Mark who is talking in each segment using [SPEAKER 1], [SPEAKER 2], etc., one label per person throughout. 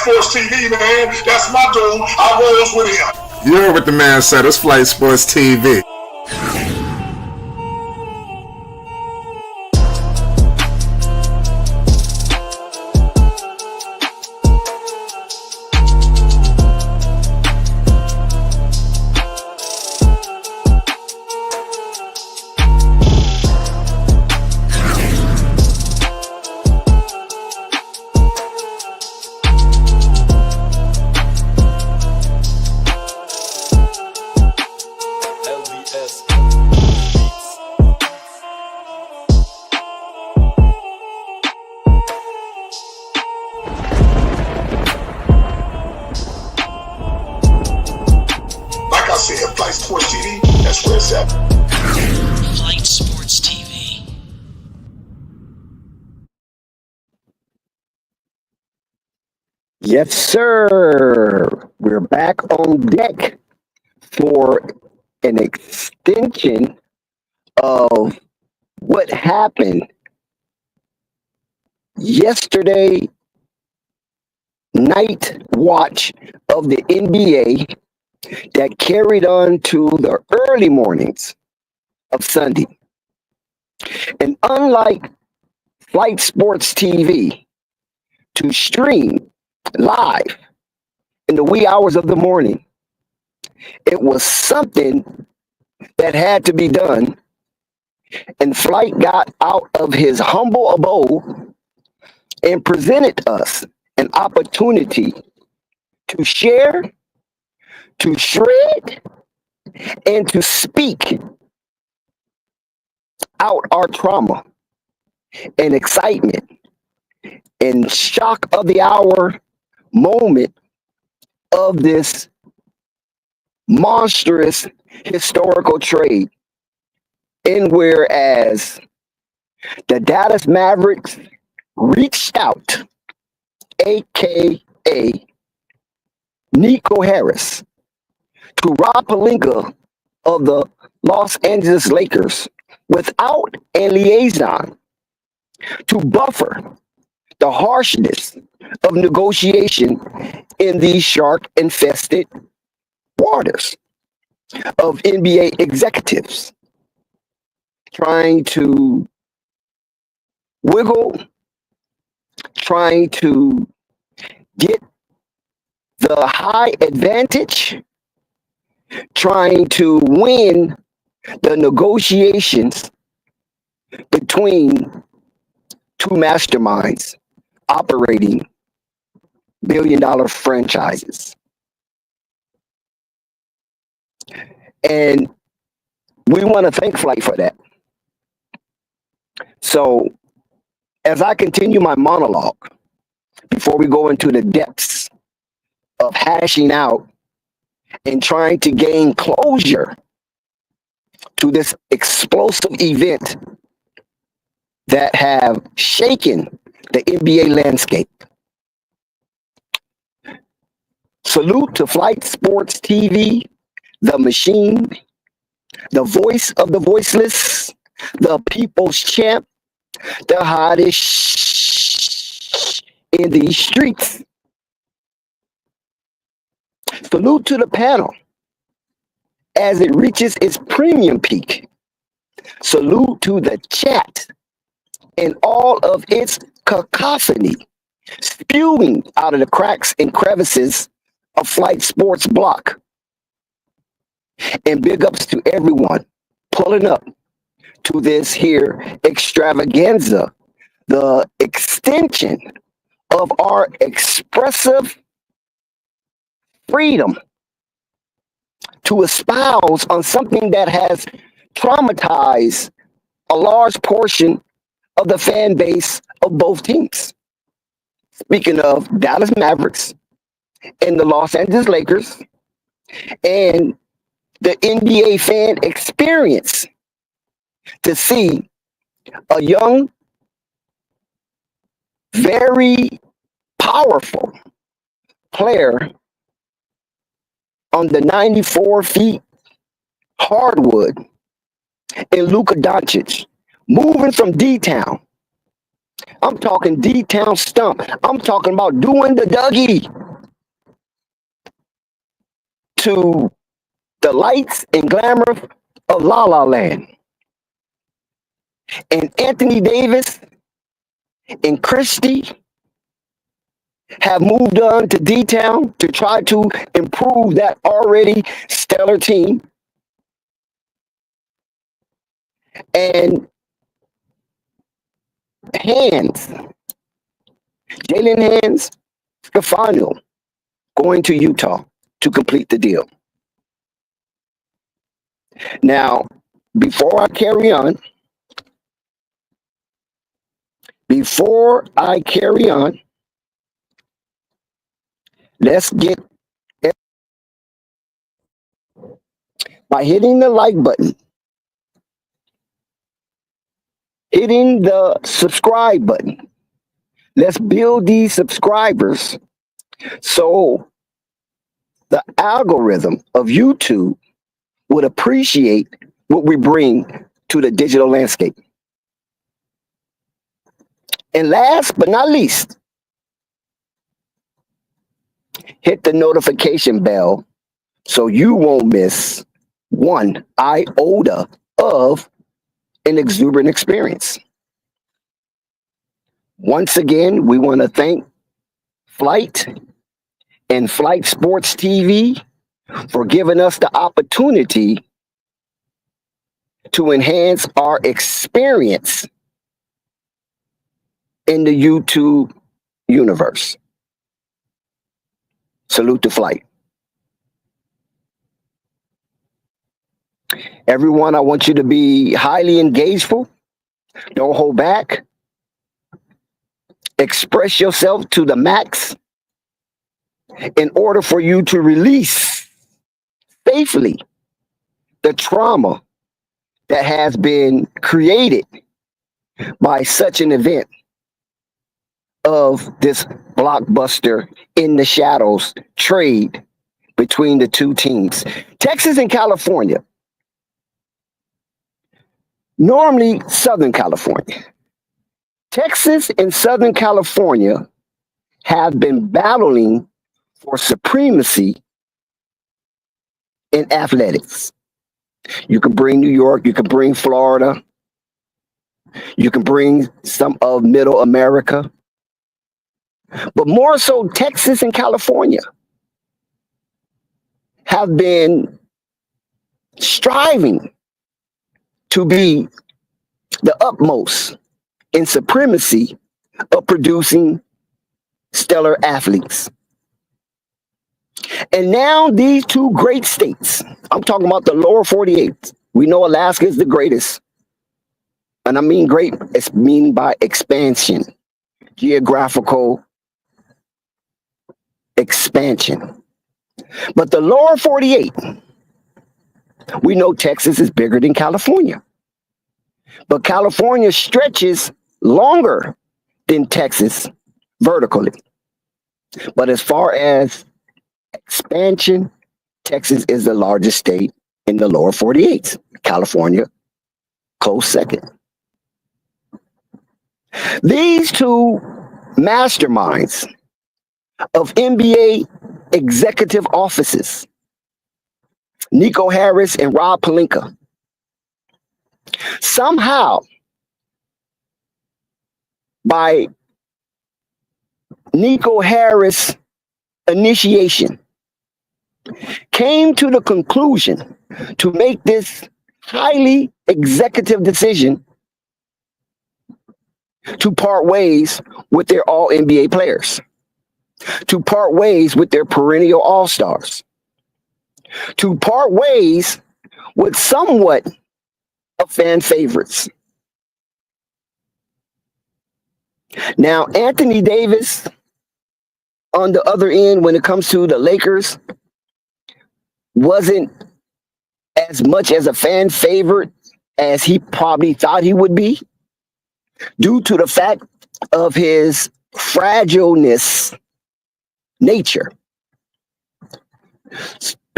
[SPEAKER 1] Sports TV, man. That's my dude. I rolls with him.
[SPEAKER 2] You heard what the man said. It's Flight Sports TV.
[SPEAKER 1] Flight Sports TV, that's where it's at.
[SPEAKER 3] Flight Sports TV.
[SPEAKER 4] Yes, sir. We're back on deck for an extension of what happened yesterday night watch of the NBA that carried on to the early mornings of Sunday. And unlike Flight Sports TV, to stream live in the wee hours of the morning, it was something that had to be done. And Flight got out of his humble abode and presented us an opportunity to share, to shred, and to speak out our trauma and excitement and shock of the hour moment of this monstrous historical trade. And whereas the Dallas Mavericks reached out, aka Nico Harrison, to rob Pelinka of the Los Angeles Lakers without a liaison to buffer the harshness of negotiation in these shark-infested waters of NBA executives trying to wiggle, trying to get the high advantage, trying to win the negotiations between two masterminds operating billion-dollar franchises. And we want to thank Flight for that. So as I continue my monologue, before we go into the depths of hashing out and trying to gain closure to this explosive event that have shaken the NBA landscape. Salute to Flight Sports TV, the machine, the voice of the voiceless, the people's champ, the hottest in these streets. Salute to the panel as it reaches its premium peak. Salute to the chat and all of its cacophony spewing out of the cracks and crevices of Flight Sports block. And big ups to everyone pulling up to this here extravaganza, the extension of our expressive freedom to espouse on something that has traumatized a large portion of the fan base of both teams. Speaking of Dallas Mavericks and the Los Angeles Lakers and the NBA fan experience to see a young, very powerful player on the 94 feet hardwood in Luka Doncic moving from D-Town I'm talking D-Town stump. I'm talking about doing the Dougie to the lights and glamour of La La Land. And Anthony Davis and Christie have moved on to D-Town to try to improve that already stellar team. And Jalen Hands, Stefano going to Utah to complete the deal. Now, before I carry on, let's get by hitting the like button, hitting the subscribe button. Let's build these subscribers so the algorithm of YouTube would appreciate what we bring to the digital landscape. And last but not least, hit the notification bell so you won't miss one iota of an exuberant experience. Once again, we want to thank Flight and Flight Sports TV for giving us the opportunity to enhance our experience in the YouTube universe. Salute to Flight. Everyone, I want you to be highly engageful. Don't hold back. Express yourself to the max in order for you to release safely the trauma that has been created by such an event of this blockbuster in the shadows trade between the two teams. Texas and California, normally Southern California. Texas and Southern California have been battling for supremacy in athletics. You can bring New York, you can bring Florida, you can bring some of Middle America, but more so Texas and California have been striving to be the utmost in supremacy of producing stellar athletes. And now these two great states, I'm talking about the lower 48. We know Alaska is the greatest. And I mean great, it's mean by expansion, geographical expansion. But the lower 48, we know Texas is bigger than California. But California stretches longer than Texas vertically. But as far as expansion, Texas is the largest state in the lower 48. California, close second. These two masterminds of NBA executive offices, Nico Harris and Rob Pelinka, somehow by Nico Harris' initiation, came to the conclusion to make this highly executive decision to part ways with their all NBA players, to part ways with their perennial all-stars, to part ways with somewhat of fan favorites. Now, Anthony Davis, on the other end, when it comes to the Lakers, wasn't as much as a fan favorite as he probably thought he would be, due to the fact of his fragileness nature.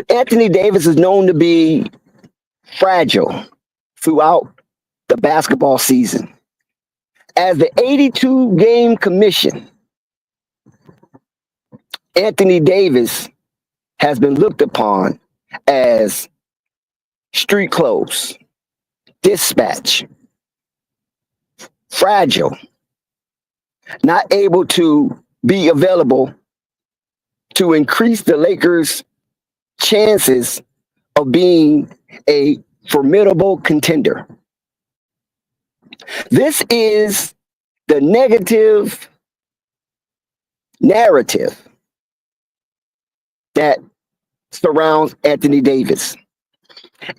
[SPEAKER 4] Anthony Davis is known to be fragile throughout the basketball season. As the 82 game commission, Anthony Davis has been looked upon as street clothes, dispatch, fragile, not able to be available to increase the Lakers' chances of being a formidable contender. This is the negative narrative that surrounds Anthony Davis.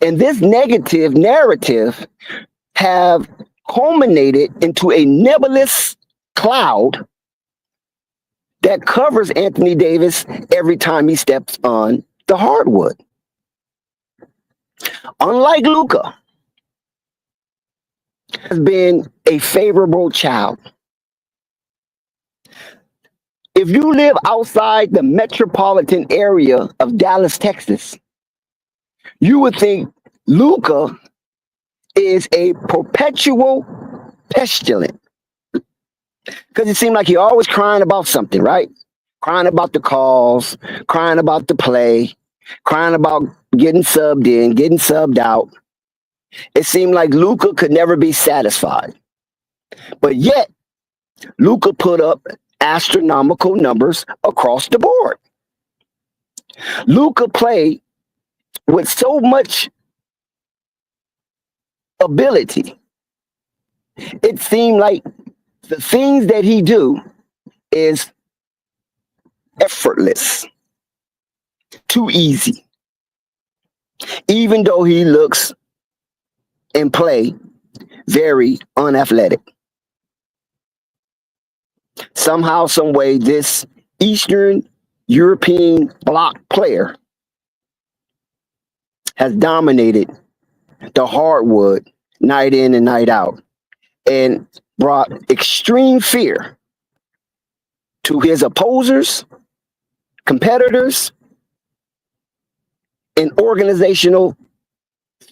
[SPEAKER 4] And this negative narrative have culminated into a nebulous cloud that covers Anthony Davis every time he steps on the hardwood. Unlike Luka, has been a favorable child. If you live outside the metropolitan area of Dallas, Texas, you would think Luka is a perpetual pestilent. Because it seemed like he always crying about something, right? Crying about the calls, crying about the play, crying about getting subbed in, getting subbed out. It seemed like Luka could never be satisfied. But yet, Luka put up astronomical numbers across the board. Luka played with so much ability. It seemed like the things that he do is effortless, too easy. Even though he looks and play very unathletic. Somehow, some way, this Eastern European bloc player has dominated the hardwood night in and night out and brought extreme fear to his opposers, competitors, and organizational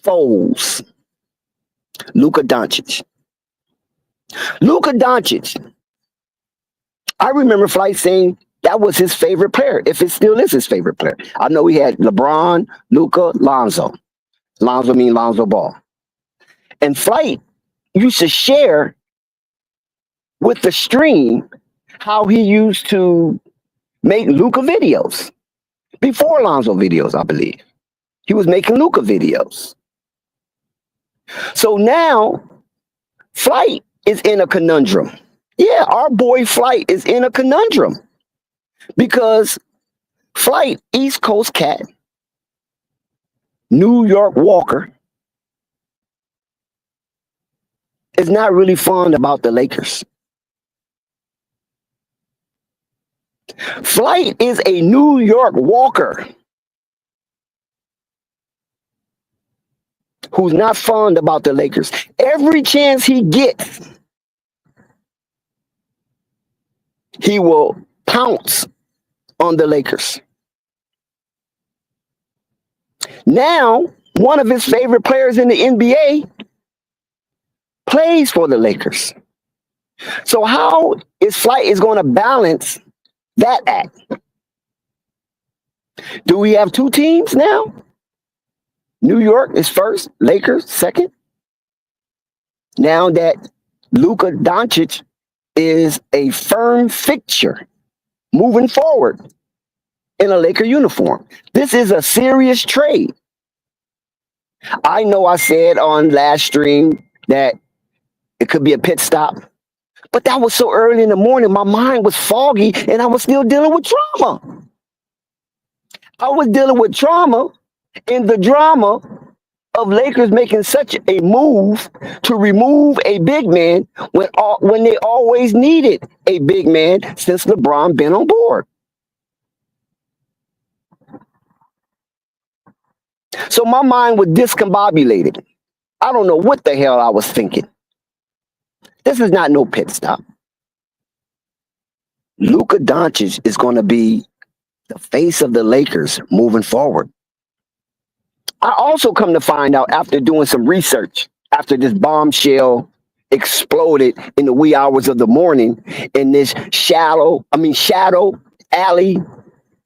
[SPEAKER 4] foes. Luka Doncic. Luka Doncic. I remember Flight saying that was his favorite player, if it still is his favorite player. I know he had LeBron, Luka, Lonzo. Lonzo means Lonzo Ball. And Flight used to share with the stream how he used to make Luka videos. Before Lonzo videos, I believe. He was making Luka videos. So now, Flight is in a conundrum. Yeah, our boy Flight is in a conundrum. Because Flight, East Coast cat, New York walker, is not really fond about the Lakers. Flight is a New York walker who's not fond about the Lakers. Every chance he gets, he will pounce on the Lakers. Now, one of his favorite players in the NBA plays for the Lakers. So how is Flight is going to balance that act? Do we have two teams now? New York is first, Lakers second. Now that Luka Doncic is a firm fixture moving forward in a Laker uniform. This is a serious trade. I know I said on last stream that it could be a pit stop, but that was so early in the morning. My mind was foggy and I was still dealing with trauma. I was dealing with trauma in the drama of Lakers making such a move to remove a big man when they always needed a big man since LeBron been on board. So my mind was discombobulated. I don't know what the hell I was thinking. This is not no pit stop. Luka Doncic is going to be the face of the Lakers moving forward. I also come to find out after doing some research after this bombshell exploded in the wee hours of the morning, and this shadow alley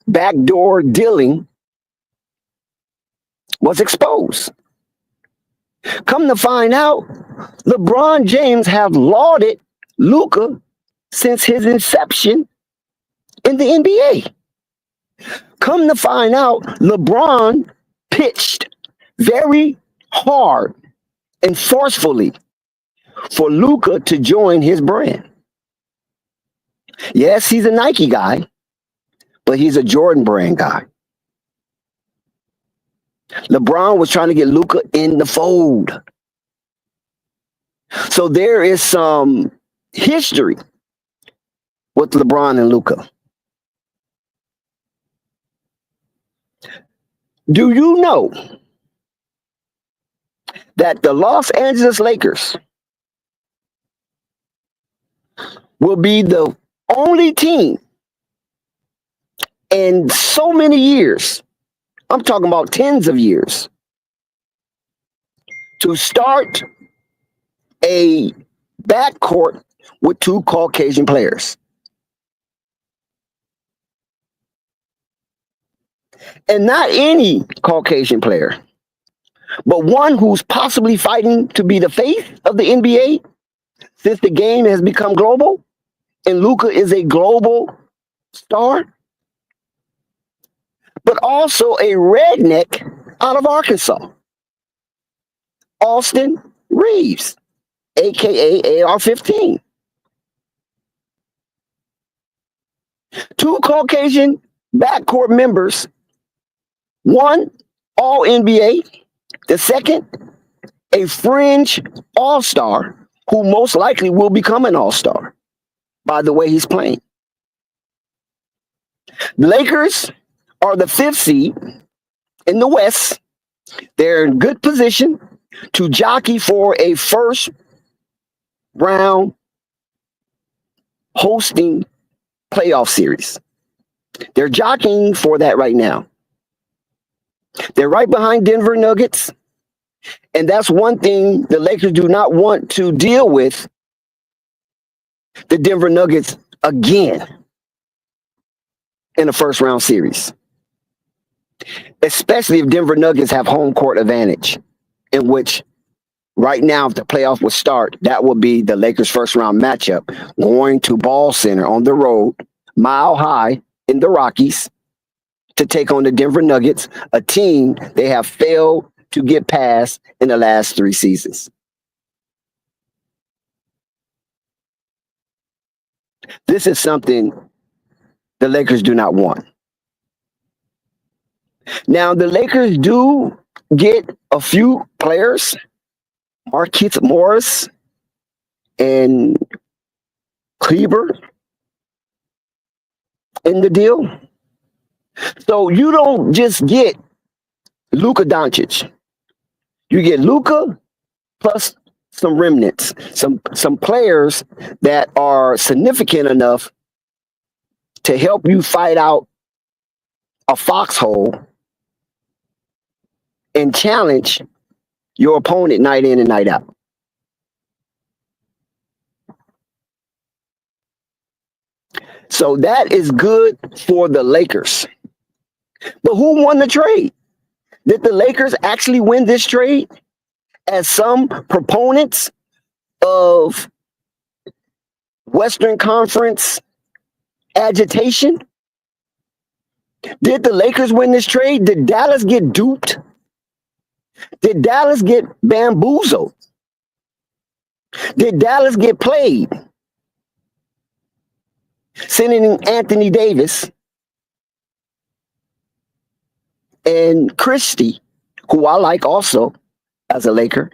[SPEAKER 4] backdoor dealing was exposed. Come to find out, LeBron James have lauded Luka since his inception in the NBA. Come to find out, LeBron pitched very hard and forcefully for Luka to join his brand. Yes, he's a Nike guy, but he's a Jordan brand guy. LeBron was trying to get Luka in the fold. So there is some history with LeBron and Luka. Do you know that the Los Angeles Lakers will be the only team in so many years, I'm talking about tens of years, to start a backcourt with two Caucasian players? And not any Caucasian player, but one who's possibly fighting to be the face of the NBA since the game has become global and Luka is a global star, but also a redneck out of Arkansas, Austin Reeves, a.k.a. AR-15. Two Caucasian backcourt members, one All-NBA, the second a fringe all-star who most likely will become an all-star by the way he's playing. The Lakers are the 5th seed in the West. They're in good position to jockey for a first round hosting playoff series. They're jockeying for that right now. They're right behind Denver Nuggets. And that's one thing the Lakers do not want to deal with, the Denver Nuggets again in a first round series. Especially if Denver Nuggets have home court advantage, in which right now, if the playoff would start, that would be the Lakers' first round matchup, going to Ball Center on the road, Mile High in the Rockies, to take on the Denver Nuggets, a team they have failed to get past in the last 3 seasons. This is something the Lakers do not want. Now, the Lakers do get a few players, Marquise Morris and Kleber, in the deal. So you don't just get Luka Doncic. You get Luka plus some remnants, some players that are significant enough to help you fight out a foxhole and challenge your opponent night in and night out. So that is good for the Lakers. But who won the trade? Did the Lakers actually win this trade? As some proponents of Western Conference agitation? Did the Lakers win this trade? Did Dallas get duped? Did Dallas get bamboozled? Did Dallas get played? Sending in Anthony Davis and Christie, who I like also as a Laker.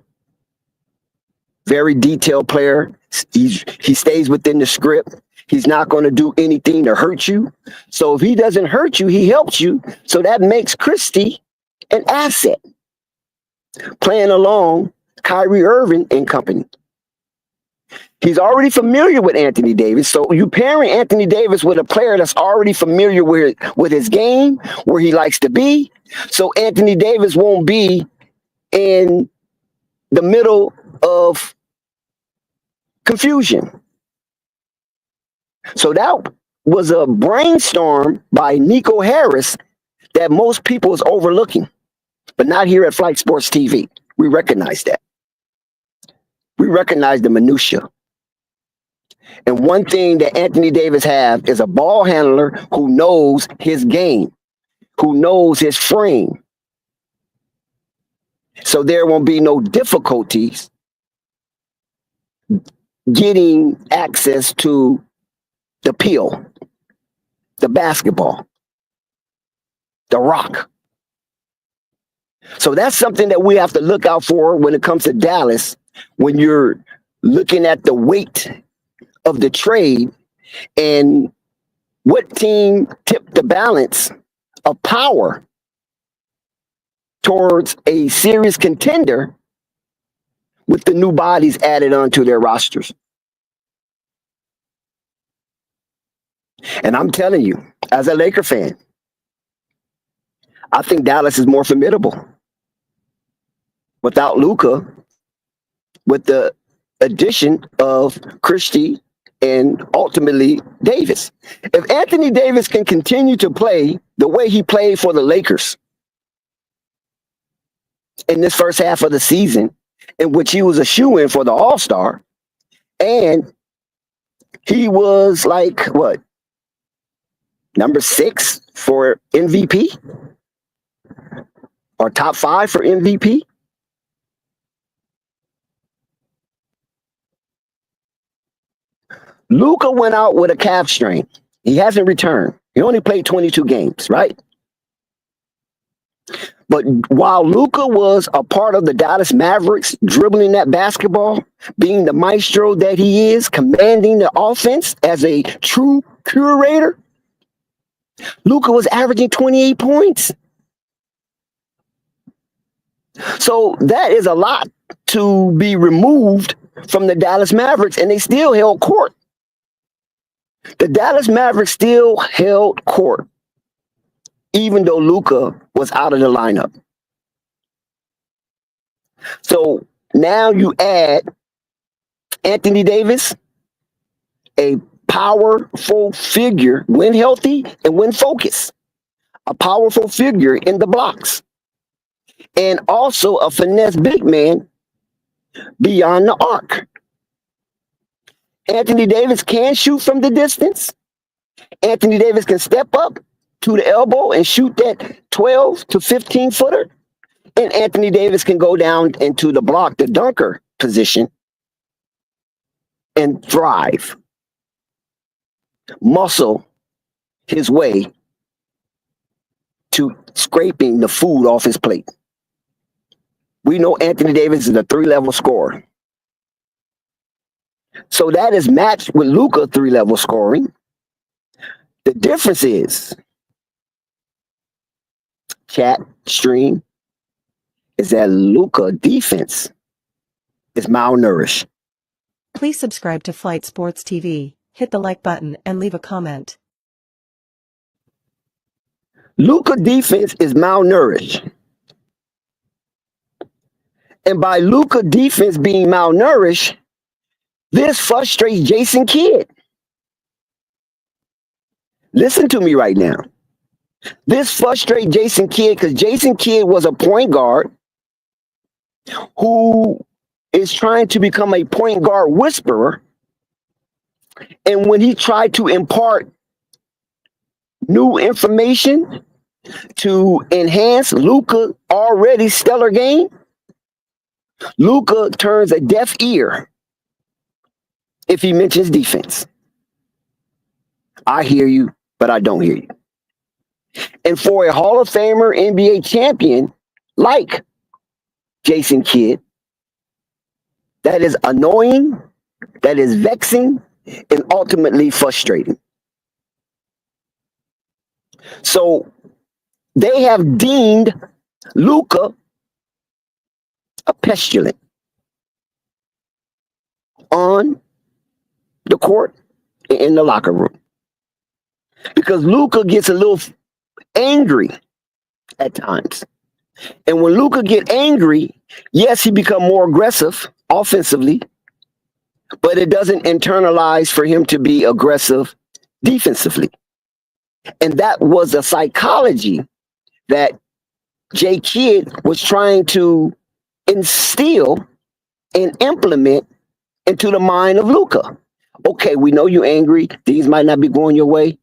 [SPEAKER 4] Very detailed player. He stays within the script. He's not going to do anything to hurt you. So if he doesn't hurt you, he helps you. So that makes Christie an asset. Playing along Kyrie Irving and company. He's already familiar with Anthony Davis. So you pairing Anthony Davis with a player that's already familiar with his game, where he likes to be. So Anthony Davis won't be in the middle of confusion. So that was a brainstorm by Nico Harris that most people is overlooking, but not here at Flight Sports TV. We recognize that. We recognize the minutia. And one thing that Anthony Davis have is a ball handler who knows his game, who knows his frame. So there won't be no difficulties getting access to the peel, the basketball, the rock. So that's something that we have to look out for when it comes to Dallas, when you're looking at the weight of the trade and what team tipped the balance of power towards a serious contender with the new bodies added onto their rosters. And I'm telling you, as a Laker fan, I think Dallas is more formidable. Without Luka, with the addition of Christie and ultimately Davis. If Anthony Davis can continue to play the way he played for the Lakers in this first half of the season, in which he was a shoo-in for the All-Star, and he was like, what, number 6 for MVP? Or top 5 for MVP? Luka went out with a calf strain. He hasn't returned. He only played 22 games, right? But while Luka was a part of the Dallas Mavericks, dribbling that basketball, being the maestro that he is, commanding the offense as a true curator, Luka was averaging 28 points. So that is a lot to be removed from the Dallas Mavericks, and they still held court. The Dallas Mavericks still held court, even though Luka was out of the lineup. So now you add Anthony Davis, a powerful figure when healthy and when focused, a powerful figure in the blocks, and also a finesse big man beyond the arc. Anthony Davis can shoot from the distance. Anthony Davis can step up to the elbow and shoot that 12 to 15 footer. And Anthony Davis can go down into the block, the dunker position, and thrive. Muscle his way to scraping the food off his plate. We know Anthony Davis is a 3-level scorer. So that is matched with Luka 3-level scoring. The difference is, chat, stream, is that Luka defense is malnourished.
[SPEAKER 5] Please subscribe to Flight Sports TV, hit the like button, and leave a comment.
[SPEAKER 4] Luka defense is malnourished. And by Luka defense being malnourished, this frustrates Jason Kidd. Listen to me right now. This frustrates Jason Kidd because Jason Kidd was a point guard who is trying to become a point guard whisperer. And when he tried to impart new information to enhance Luka's already stellar game, Luka turns a deaf ear if he mentions defense. I hear you, but I don't hear you. And for a Hall of Famer NBA champion like Jason Kidd, that is annoying, that is vexing, and ultimately frustrating. So they have deemed Luka a pestilent on the court and in the locker room. Because Luka gets a little angry at times. And when Luka get angry, yes, he become more aggressive offensively, but it doesn't internalize for him to be aggressive defensively. And that was a psychology that J. Kidd was trying to instill and implement into the mind of Luka. Okay, we know you're angry. These might not be going your way.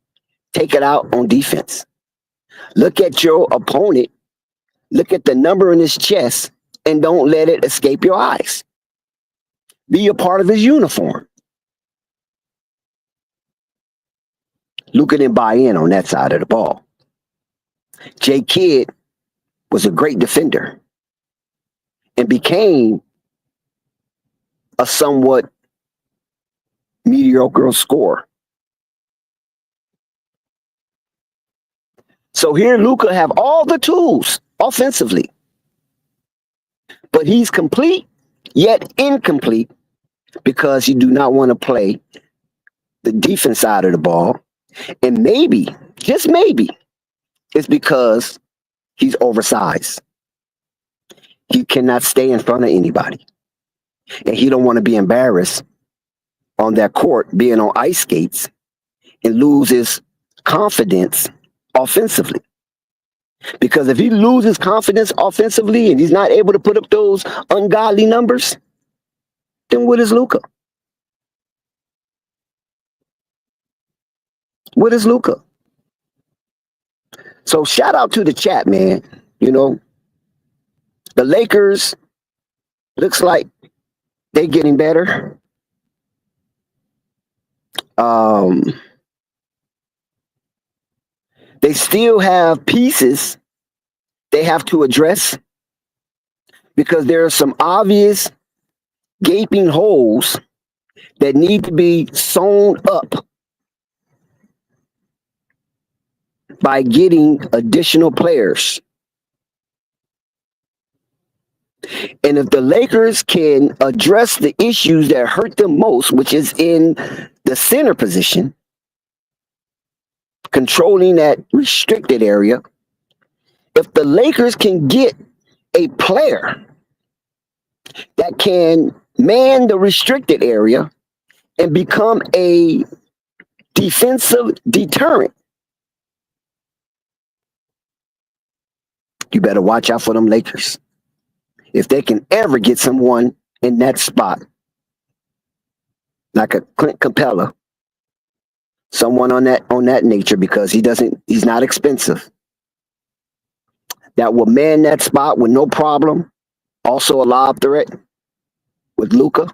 [SPEAKER 4] Take it out on defense. Look at your opponent. Look at the number in his chest and don't let it escape your eyes. Be a part of his uniform. Luka didn't buy in on that side of the ball. J. Kidd was a great defender and became a somewhat mediocre scorer. So here Luka have all the tools offensively, but he's complete yet incomplete because you do not want to play the defense side of the ball. And maybe, just maybe, it's because he's oversized. He cannot stay in front of anybody. And he don't want to be embarrassed on that court, being on ice skates, and lose his confidence offensively. Because if he loses confidence offensively and he's not able to put up those ungodly numbers, then what is Luka? What is Luka? So shout out to the chat, man. You know, the Lakers looks like they're getting better. They still have pieces they have to address because there are some obvious gaping holes that need to be sewn up by getting additional players. And if the Lakers can address the issues that hurt them most, which is in the center position, controlling that restricted area, if the Lakers can get a player that can man the restricted area and become a defensive deterrent, you better watch out for them Lakers. If they can ever get someone in that spot, like a Clint Capella, someone on that nature, because he's not expensive, that will man that spot with no problem. Also a lob threat with Luka.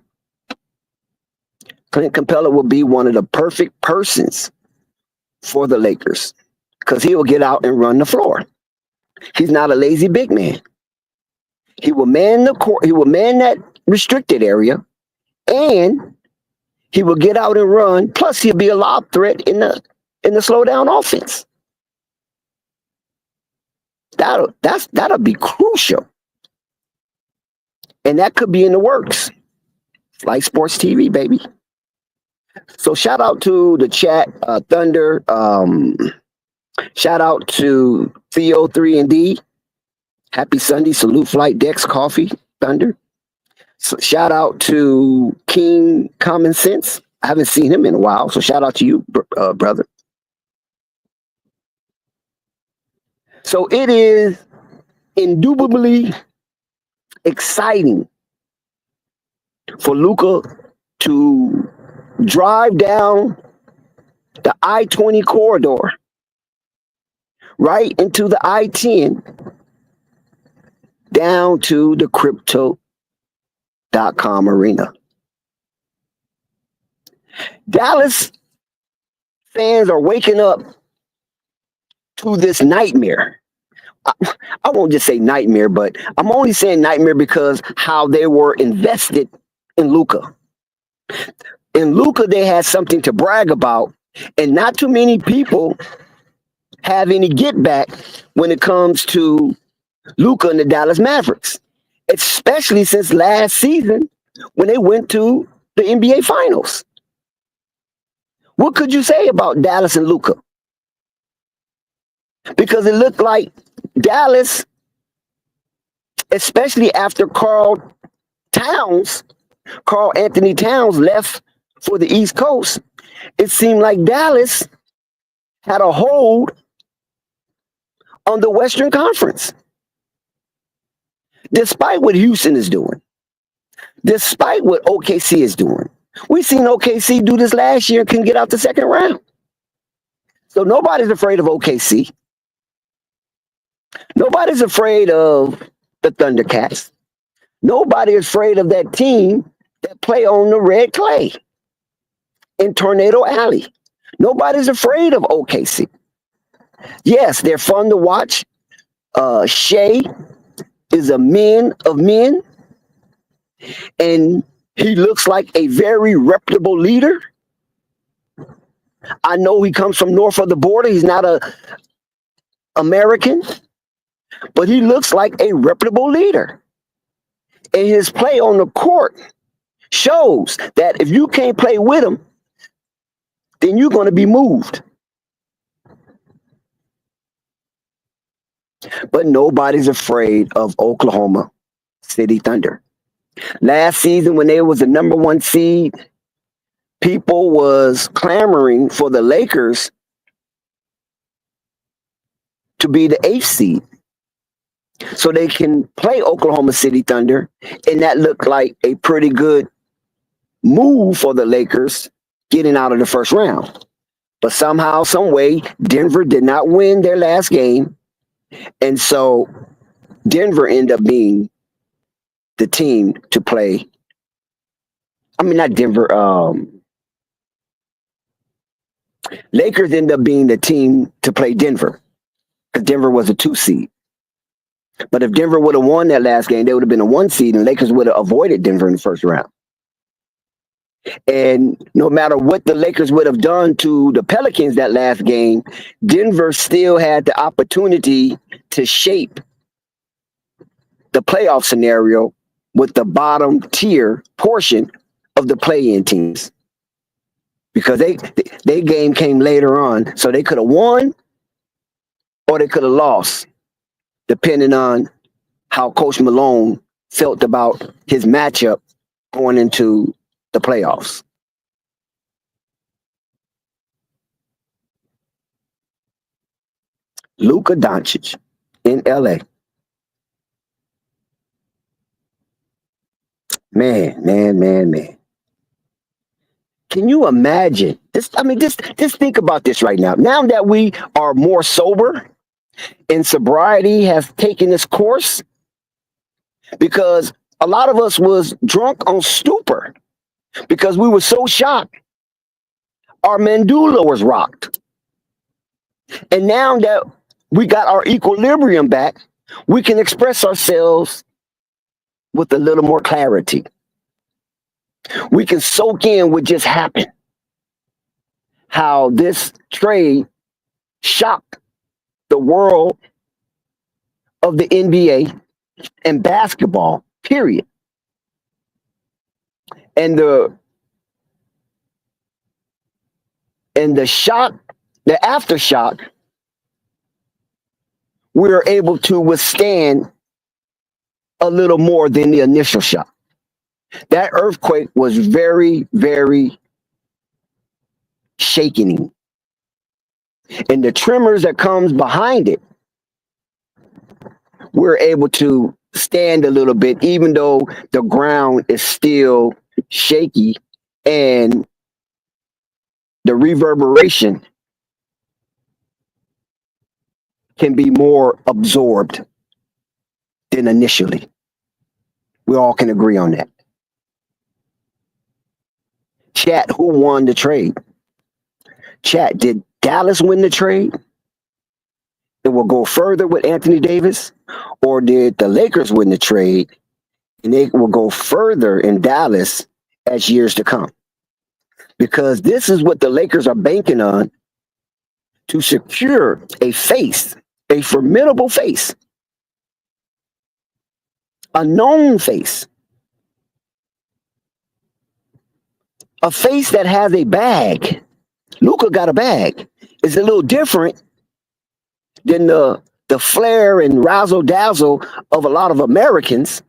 [SPEAKER 4] Clint Capella will be one of the perfect persons for the Lakers because he will get out and run the floor. He's not a lazy big man. He will man the court. He will man that restricted area, and he will get out and run. Plus, he'll be a lob threat in the slow down offense. That'll be crucial, and that could be in the works. Like Sports TV, baby. So shout out to the chat, Thunder. Shout out to Theo 3 and D. Happy Sunday. Salute Flight Dex Coffee Thunder. So shout out to King Common Sense. I haven't seen him in a while, so shout out to you, brother. So it is indubitably exciting for Luka to drive down the I-20 corridor right into the I-10 down to the crypto.com arena. Dallas fans are waking up to this nightmare. I won't just say nightmare, but I'm only saying nightmare because how they were invested in Luka. In Luka, they had something to brag about, and not too many people have any get back when it comes to Luka and the Dallas Mavericks, especially since last season when they went to the NBA Finals. What could you say about Dallas and Luka? Because it looked like Dallas, especially after Karl Towns Karl Anthony Towns left for the East Coast, it seemed like Dallas had a hold on the Western Conference. Despite what Houston is doing, despite what OKC is doing, we've seen OKC do this last year and can get out the second round. So nobody's afraid of OKC. Nobody's afraid of the Thundercats. Nobody is afraid of that team that play on the red clay in Tornado Alley. Nobody's afraid of OKC. Yes, they're fun to watch. Shea is a man of men, and he looks like a very reputable leader. I know he comes from north of the border. He's not a American, but he looks like a reputable leader. And his play on the court shows that if you can't play with him, then you're going to be moved. But nobody's afraid of Oklahoma City Thunder. Last season, when they was the number 1 seed, people was clamoring for the Lakers to be the 8th seed so they can play Oklahoma City Thunder, and that looked like a pretty good move for the Lakers getting out of the first round. But somehow, some way, Denver did not win their last game, and so Denver ended up being the team to play. I mean, not Denver. Lakers ended up being the team to play Denver because Denver was a 2 seed. But if Denver would have won that last game, they would have been a 1 seed, and Lakers would have avoided Denver in the first round. And no matter what the Lakers would have done to the Pelicans that last game, Denver still had the opportunity to shape the playoff scenario with the bottom tier portion of the play-in teams. Because they game came later on, so they could have won or they could have lost, depending on how Coach Malone felt about his matchup going into the playoffs. Luka Doncic in LA. Man. Can you imagine this? I mean, just think about this right now. Now that we are more sober and sobriety has taken its course, because a lot of us was drunk on stupor because we were so shocked. Our medulla was rocked. And now that we got our equilibrium back, we can express ourselves with a little more clarity. We can soak in what just happened. How this trade shocked the world of the NBA and basketball, period. And the shock, the aftershock, we were able to withstand a little more than the initial shock. That earthquake was very, very shaking. And the tremors that comes behind it, we're able to stand a little bit, even though the ground is still shaky and the reverberation can be more absorbed than initially. We all can agree on that. Chat, who won the trade? Chat, did Dallas win the trade? It will go further with Anthony Davis, or did the Lakers win the trade and they will go further in Dallas as years to come? Because this is what the Lakers are banking on to secure a face, a formidable face, a known face, a face that has a bag. Luka got a bag. It's a little different than the flair and razzle dazzle of a lot of Americans.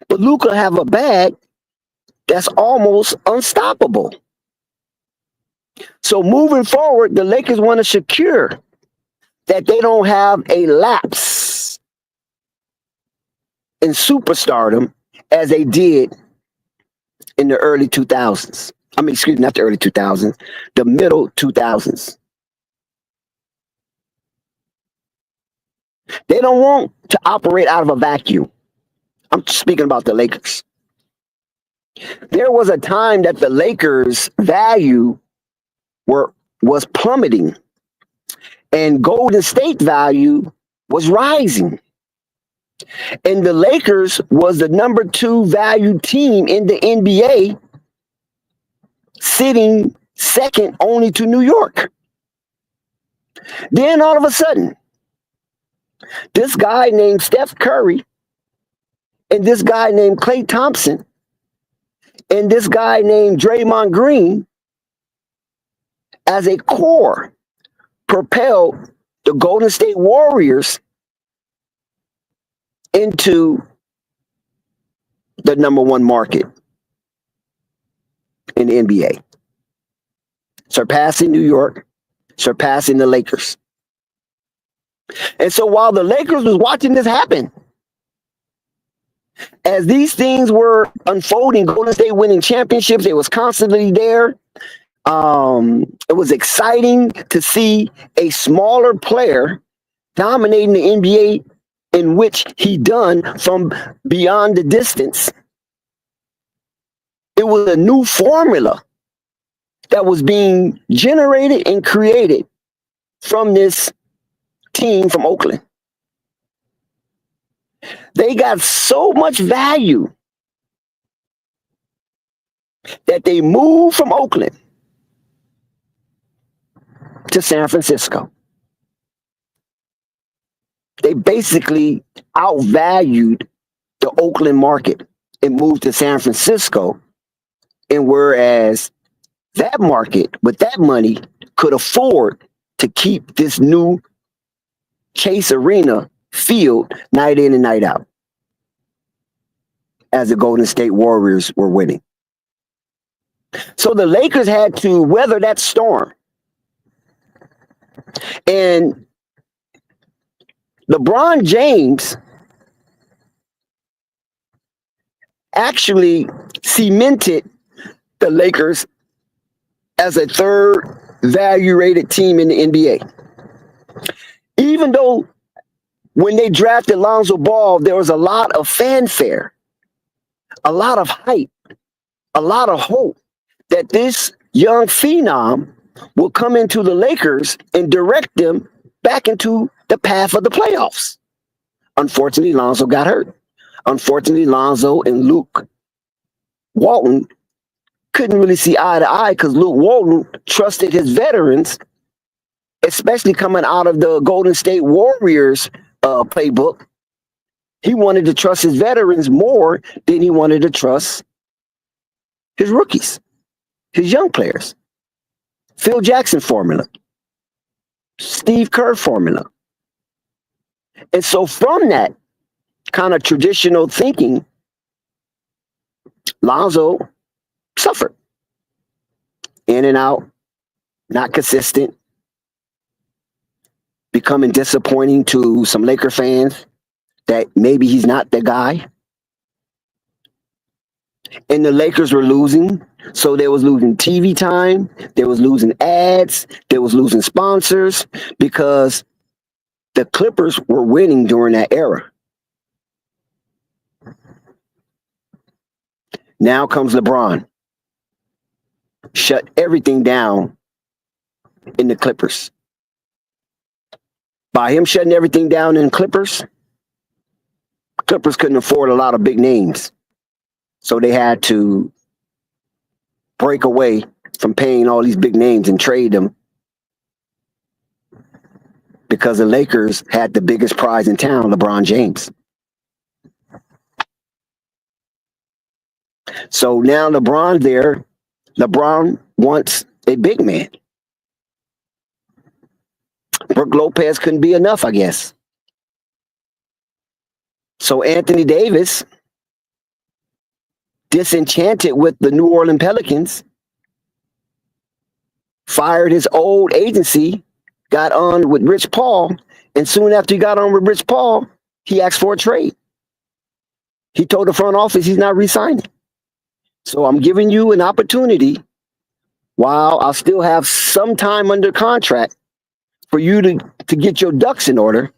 [SPEAKER 4] But Luka have a bag that's almost unstoppable. So moving forward, the Lakers want to secure that they don't have a lapse in superstardom as they did in the early 2000s. I mean, excuse me, not the early 2000s, the middle 2000s. They don't want to operate out of a vacuum. I'm speaking about the Lakers. There was a time that the Lakers' value was plummeting, and Golden State value was rising. And the Lakers was the number 2 valued team in the NBA, sitting second only to New York. Then all of a sudden, this guy named Steph Curry and this guy named Klay Thompson and this guy named Draymond Green as a core propelled the Golden State Warriors into the number 1 market in the NBA, surpassing New York, surpassing the Lakers. And so while the Lakers was watching this happen, as these things were unfolding, Golden State winning championships, it was constantly there. It was exciting to see a smaller player dominating the NBA in which he done from beyond the distance. It was a new formula that was being generated and created from this team from Oakland. They got so much value that they moved from Oakland to San Francisco. They basically outvalued the Oakland market and moved to San Francisco. And whereas that market with that money could afford to keep this new Chase Arena field night in and night out as the Golden State Warriors were winning. So the Lakers had to weather that storm. And LeBron James actually cemented the Lakers as a 3rd value rated team in the NBA. Even though when they drafted Lonzo Ball, there was a lot of fanfare, a lot of hype, a lot of hope that this young phenom will come into the Lakers and direct them back into the path of the playoffs. Unfortunately, Lonzo got hurt. Unfortunately, Lonzo and Luke Walton couldn't really see eye to eye because Luke Walton trusted his veterans, especially coming out of the Golden State Warriors playbook. He wanted to trust his veterans more than he wanted to trust his rookies, his young players. Phil Jackson formula, Steve Kerr formula. And so from that kind of traditional thinking, Lonzo suffered. In and out, not consistent, becoming disappointing to some Laker fans that maybe he's not the guy. And the Lakers were losing. So they was losing TV time. They was losing ads. They was losing sponsors because the Clippers were winning during that era. Now comes LeBron. Shut everything down in the Clippers. By him shutting everything down in Clippers couldn't afford a lot of big names. So they had to break away from paying all these big names and trade them because the Lakers had the biggest prize in town, LeBron James. So now LeBron's there. LeBron wants a big man. Brook Lopez couldn't be enough, I guess. So Anthony Davis disenchanted with the New Orleans Pelicans, fired his old agency, got on with Rich Paul, and soon after he got on with Rich Paul, he asked for a trade. He told the front office he's not re-signing. So I'm giving you an opportunity while I'll still have some time under contract for you to get your ducks in order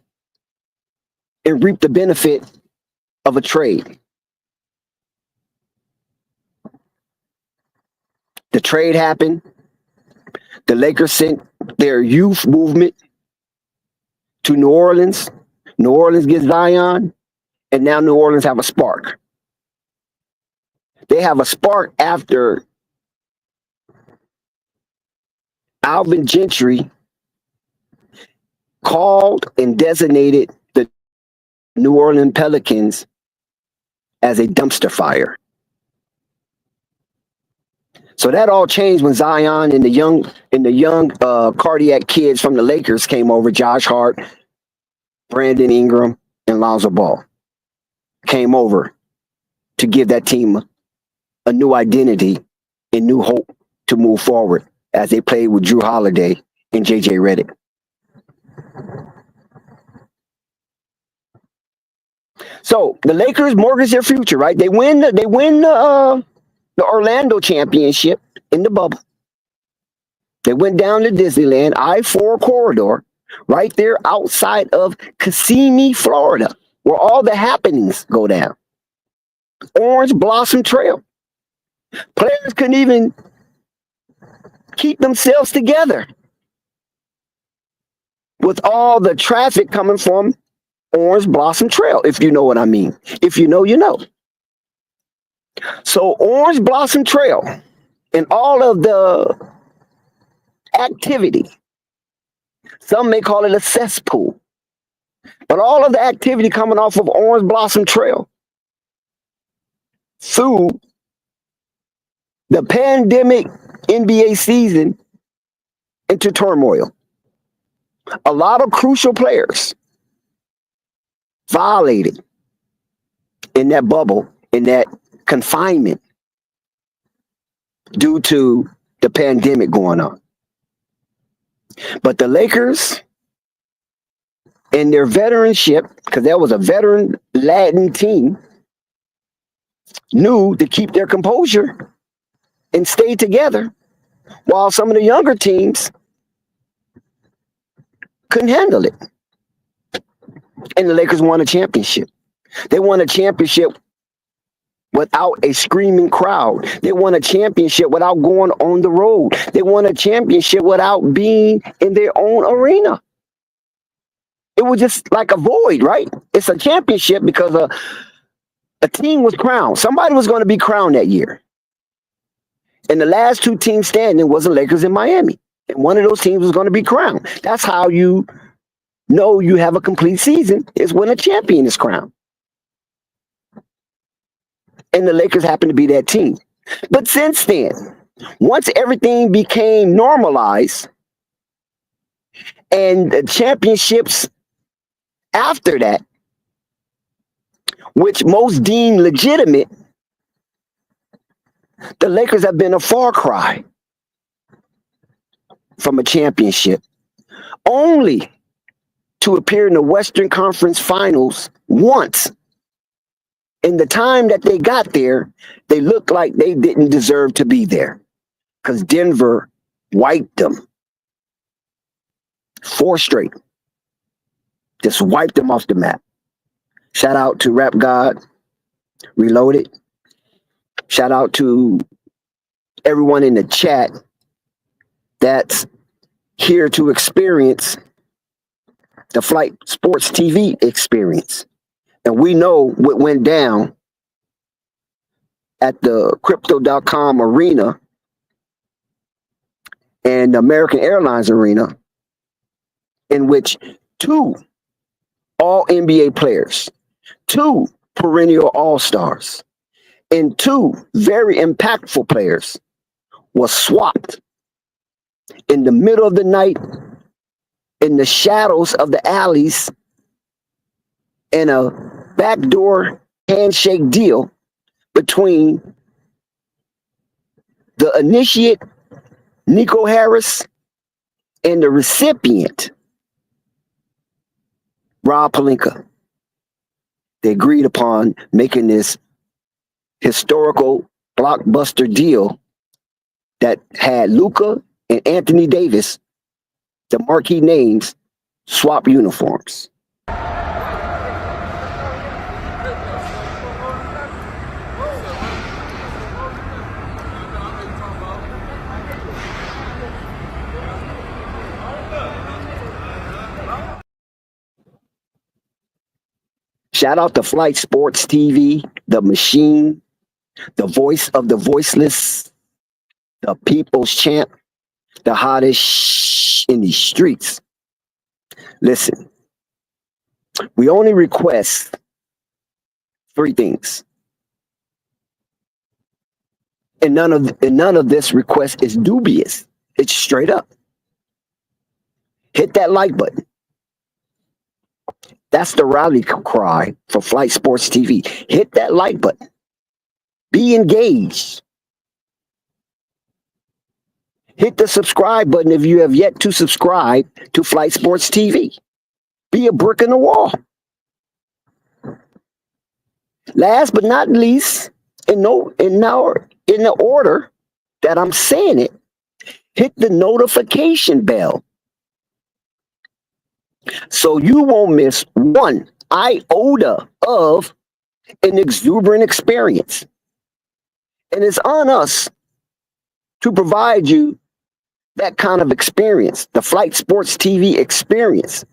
[SPEAKER 4] and reap the benefit of a trade. The trade happened. The Lakers sent their youth movement to New Orleans. New Orleans gets Zion, and now New Orleans have a spark. They have a spark after Alvin Gentry called and designated the New Orleans Pelicans as a dumpster fire. So that all changed when Zion and the young cardiac kids from the Lakers came over. Josh Hart, Brandon Ingram, and Lonzo Ball came over to give that team a new identity and new hope to move forward as they played with Drew Holiday and JJ Redick. So the Lakers mortgage their future, right? They win the Orlando championship in the bubble. They went down to Disneyland, I-4 corridor, right there outside of Kissimmee, Florida, where all the happenings go down. Orange Blossom Trail. Players couldn't even keep themselves together with all the traffic coming from Orange Blossom Trail, if you know what I mean. If you know, you know. So Orange Blossom Trail and all of the activity, some may call it a cesspool, but all of the activity coming off of Orange Blossom Trail through the pandemic NBA season into turmoil. A lot of crucial players violated in that bubble, in that confinement, due to the pandemic going on. But the Lakers and their veteranship, because that was a veteran Latin team, knew to keep their composure and stay together, while some of the younger teams couldn't handle it. And the Lakers won a championship. They won a championship without a screaming crowd. They won a championship without going on the road. They won a championship without being in their own arena. It was just like a void, right? It's a championship because a team was crowned. Somebody was going to be crowned that year. And the last two teams standing was the Lakers in Miami. And one of those teams was going to be crowned. That's how you know you have a complete season, is when a champion is crowned. And the Lakers happen to be that team. But since then, once everything became normalized and the championships after that, which most deem legitimate, the Lakers have been a far cry from a championship, only to appear in the Western Conference Finals once. In the time that they got there, they looked like they didn't deserve to be there because Denver wiped them. 4 straight. Just wiped them off the map. Shout out to Rap God, Reloaded. Shout out to everyone in the chat that's here to experience the Flight Sports TV experience. And we know what went down at the Crypto.com arena and the American Airlines arena, in which 2 all-NBA players, 2 perennial all-stars, and 2 very impactful players was swapped in the middle of the night, in the shadows of the alleys, in a backdoor handshake deal between the initiate, Nico Harris, and the recipient, Pelinka. They agreed upon making this historical blockbuster deal that had Luka and Anthony Davis, the marquee names, swap uniforms. Shout out to Flight Sports TV, the machine, the voice of the voiceless, the people's champ, the hottest in these streets. Listen, we only request 3 things. And none of this request is dubious. It's straight up. Hit that like button. That's the rally cry for Flight Sports TV. Hit that like button. Be engaged. Hit the subscribe button if you have yet to subscribe to Flight Sports TV. Be a brick in the wall. Last but not least, in the order that I'm saying it, hit the notification bell so you won't miss one iota of an exuberant experience. And it's on us to provide you that kind of experience, the Flight Sports TV experience,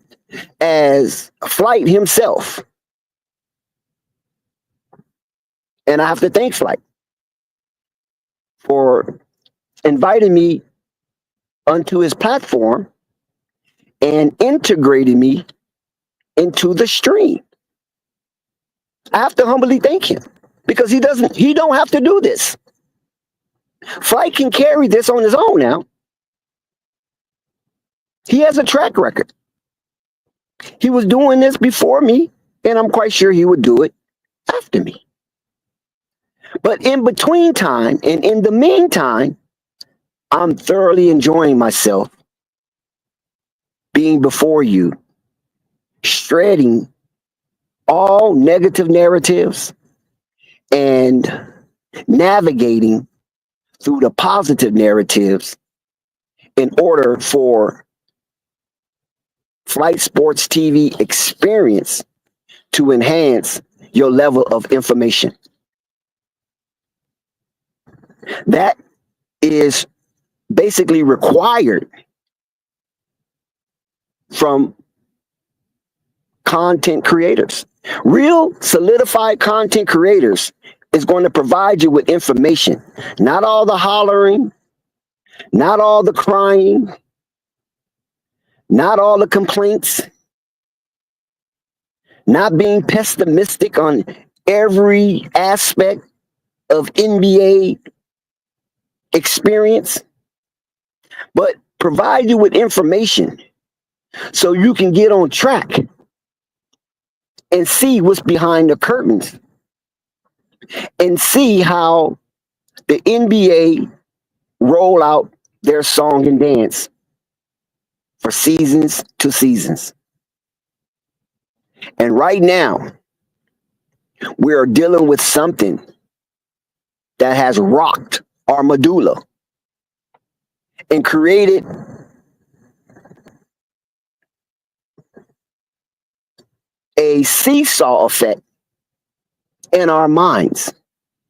[SPEAKER 4] as Flight himself. And I have to thank Flight for inviting me onto his platform and integrating me into the stream. I have to humbly thank him because he don't have to do this. Flight can carry this on his own now. He has a track record. He was doing this before me, and I'm quite sure he would do it after me. But in between time and in the meantime, I'm thoroughly enjoying myself being before you, shredding all negative narratives and navigating through the positive narratives in order for Flight Sports TV experience to enhance your level of information. That is basically required from content creators. Real solidified content creators is going to provide you with information, not all the hollering, not all the crying, not all the complaints, not being pessimistic on every aspect of NBA experience, but provide you with information so you can get on track and see what's behind the curtains and see how the NBA roll out their song and dance for seasons to seasons. And right now, we are dealing with something that has rocked our medulla and created a seesaw effect in our minds,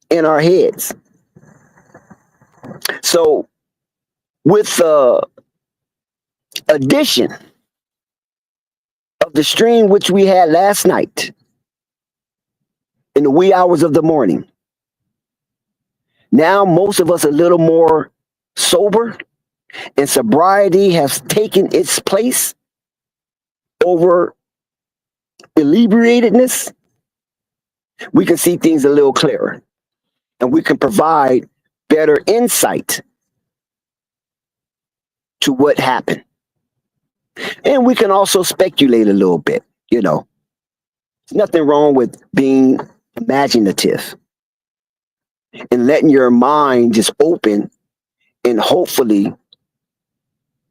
[SPEAKER 4] in our heads. So with the addition of the stream which we had last night in the wee hours of the morning, now most of us a little more sober, and sobriety has taken its place over inebriatedness. We can see things a little clearer, and we can provide better insight to what happened. And we can also speculate a little bit, you know. There's nothing wrong with being imaginative and letting your mind just open and hopefully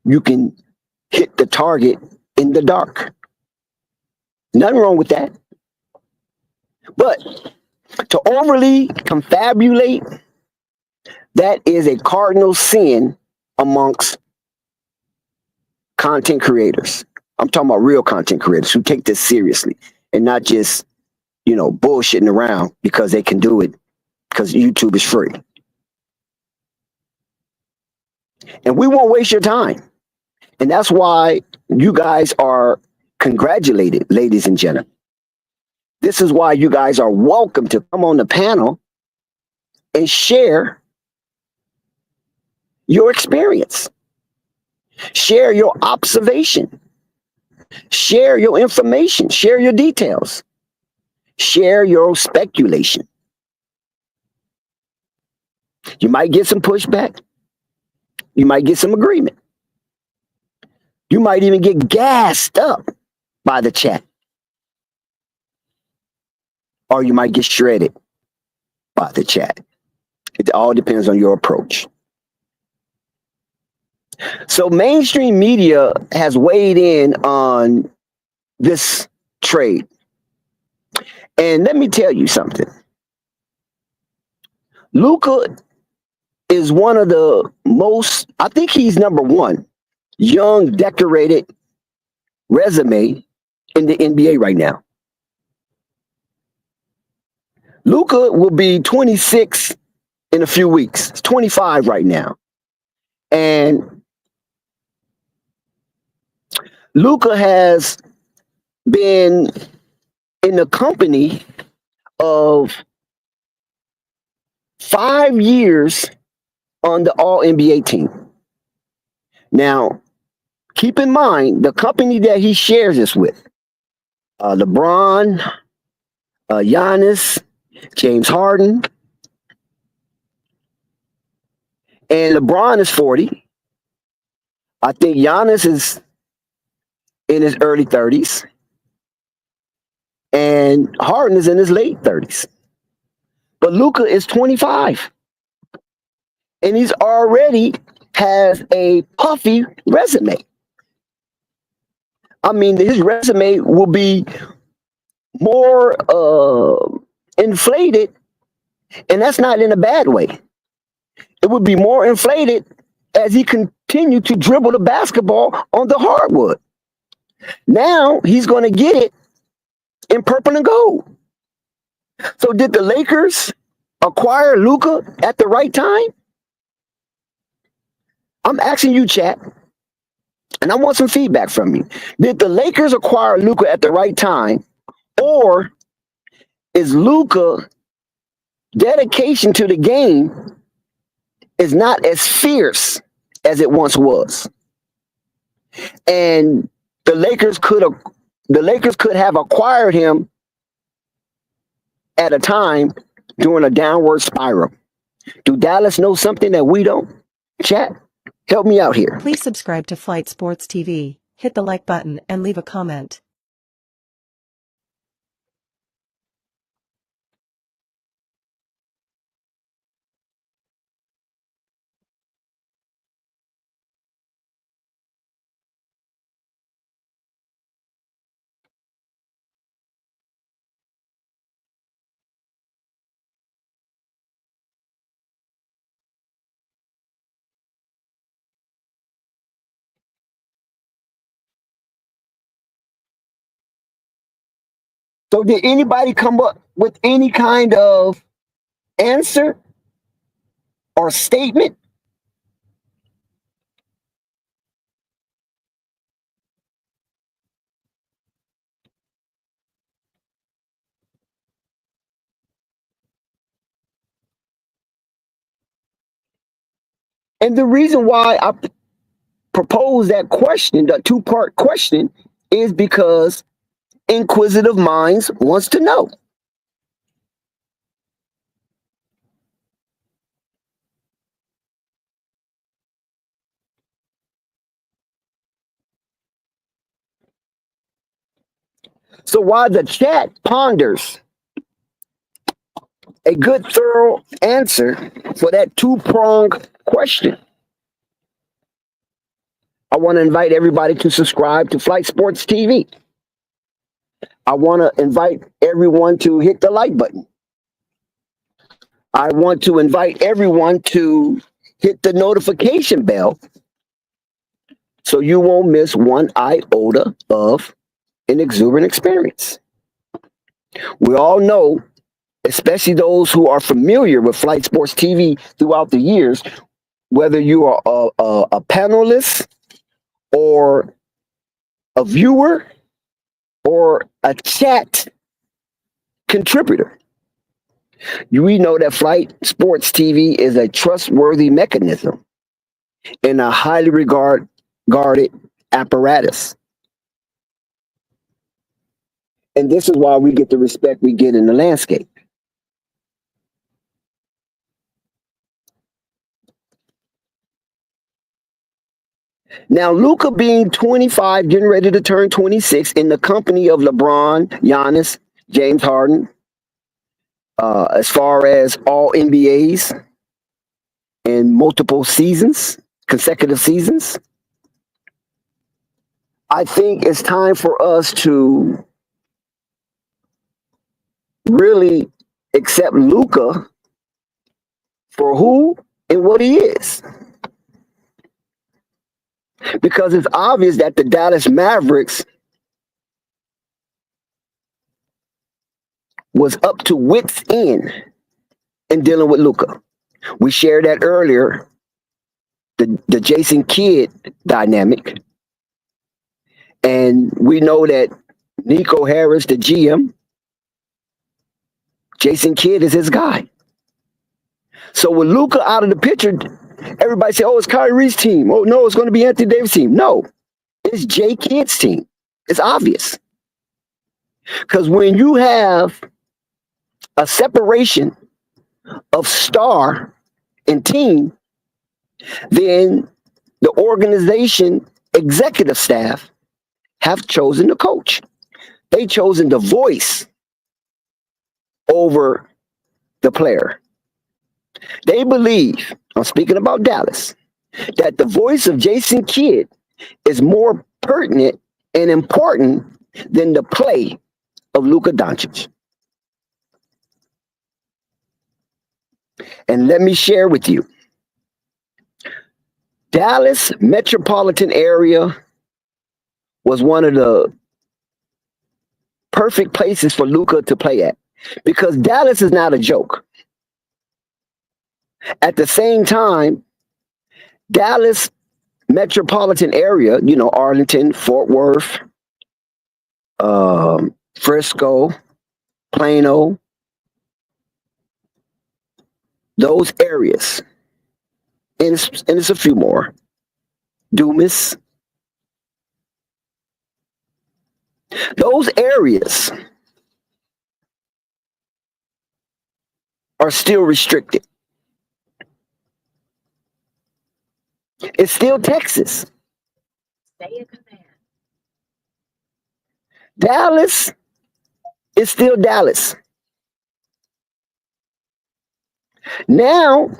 [SPEAKER 4] you can hit the target in the dark. Nothing wrong with that. But to overly confabulate, that is a cardinal sin amongst content creators. I'm talking about real content creators who take this seriously and not just, bullshitting around because they can do it because YouTube is free. And we won't waste your time. And that's why you guys are congratulated, ladies and gentlemen. This is why you guys are welcome to come on the panel and share your experience. Share your observation. Share your information. Share your details. Share your speculation. You might get some pushback. You might get some agreement. You might even get gassed up by the chat. Or you might get shredded by the chat. It all depends on your approach. So mainstream media has weighed in on this trade. And let me tell you something. Luka is one of the most, I think he's number one, young, decorated resume in the NBA right now. Luka will be 26 in a few weeks. He's 25 right now. And Luka has been in the company of 5 years on the All-NBA team. Now, keep in mind the company that he shares this with. LeBron, Giannis, James Harden. And LeBron is 40. I think Giannis is in his early 30s. And Harden is in his late 30s. But Luka is 25. And he's already has a puffy resume. I mean, his resume will be more inflated, and that's not in a bad way. It would be more inflated as he continued to dribble the basketball on the hardwood. Now he's going to get it in purple and gold. So did the Lakers acquire Luka at the right time? I'm asking you, chat, and I want some feedback from you. Did the Lakers acquire Luka at the right time, or is Luka dedication to the game is not as fierce as it once was? And the Lakers could have acquired him at a time during a downward spiral. Do Dallas know something that we don't? Chat, help me out here.
[SPEAKER 5] Please subscribe to Flight Sports TV, hit the like button, and leave a comment.
[SPEAKER 4] So did anybody come up with any kind of answer or statement? And the reason why I propose that question, the two-part question, is because inquisitive minds wants to know. So while the chat ponders a good, thorough answer for that two-pronged question, I want to invite everybody to subscribe to Flight Sports TV. I want to invite everyone to hit the like button. I want to invite everyone to hit the notification bell so you won't miss one iota of an exuberant experience. We all know, especially those who are familiar with Flight Sports TV throughout the years, whether you are a panelist or a viewer or a chat contributor, we know that Flight Sports TV is a trustworthy mechanism and a highly regarded apparatus. And this is why we get the respect we get in the landscape. Now, Luka being 25, getting ready to turn 26, in the company of LeBron, Giannis, James Harden, as far as all NBAs in multiple seasons, consecutive seasons, I think it's time for us to really accept Luka for who and what he is. Because it's obvious that the Dallas Mavericks was up to wits' end in dealing with Luka. We shared that earlier, the Jason Kidd dynamic. And we know that Nico Harris, the GM, Jason Kidd is his guy. So with Luka out of the picture, everybody say, oh, it's Kyrie's team. Oh, no, it's going to be Anthony Davis' team. No, it's Jay Kidd's team. It's obvious. Because when you have a separation of star and team, then the organization executive staff have chosen the coach. They chosen the voice over the player. They believe, I'm speaking about Dallas, that the voice of Jason Kidd is more pertinent and important than the play of Luka Doncic. And let me share with you, Dallas metropolitan area was one of the perfect places for Luka to play at, because Dallas is not a joke. At the same time, Dallas metropolitan area, you know, Arlington, Fort Worth, Frisco, Plano, those areas, and it's a few more, Dumas, those areas are still restricted. It's still Texas.
[SPEAKER 6] Stay in command.
[SPEAKER 4] Dallas is still Dallas. Now,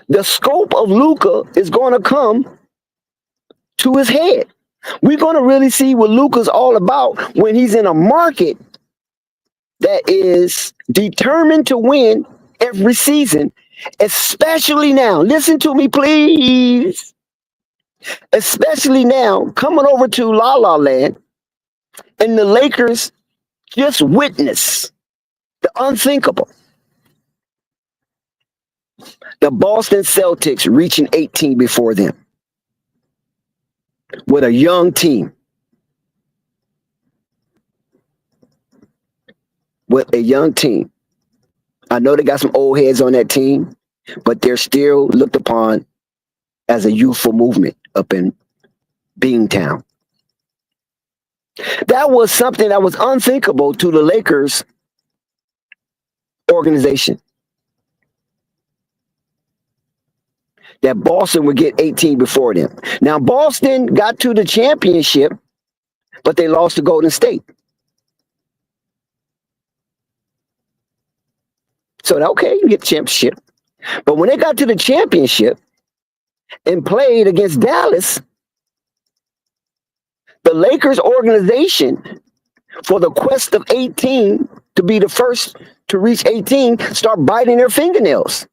[SPEAKER 4] the scope of Luka is going to come to his head. We're going to really see what Luka's all about when he's in a market that is determined to win every season, especially now. Listen to me, please. Especially now, coming over to La La Land, and the Lakers just witness the unthinkable. The Boston Celtics reaching 18 before them with a young team. With a young team. I know they got some old heads on that team, but they're still looked upon as a youthful movement up in Beantown. That was something that was unthinkable to the Lakers organization. That Boston would get 18 before them. Now, Boston got to the championship, but they lost to Golden State. So, okay, you get the championship. But when they got to the championship, and played against Dallas, the Lakers organization, for the quest of 18, to be the first to reach 18, start biting their fingernails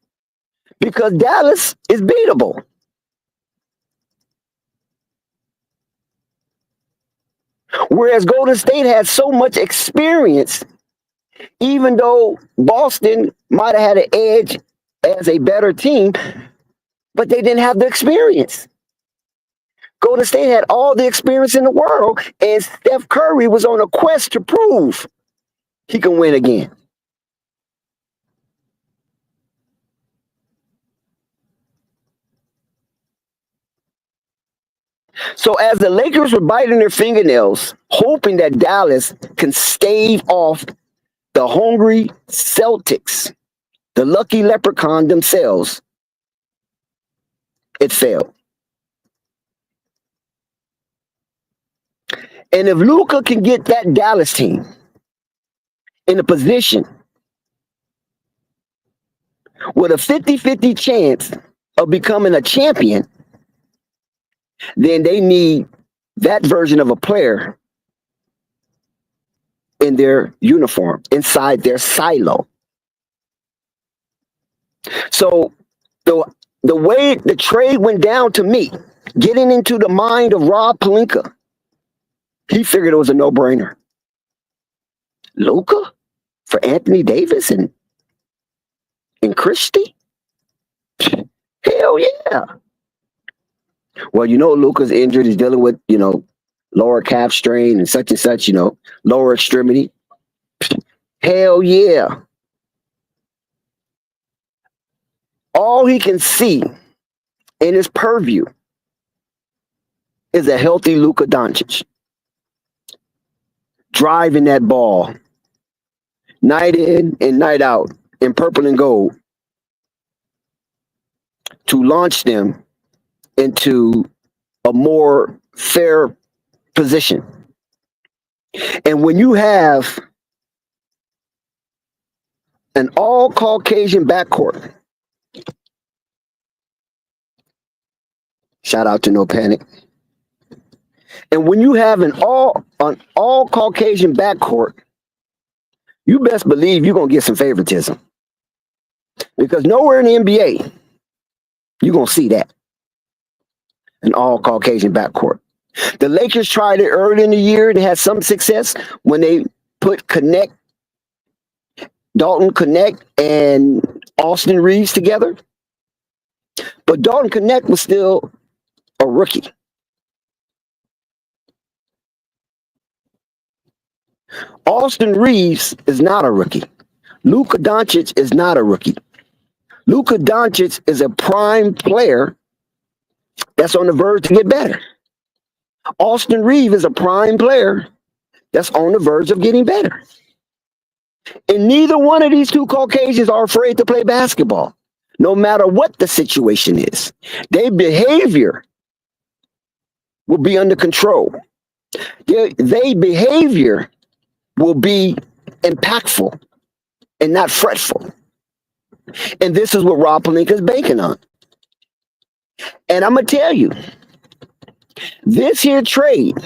[SPEAKER 4] because Dallas is beatable. Whereas Golden State had so much experience, even though Boston might have had an edge as a better team, but they didn't have the experience. Golden State had all the experience in the world, and Steph Curry was on a quest to prove he can win again. So as the Lakers were biting their fingernails, hoping that Dallas can stave off the hungry Celtics, the lucky leprechaun themselves, it failed. And if Luka can get that Dallas team in a position with a 50-50 chance of becoming a champion, then they need that version of a player in their uniform, inside their silo. So the way the trade went down, to me, getting into the mind of Rob Pelinka, he figured it was a no-brainer. Luka for Anthony Davis and Christie? Hell yeah. Well, Luka's injured. He's dealing with, lower calf strain and such, lower extremity. Hell yeah. All he can see in his purview is a healthy Luka Doncic driving that ball night in and night out in purple and gold to launch them into a more fair position. And when you have an all-Caucasian backcourt, shout out to No Panic. And when you have an all-Caucasian backcourt, you best believe you're going to get some favoritism. Because nowhere in the NBA, you're going to see that. An all-Caucasian backcourt. The Lakers tried it early in the year. They had some success when they put Dalton Connect and Austin Reeves together. But Dalton Connect was still a rookie. Austin Reeves is not a rookie. Luka Doncic is not a rookie. Luka Doncic is a prime player that's on the verge to get better. Austin Reeves is a prime player that's on the verge of getting better. And neither one of these two Caucasians are afraid to play basketball, no matter what the situation is. Their behavior will be under control. Their behavior will be impactful and not fretful. And this is what Rob Pelinka is banking on. And I'm going to tell you, this here trade,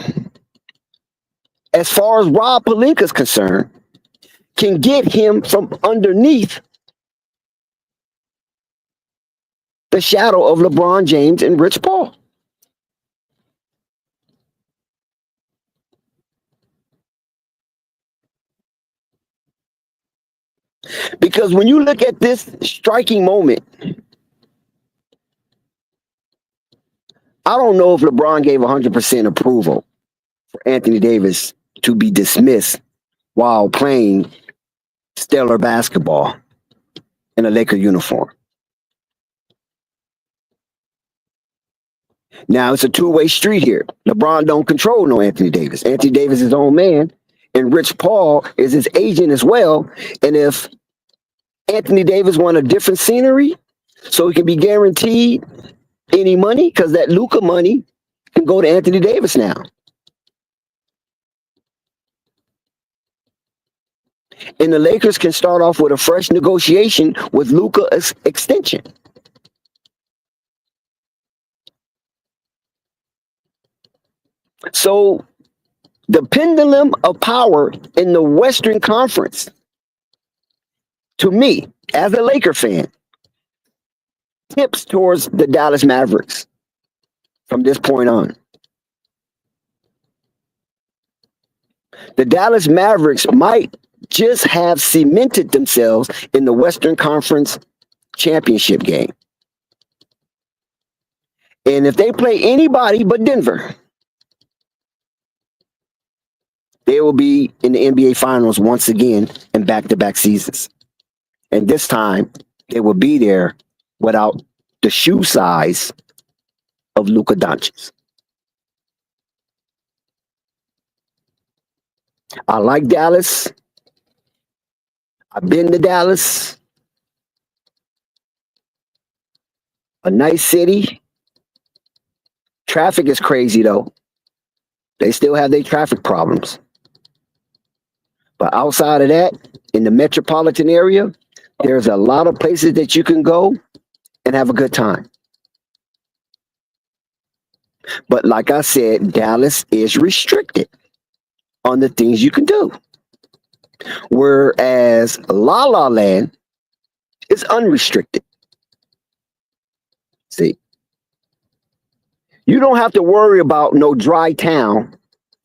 [SPEAKER 4] as far as Rob Pelinka is concerned, can get him from underneath the shadow of LeBron James and Rich Paul. Because when you look at this striking moment, I don't know if LeBron gave 100% approval for Anthony Davis to be dismissed while playing stellar basketball in a Laker uniform. Now, it's a two-way street here. LeBron don't control no Anthony Davis. Anthony Davis is his own man, and Rich Paul is his agent as well. And if Anthony Davis want a different scenery so he can be guaranteed any money, because that Luka money can go to Anthony Davis now. And the Lakers can start off with a fresh negotiation with Luka's extension. So the pendulum of power in the Western Conference, to me, as a Laker fan, tips towards the Dallas Mavericks from this point on. The Dallas Mavericks might just have cemented themselves in the Western Conference championship game. And if they play anybody but Denver, they will be in the NBA Finals once again in back-to-back seasons. And this time, they will be there without the shoe size of Luka Doncic. I like Dallas. I've been to Dallas. A nice city. Traffic is crazy, though. They still have their traffic problems. But outside of that, in the metropolitan area, there's a lot of places that you can go and have a good time. But like I said, Dallas is restricted on the things you can do. Whereas La La Land is unrestricted. See, you don't have to worry about no dry town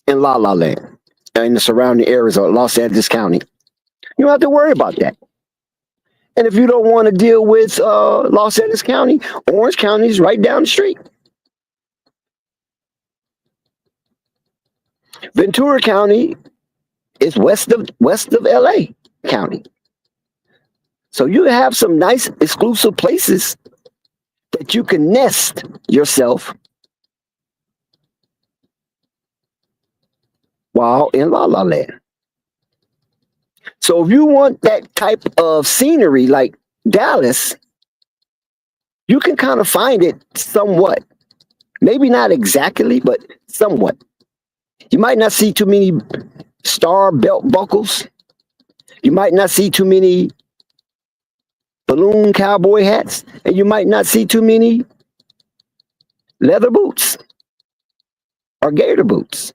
[SPEAKER 4] in La La Land in the surrounding areas of Los Angeles County. You don't have to worry about that. And if you don't want to deal with Los Angeles County, Orange County is right down the street. Ventura County is west of LA County. So you have some nice exclusive places that you can nest yourself while in La La Land. So if you want that type of scenery like Dallas, you can kind of find it somewhat. Maybe not exactly, but somewhat. You might not see too many star belt buckles. You might not see too many balloon cowboy hats. And you might not see too many leather boots or gator boots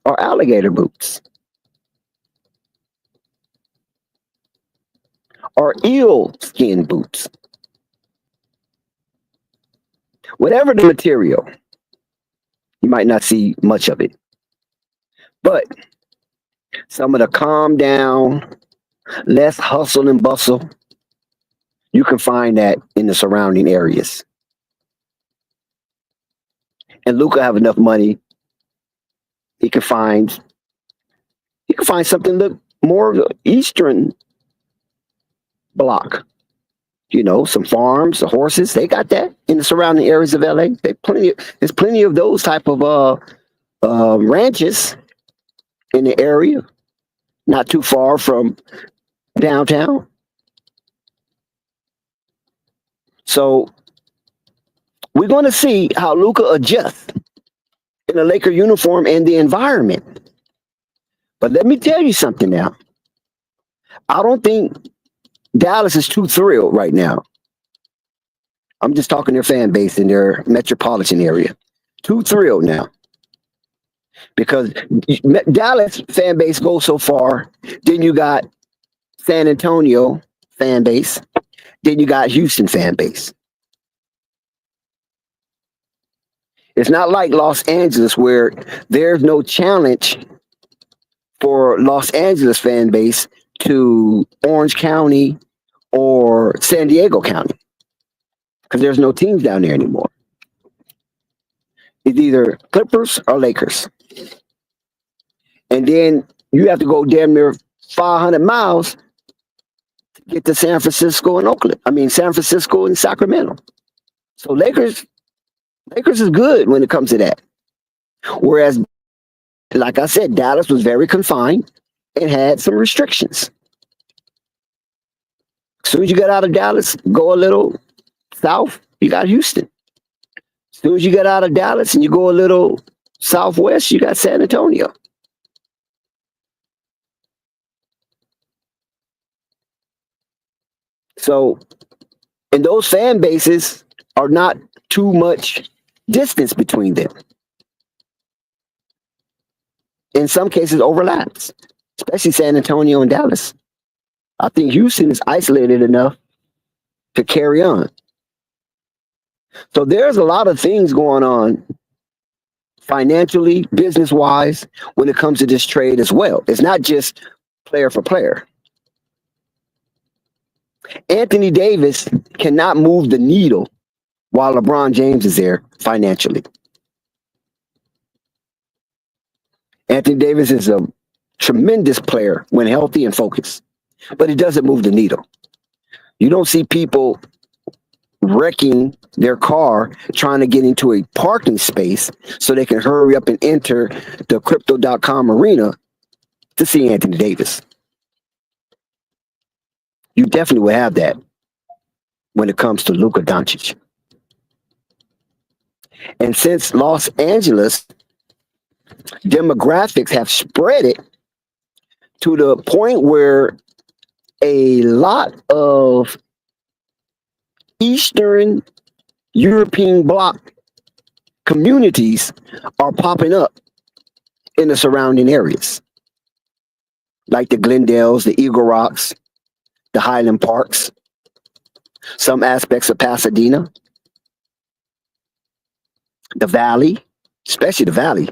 [SPEAKER 4] or alligator boots or eel skin boots. Whatever the material, you might not see much of it. But some of the calm down, less hustle and bustle, you can find that in the surrounding areas. And Luka have enough money, he can find something look more Eastern block. You know, some farms, the horses, they got that in the surrounding areas of LA. There's plenty of those type of ranches in the area, not too far from downtown. So we're going to see how Luka adjusts in a Laker uniform and the environment. But let me tell you something now. I don't think Dallas is too thrilled right now. I'm just talking their fan base in their metropolitan area. Too thrilled now. Because Dallas fan base goes so far. Then you got San Antonio fan base. Then you got Houston fan base. It's not like Los Angeles where there's no challenge for Los Angeles fan base to Orange County or San Diego County, because there's no teams down there anymore. It's either Clippers or Lakers. And then you have to go damn near 500 miles to get to San Francisco and San Francisco and Sacramento. So Lakers is good when it comes to that. Whereas, like I said, Dallas was very confined and had some restrictions. As soon as you get out of Dallas, go a little south, you got Houston. As soon as you get out of Dallas and you go a little southwest, you got San Antonio. So, and those fan bases are not too much distance between them. in some cases overlaps, especially San Antonio and Dallas. I think Houston is isolated enough to carry on. So there's a lot of things going on financially, business-wise, when it comes to this trade as well. It's not just player for player. Anthony Davis cannot move the needle while LeBron James is there financially. Anthony Davis is a tremendous player when healthy and focused, but he doesn't move the needle. You don't see people wrecking their car trying to get into a parking space so they can hurry up and enter the crypto.com arena to see Anthony Davis. You definitely will have that when it comes to Luka Doncic. And since Los Angeles demographics have spread it to the point where a lot of Eastern European bloc communities are popping up in the surrounding areas, like the Glendales, the Eagle Rocks, the Highland Parks, some aspects of Pasadena, the Valley, especially the Valley.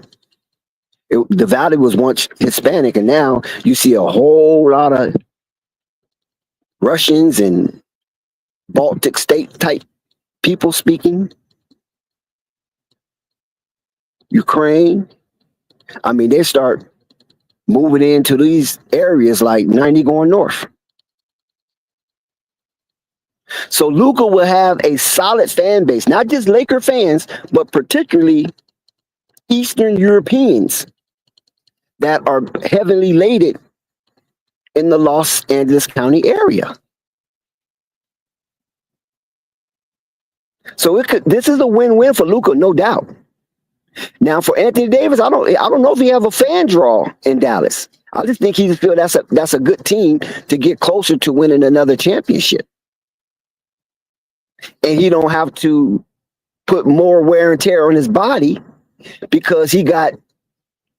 [SPEAKER 4] The Valley was once Hispanic, and now you see a whole lot of Russians and Baltic state type people speaking. Ukraine. I mean, they start moving into these areas like 90 going north. So Luka will have a solid fan base, not just Laker fans, but particularly Eastern Europeans that are heavily laden in the Los Angeles County area. So this is a win-win for Luka, no doubt. Now for Anthony Davis, I don't know if he have a fan draw in Dallas. I just think he feel that's a good team to get closer to winning another championship. And he don't have to put more wear and tear on his body because he got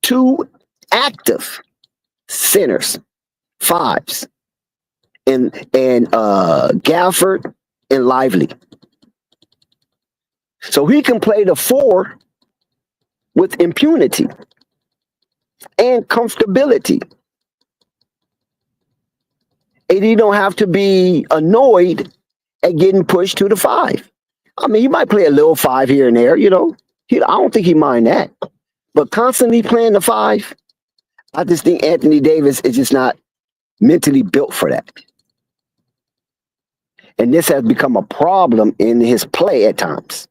[SPEAKER 4] two active centers, fives, and Gafford and Lively. So he can play the four with impunity and comfortability. And he don't have to be annoyed at getting pushed to the five. I mean, he might play a little five here and there, you know. I don't think he mind that. But constantly playing the five, I just think Anthony Davis is just not mentally built for that. And this has become a problem in his play at times,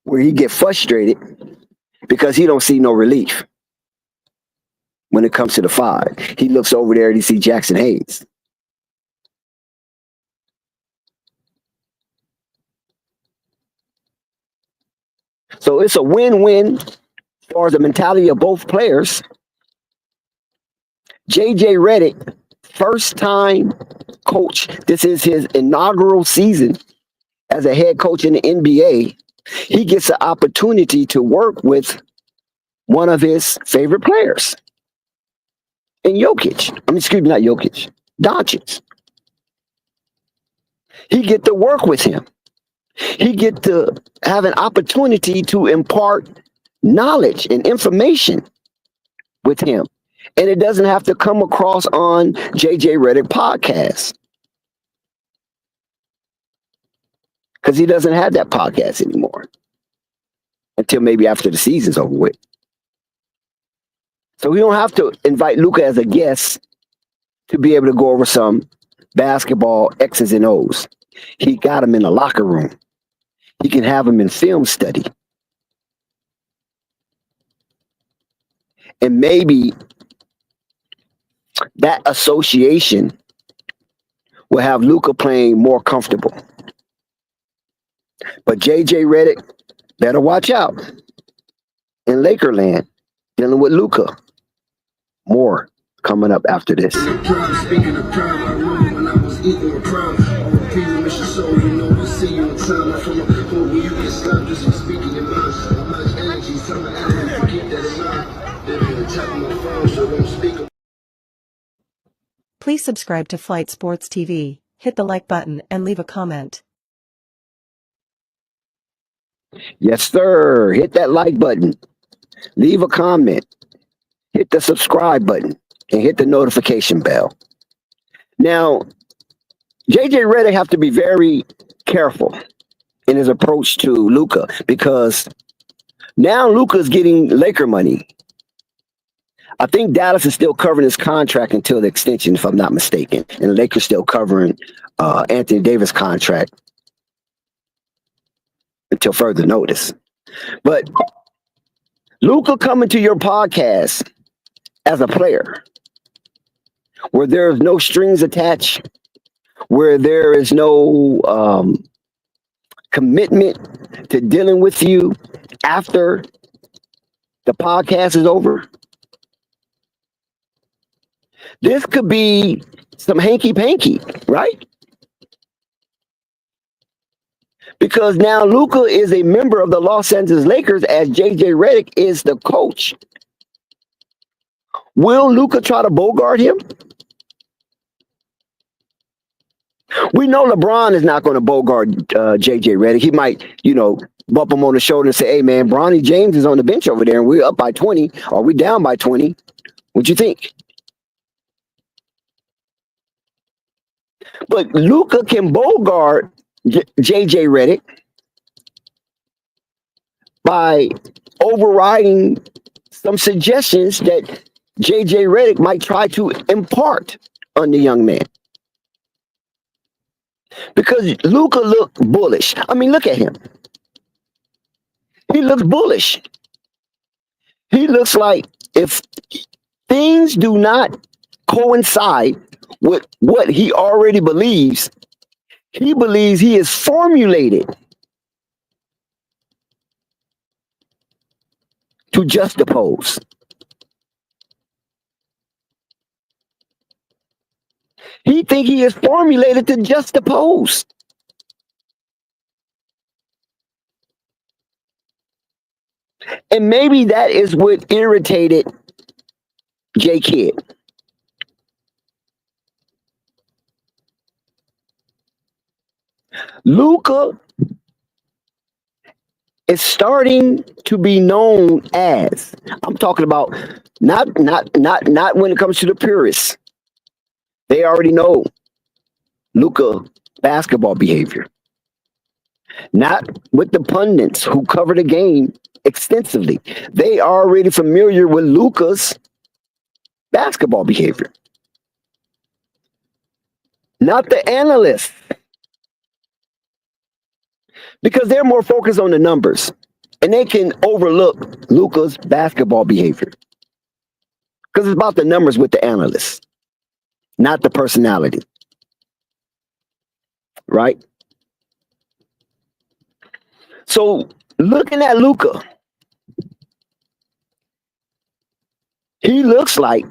[SPEAKER 4] where he get frustrated because he don't see no relief when it comes to the five. He looks over there and he sees Jackson Hayes. So it's a win-win as far as the mentality of both players. JJ Redick, first-time coach. This is his inaugural season as a head coach in the NBA. He gets an opportunity to work with one of his favorite players. And Jokic. Excuse me, not Jokic. Doncic. He get to work with him. He get to have an opportunity to impart knowledge and information with him. And it doesn't have to come across on JJ Redick podcast. Because he doesn't have that podcast anymore. Until maybe after the season's over with. So we don't have to invite Luka as a guest to be able to go over some basketball X's and O's. He got him in the locker room. He can have him in film study. And maybe that association will have Luka playing more comfortable. But JJ Redick better watch out in Lakerland dealing with Luka. More coming up after this.
[SPEAKER 7] Speaking of prime, I remember when I was eating with prime. All the people mission so you know we'll see you in time. I'm from a point where you can stop just from speaking your mind. So much energy, summer energy, keep that in mind. Living in a top of my phone, so don't speak.
[SPEAKER 5] Please subscribe to Flight Sports TV, hit the like button, and leave a comment.
[SPEAKER 4] Yes, sir. Hit that like button. Leave a comment. Hit the subscribe button. And hit the notification bell. Now, JJ Redick have to be very careful in his approach to Luka, because now Luka's getting Laker money. I think Dallas is still covering his contract until the extension, if I'm not mistaken. And the Lakers still covering Anthony Davis' contract until further notice. But Luka coming to your podcast as a player, where there's no strings attached, where there is no commitment to dealing with you after the podcast is over. This could be some hanky-panky, right? Because now Luka is a member of the Los Angeles Lakers, as JJ Redick is the coach. Will Luka try to bogart him? We know LeBron is not going to bogart JJ Redick. He might, bump him on the shoulder and say, hey, man, Bronny James is on the bench over there, and we're up by 20, or we down by 20. What you think? But Luka can bogart JJ Redick by overriding some suggestions that JJ Redick might try to impart on the young man. Because Luka looked bullish. I mean, look at him. He looks bullish. He looks like if things do not coincide with what he already believes, he believes he is formulated to juxtapose. He think he is formulated to juxtapose. And maybe that is what irritated J Kidd. Luka is starting to be known as, I'm talking about not when it comes to the purists. They already know Luka basketball behavior. Not with the pundits who cover the game extensively. They are already familiar with Luka's basketball behavior. Not the analysts. Because they're more focused on the numbers. And they can overlook Luka's basketball behavior. Because it's about the numbers with the analysts, not the personality. Right? So, looking at Luka, he looks like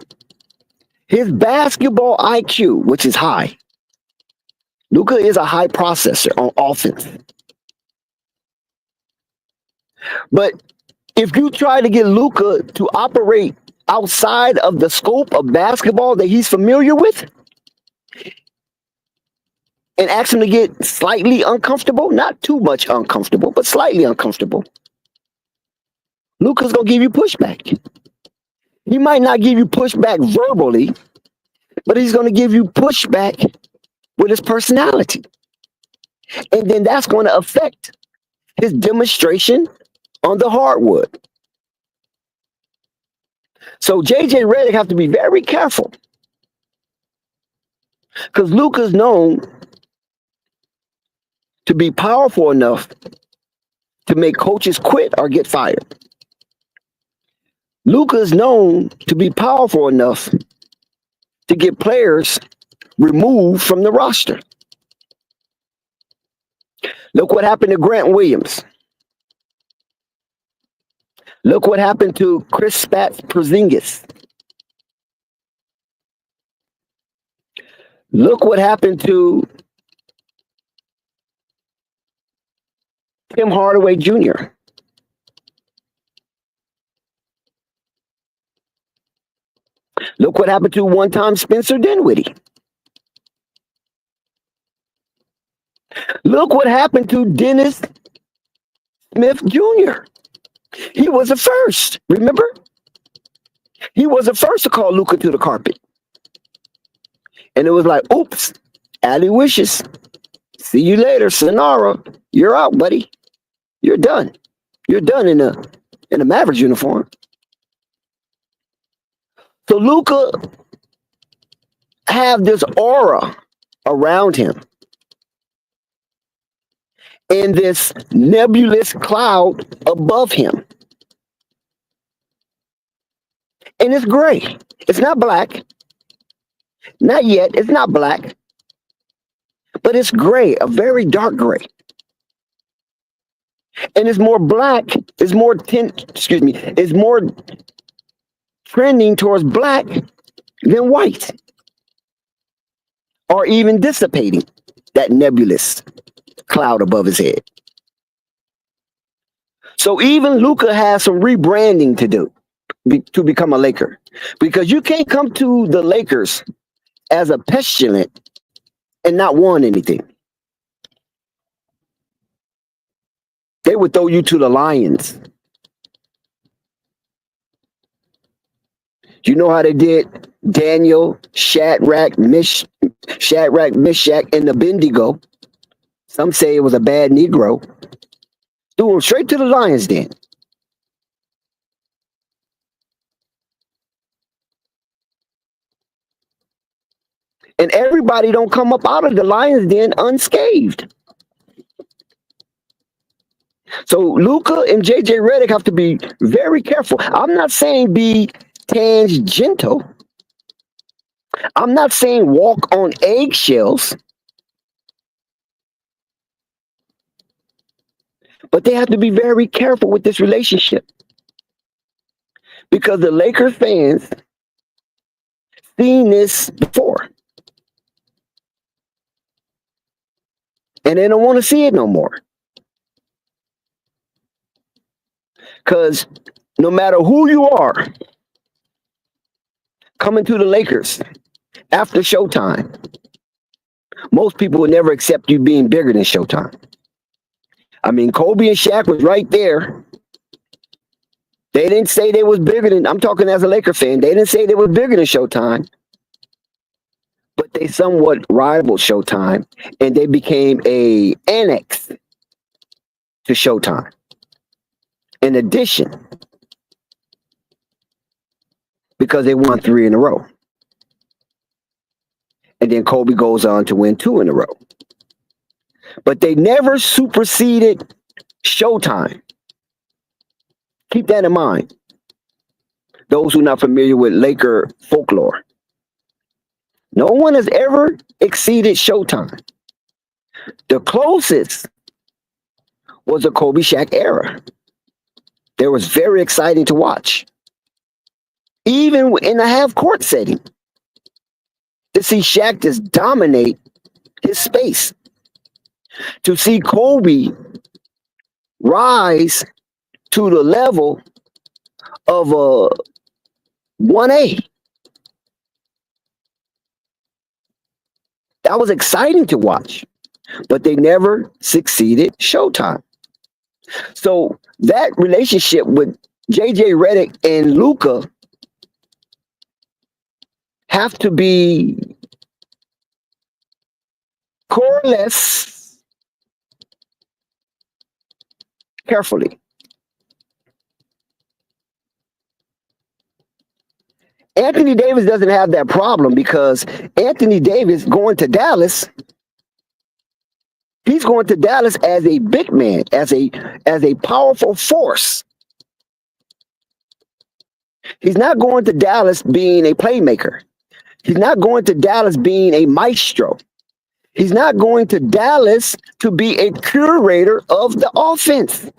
[SPEAKER 4] his basketball IQ, which is high. Luka is a high processor on offense. But if you try to get Luka to operate outside of the scope of basketball that he's familiar with, and ask him to get slightly uncomfortable, not too much uncomfortable, but slightly uncomfortable, Luka's going to give you pushback. He might not give you pushback verbally, but he's going to give you pushback with his personality. And then that's going to affect his demonstration on the hardwood. So JJ Redick have to be very careful, because Luka's known to be powerful enough to make coaches quit or get fired. Luka is known to be powerful enough to get players removed from the roster. Look what happened to Grant Williams. Look what happened to Kristaps Porzingis. Look what happened to Tim Hardaway Jr. Look what happened to one-time Spencer Dinwiddie. Look what happened to Dennis Smith Jr. He was the first, remember? He was the first to call Luka to the carpet. And it was like, oops, Allie wishes. See you later, Sonara. You're out, buddy. You're done. You're done in a Mavericks uniform. So Luka have this aura around him and this nebulous cloud above him. And it's gray. It's not black. Not yet. It's not black. But it's gray, a very dark gray. And it's more black, it's more it's more trending towards black than white. Or even dissipating that nebulous cloud above his head. So even Luka has some rebranding to do to become a Laker. Because you can't come to the Lakers as a pestilent and not won anything. They would throw you to the lions. You know how they did Daniel, Shadrach, Meshach, and Abednego. Some say it was a bad Negro. Threw him straight to the lions den. And everybody don't come up out of the lion's den unscathed. So Luka and JJ Redick have to be very careful. I'm not saying be tangential. I'm not saying walk on eggshells. But they have to be very careful with this relationship. Because the Lakers fans seen this before. And they don't want to see it no more. Because no matter who you are, coming to the Lakers after Showtime, most people would never accept you being bigger than Showtime. I mean, Kobe and Shaq was right there. They didn't say they was bigger than, I'm talking as a Laker fan, they didn't say they were bigger than Showtime. But they somewhat rivaled Showtime, and they became a annex to Showtime. In addition, because they won 3 in a row. And then Kobe goes on to win 2 in a row. But they never superseded Showtime. Keep that in mind. Those who are not familiar with Laker folklore. No one has ever exceeded Showtime. The closest was the Kobe Shaq era. That was very exciting to watch. Even in a half-court setting. To see Shaq just dominate his space. To see Kobe rise to the level of a 1A. That was exciting to watch, but they never succeeded Showtime. So that relationship with JJ Redick and Luka have to be coalesced carefully. Anthony Davis doesn't have that problem because Anthony Davis going to Dallas, he's going to Dallas as a big man, as a powerful force. He's not going to Dallas being a playmaker. He's not going to Dallas being a maestro. He's not going to Dallas to be a curator of the offense.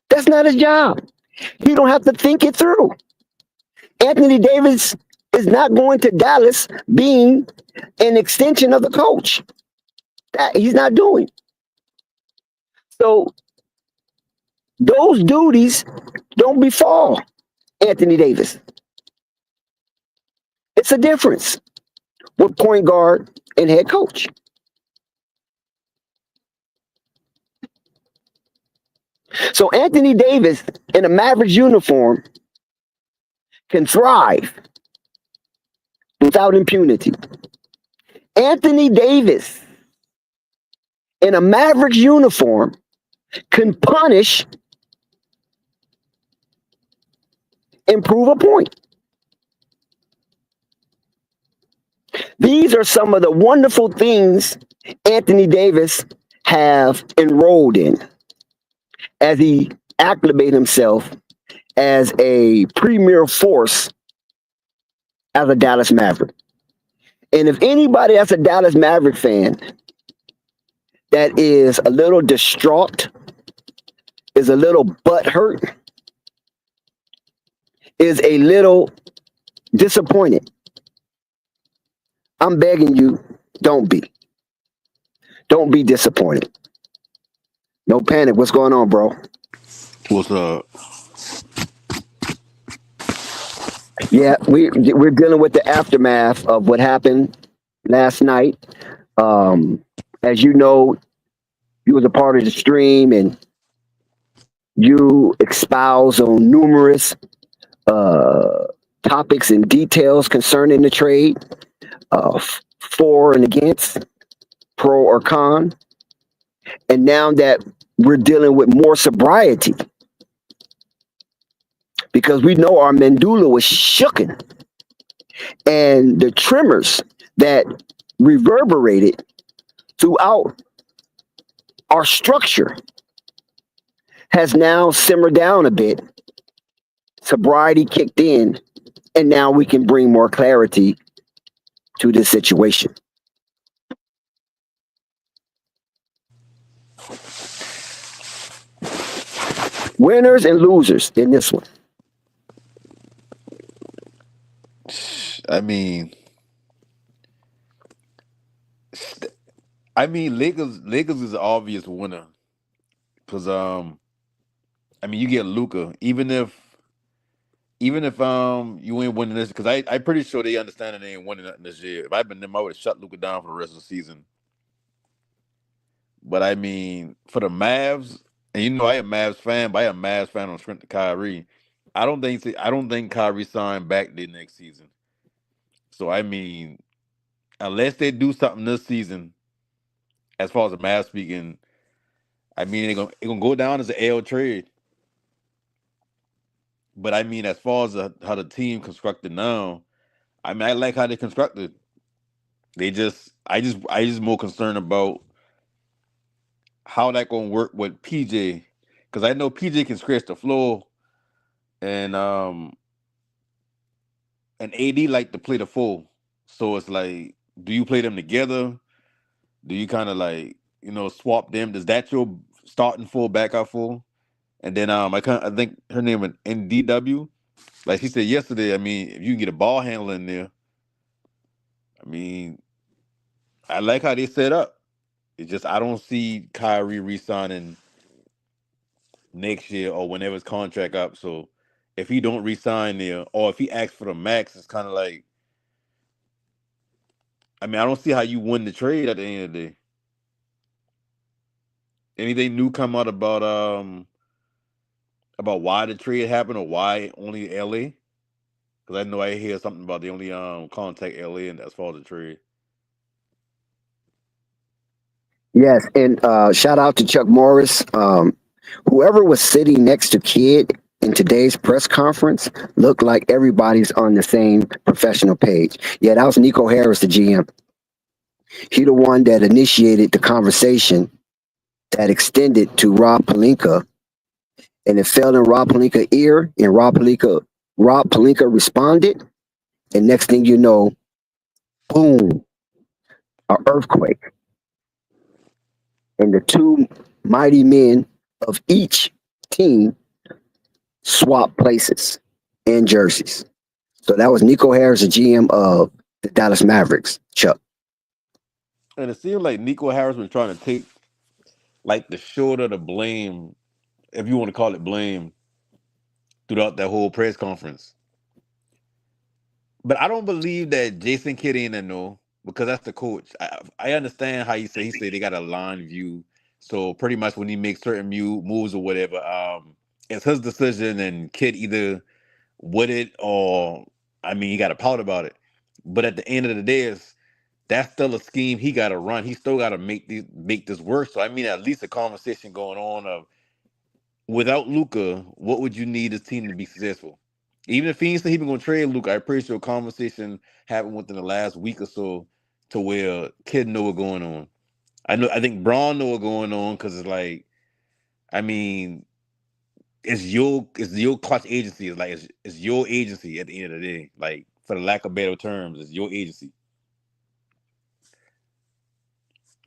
[SPEAKER 4] That's not his job. He don't have to think it through. Anthony Davis is not going to Dallas being an extension of the coach. That he's not doing. So those duties don't befall Anthony Davis. What's the difference with point guard and head coach? So Anthony Davis in a Mavericks uniform can thrive without impunity. Anthony Davis in a Mavericks uniform can punish and prove a point. These are some of the wonderful things Anthony Davis have enrolled in as he acclimates himself as a premier force as a Dallas Maverick. And if anybody that's a Dallas Maverick fan that is a little distraught, is a little butthurt, is a little disappointed, I'm begging you, don't be. Don't be disappointed. No panic. What's going on, bro?
[SPEAKER 8] What's up?
[SPEAKER 4] Yeah, we're dealing with the aftermath of what happened last night. As you know, you was a part of the stream and you espouse on numerous topics and details concerning the trade, for and against, pro or con. And now that we're dealing with more sobriety, because we know our medulla was shooken, and the tremors that reverberated throughout our structure has now simmered down a bit. Sobriety kicked in, and now we can bring more clarity to this situation. Winners and losers in this one.
[SPEAKER 8] I mean, Lakers is an obvious winner because you get Luka. Even if you ain't winning this, because I pretty sure they understand that they ain't winning nothing this year. If I'd been them, I would have shut Luka down for the rest of the season. But I mean, for the Mavs, and you know I am a Mavs fan, but I am a Mavs fan on strength to Kyrie. I don't think Kyrie signed back the next season. So I mean, unless they do something this season, as far as the Mavs speaking, I mean it's gonna go down as an L trade. But I mean, as far as how the team constructed now, I mean I like how they constructed. I just more concerned about how that gonna work with PJ, because I know PJ can scratch the floor, and AD like to play the full. So it's like, do you play them together? Do you kind of like, swap them? Is that your starting full, backup full? And then I think her name was NDW. Like she said yesterday, I mean, if you can get a ball handler in there, I mean, I like how they set up. It's just I don't see Kyrie re-signing next year or whenever his contract up. So if he don't re-sign there, or if he asks for the max, it's kind of like, I mean, I don't see how you win the trade at the end of the day. Anything new come out about why the trade happened or why only LA? Because I know I hear something about they only contact LA and as far as the trade.
[SPEAKER 4] Yes, and shout out to Chuck Morris. Whoever was sitting next to Kid in today's press conference looked like everybody's on the same professional page. Yeah, that was Nico Harris, the GM. He the one that initiated the conversation that extended to Rob Pelinka, and it fell in Rob Pelinka's ear, and Rob Pelinka responded, and next thing you know, boom, an earthquake. And the two mighty men of each team swap places and jerseys. So that was Nico Harris, the GM of the Dallas Mavericks, Chuck.
[SPEAKER 8] And it seemed like Nico Harris was trying to take like the short of the blame, if you want to call it blame, throughout that whole press conference. But I don't believe that Jason Kidd ain't a no because that's the coach. I understand how he said they got a line view. So pretty much when he makes certain moves or whatever, it's his decision, and Kidd either with it or I mean he got to pout about it. But at the end of the day, that's still a scheme he got to run. He still got to make this work. So I mean, at least a conversation going on of without Luka, what would you need this team to be successful? Even if he ain't say he been gonna trade Luka, I'm pretty sure a conversation happened within the last week or so to where Kid know what's going on. I think Braun know what's going on because it's like, I mean, it's your clutch agency. It's like it's your agency at the end of the day. Like for the lack of better terms, it's your agency.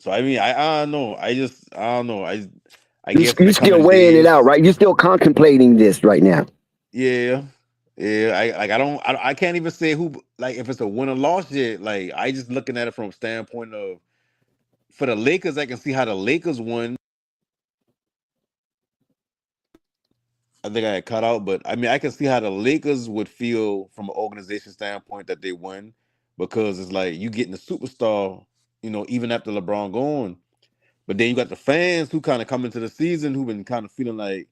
[SPEAKER 8] So I mean, I don't know. I don't know. I guess in
[SPEAKER 4] You
[SPEAKER 8] the
[SPEAKER 4] still
[SPEAKER 8] coming
[SPEAKER 4] weighing it out,
[SPEAKER 8] days,
[SPEAKER 4] right? You're still contemplating this right now.
[SPEAKER 8] yeah. Yeah, I can't even say who like if it's a win or loss yet. Like I just looking at it from a standpoint of for the Lakers, I can see how the Lakers won. I think I had cut out, but I mean I can see how the Lakers would feel from an organization standpoint that they win because it's like you getting a superstar, even after LeBron gone. But then you got the fans who kind of come into the season who've been kind of feeling like,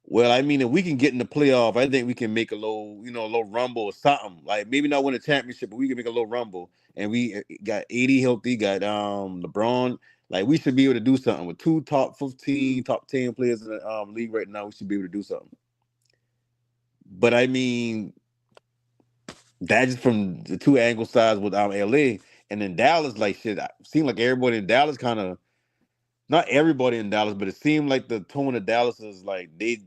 [SPEAKER 8] well, I mean, if we can get in the playoff, I think we can make a little rumble or something. Like maybe not win a championship, but we can make a little rumble. And we got 80 healthy, got LeBron. Like we should be able to do something with two top 15, top 10 players in the league right now. We should be able to do something. But I mean, that's just from the two angle sides with LA. And then Dallas, like shit, it seemed like everybody in Dallas kind of not everybody in Dallas, but it seemed like the tone of Dallas is like they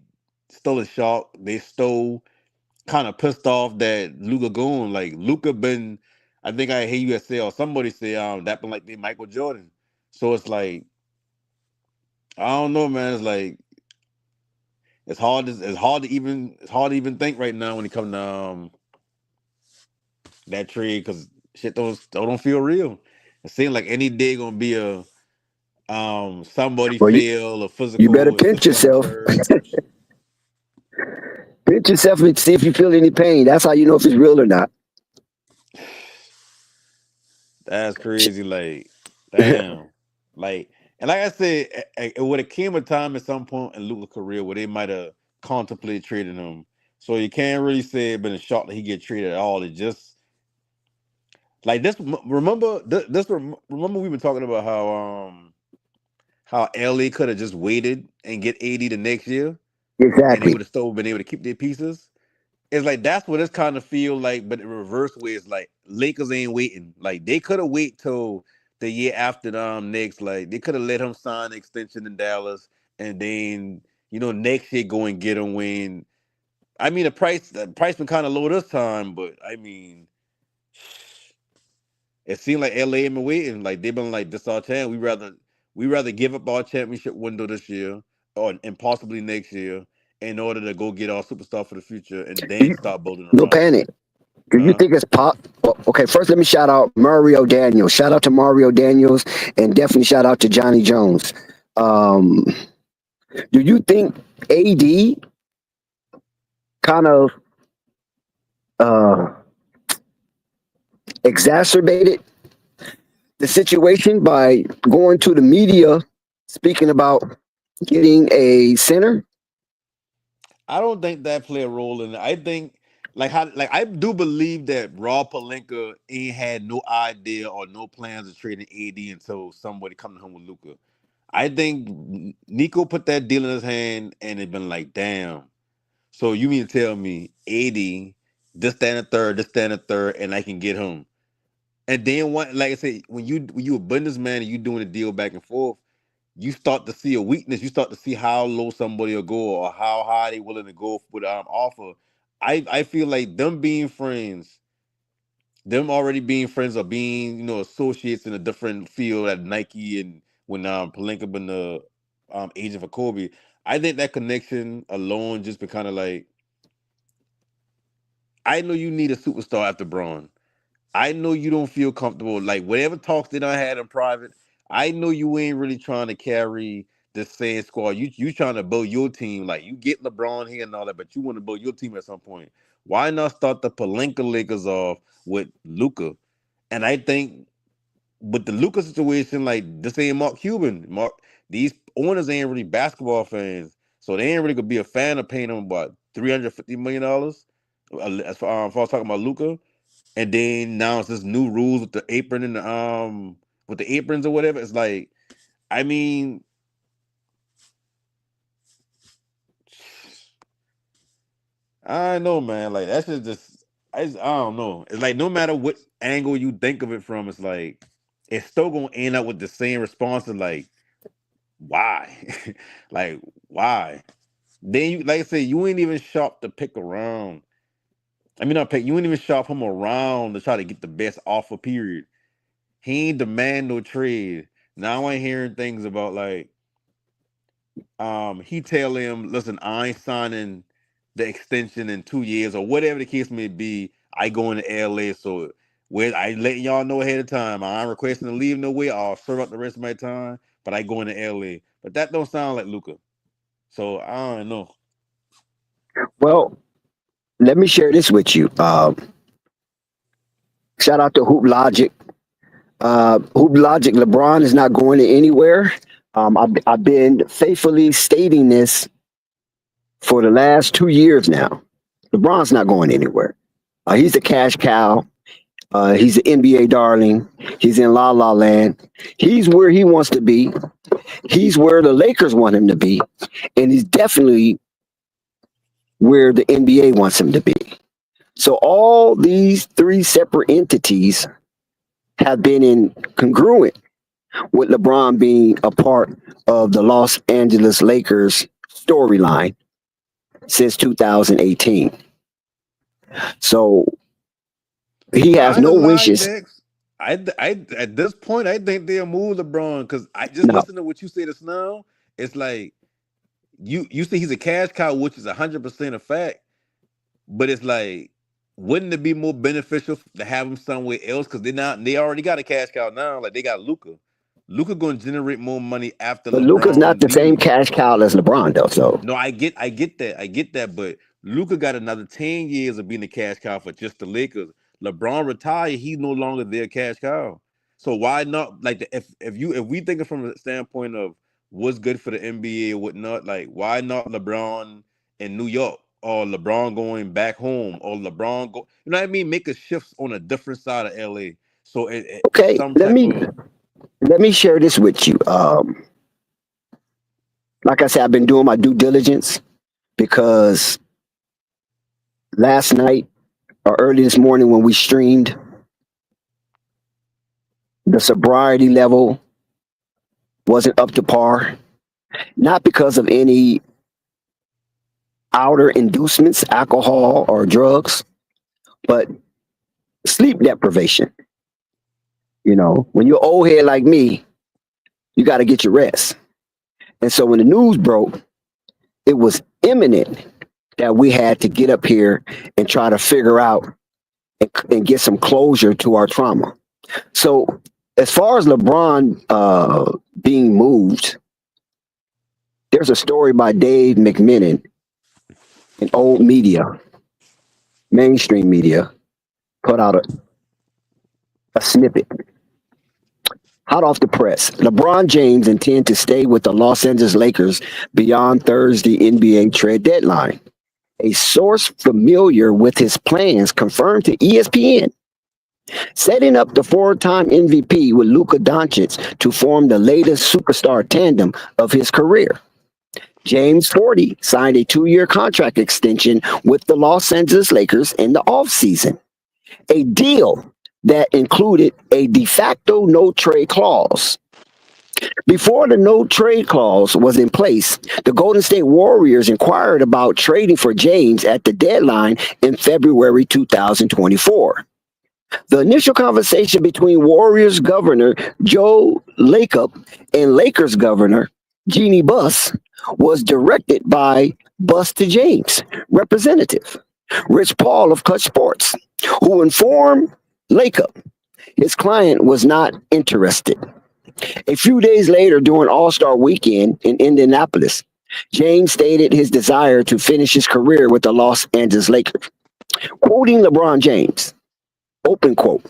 [SPEAKER 8] still in shock. They stole kind of pissed off that Luka gone. Like Luka been, I think I hear you say or somebody say that been like they Michael Jordan. So it's like I don't know, man. It's like it's hard to even think right now when it comes to that trade because shit don't feel real. It seems like any day gonna be a somebody
[SPEAKER 4] Well,
[SPEAKER 8] fail or
[SPEAKER 4] you better
[SPEAKER 8] physical or
[SPEAKER 4] pinch
[SPEAKER 8] this and the
[SPEAKER 4] yourself.
[SPEAKER 8] third.
[SPEAKER 4] Pinch yourself and see if you feel any pain. That's how you know if it's real or not.
[SPEAKER 8] That's crazy. Like, damn. Like, and like I said, it would have came a time at some point in Luka's career where they might have contemplated trading him. So you can't really say it been a shock that he get traded at all. It just like this. Remember we've been talking about how LA could have just waited and get 80 the next year, and they
[SPEAKER 4] Exactly.
[SPEAKER 8] would have still been able to keep their pieces. It's like that's what it's kind of feel like, but the reverse way is like Lakers ain't waiting. Like they could have wait till the year after next. Like they could have let him sign an extension in Dallas, and then next year go and get him when. I mean the price been kind of low this time, but I mean it seemed like LA been waiting. Like they've been like this our time. We rather give up our championship window this year or and possibly next year in order to go get our superstar for the future and then start building
[SPEAKER 4] No
[SPEAKER 8] around him.
[SPEAKER 4] panic. Do you
[SPEAKER 8] Huh?
[SPEAKER 4] think it's pop? Okay, first let me shout out Mario Daniels. Shout out to Mario Daniels, and definitely shout out to Johnny Jones. Um, do you think AD kind of uh, exacerbated the situation by going to the media speaking about getting a center?
[SPEAKER 8] I don't think that play a role in it. I think I do believe that Rob Pelinka ain't had no idea or no plans of trading AD until somebody come to him with Luka. I think Nico put that deal in his hand and it been like, damn. So you mean to tell me AD, this, that, and a third, this, that, and a third, and I can get him. And then like I said, when you a businessman and you doing a deal back and forth, you start to see a weakness. You start to see how low somebody will go or how high they willing to go with offer. I feel like them already being friends or being associates in a different field at Nike and when Pelinka been the agent for Kobe. I think that connection alone just been kind of like I know you need a superstar after Braun. I know you don't feel comfortable. Like whatever talks that I had in private, I know you ain't really trying to carry this same squad. You trying to build your team. Like, you get LeBron here and all that, but you want to build your team at some point. Why not start the Pelinka Lakers off with Luka? And I think with the Luka situation, like, this ain't Mark Cuban. These owners ain't really basketball fans, so they ain't really gonna be a fan of paying them about $350 million. As far as talking about Luka, and then now it's this new rules with the apron and the with the aprons or whatever. It's like, I mean, I don't know, man. Like, that's just I don't know. It's like, no matter what angle you think of it from, it's like it's still gonna end up with the same response of like, why? Like, why? Then you, like I said, you ain't even shop to pick around. I mean, not pick. You ain't even shop him around to try to get the best offer. Period. He ain't demand no trade. Now I ain't hearing things about like, he tell him, listen, I ain't signing the extension in 2 years or whatever the case may be. I go into LA, so where I letting y'all know ahead of time. I'm requesting to leave no way. I'll serve out the rest of my time, but I go into LA. But that don't sound like Luka. So I don't know.
[SPEAKER 4] Well, let me share this with you. Shout out to Hoop Logic. Hoop Logic, LeBron is not going anywhere. I've been faithfully stating this for the last 2 years now. LeBron's not going anywhere. He's a cash cow. He's an NBA darling. He's in La La Land. He's where he wants to be. He's where the Lakers want him to be. And he's definitely where the NBA wants him to be. So all these three separate entities have been in congruent with LeBron being a part of the Los Angeles Lakers storyline since 2018. So he has no wishes.
[SPEAKER 8] Dex. I at this point, I think they'll move LeBron because I just
[SPEAKER 4] No.
[SPEAKER 8] listen to what you say this now. It's like you say he's a cash cow, which is 100% a fact. But it's like, wouldn't it be more beneficial to have him somewhere else? Because they already got a cash cow now. Like, they got Luka. Luka going to generate more money after
[SPEAKER 4] But Luka's not
[SPEAKER 8] LeBron
[SPEAKER 4] the same
[SPEAKER 8] leaves.
[SPEAKER 4] cash cow as LeBron, though. So
[SPEAKER 8] No, I get that. But Luka got another 10 years of being a cash cow for just the Lakers. LeBron retired, he's no longer their cash cow. So why not, like, if we think from the standpoint of what's good for the NBA or whatnot, like, why not LeBron in New York, or LeBron going back home, or LeBron go, you know what I mean? Make a shift on a different side of LA. So
[SPEAKER 4] okay,
[SPEAKER 8] some
[SPEAKER 4] let
[SPEAKER 8] type of
[SPEAKER 4] me share this with you. Like I said, I've been doing my due diligence because last night or early this morning when we streamed, the sobriety level wasn't up to par. Not because of any outer inducements, alcohol or drugs, but sleep deprivation. You know, when you're old head like me, you got to get your rest. And so when the news broke, it was imminent that we had to get up here and try to figure out and get some closure to our trauma. So as far as LeBron being moved, there's a story by Dave McMenamin in old media, mainstream media, put out a snippet. Hot off the press, LeBron James intends to stay with the Los Angeles Lakers beyond Thursday NBA trade deadline. A source familiar with his plans confirmed to ESPN, setting up the four-time MVP with Luka Doncic to form the latest superstar tandem of his career. James, 40, signed a 2-year contract extension with the Los Angeles Lakers in the offseason, a deal that included a de facto no-trade clause. Before the no-trade clause was in place, the Golden State Warriors inquired about trading for James at the deadline in February 2024. The initial conversation between Warriors governor Joe Lacob and Lakers governor Jeannie Buss was directed by Buss to James representative Rich Paul of Clutch Sports, who informed Lacob his client was not interested A few days later, during All-Star Weekend in Indianapolis, James stated his desire to finish his career with the Los Angeles Lakers. Quoting LeBron James, open quote,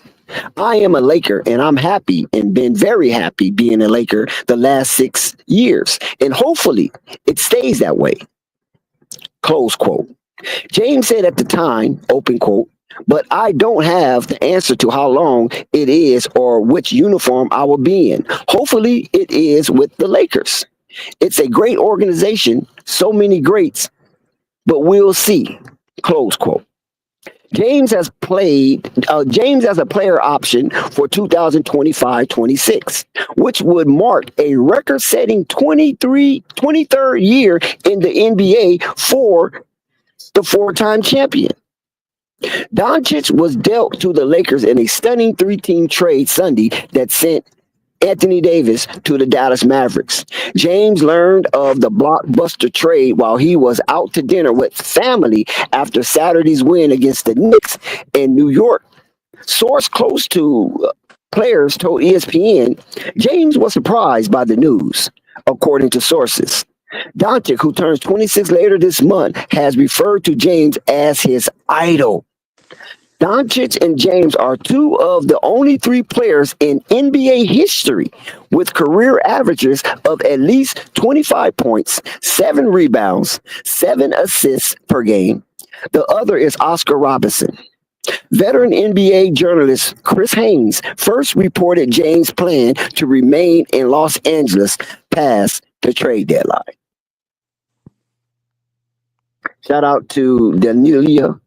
[SPEAKER 4] "I am a Laker and I'm happy and been very happy being a Laker the last 6 years. And hopefully it stays that way." Close quote. James said at the time, open quote, "But I don't have the answer to how long it is or which uniform I will be in. Hopefully it is with the Lakers. It's a great organization, so many greats, but we'll see." Close quote. James has a player option for 2025-26, which would mark a record-setting 23rd year in the NBA for the four-time champion. Doncic was dealt to the Lakers in a stunning 3-team trade Sunday that sent Anthony Davis to the Dallas Mavericks. James learned of the blockbuster trade while he was out to dinner with family after Saturday's win against the Knicks in New York. Source close to players told ESPN James was surprised by the news, according to sources. Doncic, who turns 26 later this month, has referred to James as his idol. Doncic and James are two of the only three players in NBA history with career averages of at least 25 points, 7 rebounds, 7 assists per game. The other is Oscar Robertson. Veteran NBA journalist Chris Haynes first reported James' plan to remain in Los Angeles past the trade deadline. Shout out to Danielia.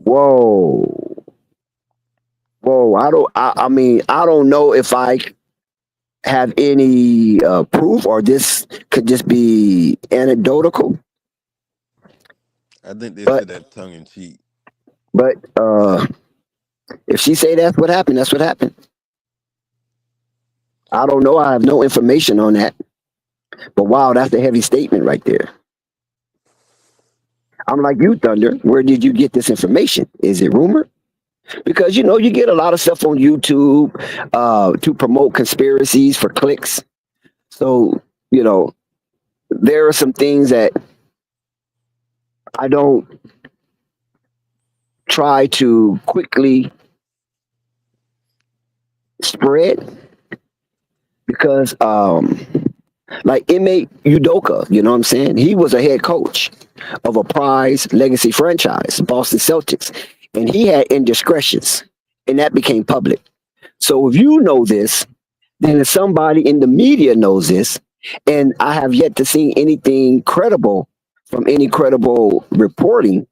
[SPEAKER 4] Whoa. I don't know if I have any proof or this could just be anecdotal.
[SPEAKER 8] I think they said that tongue in cheek.
[SPEAKER 4] But if she say that's what happened, that's what happened. I don't know. I have no information on that. But wow, that's a heavy statement right there. I'm like you, Thunder. Where did you get this information? Is it rumor? Because, you get a lot of stuff on YouTube to promote conspiracies for clicks. So, there are some things that I don't try to quickly spread because, like Ime Udoka, you know what I'm saying? He was a head coach of a prize legacy franchise, Boston Celtics, and he had indiscretions, and that became public. So if you know this, then if somebody in the media knows this, and I have yet to see anything credible from any credible reporting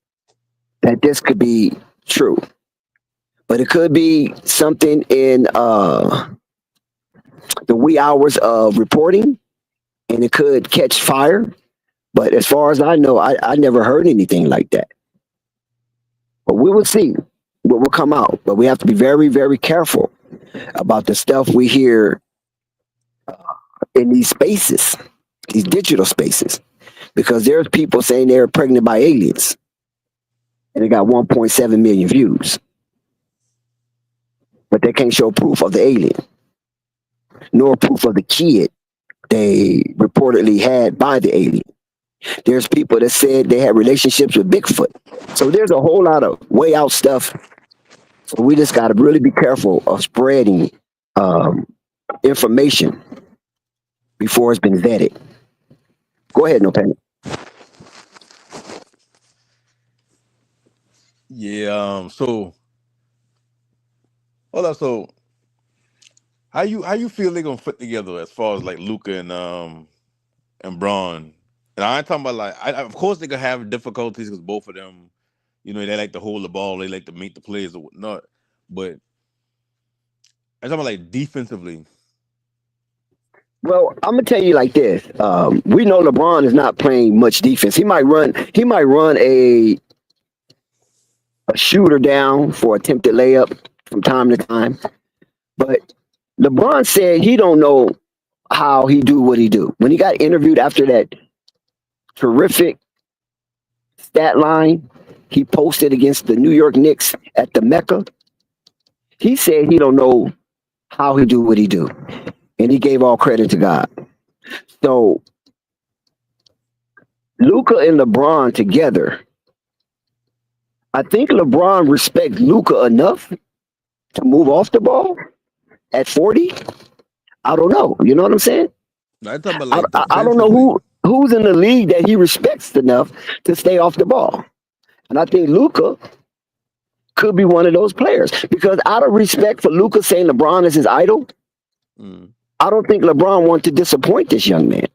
[SPEAKER 4] that this could be true. But it could be something in the wee hours of reporting, and it could catch fire. But as far as I know, I never heard anything like that. But we will see what will come out. But we have to be very, very careful about the stuff we hear in these spaces, these digital spaces, because there's people saying they're pregnant by aliens, and they got 1.7 million views, but they can't show proof of the alien, nor proof of the kid they reportedly had by the alien. There's people that said they had relationships with Bigfoot. So there's a whole lot of way out stuff. So we just got to really be careful of spreading information before it's been vetted. Go ahead, no panic.
[SPEAKER 8] Yeah. So, hold up. So, how you feel they gonna fit together as far as like Luka and Braun? And I ain't talking about like, of course they gonna have difficulties because both of them, they like to hold the ball, they like to make the plays or whatnot. But I'm talking about like defensively.
[SPEAKER 4] Well, I'm gonna tell you like this. We know LeBron is not playing much defense. He might run a shooter down for attempted layup from time to time. But LeBron said he don't know how he do what he do. When he got interviewed after that terrific stat line he posted against the New York Knicks at the Mecca, he said he don't know how he do what he do, and he gave all credit to God. So Luka and LeBron together, I think LeBron respects Luka enough to move off the ball at 40. I don't know. You know what I'm saying?
[SPEAKER 8] I talking about like
[SPEAKER 4] I don't know
[SPEAKER 8] defensively.
[SPEAKER 4] who's in the league that he respects enough to stay off the ball. And I think Luka could be one of those players because out of respect for Luka saying LeBron is his idol, I don't think LeBron wants to disappoint this young man.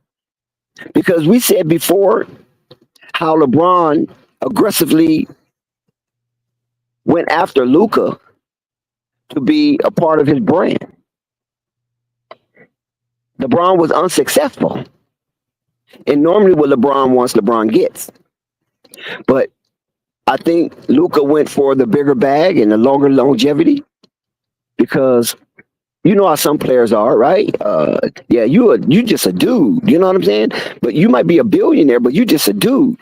[SPEAKER 4] Because we said before how LeBron aggressively went after Luka to be a part of his brand. LeBron was unsuccessful. And normally what LeBron wants, LeBron gets. But I think Luka went for the bigger bag and the longer longevity because you know how some players are, right? Yeah, you just a dude. You know what I'm saying? But you might be a billionaire, but you just a dude.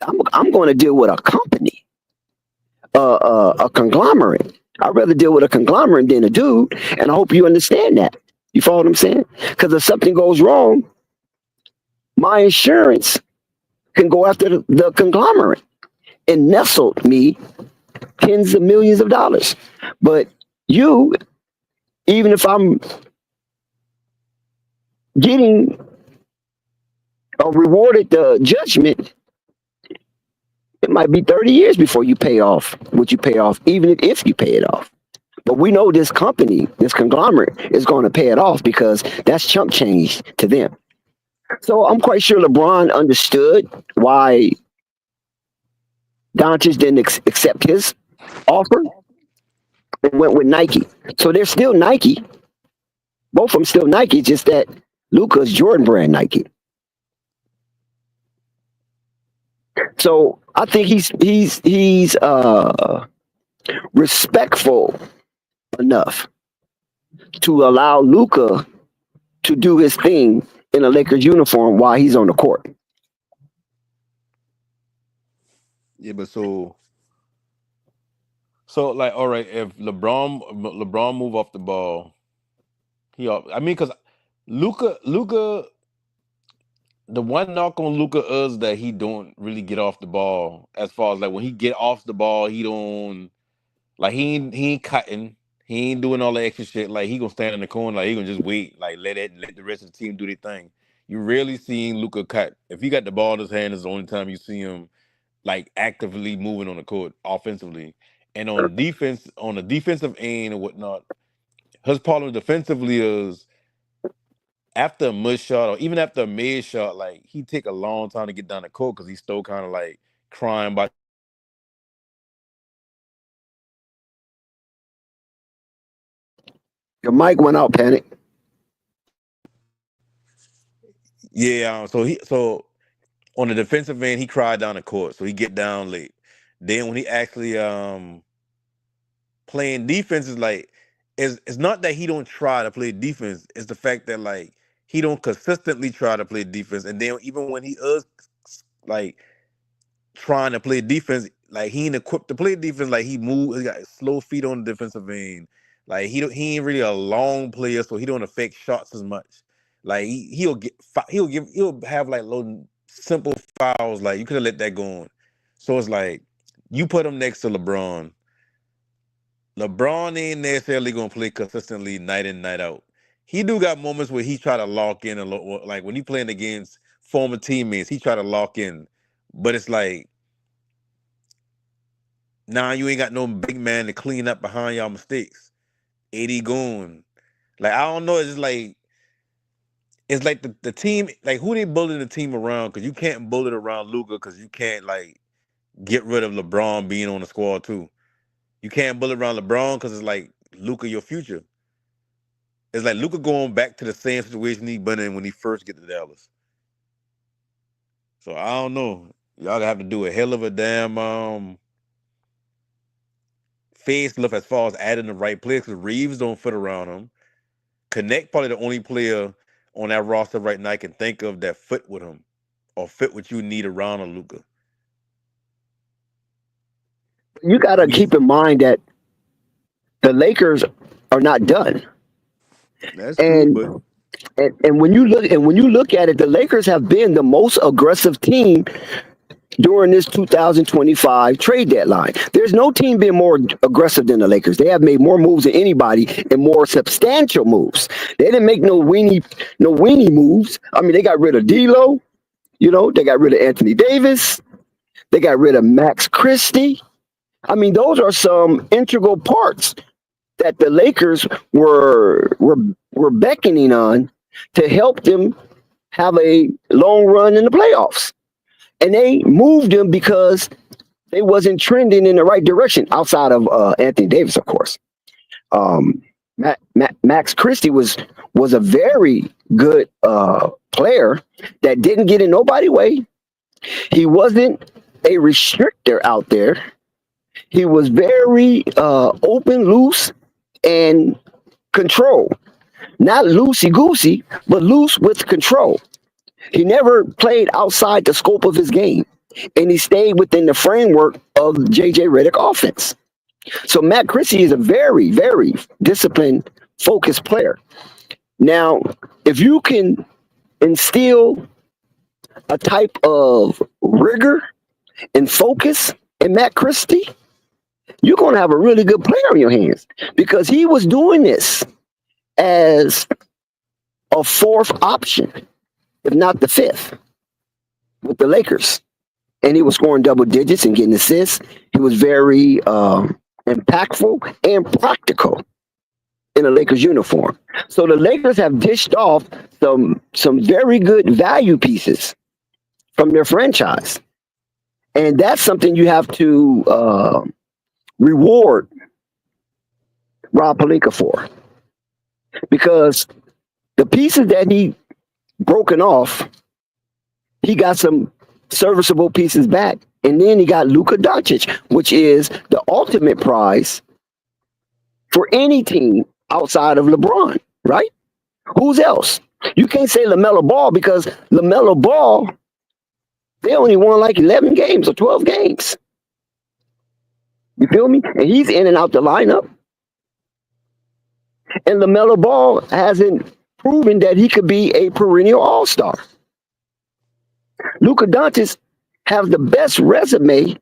[SPEAKER 4] I'm going to deal with a company, a conglomerate. I'd rather deal with a conglomerate than a dude, and I hope you understand that. You follow what I'm saying? Because if something goes wrong, my insurance can go after the conglomerate and nestle me tens of millions of dollars. But you, even if I'm getting rewarded the judgment, it might be 30 years before you pay off what you pay off, even if you pay it off. But we know this company, this conglomerate, is going to pay it off because that's chump change to them. So I'm quite sure LeBron understood why Doncic didn't accept his offer and went with Nike. So they're still Nike. Both of them still Nike, just that Luka's Jordan brand Nike. So I think he's respectful enough to allow Luka to do his thing in a Lakers uniform while he's on the court.
[SPEAKER 8] Yeah, but so like, all right, if LeBron move off the ball, because Luka, the one knock on Luka is that he don't really get off the ball. As far as like when he get off the ball, he don't like he ain't cutting, he ain't doing all the extra shit. Like he gonna stand in the corner, like he gonna just wait, like let the rest of the team do their thing. You rarely seen Luka cut. If he got the ball in his hand, is the only time you see him like actively moving on the court offensively. And on defense, on the defensive end and whatnot, his problem defensively is after a mud shot or even after a mid shot, like he take a long time to get down the court because he's still kind of like crying about.
[SPEAKER 4] Your mic went out, Panic.
[SPEAKER 8] Yeah, so on the defensive end, he cried down the court, so he get down late. Then when he actually playing defense is like it's not that he don't try to play defense, it's the fact that like he don't consistently try to play defense. And then even when he is like trying to play defense, like he ain't equipped to play defense, like he got slow feet on the defensive end. Like he ain't really a long player, so he don't affect shots as much. Like he'll have like little simple fouls, like you could have let that go on. So it's like you put him next to LeBron. LeBron ain't necessarily gonna play consistently night in, night out. He do got moments where he try to lock in like when he playing against former teammates, he try to lock in. But it's like, nah, you ain't got no big man to clean up behind y'all mistakes. AD going. Like, I don't know, it's like the team, like who they building the team around, because you can't build it around Luka because you can't like get rid of LeBron being on the squad too. You can't build around LeBron because it's like Luka your future. It's like Luka going back to the same situation he been in when he first get to Dallas. So I don't know. Y'all gonna have to do a hell of a damn facelift as far as adding the right players because Reeves don't fit around him. Connect probably the only player on that roster right now I can think of that fit with him or fit what you need around a Luka.
[SPEAKER 4] You got to keep in mind that the Lakers are not done.
[SPEAKER 8] That's true,
[SPEAKER 4] And,
[SPEAKER 8] but
[SPEAKER 4] and when you look at it, the Lakers have been the most aggressive team during this 2025 trade deadline. There's no team been more aggressive than the Lakers. They have made more moves than anybody and more substantial moves. They didn't make no weenie moves. I mean, they got rid of D'Lo. You know, they got rid of Anthony Davis. They got rid of Max Christie. I mean, those are some integral parts that the Lakers were beckoning on to help them have a long run in the playoffs. And they moved them because they wasn't trending in the right direction outside of Anthony Davis, of course. Max Christie was a very good player that didn't get in nobody's way. He wasn't a restrictor out there. He was very open, loose, and control. Not loosey-goosey, but loose with control. He never played outside the scope of his game, and he stayed within the framework of J.J. Redick offense. So Matt Christie is a very, very disciplined, focused player. Now, if you can instill a type of rigor and focus in Matt Christie, you're going to have a really good player in your hands, because he was doing this as a fourth option, if not the fifth, with the Lakers. And he was scoring double digits and getting assists. He was very impactful and practical in a Lakers uniform. So the Lakers have dished off some very good value pieces from their franchise. And that's something you have to reward Rob Pelinka for. Because the pieces that he broken off, he got some serviceable pieces back. And then he got Luka Doncic, which is the ultimate prize for any team outside of LeBron, right? Who's else? You can't say LaMelo Ball, because LaMelo Ball, they only won like 11 games or 12 games. You feel me? And he's in and out the lineup. And LaMelo Ball hasn't proven that he could be a perennial all-star. Luka Doncic has the best resume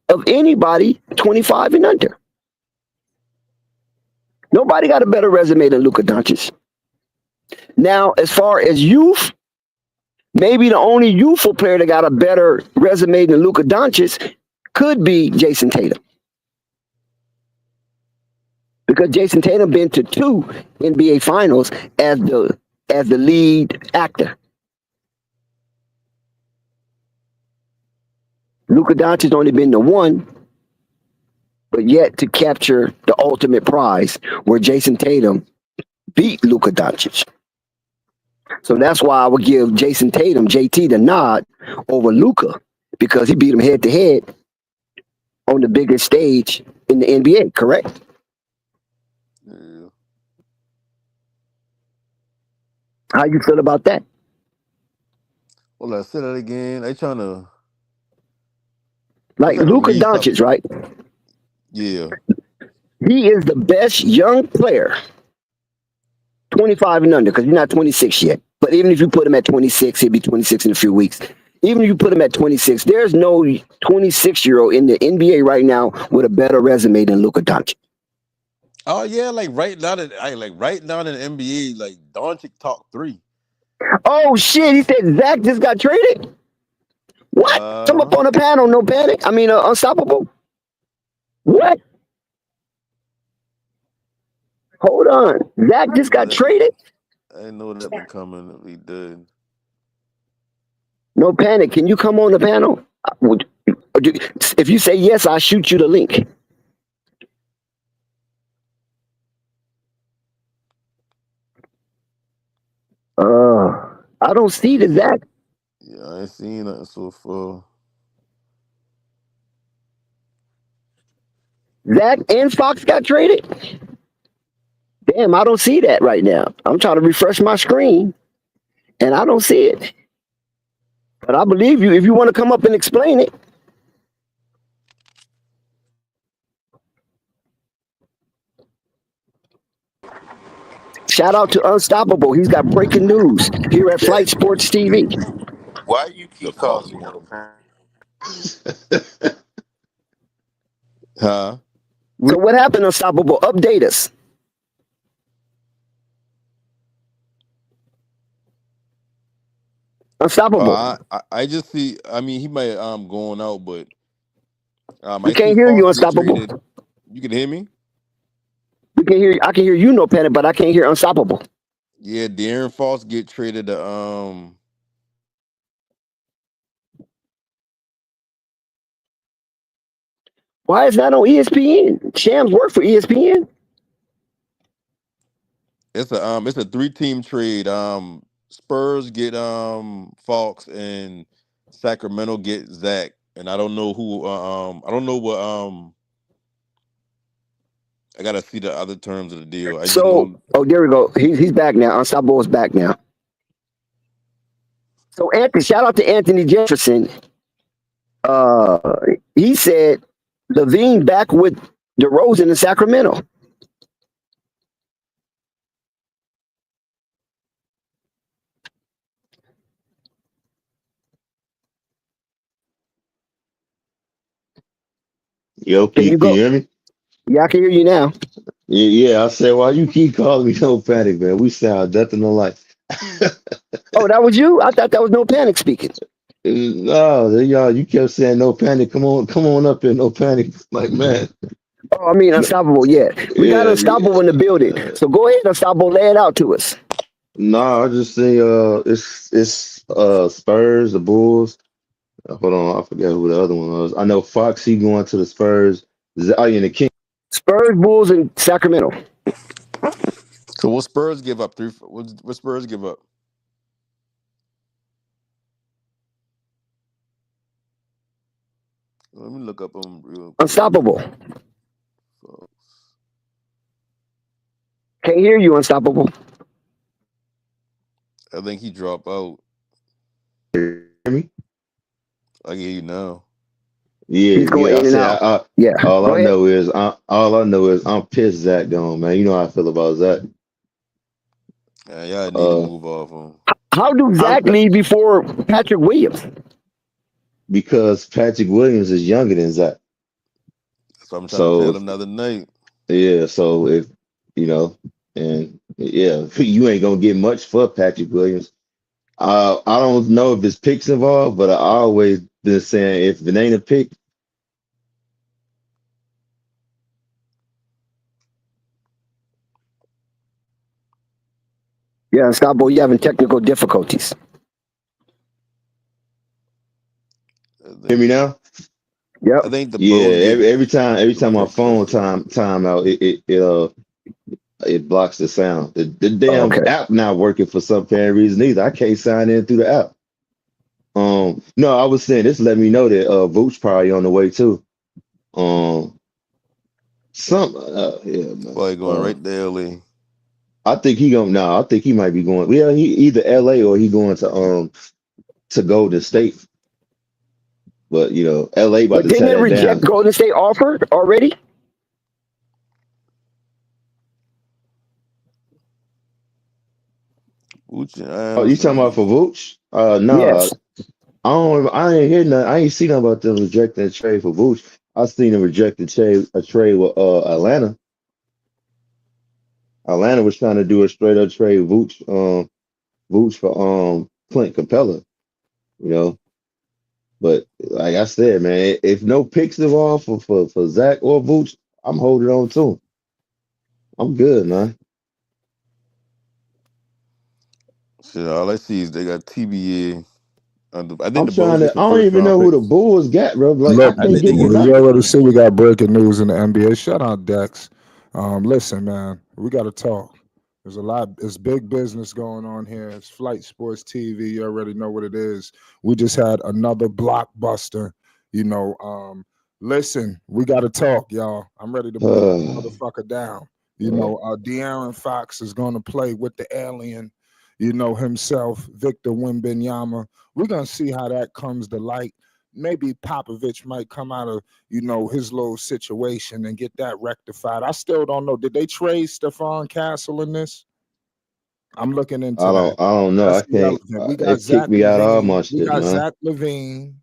[SPEAKER 4] of anybody 25 and under. Nobody got a better resume than Luka Doncic. Now, as far as youth, maybe the only youthful player that got a better resume than Luka Doncic could be Jason Tatum. Because Jason Tatum been to 2 NBA finals as the lead actor. Luka Doncic only been to 1, but yet to capture the ultimate prize where Jason Tatum beat Luka Doncic. So that's why I would give Jason Tatum, JT, the nod over Luka, because he beat him head to head on the biggest stage in the NBA, correct?
[SPEAKER 8] yeah.
[SPEAKER 4] How you feel about that?
[SPEAKER 8] Well, I said that again. They trying to
[SPEAKER 4] Like Luka Doncic, right?
[SPEAKER 8] Yeah.
[SPEAKER 4] He is the best young player, 25 and under, because he's not 26 yet. But even if you put him at 26, he'll be 26 in a few weeks. Even if you put him at 26, there's no 26-year-old in the NBA right now with a better resume than Luka Doncic.
[SPEAKER 8] Oh yeah, like right now in the NBA, like Doncic top 3.
[SPEAKER 4] Oh shit! He said Zach just got traded. What? Come up on the panel, no panic. I mean, unstoppable. What? Hold on, Zach just got traded.
[SPEAKER 8] I didn't know that was coming. He did.
[SPEAKER 4] No panic. Can you come on the panel? If you say yes, I'll shoot you the link. I don't see the Zach.
[SPEAKER 8] Yeah, I ain't seen nothing so far.
[SPEAKER 4] Zach and Fox got traded? Damn, I don't see that right now. I'm trying to refresh my screen, and I don't see it. But I believe you if you want to come up and explain it. Shout out to Unstoppable. He's got breaking news here at Flight Sports TV.
[SPEAKER 9] Why you
[SPEAKER 8] The
[SPEAKER 9] keep
[SPEAKER 8] false
[SPEAKER 9] calling me no
[SPEAKER 8] one.
[SPEAKER 9] panic?
[SPEAKER 8] Huh?
[SPEAKER 4] So what happened, Unstoppable? Update us. Unstoppable.
[SPEAKER 8] I just see. I mean, he might going out, but
[SPEAKER 4] We
[SPEAKER 8] I see
[SPEAKER 4] can't hear you,
[SPEAKER 8] Fox get
[SPEAKER 4] Unstoppable.
[SPEAKER 8] traded. You can hear me?
[SPEAKER 4] We can hear. I can hear you, no panic, but I can't hear Unstoppable.
[SPEAKER 8] Yeah, De'Aaron Fox get traded to
[SPEAKER 4] Why is that on ESPN? Shams work for ESPN.
[SPEAKER 8] it's a 3-team trade. Spurs get Fox and Sacramento get Zach. And I don't know who I don't know what I gotta see the other terms of the deal. I just
[SPEAKER 4] So,
[SPEAKER 8] know
[SPEAKER 4] there we go. He's back now. Unstoppable is back now. So, Anthony, shout out to Anthony Jefferson. He said Levine back with DeRozan in Sacramento.
[SPEAKER 10] Yo,
[SPEAKER 4] Can you
[SPEAKER 10] can
[SPEAKER 4] go?
[SPEAKER 10] you hear me?
[SPEAKER 4] Yeah, I can hear you now.
[SPEAKER 10] Yeah, I said, why you keep calling me no panic, man? We sound nothing alike.
[SPEAKER 4] Oh, that was you? I thought that was no panic speaking.
[SPEAKER 10] No, y'all, you kept saying no panic. Come on up here, no panic. Like, man,
[SPEAKER 4] Oh, I mean, Unstoppable. Yeah, we got
[SPEAKER 10] yeah.
[SPEAKER 4] Unstoppable in the building. So go ahead, Unstoppable, lay it out to us.
[SPEAKER 10] No, I just say it's Spurs, the Bulls. Hold on, I forget who the other one was. I know Foxy going to the Spurs. And the King.
[SPEAKER 4] Spurs, Bulls, and Sacramento.
[SPEAKER 8] so what Spurs give up? What Spurs give up? Let me look up them real quick.
[SPEAKER 4] Unstoppable.
[SPEAKER 8] So,
[SPEAKER 4] Can't hear you, Unstoppable.
[SPEAKER 8] I think he dropped out.
[SPEAKER 10] Hear me?
[SPEAKER 8] I can hear you now.
[SPEAKER 4] He's going
[SPEAKER 10] I
[SPEAKER 4] in and
[SPEAKER 10] said
[SPEAKER 4] out. Yeah.
[SPEAKER 10] all
[SPEAKER 4] Go
[SPEAKER 10] I
[SPEAKER 4] ahead.
[SPEAKER 10] know is I'm pissed Zach gone, man. You know how I feel about Zach.
[SPEAKER 8] Yeah, y'all need to move off him.
[SPEAKER 4] How do Zach leave before Patrick Williams?
[SPEAKER 10] Because Patrick Williams is younger than Zach.
[SPEAKER 8] So I'm trying to tell
[SPEAKER 10] So
[SPEAKER 8] him the other night.
[SPEAKER 10] yeah, so if and yeah, you ain't gonna get much for Patrick Williams. I don't know if it's picks involved, but I always been saying if it ain't a pick.
[SPEAKER 4] Yeah, Unstoppable, you having technical difficulties.
[SPEAKER 10] Hear me now?
[SPEAKER 4] Yep.
[SPEAKER 8] I think the
[SPEAKER 10] Yeah,
[SPEAKER 8] Bulls get
[SPEAKER 10] every time my
[SPEAKER 8] pick
[SPEAKER 10] phone
[SPEAKER 8] yesterday.
[SPEAKER 10] time out, it blocks the sound. The damn
[SPEAKER 4] Okay.
[SPEAKER 10] app not working for some apparent reason either. I can't sign in through the app. No, I was saying this let me know that Vooch probably on the way too. Yeah, man.
[SPEAKER 8] Probably going right to LA.
[SPEAKER 10] I think I think he might be going. Yeah, he either LA or he going to Golden State. But LA about
[SPEAKER 4] But
[SPEAKER 10] to
[SPEAKER 4] didn't
[SPEAKER 10] tear
[SPEAKER 4] they
[SPEAKER 10] that
[SPEAKER 4] reject
[SPEAKER 10] down.
[SPEAKER 4] Golden State offer already?
[SPEAKER 10] Oh, you talking about for Vooch? No,
[SPEAKER 4] Yes.
[SPEAKER 10] I ain't hear nothing. I ain't seen nothing about them rejecting a trade for Vooch. I seen them reject a trade with Atlanta. Atlanta was trying to do a straight up trade Vooch for Clint Capella, you know. But like I said, man, if no picks involved for Zach or Vooch, I'm holding on to him. I'm good, man.
[SPEAKER 8] Shit, all I see is they got TBA. I think
[SPEAKER 10] I'm
[SPEAKER 8] the Bulls
[SPEAKER 10] trying
[SPEAKER 8] get
[SPEAKER 10] to. I
[SPEAKER 8] some
[SPEAKER 10] don't
[SPEAKER 8] first
[SPEAKER 10] even
[SPEAKER 8] round
[SPEAKER 10] know who the
[SPEAKER 8] picks.
[SPEAKER 10] Bulls got, bro. Like I
[SPEAKER 2] Look,
[SPEAKER 8] I
[SPEAKER 10] can't
[SPEAKER 8] think
[SPEAKER 10] get
[SPEAKER 8] they
[SPEAKER 10] them
[SPEAKER 8] get
[SPEAKER 2] you
[SPEAKER 10] nothing.
[SPEAKER 2] already see we got breaking news in the NBA. Shout out Dex. Listen, man, we got to talk. There's a lot. It's big business going on here. It's Flight Sports TV. You already know what it is. We just had another blockbuster. Listen, we got to talk, y'all. I'm ready to break this motherfucker down. De'Aaron Fox is going to play with the alien, himself, Victor Wembanyama. We're going to see how that comes to light. Maybe Popovich might come out of, his little situation and get that rectified. I still don't know. Did they trade Stephon Castle in this? I'm looking into
[SPEAKER 10] I
[SPEAKER 2] that.
[SPEAKER 10] don't know. I
[SPEAKER 2] That's
[SPEAKER 10] can't.
[SPEAKER 2] irrelevant. We got
[SPEAKER 10] It kicked
[SPEAKER 2] Zach
[SPEAKER 10] me out of all
[SPEAKER 2] Levine.
[SPEAKER 10] my
[SPEAKER 2] We
[SPEAKER 10] shit,
[SPEAKER 2] got
[SPEAKER 10] man.
[SPEAKER 2] Zach Levine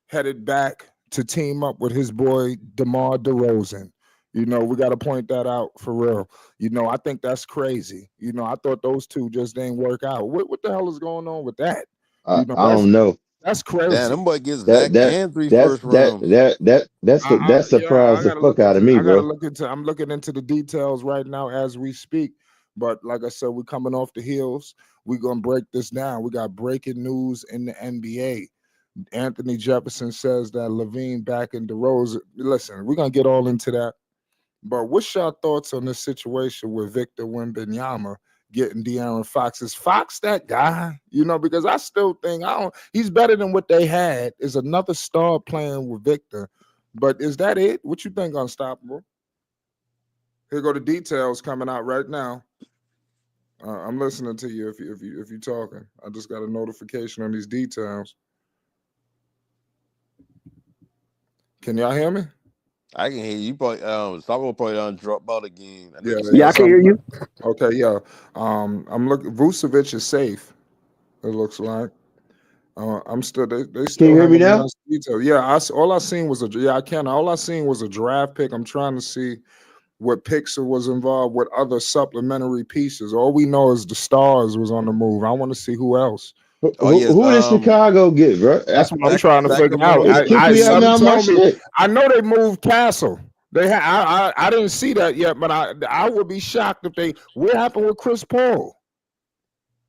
[SPEAKER 2] headed back to team up with his boy DeMar DeRozan. You know, we got to point that out for real. You know, I think that's crazy. You know, I thought those two just didn't work out. What the hell is going on with that?
[SPEAKER 10] I
[SPEAKER 2] You know,
[SPEAKER 10] don't know.
[SPEAKER 2] that's
[SPEAKER 8] Damn,
[SPEAKER 2] crazy.
[SPEAKER 8] them boy get
[SPEAKER 10] That
[SPEAKER 8] Zach
[SPEAKER 10] that
[SPEAKER 8] and 3
[SPEAKER 10] that's
[SPEAKER 8] first rounds.
[SPEAKER 10] that surprised the fuck out of me,
[SPEAKER 2] I gotta
[SPEAKER 10] bro.
[SPEAKER 2] look into. I'm looking into the details right now as we speak. But like I said, we're coming off the heels. We're gonna break this down. We got breaking news in the NBA. Anthony Jefferson says that Levine back in DeRozan. Listen, we're gonna get all into that. But what's your thoughts on this situation with Victor Wembanyama getting De'Aaron Fox? Is Fox that guy? You know, because I still think he's better than what they had. Is another star playing with Victor. But is that it? What you think, Unstoppable? Here go the details coming out right now. I'm listening to you if you're talking. I just got a notification on these details. Can y'all hear me?
[SPEAKER 8] I can hear you. Probably Sabo probably done drop out again.
[SPEAKER 4] Yeah, I can hear you.
[SPEAKER 2] Okay, yeah. I'm looking. Vucevic is safe. It looks like. I'm still. They still.
[SPEAKER 10] Can you hear me now?
[SPEAKER 2] Detail. Yeah. All I seen was I can. All I seen was a draft pick. I'm trying to see what picks was involved with other supplementary pieces. All we know is the Stars was on the move. I want to see who else.
[SPEAKER 10] Who did Chicago get, bro?
[SPEAKER 2] That's what I'm trying to figure out. I know they moved Castle. I didn't see that yet, but I would be shocked if what happened with Chris Paul?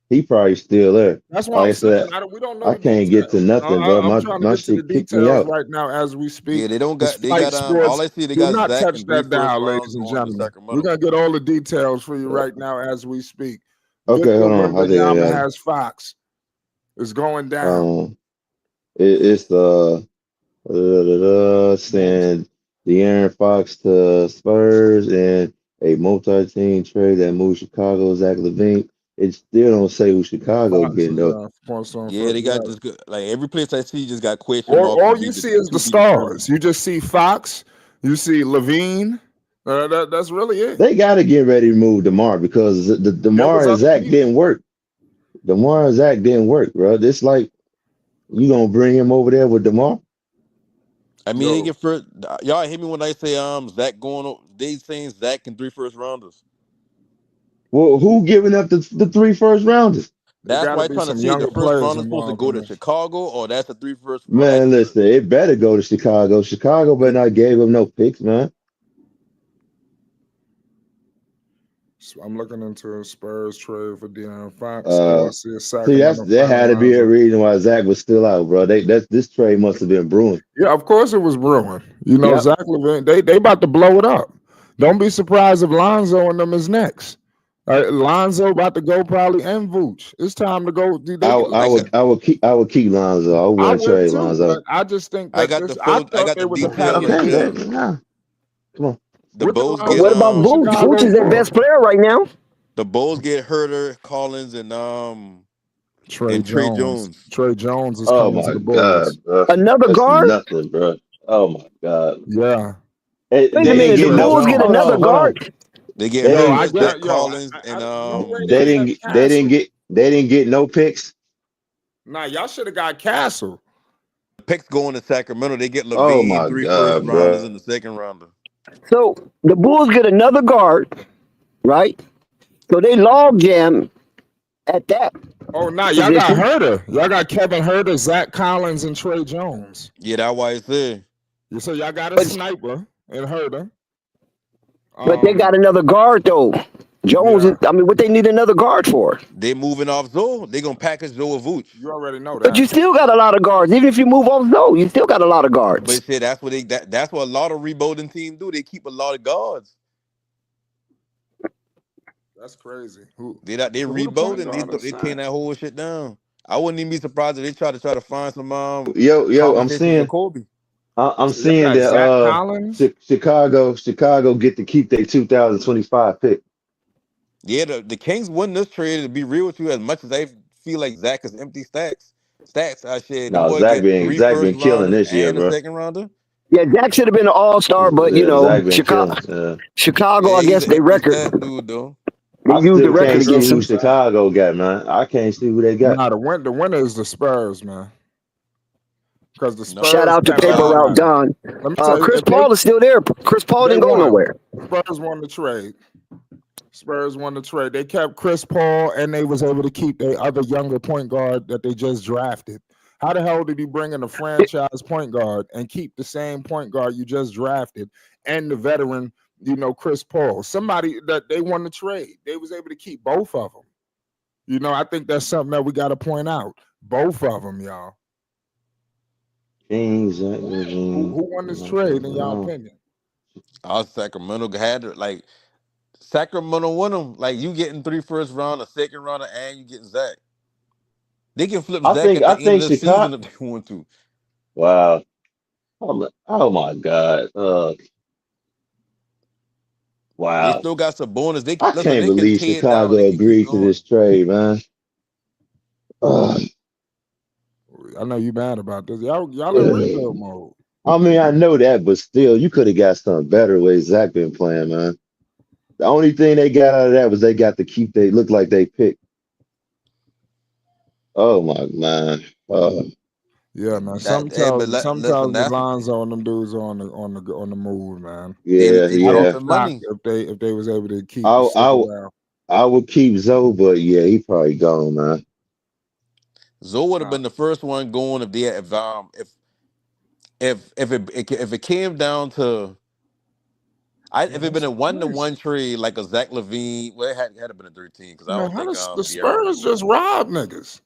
[SPEAKER 10] He probably still there.
[SPEAKER 2] That's why I'm saying we don't know.
[SPEAKER 10] I can't get to nothing, bro. My shit kicked me out
[SPEAKER 2] right now as we speak.
[SPEAKER 8] Yeah, they got all I see they got
[SPEAKER 2] not
[SPEAKER 8] Zach
[SPEAKER 2] touch
[SPEAKER 8] and
[SPEAKER 2] that
[SPEAKER 8] 3
[SPEAKER 2] down,
[SPEAKER 8] first
[SPEAKER 2] ladies
[SPEAKER 8] rounds
[SPEAKER 2] and
[SPEAKER 8] going to
[SPEAKER 2] gentlemen.
[SPEAKER 8] Sacramento.
[SPEAKER 2] We're gonna get all the details for you right now as we speak.
[SPEAKER 10] Okay,
[SPEAKER 2] Victor
[SPEAKER 10] hold on.
[SPEAKER 2] Wembanyama has Fox. It's going down.
[SPEAKER 10] It's send De'Aaron Fox to Spurs and a multi-team trade that moves Chicago, Zach Levine. It still don't say who Chicago getting though.
[SPEAKER 8] Yeah, they got this good. Like every place I see just got question marks.
[SPEAKER 2] All you see is the Stars. You just see Fox. You see Levine. That's really it.
[SPEAKER 10] They got to get ready to move DeMar because the DeMar and Zach didn't work. DeMar and Zach didn't work, bro. It's like you gonna bring him over there with DeMar?
[SPEAKER 8] I mean, they get first. Y'all hear me when I say Zach going. They saying Zach and 3 first rounders.
[SPEAKER 10] Well, who giving up the 3 first rounders?
[SPEAKER 8] That's why I'm trying to see the first round is supposed to go to Chicago or that's the 3 first.
[SPEAKER 10] Man, listen, it better go to Chicago. Chicago better not gave him no picks, man.
[SPEAKER 2] I'm looking into a Spurs trade for De'Aaron Fox.
[SPEAKER 10] That had to be a reason why Zach was still out, bro. This trade must have been brewing.
[SPEAKER 2] Yeah, of course it was brewing. You know, Zach Levine, they about to blow it up. Don't be surprised if Lonzo and them is next. Lonzo about to go probably and Vooch. It's time to go.
[SPEAKER 10] I would keep Lonzo. I wouldn't trade Lonzo.
[SPEAKER 2] I just think
[SPEAKER 8] I got the details.
[SPEAKER 10] Come on.
[SPEAKER 8] The Bulls
[SPEAKER 4] get. What about Vooch? Vooch is their best player right now.
[SPEAKER 8] The Bulls get Herter, Collins, and
[SPEAKER 2] Trey Jones. Trey Jones is
[SPEAKER 10] coming
[SPEAKER 2] to the Bulls.
[SPEAKER 10] God,
[SPEAKER 4] another guard?
[SPEAKER 10] Nothing, bro. Oh my God.
[SPEAKER 2] Yeah.
[SPEAKER 4] Wait a minute. The Bulls get another guard.
[SPEAKER 8] They get Collins and
[SPEAKER 10] they didn't get no picks.
[SPEAKER 2] Nah, y'all should have got Castle.
[SPEAKER 8] The picks going to Sacramento. They get Levine, 3 first rounders in the second rounder.
[SPEAKER 4] So the Bulls get another guard, right? So they log jam at that.
[SPEAKER 2] Oh, nah, y'all got Herter. Y'all got Kevin Herter, Zach Collins, and Trey Jones.
[SPEAKER 8] Yeah, that's why it's there.
[SPEAKER 2] So y'all got a sniper and Herter.
[SPEAKER 4] But they got another guard though. Jones, what they need another guard for?
[SPEAKER 8] They moving off Zoe. They gonna package Zoe with Vooch.
[SPEAKER 2] You already know that.
[SPEAKER 4] But you still got a lot of guards. Even if you move off Zoe, you still got a lot of guards.
[SPEAKER 8] But shit, that's what a lot of rebuilding teams do. They keep a lot of guards.
[SPEAKER 2] That's crazy.
[SPEAKER 8] They rebuilding. They tearing that whole shit down. I wouldn't even be surprised if they try to find some
[SPEAKER 10] I'm seeing
[SPEAKER 8] Kobe.
[SPEAKER 10] I'm seeing that Chicago get to keep their 2025 pick.
[SPEAKER 8] Yeah, the Kings won this trade. To be real with you, as much as I feel like Zach is empty stats, I said.
[SPEAKER 10] No, Zach been killing this year, bro.
[SPEAKER 8] Second rounder.
[SPEAKER 4] Yeah, Zach should have been an all-star, but Chicago, I guess they record.
[SPEAKER 8] Dude, though.
[SPEAKER 4] They
[SPEAKER 10] I
[SPEAKER 4] used the
[SPEAKER 10] still can't
[SPEAKER 4] record
[SPEAKER 10] see
[SPEAKER 4] against
[SPEAKER 10] who
[SPEAKER 4] him.
[SPEAKER 10] Chicago got, man. I can't see who they got.
[SPEAKER 2] Nah, the winner is the Spurs, man. Because the
[SPEAKER 8] No,
[SPEAKER 4] Shout
[SPEAKER 2] Spurs
[SPEAKER 4] out to
[SPEAKER 2] kept
[SPEAKER 4] Paper Route
[SPEAKER 2] everybody.
[SPEAKER 4] Don.
[SPEAKER 2] Let me tell you,
[SPEAKER 4] Chris Paul is still there. Chris Paul
[SPEAKER 2] they
[SPEAKER 4] didn't go
[SPEAKER 2] won.
[SPEAKER 4] nowhere.
[SPEAKER 2] Spurs won the trade. Spurs won the trade. They kept Chris Paul, and they was able to keep their other younger point guard that they just drafted. How the hell did you bring in a franchise point guard and keep the same point guard you just drafted and the veteran, Chris Paul? Somebody that they won the trade. They was able to keep both of them. I think that's something that we got to point out. Both of them, y'all. Who won this trade in y'all opinion?
[SPEAKER 8] Sacramento had it. Like Sacramento won them. Like you getting 3 first round, a second rounder, and you getting Zach. They can flip Zach at the end of the season if they want to.
[SPEAKER 10] Wow. Oh my God. Wow.
[SPEAKER 8] They still got some bonus.
[SPEAKER 10] I can't believe Chicago agreed to this trade, man.
[SPEAKER 2] I know you mad about this. Y'all in rebuild mode.
[SPEAKER 10] I mean, I know that, but still, you could have got something better the way Zach been playing, man. The only thing they got out of that was they got to keep they look like they picked. Oh my man.
[SPEAKER 2] Yeah, man. Sometimes Lonzo and them dudes are on the move, man.
[SPEAKER 10] Yeah.
[SPEAKER 2] If they was able to keep.
[SPEAKER 10] I would keep Zoe, but yeah, he probably gone, man.
[SPEAKER 8] Zoe would have been the first one going if it came down to if it been a 1-to-1 trade like a Zach LaVine, well, it had to been a 13 because I don't think
[SPEAKER 2] the Spurs just robbed niggas.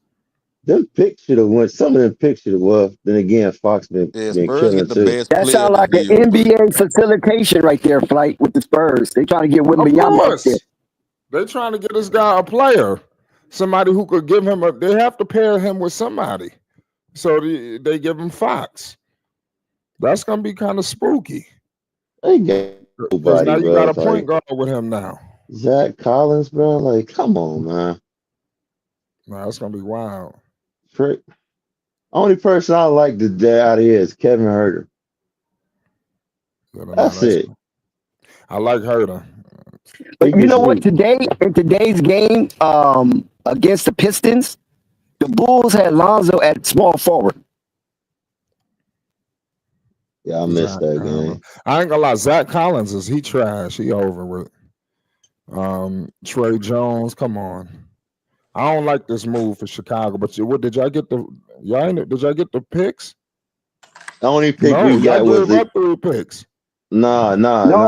[SPEAKER 10] Them picks should have won. Some of them picks should have won. Then again, Fox been killing too.
[SPEAKER 4] That sounds like an NBA facilitation right there, Flight, with the Spurs. They trying to get Wembanyama up there.
[SPEAKER 2] They trying to get this guy a player, somebody who could give him they have to pair him with somebody, so they give him Fox. That's gonna be kind of spooky.
[SPEAKER 10] They get nobody,
[SPEAKER 2] now you got a point guard with him now.
[SPEAKER 10] Zach Collins, bro. Like, come on, man.
[SPEAKER 2] Nah, that's gonna be wild.
[SPEAKER 10] Only person I like to day out of here is Kevin Huerter. That's it.
[SPEAKER 2] I like Huerter.
[SPEAKER 4] But you know what? In today's game against the Pistons, the Bulls had Lonzo at small forward.
[SPEAKER 10] Yeah, I missed that game.
[SPEAKER 2] I ain't gonna lie. Zach Collins he trash. He over with. Trey Jones, come on. I don't like this move for Chicago, but did y'all get the picks?
[SPEAKER 10] The only pick we got was the
[SPEAKER 2] 3 picks.
[SPEAKER 10] No,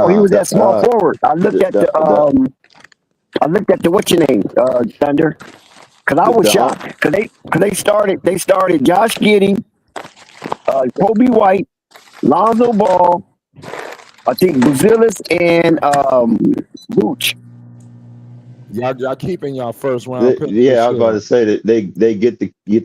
[SPEAKER 4] he was at small forward. I looked at the what's your name, Thunder? Because I was shocked. Because they started Josh Giddey, Kobe White, Lonzo Ball, I think Buzelis, and Vooch.
[SPEAKER 2] Y'all keeping y'all first round pick.
[SPEAKER 10] Yeah, I was about to say that they get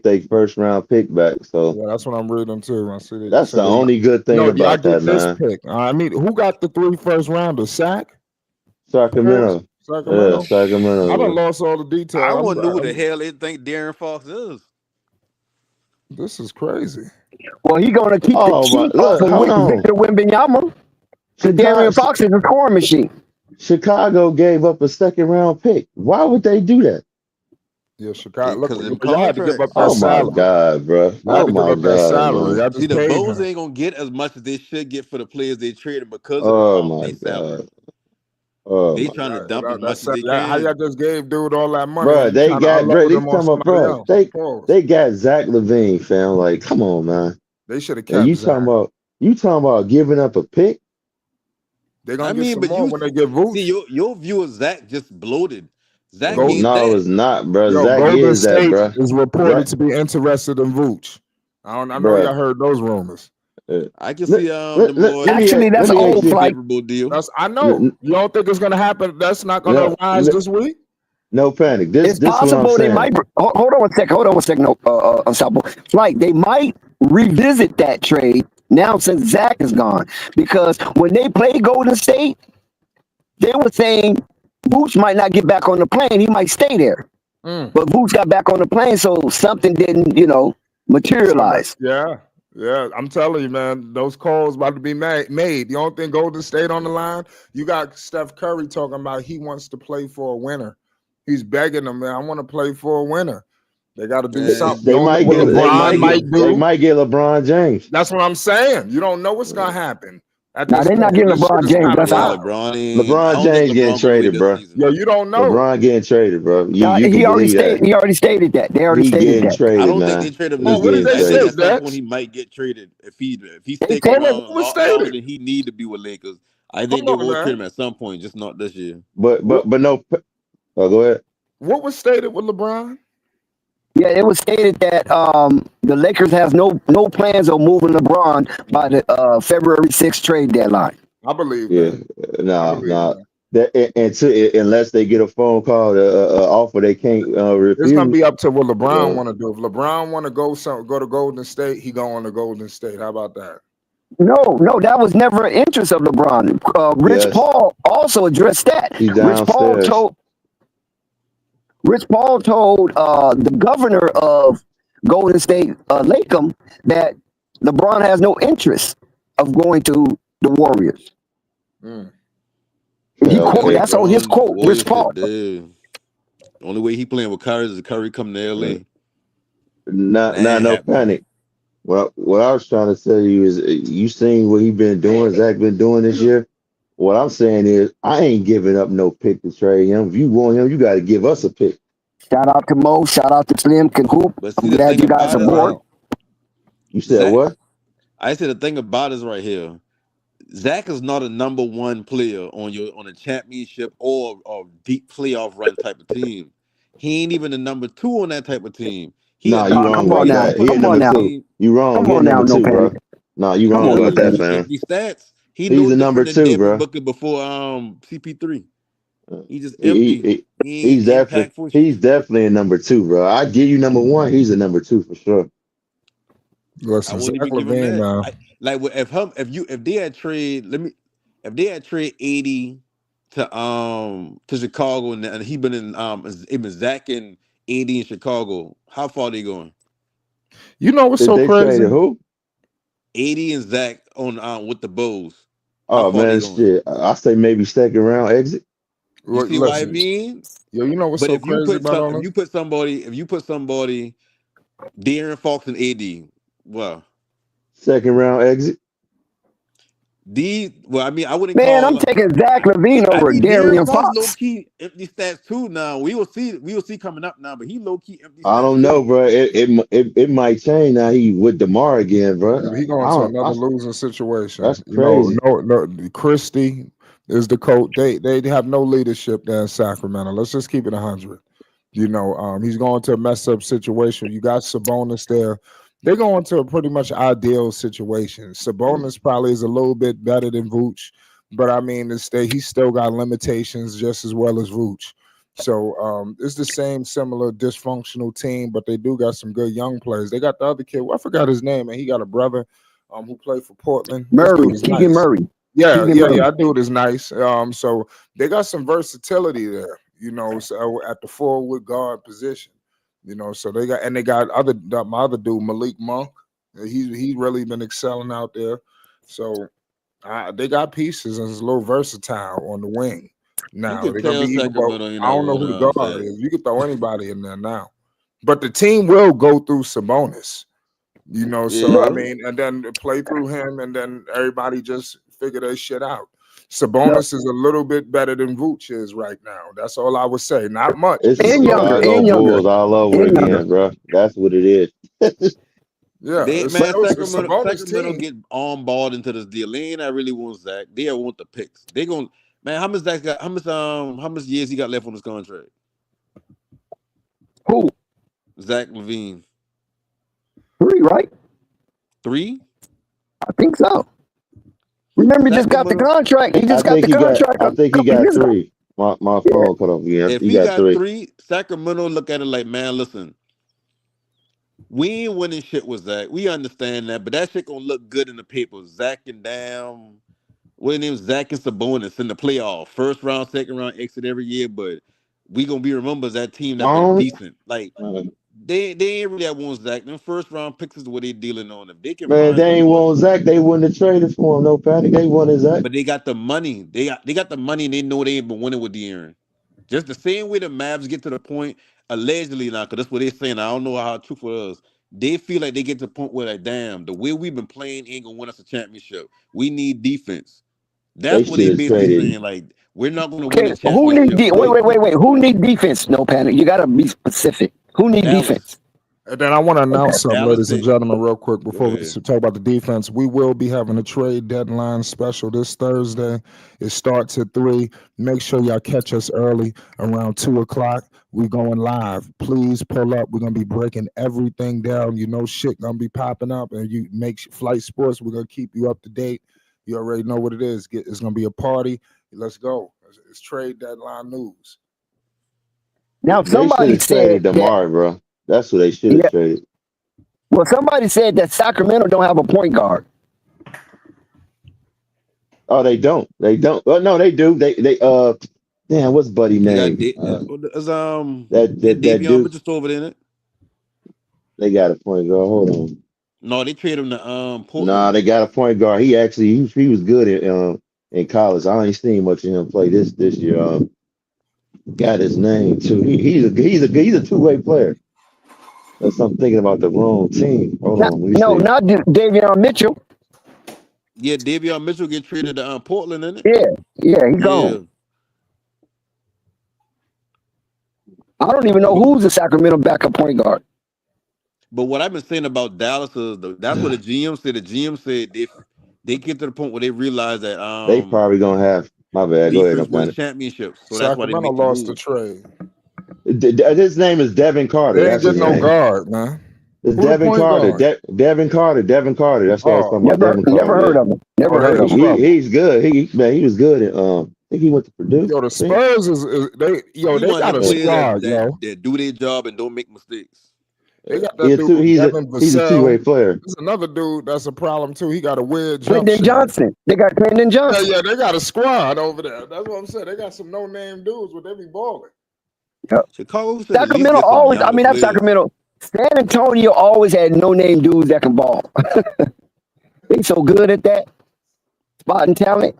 [SPEAKER 10] their first round pick back. So
[SPEAKER 2] yeah, that's what I'm reading too. I see that.
[SPEAKER 10] That's the only good thing about that, man.
[SPEAKER 2] Pick. I mean, who got the 3 first rounders?
[SPEAKER 10] Sacramento. Yeah, Sacramento.
[SPEAKER 2] I done lost all the details.
[SPEAKER 8] I want to know who the hell they think De'Aaron Fox is.
[SPEAKER 2] This is crazy.
[SPEAKER 4] Well, he gonna keep the cheat off of Victor Wembanyama. Because De'Aaron Fox is a scoring machine.
[SPEAKER 10] Chicago gave up a second round pick. Why would they do that?
[SPEAKER 2] Yeah, Chicago. Look, y'all had to give up that
[SPEAKER 10] salary. My God, bro.
[SPEAKER 2] Oh my God.
[SPEAKER 8] See, the Bulls ain't gonna get as much as they should get for the players they traded because
[SPEAKER 10] of
[SPEAKER 8] their salary. They trying to dump as much as they can.
[SPEAKER 2] How y'all just gave dude all that money?
[SPEAKER 10] Bro, they got they got Zach LaVine, fam. Like, come on, man.
[SPEAKER 2] They should have kept
[SPEAKER 10] you talking about giving up a pick?
[SPEAKER 2] They're gonna get some more when they get Vooch.
[SPEAKER 8] See, your view of Zach just bloated. Zach
[SPEAKER 10] it's not, bro. Zach
[SPEAKER 2] Golden
[SPEAKER 10] is that, bro.
[SPEAKER 2] Is reported to be interested in Vooch. I know y'all heard those rumors.
[SPEAKER 8] I can see
[SPEAKER 4] that's an old flight.
[SPEAKER 8] Deal.
[SPEAKER 2] I know. You don't think it's gonna happen? That's not gonna rise this week.
[SPEAKER 10] No panic.
[SPEAKER 4] It's possible they might. Hold on a second. Unstoppable. Like they might revisit that trade now since Zach is gone, because when they played Golden State, they were saying Vooch might not get back on the plane. He might stay there. But Vooch got back on the plane, so something didn't, materialize.
[SPEAKER 2] Yeah. Yeah, I'm telling you, man, those calls about to be made. You don't think Golden State on the line? You got Steph Curry talking about he wants to play for a winner. He's begging them, man. I want to play for a winner. They got to do something. You don't know what LeBron might do.
[SPEAKER 10] They might get LeBron James.
[SPEAKER 2] That's what I'm saying. You don't know what's gonna happen.
[SPEAKER 4] Now they're not getting LeBron James. That's out.
[SPEAKER 10] LeBron James getting traded, bro.
[SPEAKER 2] Yo, you don't know.
[SPEAKER 10] LeBron getting traded, bro.
[SPEAKER 4] He already stated that. They already stated that.
[SPEAKER 10] Traded,
[SPEAKER 8] I don't
[SPEAKER 10] man.
[SPEAKER 8] think they traded him.
[SPEAKER 2] What did they say?
[SPEAKER 8] At some point he might get traded if he stick around longer than he need to be with Lakers. I think they will trade him at some point, just not this year.
[SPEAKER 10] But no. Oh, go ahead.
[SPEAKER 2] What was stated with LeBron?
[SPEAKER 4] Yeah, it was stated that the Lakers have no plans on moving LeBron by the February 6th trade deadline.
[SPEAKER 2] I believe.
[SPEAKER 10] Yeah, unless they get a phone call, offer they can't refuse.
[SPEAKER 2] It's gonna be up to what LeBron want to do. If LeBron want to go to Golden State, he go on to Golden State. How about that?
[SPEAKER 4] No, that was never an interest of LeBron. Rich Paul also addressed that. Rich Paul told the governor of Golden State, Latham, that LeBron has no interest of going to the Warriors. That's on his quote, Rich Paul.
[SPEAKER 8] The only way he playing with Curry is if Curry come to LA.
[SPEAKER 10] No panic. What I was trying to tell you is, you seen what he been doing, Zach been doing this year. What I'm saying is, I ain't giving up no pick to trade him. If you want him, you got to give us a pick.
[SPEAKER 4] Shout out to Mo. Shout out to Slim. Can hoop. I'm glad you guys support.
[SPEAKER 10] You said Zach, what?
[SPEAKER 8] I said the thing about is right here. Zach is not a number one player on a championship or deep playoff run type of team. He ain't even a number two on that type of team.
[SPEAKER 10] You wrong about that. Come on now. You wrong. Come on now, no panic. No, you wrong about that, fam.
[SPEAKER 8] Stats.
[SPEAKER 10] He's the number two, bro.
[SPEAKER 8] Before CP3. He's just
[SPEAKER 10] empty. He's definitely a number two, bro. I give you number one. He's a number two for sure.
[SPEAKER 2] Listen,
[SPEAKER 8] I wouldn't even give him that. If they had trade 80 to Chicago and he been in Zach and 80 in Chicago, how far they going?
[SPEAKER 2] You know what's so crazy?
[SPEAKER 10] Who?
[SPEAKER 8] 80 and Zach on with the Bulls.
[SPEAKER 10] Oh man, shit! I say maybe second round exit.
[SPEAKER 8] You see what I mean?
[SPEAKER 2] Yo, you know what's so crazy about
[SPEAKER 8] if you put somebody, De'Aaron Fox and AD, well,
[SPEAKER 10] second round exit.
[SPEAKER 8] I wouldn't.
[SPEAKER 4] Man, I'm taking Zach LaVine over De'Aaron Fox.
[SPEAKER 8] Low key empty stats too. Now we will see coming up now, but he low key empty.
[SPEAKER 10] I don't know, bro. It might change now. He with DeMar again, bro.
[SPEAKER 2] Yeah, he going to another losing situation.
[SPEAKER 10] That's crazy.
[SPEAKER 2] No, Christie is the coach. They have no leadership there in Sacramento. Let's just keep it 100. He's going to a mess up situation. You got Sabonis there. They're going to a pretty much ideal situation. Sabonis probably is a little bit better than Vooch, but I mean, he's still got limitations just as well as Vooch. So it's the same similar dysfunctional team, but they do got some good young players. They got the other kid. Well, I forgot his name, and he got a brother who played for Portland.
[SPEAKER 4] Keegan Murray.
[SPEAKER 2] Yeah, that dude is nice. So they got some versatility there, so at the forward guard position. So they got my other dude, Malik Monk. He's really been excelling out there. So they got pieces and it's a little versatile on the wing. Now they're gonna be I don't know who the guard is. You can throw anybody in there now. But the team will go through Sabonis. So I mean, and then play through him, and then everybody just figure their shit out. Sabonis is a little bit better than Vooch is right now. That's all I would say. Not much.
[SPEAKER 10] It's younger all over again, bro. That's what it is.
[SPEAKER 8] Yeah, Sacramento get on ball into this deal. They ain't I really want Zach. They want the picks. They gonna how much Zach got? How much years he got left on his contract?
[SPEAKER 4] Who?
[SPEAKER 8] Zach LaVine.
[SPEAKER 4] 3, right?
[SPEAKER 8] 3?
[SPEAKER 4] I think so. Remember, he just got the contract. He just got the contract.
[SPEAKER 10] I think he got 3. My phone cut off. Yeah,
[SPEAKER 8] if he got 3, Sacramento look at it like, man, listen, we ain't winning shit with Zach. We understand that, but that shit gonna look good in the paper. Zach and what his name is, Zach and Sabonis in the playoff. First round, second round, exit every year, but we gonna be remembered as that team that's been decent. Like They ain't really that want Zach. Them first round picks is what they dealing on. If they can
[SPEAKER 10] Man,
[SPEAKER 8] find
[SPEAKER 10] they ain't
[SPEAKER 8] someone,
[SPEAKER 10] want Zach. They wouldn't have traded for him. No panic. They wanted Zach.
[SPEAKER 8] but they got the money. They got the money, and they know they ain't been winning with Deaaron. Just the same way the Mavs get to the point, allegedly now, because that's what they're saying. I don't know how truthful it is. They feel like they get to the point where like, damn, the way we've been playing ain't gonna win us a championship. We need defense.
[SPEAKER 10] They
[SPEAKER 8] That's what
[SPEAKER 10] should
[SPEAKER 8] they
[SPEAKER 10] have
[SPEAKER 8] basically
[SPEAKER 10] traded.
[SPEAKER 8] saying. Like, we're not gonna win
[SPEAKER 4] Okay,
[SPEAKER 8] a
[SPEAKER 4] who need
[SPEAKER 8] championship.
[SPEAKER 4] wait. Who need defense? No panic. You gotta be specific. Who need
[SPEAKER 8] Dallas.
[SPEAKER 4] defense?
[SPEAKER 2] And then I want to announce something,
[SPEAKER 8] Dallas
[SPEAKER 2] ladies and
[SPEAKER 8] did.
[SPEAKER 2] gentlemen, real quick
[SPEAKER 8] Go
[SPEAKER 2] before we
[SPEAKER 8] ahead.
[SPEAKER 2] talk about the defense. We will be having a trade deadline special this Thursday. It starts at 3. Make sure y'all catch us early around 2:00. We going live. Please pull up. We're gonna be breaking everything down. You know, shit gonna be popping up, and you make Flight Sports. We're gonna keep you up to date. You already know what it is. It's gonna be a party. Let's go. It's trade deadline news.
[SPEAKER 4] Now
[SPEAKER 10] They should
[SPEAKER 4] somebody
[SPEAKER 10] have
[SPEAKER 4] said
[SPEAKER 10] traded
[SPEAKER 4] that.
[SPEAKER 10] DeMar, bro. That's who they should have
[SPEAKER 4] Yeah.
[SPEAKER 10] traded.
[SPEAKER 4] Well, somebody said that Sacramento don't have a point guard.
[SPEAKER 10] Oh, they don't. They don't. Oh, no, they do. They damn, what's Buddy
[SPEAKER 8] They got
[SPEAKER 10] name? That
[SPEAKER 8] Davion
[SPEAKER 10] dude.
[SPEAKER 8] Mitchell over there in it.
[SPEAKER 10] They got a point guard. Hold on.
[SPEAKER 8] No, they traded him to
[SPEAKER 10] Nah,
[SPEAKER 8] Portland.
[SPEAKER 10] they got a point guard. He actually he was good in college. I ain't seen much of him play this year. Got his name too. He's a two-way player. That's I'm thinking about the wrong team. Hold on, let me
[SPEAKER 4] No,
[SPEAKER 10] see.
[SPEAKER 4] not Davion Mitchell.
[SPEAKER 8] Yeah, Davion Mitchell get traded to Portland, isn't it?
[SPEAKER 4] Yeah, he
[SPEAKER 8] Yeah.
[SPEAKER 4] gone. I don't even know who's the Sacramento backup point guard.
[SPEAKER 8] But what I've been saying about Dallas is that's what the GM said. The GM said they get to the point where they realize that
[SPEAKER 10] They probably gonna have my bad. Go ahead,
[SPEAKER 8] defense
[SPEAKER 10] I'm
[SPEAKER 8] wins
[SPEAKER 10] done.
[SPEAKER 8] championships, so that's why they
[SPEAKER 2] Sacramento
[SPEAKER 8] make the
[SPEAKER 2] lost the
[SPEAKER 8] move.
[SPEAKER 2] trade.
[SPEAKER 10] His name is Devin Carter.
[SPEAKER 2] They ain't
[SPEAKER 10] That's his
[SPEAKER 2] getting no
[SPEAKER 10] name.
[SPEAKER 2] guard, man.
[SPEAKER 10] It's
[SPEAKER 2] Who the
[SPEAKER 10] Devin
[SPEAKER 2] point
[SPEAKER 10] Carter.
[SPEAKER 2] guard?
[SPEAKER 10] Devin Carter. Devin Carter. That's what I was talking about. Devin
[SPEAKER 4] Never
[SPEAKER 10] Carter.
[SPEAKER 4] heard of him. Never
[SPEAKER 2] they
[SPEAKER 4] heard
[SPEAKER 2] in
[SPEAKER 4] of him.
[SPEAKER 2] trouble.
[SPEAKER 10] He's good. He was good at I think he went to Purdue.
[SPEAKER 2] Yo, the
[SPEAKER 10] I think.
[SPEAKER 2] Spurs is they
[SPEAKER 8] We want
[SPEAKER 2] got
[SPEAKER 8] them
[SPEAKER 2] a
[SPEAKER 8] players
[SPEAKER 2] squad, yo.
[SPEAKER 8] that do their job and don't make mistakes.
[SPEAKER 2] They got that dude
[SPEAKER 10] He's
[SPEAKER 2] Devin
[SPEAKER 10] a two-way
[SPEAKER 2] Vassell.
[SPEAKER 10] player.
[SPEAKER 2] There's another dude that's a problem too. He got a weird jump
[SPEAKER 4] Clinton
[SPEAKER 2] shot.
[SPEAKER 4] Johnson. They got Clinton Johnson.
[SPEAKER 2] Yeah, they got a squad over there. That's what I'm saying. They got some no-name dudes with every balling.
[SPEAKER 8] Chicago should at least
[SPEAKER 4] Sacramento
[SPEAKER 8] get some
[SPEAKER 4] always. I
[SPEAKER 8] younger
[SPEAKER 4] mean, that's
[SPEAKER 8] players.
[SPEAKER 4] Sacramento. San Antonio always had no-name dudes that can ball. They so good at that. Spotting talent.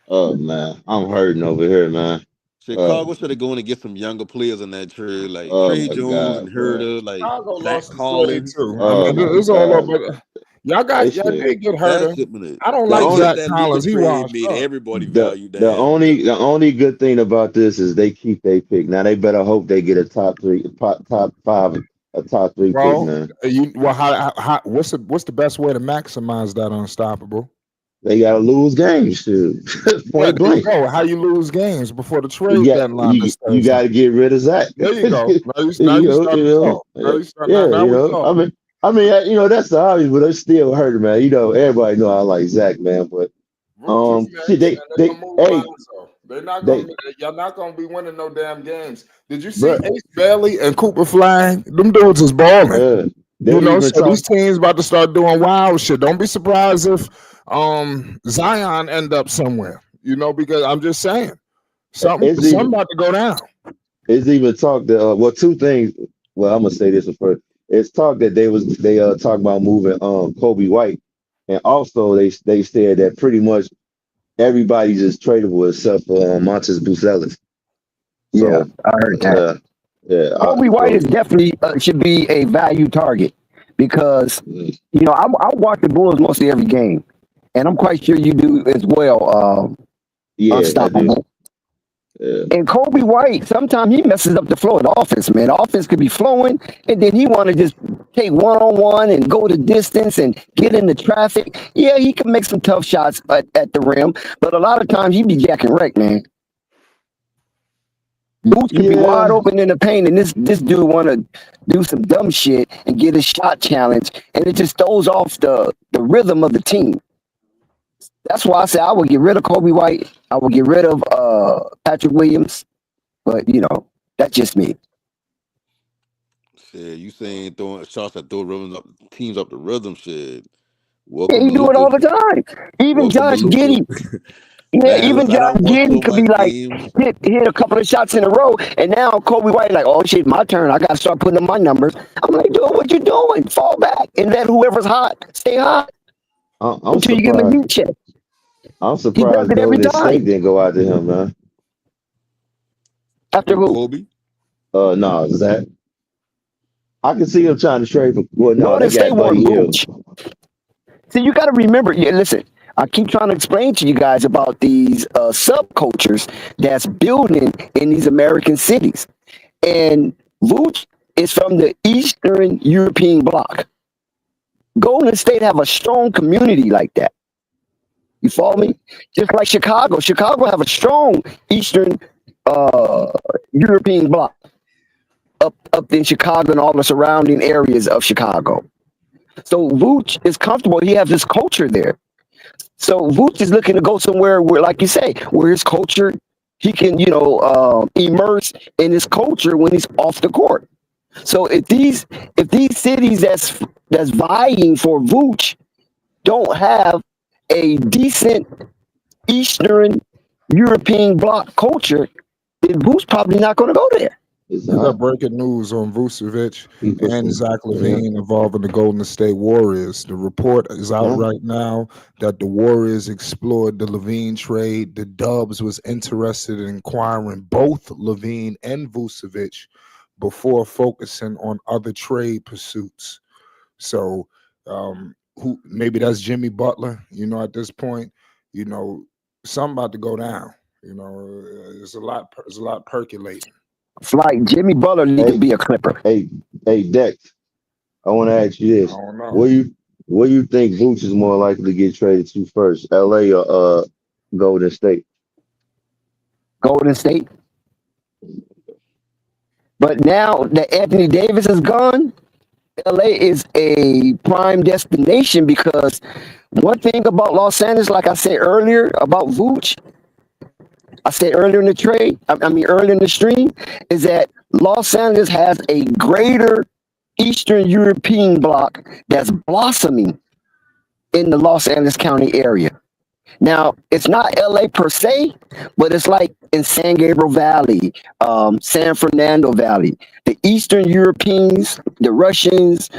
[SPEAKER 10] Oh man, I'm hurting over here, man.
[SPEAKER 8] Chicago should have gone and get some younger players in that trade, like
[SPEAKER 10] Oh
[SPEAKER 8] Trey
[SPEAKER 10] my
[SPEAKER 8] Jones and
[SPEAKER 10] God, bro.
[SPEAKER 8] Herter, like
[SPEAKER 2] Chicago
[SPEAKER 8] Zach
[SPEAKER 2] lost the trade
[SPEAKER 8] Collins.
[SPEAKER 2] too. I
[SPEAKER 10] Oh
[SPEAKER 2] mean,
[SPEAKER 10] my
[SPEAKER 2] it's all
[SPEAKER 10] God.
[SPEAKER 2] over. Y'all did get
[SPEAKER 8] That
[SPEAKER 2] Herter.
[SPEAKER 8] shit, man.
[SPEAKER 2] I don't
[SPEAKER 10] The
[SPEAKER 2] like
[SPEAKER 10] only
[SPEAKER 2] Zach
[SPEAKER 8] that Luka
[SPEAKER 2] Collins. He
[SPEAKER 8] trade
[SPEAKER 2] washed
[SPEAKER 8] made
[SPEAKER 2] up.
[SPEAKER 8] everybody
[SPEAKER 10] the
[SPEAKER 8] value
[SPEAKER 10] the
[SPEAKER 8] that.
[SPEAKER 10] only good thing about this is they keep their pick. Now they better hope they get a top 3, top 5, a top 3 pick,
[SPEAKER 2] Well,
[SPEAKER 10] man.
[SPEAKER 2] how what's the best way to maximize that unstoppable?
[SPEAKER 10] They gotta lose games, too.
[SPEAKER 2] Yeah,
[SPEAKER 10] Point
[SPEAKER 2] there you
[SPEAKER 10] blank.
[SPEAKER 2] go. How you lose games before the trade
[SPEAKER 10] You
[SPEAKER 2] deadline this
[SPEAKER 10] you
[SPEAKER 2] Thursday.
[SPEAKER 10] got to get rid of Zach.
[SPEAKER 2] There you go. Now you start to talk. Now we talk.
[SPEAKER 10] I mean, that's the obvious, but it still hurt, man. Everybody know I like Zach, man. But
[SPEAKER 2] Rookies, man,
[SPEAKER 10] shit,
[SPEAKER 2] and they gonna move
[SPEAKER 10] hey,
[SPEAKER 2] Lonzo. Y'all not gonna be winning no damn games. Did you see
[SPEAKER 10] bruh,
[SPEAKER 2] Ace Bailey and Cooper Flagg? Them dudes is balling.
[SPEAKER 10] they even
[SPEAKER 2] So
[SPEAKER 10] talk.
[SPEAKER 2] these teams about to start doing wild shit. Don't be surprised if Zion end up somewhere. Because I'm just saying something about to go down.
[SPEAKER 10] It's even talk that two things. Well, I'm gonna say this first. It's talk that they talk about moving Kobe White, and also they said that pretty much everybody's just tradable except for Montes Buzelis.
[SPEAKER 4] Yeah, I heard that. Kobe White is definitely should be a value target because I watch the Bulls mostly every game, and I'm quite sure you do as well. Unstoppable.
[SPEAKER 10] Yeah.
[SPEAKER 4] And Kobe White, sometimes he messes up the flow of the offense, man. The offense could be flowing, and then he want to just take one-on-one and go the distance and get into traffic. Yeah, he can make some tough shots at the rim, but a lot of times he be jacking wreck, man. Boots could be wide open in the paint, and this dude want to do some dumb shit and get a shot challenge, and it just throws off the rhythm of the team. That's why I say I would get rid of Kobe White. I would get rid of Patrick Williams. But, that's just me.
[SPEAKER 8] Shit, you saying throwing shots that throw teams up the rhythm shit.
[SPEAKER 4] Yeah, he do it all the time. Even Josh Giddey. Yeah,
[SPEAKER 8] Man,
[SPEAKER 4] even
[SPEAKER 8] listen, I
[SPEAKER 4] Josh
[SPEAKER 8] don't watch
[SPEAKER 4] Giddey
[SPEAKER 8] so
[SPEAKER 4] could be
[SPEAKER 8] much
[SPEAKER 4] like
[SPEAKER 8] games.
[SPEAKER 4] hit a couple of shots in a row, and now Kobe White like, oh shit, my turn. I gotta start putting up my numbers. I'm like, dude, what you doing? Fall back and let whoever's hot stay hot
[SPEAKER 10] I'm
[SPEAKER 4] until you give him a
[SPEAKER 10] surprised.
[SPEAKER 4] heat check.
[SPEAKER 10] I'm
[SPEAKER 4] He does
[SPEAKER 10] surprised
[SPEAKER 4] it every
[SPEAKER 10] Golden State
[SPEAKER 4] time.
[SPEAKER 10] didn't go after him, man.
[SPEAKER 4] After
[SPEAKER 8] Who,
[SPEAKER 4] who?
[SPEAKER 8] Kobe?
[SPEAKER 10] No, Zach. I can see him trying to trade for. Well, no,
[SPEAKER 4] Golden
[SPEAKER 10] they
[SPEAKER 4] State
[SPEAKER 10] got
[SPEAKER 4] want
[SPEAKER 10] Buddy Hield.
[SPEAKER 4] Vooch. See, you got to remember. Yeah, listen. I keep trying to explain to you guys about these subcultures that's building in these American cities, and Vooch is from the Eastern European bloc. Golden State have a strong community like that. You follow me? Just like Chicago. Chicago have a strong Eastern European bloc up in Chicago and all the surrounding areas of Chicago. So Vooch is comfortable. He has this culture there. So Vooch is looking to go somewhere where, like you say, where his culture, he can, immerse in his culture when he's off the court. So if these cities that's vying for Vooch don't have a decent Eastern European bloc culture, then Vooch probably not going to go there.
[SPEAKER 10] It's
[SPEAKER 2] We got
[SPEAKER 10] not.
[SPEAKER 2] breaking news on Vucevic
[SPEAKER 10] People
[SPEAKER 2] and
[SPEAKER 10] say,
[SPEAKER 2] Zach
[SPEAKER 10] yeah,
[SPEAKER 2] LaVine involving the Golden State Warriors. The report is out
[SPEAKER 10] yeah.
[SPEAKER 2] right now that the Warriors explored the LaVine trade. The Dubs was interested in acquiring both LaVine and Vucevic before focusing on other trade pursuits. So, who maybe that's Jimmy Butler. At this point, something about to go down. There's a lot. There's a lot percolating.
[SPEAKER 4] It's like Jimmy Butler need to
[SPEAKER 10] Hey,
[SPEAKER 4] be a Clipper.
[SPEAKER 10] hey, Dex. I want to ask you
[SPEAKER 2] I
[SPEAKER 10] this:
[SPEAKER 2] don't know.
[SPEAKER 10] where you think Vooch is more likely to get traded to first, L.A. or Golden State?
[SPEAKER 4] Golden State. But now that Anthony Davis is gone, LA is a prime destination because one thing about Los Angeles, like I said earlier about Vooch, I said earlier in the trade, earlier in the stream, is that Los Angeles has a greater Eastern European bloc that's blossoming in the Los Angeles County area. Now, it's not LA per se, but it's like in San Gabriel Valley, San Fernando Valley. The Eastern Europeans, the Russians,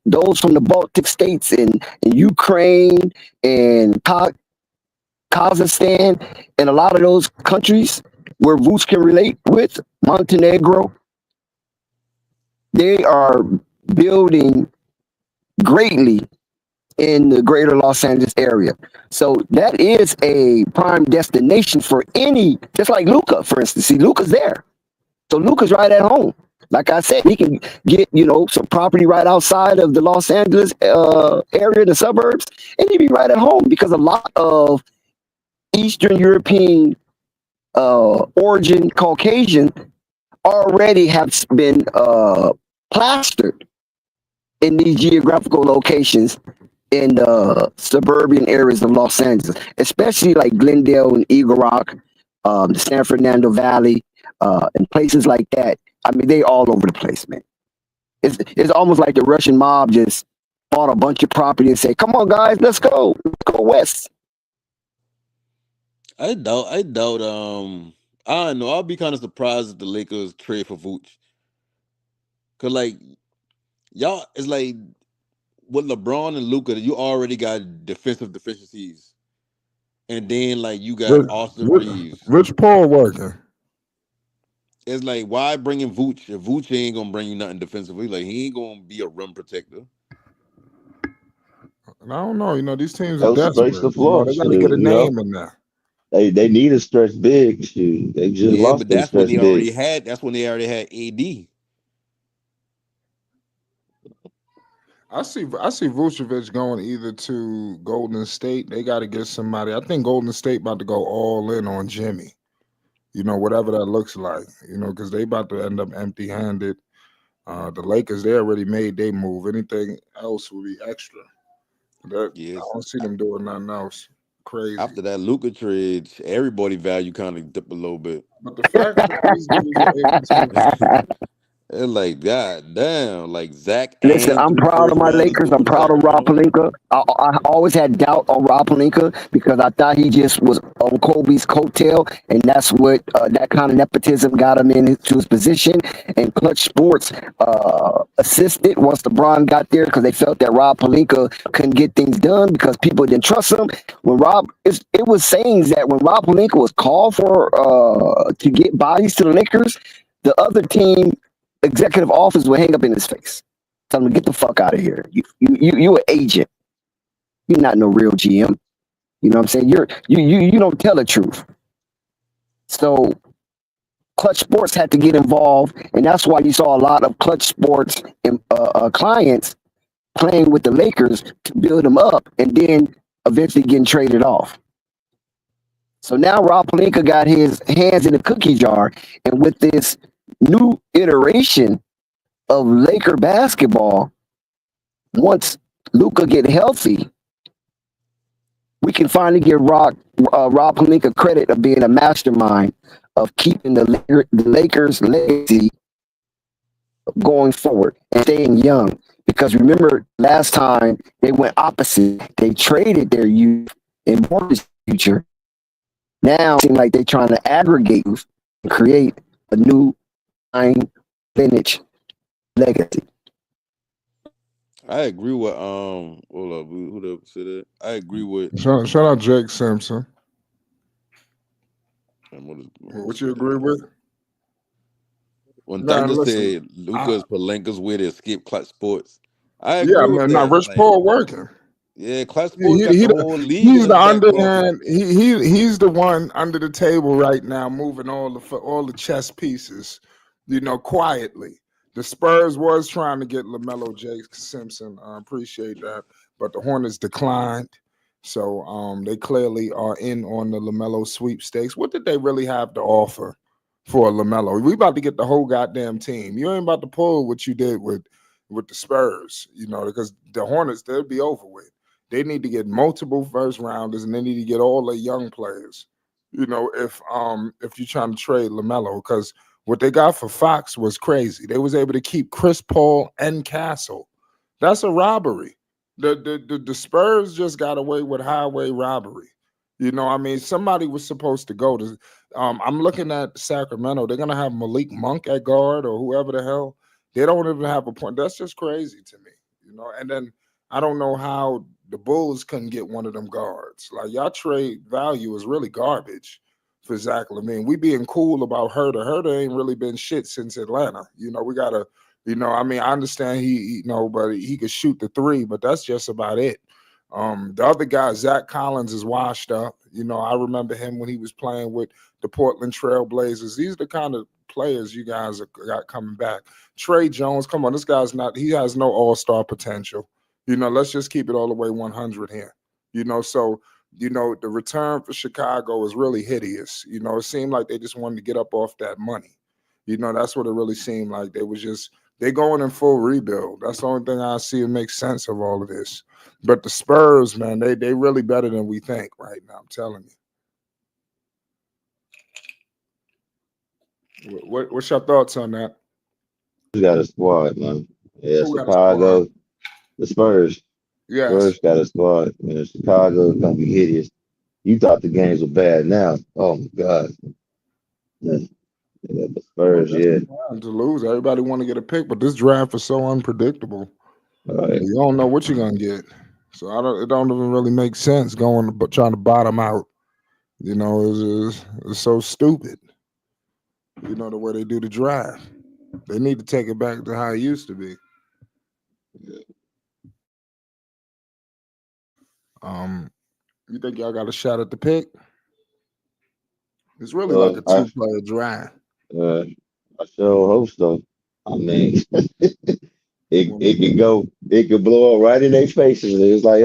[SPEAKER 4] those from the Baltic states in Ukraine and Kazakhstan, and a lot of those countries where Vooch can relate with, Montenegro, they are building greatly in the greater Los Angeles area. So that is a prime destination for any, just like Luka, for instance. See, Luka's there. So Luka's right at home. Like I said, he can get, some property right outside of the Los Angeles area, the suburbs, and he'd be right at home because a lot of Eastern European origin Caucasian already have been plastered in these geographical locations in the suburban areas of Los Angeles, especially like Glendale and Eagle Rock, the San Fernando Valley, and places like that. They all over the place, man. It's almost like the Russian mob just bought a bunch of property and say, "Come on, guys, let's go west."
[SPEAKER 8] I doubt. I doubt. I don't know. I'll be kind of surprised if the Lakers trade for Vooch, cause like y'all, it's like with LeBron and Luka, you already got defensive deficiencies, and then like you got
[SPEAKER 2] Rich,
[SPEAKER 8] Austin
[SPEAKER 2] Rich,
[SPEAKER 8] Reeves.
[SPEAKER 2] Rich Paul working.
[SPEAKER 8] It's like why bring in Vooch if Vooch ain't gonna bring you nothing defensively? Like he ain't gonna be a rim protector.
[SPEAKER 2] And I don't know. These teams are
[SPEAKER 10] They'll space
[SPEAKER 2] desperate.
[SPEAKER 10] the floor.
[SPEAKER 2] They got to get
[SPEAKER 10] Shoot,
[SPEAKER 2] a name in there.
[SPEAKER 10] they need a stretch big. Shoot, they just
[SPEAKER 8] Yeah,
[SPEAKER 10] lost
[SPEAKER 8] but
[SPEAKER 10] their
[SPEAKER 8] that's when
[SPEAKER 10] stretch
[SPEAKER 8] they
[SPEAKER 10] big.
[SPEAKER 8] already had. That's when they already had AD.
[SPEAKER 2] I see Vucevic going either to Golden State. They got to get somebody. I think Golden State about to go all in on Jimmy. Whatever that looks like. Because they about to end up empty-handed. The Lakers, they already made their move. Anything else will be extra. I
[SPEAKER 8] Yes.
[SPEAKER 2] don't see them doing nothing else crazy.
[SPEAKER 8] After that Luka trade, everybody value kind of dipped a little bit.
[SPEAKER 2] But the fact that these dudes are able to
[SPEAKER 8] It's like, god damn, like Zach
[SPEAKER 4] Listen,
[SPEAKER 8] and
[SPEAKER 4] I'm
[SPEAKER 8] 3
[SPEAKER 4] proud of
[SPEAKER 8] first
[SPEAKER 4] my
[SPEAKER 8] rounders
[SPEAKER 4] Lakers.
[SPEAKER 8] with
[SPEAKER 4] I'm
[SPEAKER 8] the
[SPEAKER 4] proud of
[SPEAKER 8] second
[SPEAKER 4] Rob
[SPEAKER 8] round.
[SPEAKER 4] Pelinka. I always had doubt on Rob Pelinka because I thought he just was on Kobe's coattail, and that's what that kind of nepotism got him into his position. And Clutch Sports assisted once LeBron got there because they felt that Rob Pelinka couldn't get things done because people didn't trust him. When it was sayings that when Rob Pelinka was called for to get bodies to the Lakers, the other team executive office would hang up in his face. Tell him to get the fuck out of here. You an agent. You're not no real GM. You know what I'm saying? You don't tell the truth. So Clutch Sports had to get involved, and that's why you saw a lot of Clutch Sports clients playing with the Lakers to build them up, and then eventually getting traded off. So now Rob Pelinka got his hands in the cookie jar, and with this new iteration of Laker basketball, once Luka get healthy, we can finally give Rob Pelinka credit of being a mastermind of keeping the Lakers' legacy going forward and staying young. Because remember, last time they went opposite. They traded their youth and mortgage future. Now it seems like they're trying to aggregate and create a new lineage legacy.
[SPEAKER 8] I agree with hold up, who the said that? I agree with
[SPEAKER 2] Shout out Jake Simpson.
[SPEAKER 8] what
[SPEAKER 2] you agree with?
[SPEAKER 8] When
[SPEAKER 2] Man,
[SPEAKER 8] Thunder
[SPEAKER 2] listen,
[SPEAKER 8] said Luka's Pelinka's with it, skip Clutch Sports. I
[SPEAKER 2] yeah,
[SPEAKER 8] agree with
[SPEAKER 2] man,
[SPEAKER 8] that.
[SPEAKER 2] Rich
[SPEAKER 8] Like,
[SPEAKER 2] Paul working.
[SPEAKER 8] yeah, Clutch Sports got
[SPEAKER 2] He
[SPEAKER 8] the whole league in
[SPEAKER 2] he's
[SPEAKER 8] his
[SPEAKER 2] the
[SPEAKER 8] back pocket.
[SPEAKER 2] underhand. He's the one under the table right now, moving all the chess pieces, quietly. The Spurs was trying to get LaMelo J. Simpson. I appreciate that, but the Hornets declined. So they clearly are in on the LaMelo sweepstakes. What did they really have to offer for LaMelo? We about to get the whole goddamn team. You ain't about to pull what you did with the Spurs, because the Hornets, they'll be over with. They need to get multiple first rounders, and they need to get all the young players. If you're trying to trade LaMelo, because what they got for Fox was crazy. They was able to keep Chris Paul and Castle. That's a robbery. The Spurs just got away with highway robbery. Somebody was supposed to go to. I'm looking at Sacramento. They're gonna have Malik Monk at guard or whoever the hell. They don't even have a point. That's just crazy to me. And then I don't know how the Bulls couldn't get one of them guards. Like, y'all trade value is really garbage for Zach LaVine. We being cool about Herter. Herter ain't really been shit since Atlanta. We gotta, I understand but he could shoot the three, but that's just about it. The other guy, Zach Collins, is washed up. I remember him when he was playing with the Portland Trail Blazers. These are the kind of players you guys got coming back. Trey Jones, come on, this guy's he has no all-star potential. Let's just keep it all the way 100 here. So the return for Chicago is really hideous. It seemed like they just wanted to get up off that money. That's what it really seemed like. They going in full rebuild. That's the only thing I see that makes sense of all of this. But the Spurs, man, they really better than we think right now. I'm telling you. What's your thoughts on that?
[SPEAKER 10] Who's got a squad, man? Yeah,
[SPEAKER 2] Who got a
[SPEAKER 10] Chicago,
[SPEAKER 2] squad?
[SPEAKER 10] the Spurs.
[SPEAKER 2] Yes.
[SPEAKER 10] Spurs got a squad. Man, Chicago is gonna be hideous. You thought the games were bad now. Oh my God. Yeah, the Spurs, yeah.
[SPEAKER 2] To lose. Everybody want to get a pick, but this draft is so unpredictable.
[SPEAKER 10] Right.
[SPEAKER 2] You don't know what you're gonna get. So it don't even really make sense trying to bottom out. It's so stupid. The way they do the draft. They need to take it back to how it used to be. You think y'all got a shot at the pick? It's really like a two-player draft.
[SPEAKER 10] I sure hope so. I mean, it could blow up right in their faces. It's like,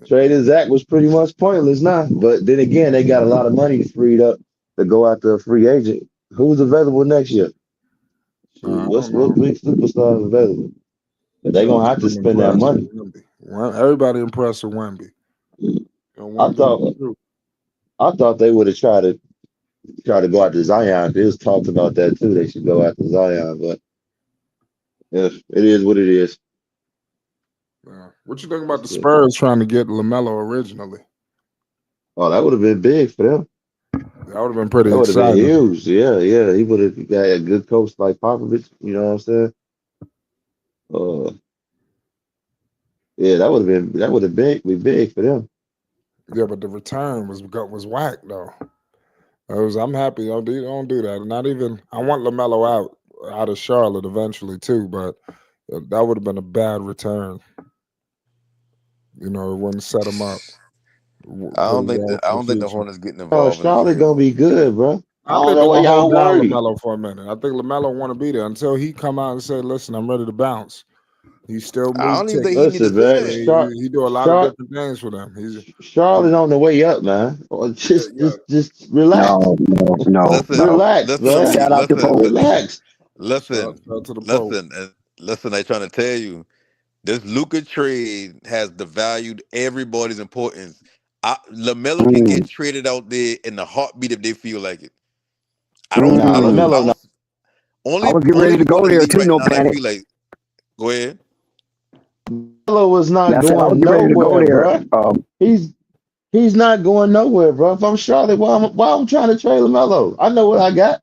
[SPEAKER 10] trading Zach was pretty much pointless now. But then again, they got a lot of money freed up to go after a free agent. Who's available next year? What big superstars available? But they're gonna have to spend that money.
[SPEAKER 2] Everybody impressed with Wemby.
[SPEAKER 10] I thought they would have tried to go after Zion. It was talked about that too. They should go after Zion, but Yeah, it is what it is.
[SPEAKER 2] Yeah. What you think about the Spurs trying to get LaMelo originally?
[SPEAKER 10] Oh, that would have been big for them.
[SPEAKER 2] That would have been pretty
[SPEAKER 10] That would have been
[SPEAKER 2] exciting.
[SPEAKER 10] huge. Yeah, yeah. He would have got a good coach like Popovich. You know what I'm saying? Yeah, that would have been big for them.
[SPEAKER 2] Yeah, but the return was whack though. I'm happy. Don't do that. Not even. I want LaMelo out of Charlotte eventually too, but that would have been a bad return. You know, it wouldn't set him up.
[SPEAKER 8] I don't
[SPEAKER 2] pretty
[SPEAKER 8] think
[SPEAKER 2] well
[SPEAKER 8] I
[SPEAKER 2] for
[SPEAKER 8] don't think the
[SPEAKER 2] future.
[SPEAKER 8] Hornets getting
[SPEAKER 10] Oh,
[SPEAKER 8] involved in the
[SPEAKER 10] Charlotte
[SPEAKER 8] trade.
[SPEAKER 10] gonna be good, bro. I
[SPEAKER 2] I
[SPEAKER 10] don't
[SPEAKER 2] think
[SPEAKER 10] know
[SPEAKER 2] they're
[SPEAKER 10] why
[SPEAKER 2] gonna
[SPEAKER 10] y'all
[SPEAKER 2] hold down
[SPEAKER 10] worried.
[SPEAKER 2] LaMelo for a minute. I think LaMelo want to be there until he come out and say, "Listen, I'm ready to bounce." He still
[SPEAKER 8] I
[SPEAKER 2] move
[SPEAKER 8] don't even think
[SPEAKER 2] tickets.
[SPEAKER 8] he need to
[SPEAKER 10] Listen,
[SPEAKER 8] say
[SPEAKER 10] man.
[SPEAKER 8] that.
[SPEAKER 2] He do a lot of different things for them. He's
[SPEAKER 10] Charlotte on the way up, man.
[SPEAKER 2] yeah.
[SPEAKER 10] Just relax.
[SPEAKER 4] No.
[SPEAKER 8] Listen,
[SPEAKER 10] Relax,
[SPEAKER 8] listen,
[SPEAKER 10] man.
[SPEAKER 4] Shout out to
[SPEAKER 8] listen,
[SPEAKER 4] Pope.
[SPEAKER 10] Relax.
[SPEAKER 2] Shout
[SPEAKER 8] listen,
[SPEAKER 2] out to the Pope.
[SPEAKER 8] listen, and listen. They trying to tell you this Luka trade has devalued everybody's importance. LaMelo can get traded out there in the heartbeat if they feel like it. I don't.
[SPEAKER 10] Nah,
[SPEAKER 8] I don't. I
[SPEAKER 10] LaMelo,
[SPEAKER 8] don't.
[SPEAKER 4] I was getting
[SPEAKER 8] Only
[SPEAKER 4] ready to
[SPEAKER 8] people in
[SPEAKER 4] go
[SPEAKER 8] the
[SPEAKER 4] there
[SPEAKER 8] league
[SPEAKER 4] too,
[SPEAKER 8] right
[SPEAKER 4] no
[SPEAKER 8] now that
[SPEAKER 4] panic.
[SPEAKER 8] feel like. Go ahead.
[SPEAKER 10] LaMelo was not
[SPEAKER 4] That's it. I was
[SPEAKER 10] going
[SPEAKER 4] getting ready to go
[SPEAKER 10] nowhere,
[SPEAKER 4] there.
[SPEAKER 10] bro. He's not going nowhere, bro. If I'm Charlotte, why I'm trying to trade LaMelo? I know what I got.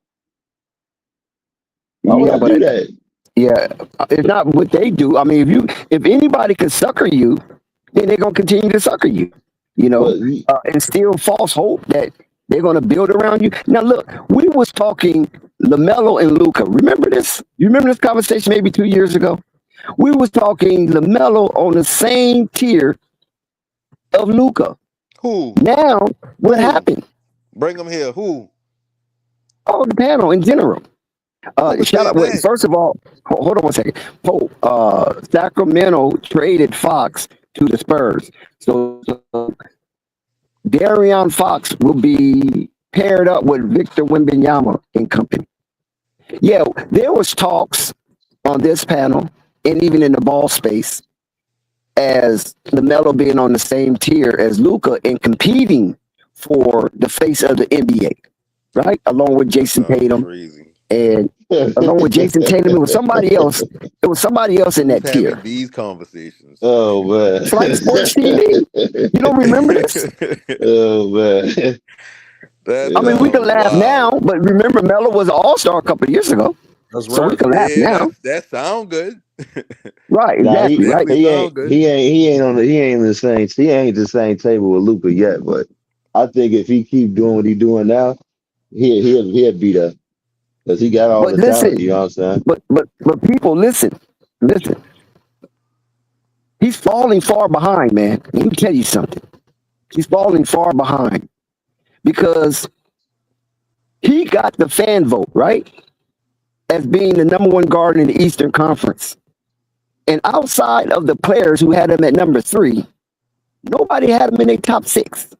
[SPEAKER 10] Why would
[SPEAKER 4] Yeah,
[SPEAKER 10] I do
[SPEAKER 4] but
[SPEAKER 10] that?
[SPEAKER 4] yeah, it's not what they do. I mean, if anybody can sucker you, then they're gonna continue to sucker you. You know,
[SPEAKER 10] But
[SPEAKER 4] and still false hope that they're gonna build around you. Now, look, we was talking LaMelo and Luka. Remember this? You remember this conversation maybe 2 years ago? We was talking LaMelo on the same tier of Luka.
[SPEAKER 8] Who?
[SPEAKER 4] Now, what
[SPEAKER 8] Who?
[SPEAKER 4] happened?
[SPEAKER 8] Bring them here. Who?
[SPEAKER 4] Oh, the panel in general.
[SPEAKER 8] Who
[SPEAKER 4] Shout
[SPEAKER 8] said
[SPEAKER 4] out. Wait,
[SPEAKER 8] that?
[SPEAKER 4] first of all, hold on one second. Pope, Sacramento traded Fox to the Spurs, so Deaaron Fox will be paired up with Victor Wembanyama and company. Yeah, there was talks on this panel and even in the ball space as LaMelo being on the same tier as Luka and competing for the face of the NBA, right? Along with Jason Tatum
[SPEAKER 8] Crazy.
[SPEAKER 4] and along with Jason Tatum, it was somebody else. It was somebody else in
[SPEAKER 8] Who's
[SPEAKER 4] that tier.
[SPEAKER 8] having these conversations?
[SPEAKER 10] oh man.
[SPEAKER 4] Flight Sports TV. You don't remember this?
[SPEAKER 10] Oh man.
[SPEAKER 8] That
[SPEAKER 4] I mean, we can
[SPEAKER 8] sounds
[SPEAKER 4] laugh now,
[SPEAKER 8] wild.
[SPEAKER 4] but remember, Melo was an all-star a couple of years ago.
[SPEAKER 2] That's
[SPEAKER 4] So we
[SPEAKER 2] right.
[SPEAKER 4] can laugh
[SPEAKER 8] Yeah,
[SPEAKER 4] now.
[SPEAKER 8] that sound good.
[SPEAKER 4] Right,
[SPEAKER 10] Nah,
[SPEAKER 4] exactly, right.
[SPEAKER 8] Definitely sound good.
[SPEAKER 10] he ain't the same table with Luka yet. But I think if he keep doing what he doing now, he'll beat us because he got all
[SPEAKER 4] But
[SPEAKER 10] the talent.
[SPEAKER 4] listen,
[SPEAKER 10] You know what I'm saying?
[SPEAKER 4] but people, listen. He's falling far behind, man. Let me tell you something. He's falling far behind because he got the fan vote, right? As being the number one guard in the Eastern Conference. And outside of the players who had him at number 3, nobody had him in their top 6.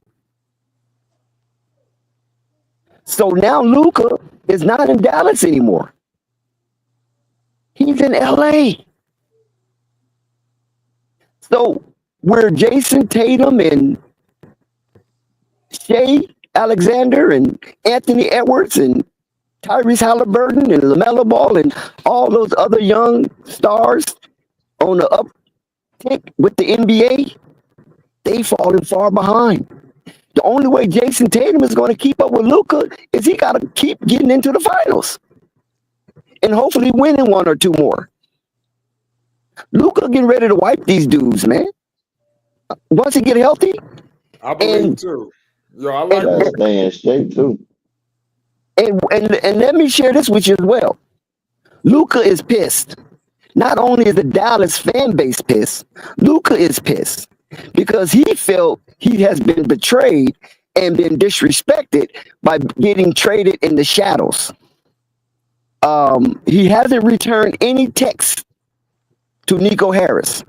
[SPEAKER 4] So now Luka is not in Dallas anymore. He's in LA. So where Jason Tatum and Shea Alexander and Anthony Edwards and Tyrese Halliburton and LaMelo Ball and all those other young stars on the uptick with the NBA, they falling far behind. The only way Jason Tatum is going to keep up with Luka is he got to keep getting into the finals and hopefully winning 1 or 2 more. Luka getting ready to wipe these dudes, man. Once he get healthy,
[SPEAKER 2] I believe too. Yo, I like
[SPEAKER 10] Gotta stay in shape too.
[SPEAKER 4] and let me share this with you as well. Luka is pissed. Not only is the Dallas fan base pissed, Luka is pissed because he felt he has been betrayed and been disrespected by getting traded in the shadows. He hasn't returned any text to Nico Harris.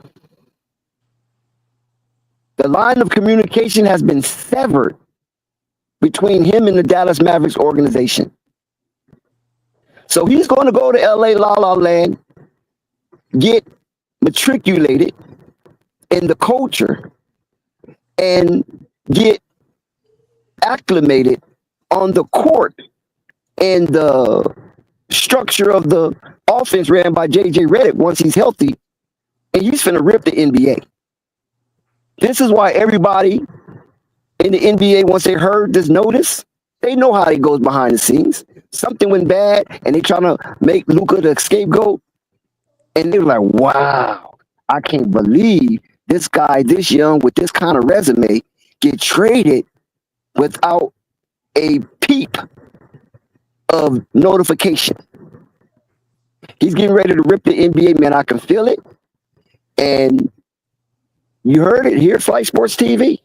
[SPEAKER 4] The line of communication has been severed between him and the Dallas Mavericks organization. So he's going to go to LA La La Land, get matriculated in the culture, and get acclimated on the court and the structure of the offense ran by J.J. Redick once he's healthy, and he's finna rip the NBA. This is why everybody in the NBA, once they heard this notice, they know how it goes behind the scenes. Something went bad, and they trying to make Luka the scapegoat, and they're like, wow, I can't believe this guy this young with this kind of resume get traded without a peep of notification. He's getting ready to rip the NBA, man. I can feel it. And you heard it here at Flight Sports TV.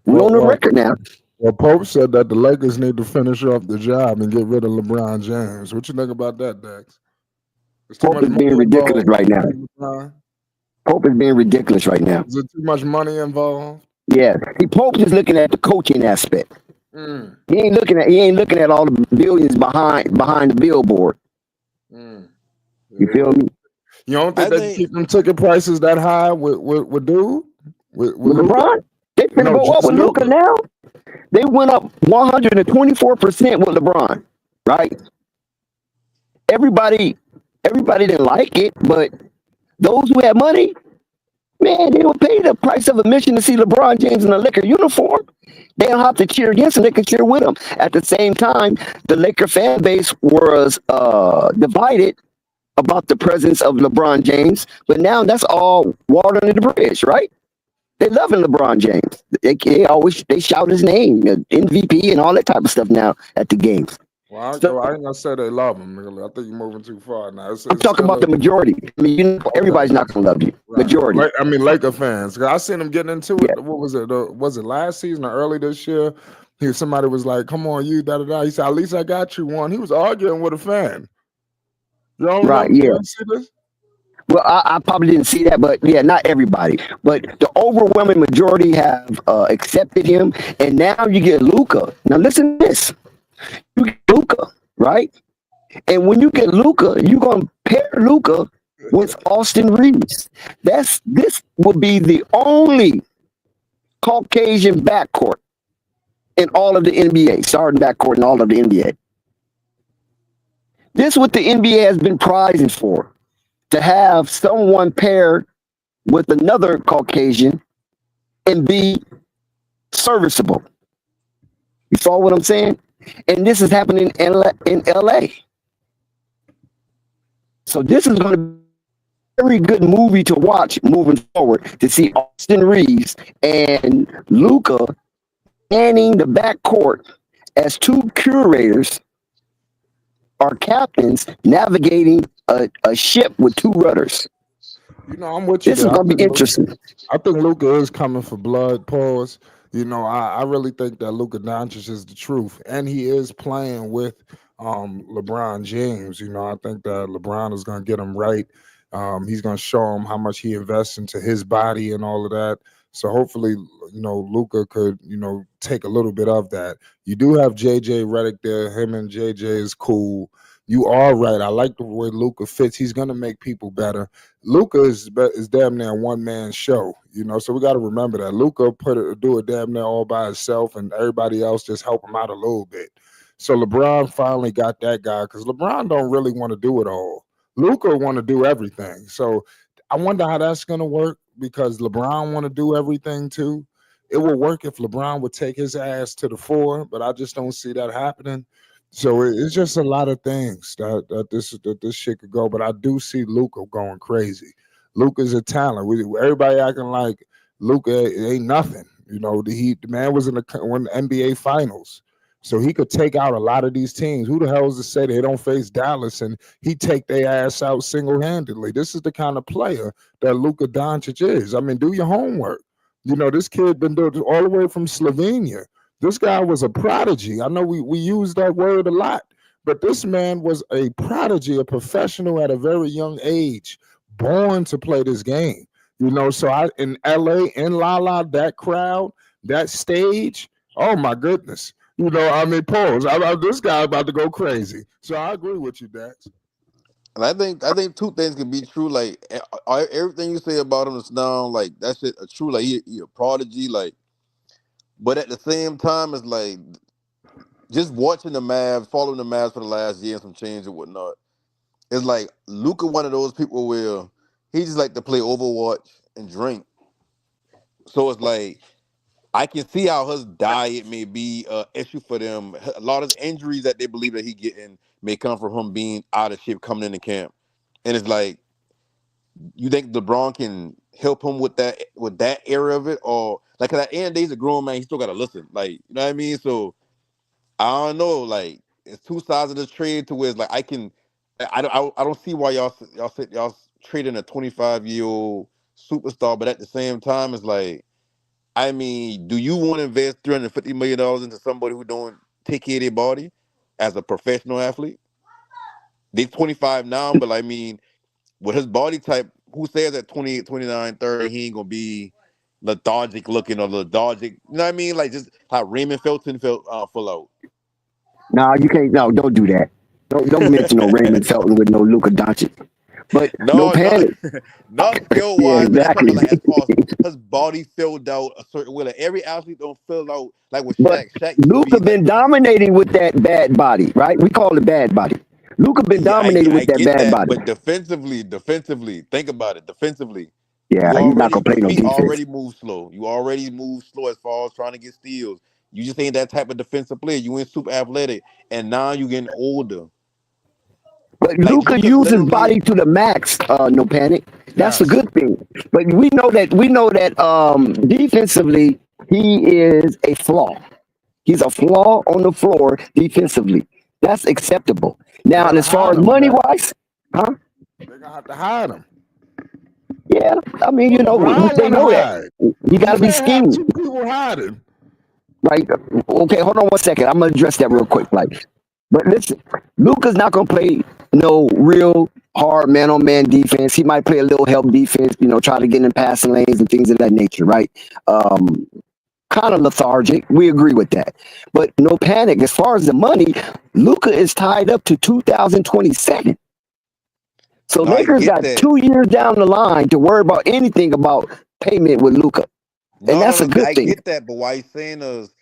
[SPEAKER 4] We're on the record now.
[SPEAKER 2] Well, Pope said that the Lakers need to finish off the job and get rid of LeBron James. What you think about that, Dex?
[SPEAKER 4] Pope is being ridiculous right now. Pope is being ridiculous right now.
[SPEAKER 2] Is it too much money involved?
[SPEAKER 4] Yeah. Pope is looking at the coaching aspect. He ain't looking at all the billions behind the billboard. You feel me?
[SPEAKER 2] You don't think they keep them ticket prices that high with dude? With
[SPEAKER 4] LeBron? They finna go up with Luka now. They went up 124% with LeBron, right? Everybody didn't like it, but those who had money, man, they would pay the price of admission to see LeBron James in a Laker uniform. They don't have to cheer against him; they can cheer with him. At the same time, the Laker fan base was divided about the presence of LeBron James, but now that's all water under the bridge, right? They loving LeBron James. They shout his name, MVP, and all that type of stuff now at the games.
[SPEAKER 2] Well, I ain't gonna say they love him. I think you're moving too far now.
[SPEAKER 4] I'm talking about the majority. I mean, everybody's not gonna love you. Right. Majority.
[SPEAKER 2] I mean, Laker fans. I seen them getting into it. Yeah. What was it? Was it last season or early this year? Somebody was like, "Come on, you da da da." He said, "At least I got you one." He was arguing with a fan.
[SPEAKER 4] Right? Yeah. See this? Well, I probably didn't see that, but yeah, not everybody. But the overwhelming majority have accepted him, and now you get Luka. Now listen to this. You get Luka, right? And when you get Luka, you're going to pair Luka with Austin Reeves. This will be the only Caucasian backcourt in all of the NBA, starting backcourt in all of the NBA. This is what the NBA has been prizing for, to have someone paired with another Caucasian and be serviceable. You follow what I'm saying? And this is happening in LA. So this is going to be a very good movie to watch moving forward, to see Austin Reeves and Luka manning the backcourt as two curators or captains navigating a ship with two rudders.
[SPEAKER 2] I'm with you.
[SPEAKER 4] This is going to be interesting.
[SPEAKER 2] I think Luka is coming for blood. Pause. I really think that Luka Doncic is the truth, and he is playing with LeBron James. I think that LeBron is going to get him right. He's going to show him how much he invests into his body and all of that. So hopefully, Luka could, take a little bit of that. You do have J.J. Redick there. Him and J.J. is cool. You are right. I like the way Luka fits. He's going to make people better. Luka is damn near a one-man show, so we got to remember that. Luka do it damn near all by himself, and everybody else just help him out a little bit. So LeBron finally got that guy, because LeBron don't really want to do it all. Luka want to do everything. So I wonder how that's going to work, because LeBron want to do everything too. It would work if LeBron would take his ass to the floor, but I just don't see that happening. So it's just a lot of things that this shit could go, but I do see Luka going crazy. Luka's a talent. Everybody acting like Luka ain't nothing. The man was in the NBA Finals, so he could take out a lot of these teams. Who the hell is to say they don't face Dallas and he take their ass out single-handedly? This is the kind of player that Luka Doncic is. I mean, do your homework. This kid been doing all the way from Slovenia. This guy was a prodigy. I know we use that word a lot, but this man was a prodigy, a professional at a very young age, born to play this game. So in LA, in La La, that crowd, that stage, oh my goodness. Pause. This guy about to go crazy. So I agree with you, Dax.
[SPEAKER 8] And I think two things can be true. Like everything you say about him is now like that shit true. Like he a prodigy. Like, but at the same time, it's like just watching the Mavs, following the Mavs for the last year and some change and whatnot. It's like Luka, one of those people where he just like to play Overwatch and drink. So it's like I can see how his diet may be an issue for them. A lot of injuries that they believe that he getting may come from him being out of shape coming into camp. And it's like, you think LeBron can help him with that area of it, or like at the end of the day, he's a grown man, he still gotta listen. Like, you know what I mean? So I don't know. Like, it's two sides of this trade to where it's like I don't see why y'all trading a 25-year-old superstar, but at the same time, it's like, I mean, do you want to invest $350 million into somebody who don't take care of their body as a professional athlete? They're 25 now, but I mean, with his body type, who says at 28, 29, 30, he ain't going to be lethargic looking or lethargic? You know what I mean? Like just how Raymond Felton felt full out.
[SPEAKER 4] No, you can't. No, don't do that. Don't mention no Raymond Felton with no Luka Doncic. But no
[SPEAKER 8] No,
[SPEAKER 4] panic.
[SPEAKER 8] not skill
[SPEAKER 4] Yeah,
[SPEAKER 8] wise, but that's
[SPEAKER 4] exactly.
[SPEAKER 8] something like as far as his body filled out a certain way. Like every athlete don't fill out like with
[SPEAKER 4] But
[SPEAKER 8] Shaq. Shaq used to
[SPEAKER 4] Luka
[SPEAKER 8] be like
[SPEAKER 4] been dominating with that bad body, right? We call it bad body. Luka been
[SPEAKER 8] Yeah,
[SPEAKER 4] dominating
[SPEAKER 8] I
[SPEAKER 4] with that
[SPEAKER 8] get
[SPEAKER 4] bad
[SPEAKER 8] that,
[SPEAKER 4] body.
[SPEAKER 8] but defensively, think about it. Defensively,
[SPEAKER 4] Yeah, he's not gonna play
[SPEAKER 8] your
[SPEAKER 4] no
[SPEAKER 8] feet
[SPEAKER 4] defense.
[SPEAKER 8] already move slow. You already move slow as far as trying to get steals. You just ain't that type of defensive player. You ain't super athletic, and now you getting older.
[SPEAKER 4] But
[SPEAKER 8] Like
[SPEAKER 4] Luka
[SPEAKER 8] Luka
[SPEAKER 4] uses
[SPEAKER 8] literally,
[SPEAKER 4] body to the max. No panic. That's a
[SPEAKER 2] Yes.
[SPEAKER 4] good thing. But we know that defensively he is a flaw. He's a flaw on the floor defensively. That's acceptable.
[SPEAKER 2] They
[SPEAKER 4] Now, and
[SPEAKER 2] gotta
[SPEAKER 4] as far
[SPEAKER 2] hide
[SPEAKER 4] as
[SPEAKER 2] him,
[SPEAKER 4] money
[SPEAKER 2] Jack.
[SPEAKER 4] wise, huh?
[SPEAKER 2] They're gonna have to hide him.
[SPEAKER 4] Yeah, I mean,
[SPEAKER 2] But LeBron
[SPEAKER 4] they
[SPEAKER 2] wanna
[SPEAKER 4] know that.
[SPEAKER 2] hide.
[SPEAKER 4] You got
[SPEAKER 2] You
[SPEAKER 4] to be
[SPEAKER 2] can't have
[SPEAKER 4] schemed,
[SPEAKER 2] two people hiding.
[SPEAKER 4] right? Okay, hold on one second. I'm gonna address that real quick, like. But listen, Luka's not gonna play no real hard man-on-man defense. He might play a little help defense, try to get in passing lanes and things of that nature, right? Kind of lethargic. We agree with that. But no panic. As far as the money, Luka is tied up to 2027. So
[SPEAKER 8] no, I
[SPEAKER 4] Lakers
[SPEAKER 8] get
[SPEAKER 4] got
[SPEAKER 8] that.
[SPEAKER 4] 2 years down the line to worry about anything about payment with Luka. And that's a
[SPEAKER 8] No,
[SPEAKER 4] good
[SPEAKER 8] I
[SPEAKER 4] thing.
[SPEAKER 8] get that. But why you saying is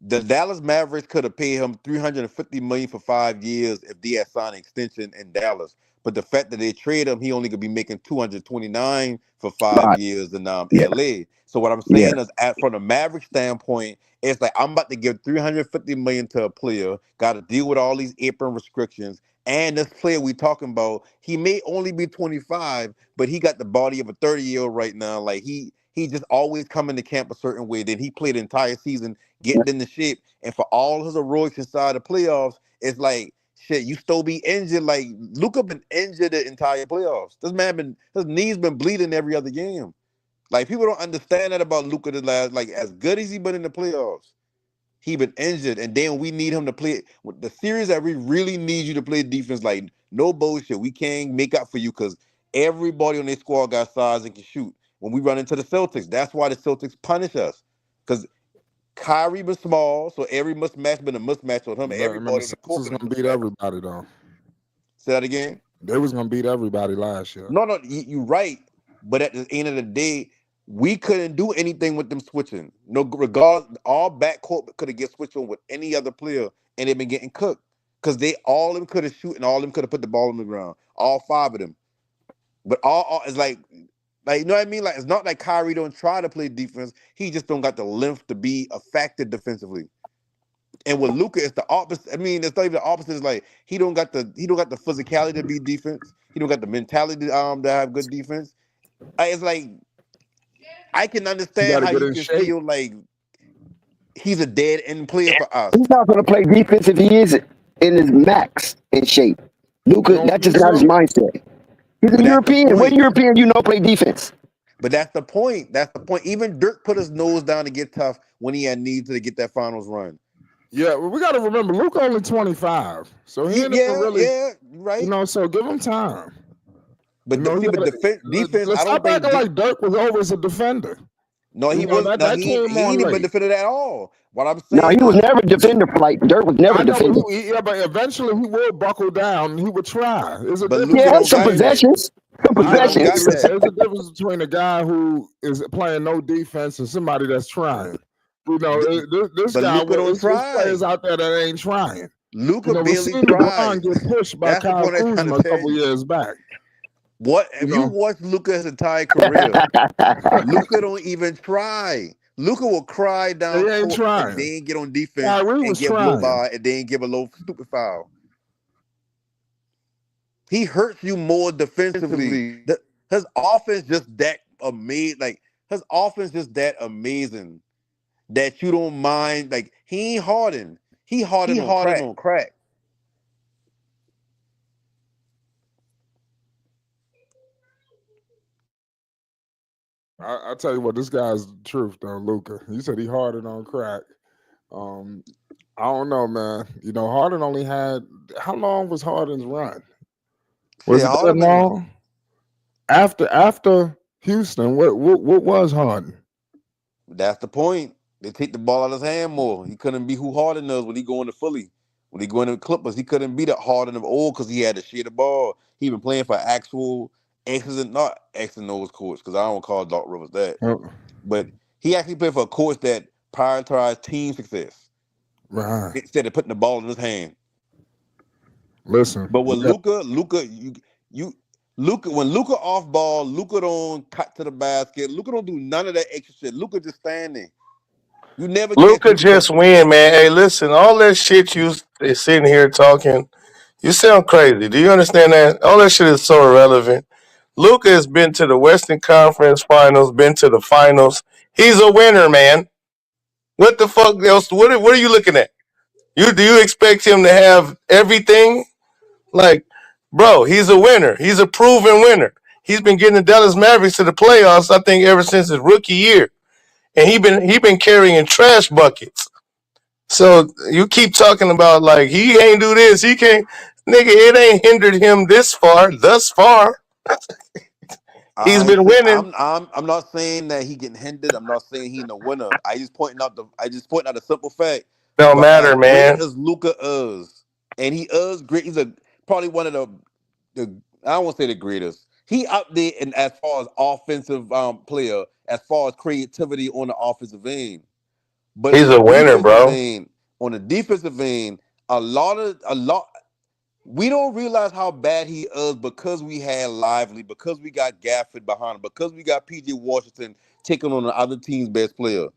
[SPEAKER 8] the Dallas Mavericks could have paid him $350 million for 5 years if they had signed an extension in Dallas. But the fact that they trade him, he only could be making 229 for five
[SPEAKER 4] Right.
[SPEAKER 8] years in
[SPEAKER 4] Yeah.
[SPEAKER 8] LA. So what I'm
[SPEAKER 4] Yeah.
[SPEAKER 8] saying is, from the Maverick standpoint, it's like I'm about to give $350 million to a player, got to deal with all these apron restrictions. And this player we talking about, he may only be 25, but he got the body of a 30-year-old right now. Like he just always come into camp a certain way. Then he played the entire season getting in the shape. And for all his heroics inside the playoffs, it's like, shit, you still be injured. Like, Luka been injured the entire playoffs. This man his knees been bleeding every other game. Like, people don't understand that about Luka the last, like, as good as he been in the playoffs, he been injured. And then we need him to play with the series that we really need you to play defense. Like, no bullshit. We can't make up for you because everybody on their squad got size and can shoot. When we run into the Celtics, that's why the Celtics punish us. Because Kyrie was small, so every mismatch been a mismatch on him.
[SPEAKER 2] I mean, the
[SPEAKER 8] Everybody on the
[SPEAKER 2] Sixers
[SPEAKER 8] court
[SPEAKER 2] was
[SPEAKER 8] been a
[SPEAKER 2] gonna beat
[SPEAKER 8] mismatch.
[SPEAKER 2] everybody though.
[SPEAKER 8] Say that again.
[SPEAKER 2] They was gonna beat everybody last year.
[SPEAKER 8] No, you right. But at the end of the day, we couldn't do anything with them switching. No, regard all backcourt could have get switched on with any other player, and they've been getting cooked because all of them could have shoot and all of them could have put the ball on the ground. All five of them. But all it's like you know what I mean? Like, it's not like Kyrie don't try to play defense. He just don't got the length to be effective defensively. And with Luka, it's the opposite. I mean, it's not even the opposite. It's like he don't got the physicality to be defense. He don't got the mentality to have good defense. It's like I can
[SPEAKER 2] You
[SPEAKER 8] understand
[SPEAKER 2] gotta
[SPEAKER 8] how
[SPEAKER 2] get
[SPEAKER 8] you
[SPEAKER 2] in
[SPEAKER 8] can
[SPEAKER 2] shape.
[SPEAKER 8] feel like he's a dead end player for us.
[SPEAKER 4] He's not going to play defense if he is in his max in shape.
[SPEAKER 2] You
[SPEAKER 4] Luka,
[SPEAKER 2] don't
[SPEAKER 4] that's
[SPEAKER 2] think
[SPEAKER 4] just not his
[SPEAKER 2] so?
[SPEAKER 4] mindset. He's a
[SPEAKER 8] But that's the
[SPEAKER 4] European. What
[SPEAKER 8] point.
[SPEAKER 4] European play defense?
[SPEAKER 8] But that's the point. That's the point. Even Dirk put his nose down to get tough when he had need to get that finals run.
[SPEAKER 2] Yeah, well, we gotta remember Luka only 25, so he ain't even really,
[SPEAKER 8] Yeah, right.
[SPEAKER 2] So give him time.
[SPEAKER 8] But
[SPEAKER 2] You
[SPEAKER 8] but
[SPEAKER 2] gotta,
[SPEAKER 8] defense,
[SPEAKER 2] let's
[SPEAKER 8] I don't
[SPEAKER 2] stop
[SPEAKER 8] think.
[SPEAKER 2] acting like Dirk was over as a defender.
[SPEAKER 8] No, he was. No,
[SPEAKER 2] That came
[SPEAKER 8] he
[SPEAKER 2] on
[SPEAKER 8] ain't even been
[SPEAKER 2] late.
[SPEAKER 8] defended at all. What I'm
[SPEAKER 4] No, he
[SPEAKER 8] saying
[SPEAKER 4] was
[SPEAKER 8] is,
[SPEAKER 4] never a defender. Like Dirk was never
[SPEAKER 2] I
[SPEAKER 4] a
[SPEAKER 2] know,
[SPEAKER 4] defender.
[SPEAKER 2] but eventually he will buckle down and he would try. There's a
[SPEAKER 8] but
[SPEAKER 2] difference
[SPEAKER 8] Luka
[SPEAKER 4] Yeah,
[SPEAKER 8] don't
[SPEAKER 2] between
[SPEAKER 4] some
[SPEAKER 8] got that.
[SPEAKER 4] possessions. Some
[SPEAKER 8] Luka
[SPEAKER 2] I
[SPEAKER 8] don't
[SPEAKER 2] know
[SPEAKER 8] got
[SPEAKER 4] possessions.
[SPEAKER 8] that.
[SPEAKER 2] there's a difference between a guy who is playing no defense and somebody that's trying. This
[SPEAKER 8] But
[SPEAKER 2] guy,
[SPEAKER 8] Luka don't
[SPEAKER 2] there's players
[SPEAKER 8] try.
[SPEAKER 2] out there that ain't trying.
[SPEAKER 8] Luka
[SPEAKER 2] You know, we
[SPEAKER 8] barely
[SPEAKER 2] seen LeBron
[SPEAKER 8] tried.
[SPEAKER 2] get pushed by
[SPEAKER 8] That's the
[SPEAKER 2] Kyle
[SPEAKER 8] point I'm trying
[SPEAKER 2] Kuzma
[SPEAKER 8] to
[SPEAKER 2] a
[SPEAKER 8] tell
[SPEAKER 2] couple
[SPEAKER 8] you.
[SPEAKER 2] years back.
[SPEAKER 8] What
[SPEAKER 2] You
[SPEAKER 8] if you
[SPEAKER 2] know,
[SPEAKER 8] watch Luka's entire career? Luka don't even try. Luka will cry
[SPEAKER 2] they
[SPEAKER 8] down
[SPEAKER 2] ain't
[SPEAKER 8] court and
[SPEAKER 2] trying.
[SPEAKER 8] then get on defense
[SPEAKER 2] Kyrie
[SPEAKER 8] and
[SPEAKER 2] was
[SPEAKER 8] get blow
[SPEAKER 2] trying.
[SPEAKER 8] by and then give a low stupid foul. He hurts you more defensively. His offense just that amazing. Like his offense just that amazing that you don't mind. Like he ain't Harden. He Harden on crack.
[SPEAKER 2] I tell you what, this guy's the truth though, Luka. He said he hardened on crack. Um, I don't know, man. You know, Harden only had how long was Harden's run? Was
[SPEAKER 8] Yeah,
[SPEAKER 2] it that
[SPEAKER 8] Harden been.
[SPEAKER 2] long? After Houston, what was Harden?
[SPEAKER 8] That's the point. They take the ball out of his hand more. He couldn't be who Harden was when he going to Philly. When he going to the Clippers, he couldn't be that Harden of old because he had to share the ball. He been playing for actual X's and not X and O's coach because I don't call Doc Rivers that.
[SPEAKER 2] Oh,
[SPEAKER 8] But he actually played for a coach that prioritized team success
[SPEAKER 2] right.
[SPEAKER 8] instead of putting the ball in his hand.
[SPEAKER 2] Listen,
[SPEAKER 8] But with
[SPEAKER 2] yeah.
[SPEAKER 8] Luka, when Luka off ball, Luka don't cut to the basket. Luka don't do none of that extra shit. Luka just standing. You never catch
[SPEAKER 11] Luka
[SPEAKER 8] Luka.
[SPEAKER 11] just win, man. Hey, listen, all that shit you is sitting here talking, you sound crazy. Do you understand that? All that shit is so irrelevant. Luka has been to the Western Conference Finals, been to the finals. He's a winner, man. What the fuck else? What are you looking at? Do you expect him to have everything? Like, bro, he's a winner. He's a proven winner. He's been getting the Dallas Mavericks to the playoffs, I think, ever since his rookie year, and he been carrying trash buckets. So you keep talking about like he ain't do this, he can't, nigga. It ain't hindered him thus far. He's
[SPEAKER 8] I
[SPEAKER 11] been
[SPEAKER 8] see.
[SPEAKER 11] winning.
[SPEAKER 8] I'm not saying that he getting hindered. I'm not saying he ain't a winner. I just pointing out the simple fact.
[SPEAKER 11] Don't
[SPEAKER 8] For as
[SPEAKER 11] matter,
[SPEAKER 8] great
[SPEAKER 11] man.
[SPEAKER 8] as Luka is, and he is great. He's probably one of the I don't want to say the greatest. He up there in as far as offensive player, as far as creativity on the offensive end. But
[SPEAKER 11] He's a winner, bro.
[SPEAKER 8] on the defensive end, a lot. We don't realize how bad he is because we had Lively, because we got Gafford behind him, because we got PJ Washington taking on the other team's best player.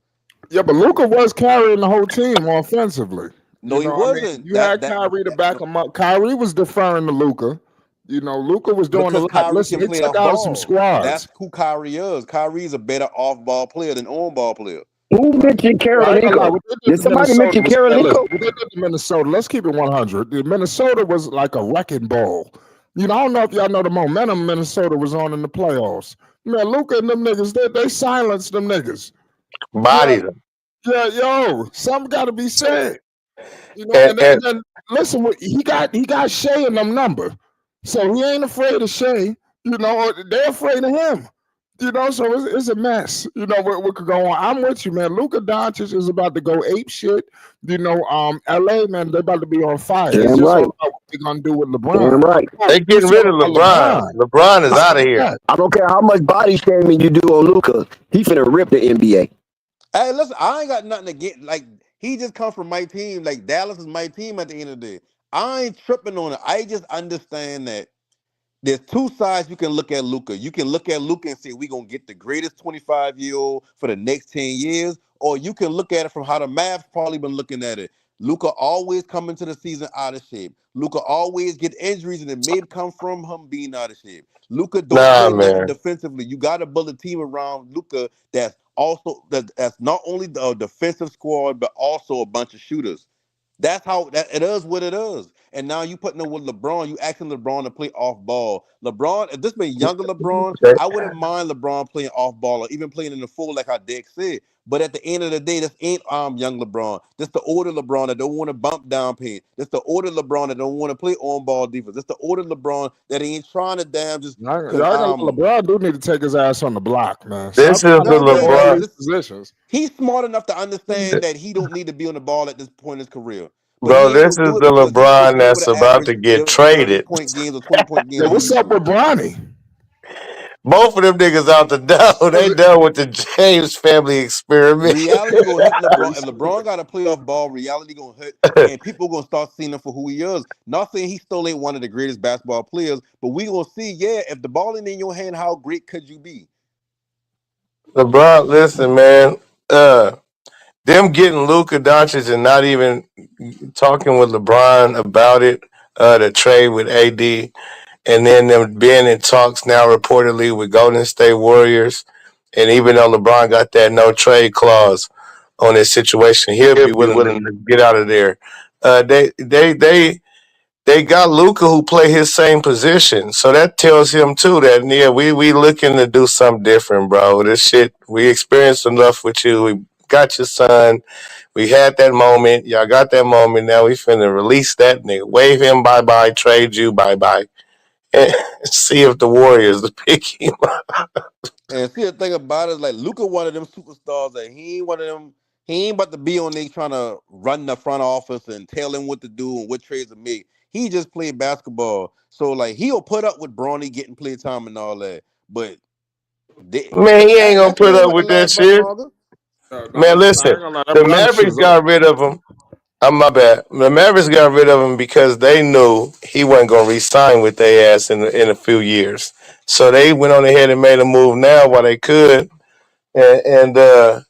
[SPEAKER 2] Yeah, but Luka was carrying the whole team offensively.
[SPEAKER 8] No,
[SPEAKER 2] You
[SPEAKER 8] he
[SPEAKER 2] know, I mean,
[SPEAKER 8] wasn't.
[SPEAKER 2] you had Kyrie to back
[SPEAKER 8] No,
[SPEAKER 2] him up. Kyrie was deferring to Luka. You know, Luka was doing a
[SPEAKER 8] because
[SPEAKER 2] lot.
[SPEAKER 8] Kyrie
[SPEAKER 2] Listen,
[SPEAKER 8] can
[SPEAKER 2] they
[SPEAKER 8] play
[SPEAKER 2] took
[SPEAKER 8] off
[SPEAKER 2] out some
[SPEAKER 8] ball.
[SPEAKER 2] squads,
[SPEAKER 8] That's who Kyrie is. Kyrie's a better off ball player than on ball player.
[SPEAKER 4] Who mentioned
[SPEAKER 2] Well, I ain't gonna lie.
[SPEAKER 4] Carolico?
[SPEAKER 2] What they did
[SPEAKER 4] Did
[SPEAKER 2] to
[SPEAKER 4] somebody
[SPEAKER 2] Minnesota
[SPEAKER 4] mention
[SPEAKER 2] was careless.
[SPEAKER 4] Carolico?
[SPEAKER 2] What they did to Minnesota, let's keep it 100. Minnesota was like a wrecking ball. You know, I don't know if y'all know the momentum Minnesota was on in the playoffs. Man, Luka and them niggas, they silenced them niggas.
[SPEAKER 11] Bodied him.
[SPEAKER 2] Yeah, yo, something got to be said. You know,
[SPEAKER 11] And,
[SPEAKER 2] and
[SPEAKER 11] and
[SPEAKER 2] then listen, he got Shea in them number, so he ain't afraid of Shea. You know, they're afraid of him. You know, so it's a mess. You know what could go on. I'm with you, man. Luka Doncic is about to go ape shit. You know, LA, man, they're about to be on fire. It's
[SPEAKER 4] Damn
[SPEAKER 2] just
[SPEAKER 4] right.
[SPEAKER 2] all about what they're gonna do with
[SPEAKER 4] Damn
[SPEAKER 2] LeBron.
[SPEAKER 4] right.
[SPEAKER 2] Oh,
[SPEAKER 11] they
[SPEAKER 2] you
[SPEAKER 11] getting
[SPEAKER 2] said
[SPEAKER 11] rid of
[SPEAKER 2] about
[SPEAKER 11] LeBron.
[SPEAKER 2] LeBron.
[SPEAKER 11] LeBron is
[SPEAKER 2] I
[SPEAKER 11] out of
[SPEAKER 2] said
[SPEAKER 11] here.
[SPEAKER 2] that.
[SPEAKER 4] I don't care how much body shaming you do on Luca. He finna rip the NBA.
[SPEAKER 8] Hey, listen, I ain't got nothing to get. Like, he just come from my team. Like, Dallas is my team at the end of the day. I ain't tripping on it. I just understand that there's two sides you can look at Luka. You can look at Luka and say we're gonna get the greatest 25-year-old for the next 10 years, or you can look at it from how the Mavs probably been looking at it. Luka always come into the season out of shape. Luka always get injuries, and it may come from him being out of shape. Luka don't
[SPEAKER 11] Nah,
[SPEAKER 8] play nothing
[SPEAKER 11] man.
[SPEAKER 8] defensively. You got to build a team around Luka that's not only a defensive squad but also a bunch of shooters. That's how that it is what it is. And now you putting them with LeBron, you asking LeBron to play off ball. LeBron, if this been younger LeBron,
[SPEAKER 11] Okay.
[SPEAKER 8] I wouldn't mind LeBron playing off ball or even playing in the full like how Dick said. But at the end of the day, this ain't young LeBron. This the older LeBron that don't want to bump down paint. This the older LeBron that don't want to play on ball defense. This the older LeBron that ain't trying to damn just
[SPEAKER 2] Y'all
[SPEAKER 8] cause
[SPEAKER 2] got LeBron do need to take his ass on the block, man.
[SPEAKER 11] This
[SPEAKER 2] Stop
[SPEAKER 11] is
[SPEAKER 2] trying to
[SPEAKER 11] the
[SPEAKER 8] no,
[SPEAKER 2] play
[SPEAKER 8] yeah,
[SPEAKER 2] all
[SPEAKER 8] yeah.
[SPEAKER 11] LeBron,
[SPEAKER 2] these positions.
[SPEAKER 8] He's smart enough to understand that he don't need to be on the ball at this point in his career. But
[SPEAKER 11] bro.
[SPEAKER 8] he ain't
[SPEAKER 11] This
[SPEAKER 8] gonna
[SPEAKER 11] is
[SPEAKER 8] do it
[SPEAKER 11] the
[SPEAKER 8] because he supposed
[SPEAKER 11] LeBron
[SPEAKER 8] to be able
[SPEAKER 11] that's
[SPEAKER 8] to
[SPEAKER 11] about
[SPEAKER 8] average
[SPEAKER 11] to get
[SPEAKER 8] 30
[SPEAKER 11] traded.
[SPEAKER 8] point games or 20-point
[SPEAKER 2] Yeah,
[SPEAKER 8] games on
[SPEAKER 2] what's up
[SPEAKER 8] defense.
[SPEAKER 2] with Bronny?
[SPEAKER 11] Both of them niggas out the door. They done with the James family experiment.
[SPEAKER 8] Reality gonna hit LeBron. If LeBron got a playoff ball, reality gonna hit, and people gonna start seeing him for who he is. Not saying he still ain't one of the greatest basketball players, but we gonna see. Yeah, if the ball ain't in your hand, how great could you be?
[SPEAKER 11] LeBron, listen, man. Them getting Luka Doncic and not even talking with LeBron about it, the trade with AD, and then them being in talks now reportedly with Golden State Warriors. And even though LeBron got that no trade clause on this situation, he'll be willing to get out of there. They got Luka who play his same position, so that tells him too that yeah, we looking to do something different, bro. This shit we experienced enough with you. We got your son. We had that moment. Y'all got that moment. Now we finna release that nigga, wave him bye bye, trade you bye bye, and see if the Warriors pick him up.
[SPEAKER 8] And see the thing about it is like Luka, one of them superstars that he ain't one of them. He ain't about to be on there trying to run the front office and tell him what to do and what trades to make. He just played basketball, so like he'll put up with Bronny getting play time and all that. But
[SPEAKER 11] Man, he ain't gonna
[SPEAKER 8] that shit
[SPEAKER 11] put
[SPEAKER 8] ain't
[SPEAKER 11] up
[SPEAKER 8] about to
[SPEAKER 11] with that
[SPEAKER 8] last much
[SPEAKER 11] shit.
[SPEAKER 8] longer.
[SPEAKER 11] Man,
[SPEAKER 2] I
[SPEAKER 11] listen,
[SPEAKER 2] ain't gonna lie, that
[SPEAKER 11] the
[SPEAKER 2] blunt shit
[SPEAKER 11] Mavericks
[SPEAKER 2] is over.
[SPEAKER 11] got rid of him. My bad. The Mavericks got rid of him because they knew he wasn't gonna re-sign with their ass in a few years. So they went on ahead and made a move now while they could, and and uh,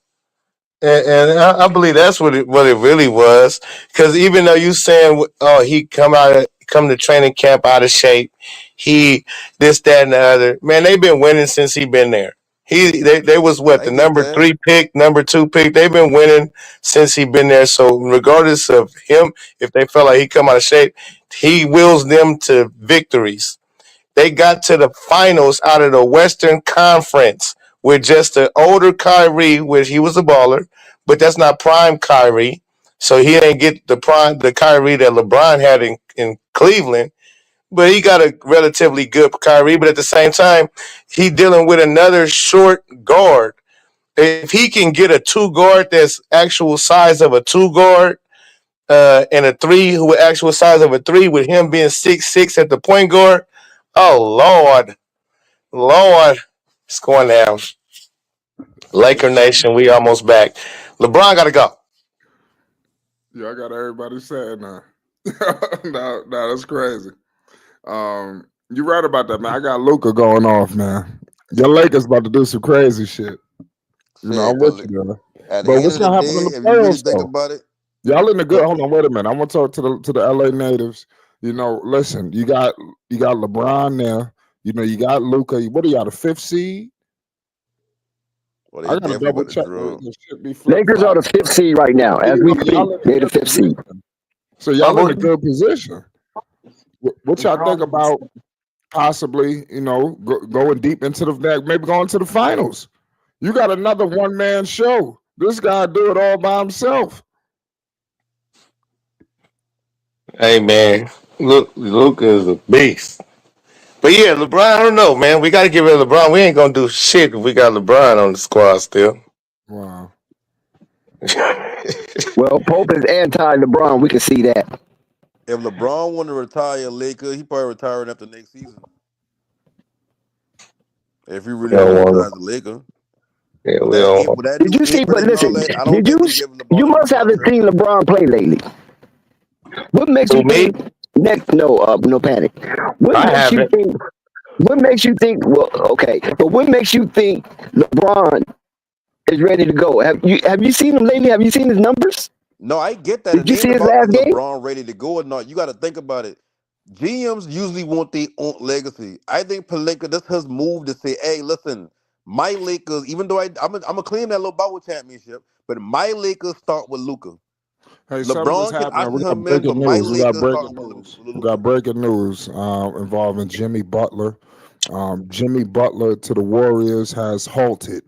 [SPEAKER 11] I believe that's what it really was. Because even though you saying, oh, he come to training camp out of shape, he this that and the other. Man, they've been winning since he been there. They was what
[SPEAKER 8] I
[SPEAKER 11] the
[SPEAKER 8] get
[SPEAKER 11] number
[SPEAKER 8] that.
[SPEAKER 11] 3 pick, number 2 pick. They've been winning since he been there. So regardless of him, if they felt like he come out of shape, he wills them to victories. They got to the finals out of the Western Conference with just an older Kyrie, which he was a baller, but that's not prime Kyrie. So he didn't get the Kyrie that LeBron had in Cleveland. But he got a relatively good Kyrie. But at the same time, he dealing with another short guard. If he can get a 2 guard that's actual size of a 2 guard, and a 3 who actual size of a 3 with him being 6'6" at the point guard. Oh Lord, it's going down. Laker Nation, we almost back. LeBron got to go.
[SPEAKER 2] Yeah, I got everybody saying now. No, that's crazy. You're right about that, man. I got Luka going off, man. Your Lakers about to do some crazy shit. You know,
[SPEAKER 8] Shit,
[SPEAKER 2] I'm
[SPEAKER 8] but
[SPEAKER 2] with you, man.
[SPEAKER 8] at the
[SPEAKER 2] But
[SPEAKER 8] end
[SPEAKER 2] what's
[SPEAKER 8] of the
[SPEAKER 2] gonna happen in
[SPEAKER 8] day,
[SPEAKER 2] the
[SPEAKER 8] if you really
[SPEAKER 2] playoffs,
[SPEAKER 8] think
[SPEAKER 2] though?
[SPEAKER 8] about it,
[SPEAKER 2] Y'all in the good.
[SPEAKER 8] go,
[SPEAKER 2] Hold on, wait a minute. I want to talk to the LA natives. You know, listen, you got LeBron there. You know, you got Luka. What are y'all, the 5th seed?
[SPEAKER 8] well,
[SPEAKER 2] I
[SPEAKER 8] they
[SPEAKER 2] gotta
[SPEAKER 8] definitely
[SPEAKER 2] double
[SPEAKER 8] about to
[SPEAKER 2] check
[SPEAKER 8] draw.
[SPEAKER 2] the shit be flip
[SPEAKER 4] Lakers are
[SPEAKER 2] flop.
[SPEAKER 4] the 5th seed right now,
[SPEAKER 2] Yeah,
[SPEAKER 4] as we speak.
[SPEAKER 2] y'all in a
[SPEAKER 4] They're the
[SPEAKER 2] good
[SPEAKER 4] 5th seed.
[SPEAKER 2] position. So y'all in a good position. What y'all think about possibly, you know, going deep into the back, maybe going to the finals? You got another one-man show. This guy do it all by himself.
[SPEAKER 11] Hey man, Luka is a beast. But yeah, LeBron, I don't know, man. We got to get rid of LeBron. We ain't gonna do shit if we got LeBron on the squad still.
[SPEAKER 2] Wow.
[SPEAKER 4] Well, Pope is anti-LeBron. We can see that.
[SPEAKER 8] If LeBron want to retire Laker, he probably retiring after next season. If he
[SPEAKER 11] We
[SPEAKER 8] really want
[SPEAKER 11] don't
[SPEAKER 8] to
[SPEAKER 11] want
[SPEAKER 8] retire
[SPEAKER 11] him.
[SPEAKER 8] as a Laker,
[SPEAKER 11] Yeah, we don't.
[SPEAKER 8] with that
[SPEAKER 4] Did
[SPEAKER 8] new
[SPEAKER 4] you see? But
[SPEAKER 8] image and all
[SPEAKER 4] listen,
[SPEAKER 8] that, I don't
[SPEAKER 4] did
[SPEAKER 8] think
[SPEAKER 4] you?
[SPEAKER 8] they give
[SPEAKER 4] You
[SPEAKER 8] LeBron a new
[SPEAKER 4] must have
[SPEAKER 8] contract.
[SPEAKER 4] seen LeBron play lately. What makes
[SPEAKER 11] Who
[SPEAKER 4] you
[SPEAKER 11] me?
[SPEAKER 4] think? No panic. What
[SPEAKER 11] I
[SPEAKER 4] makes you
[SPEAKER 11] haven't.
[SPEAKER 4] think? What makes you think? Well, okay, but what makes you think LeBron is ready to go? Have you seen him lately? Have you seen his numbers?
[SPEAKER 8] No, I get that.
[SPEAKER 4] Did
[SPEAKER 8] It
[SPEAKER 4] you
[SPEAKER 8] ain't
[SPEAKER 4] see his
[SPEAKER 8] about
[SPEAKER 4] last
[SPEAKER 8] is
[SPEAKER 4] game?
[SPEAKER 8] LeBron ready to go or not. You got to think about it. GMs usually want their own legacy. I think Pelinka, that's his move to say, hey, listen, my Lakers, even though I'm gonna claim that little bubble championship, but my Lakers start with Luka.
[SPEAKER 2] Hey, something just
[SPEAKER 8] LeBron can
[SPEAKER 2] happened.
[SPEAKER 8] usher
[SPEAKER 2] We got
[SPEAKER 8] him in, but
[SPEAKER 2] breaking
[SPEAKER 8] my
[SPEAKER 2] news.
[SPEAKER 8] Lakers starting with Luka.
[SPEAKER 2] We got breaking news involving Jimmy Butler. Jimmy Butler to the Warriors has halted.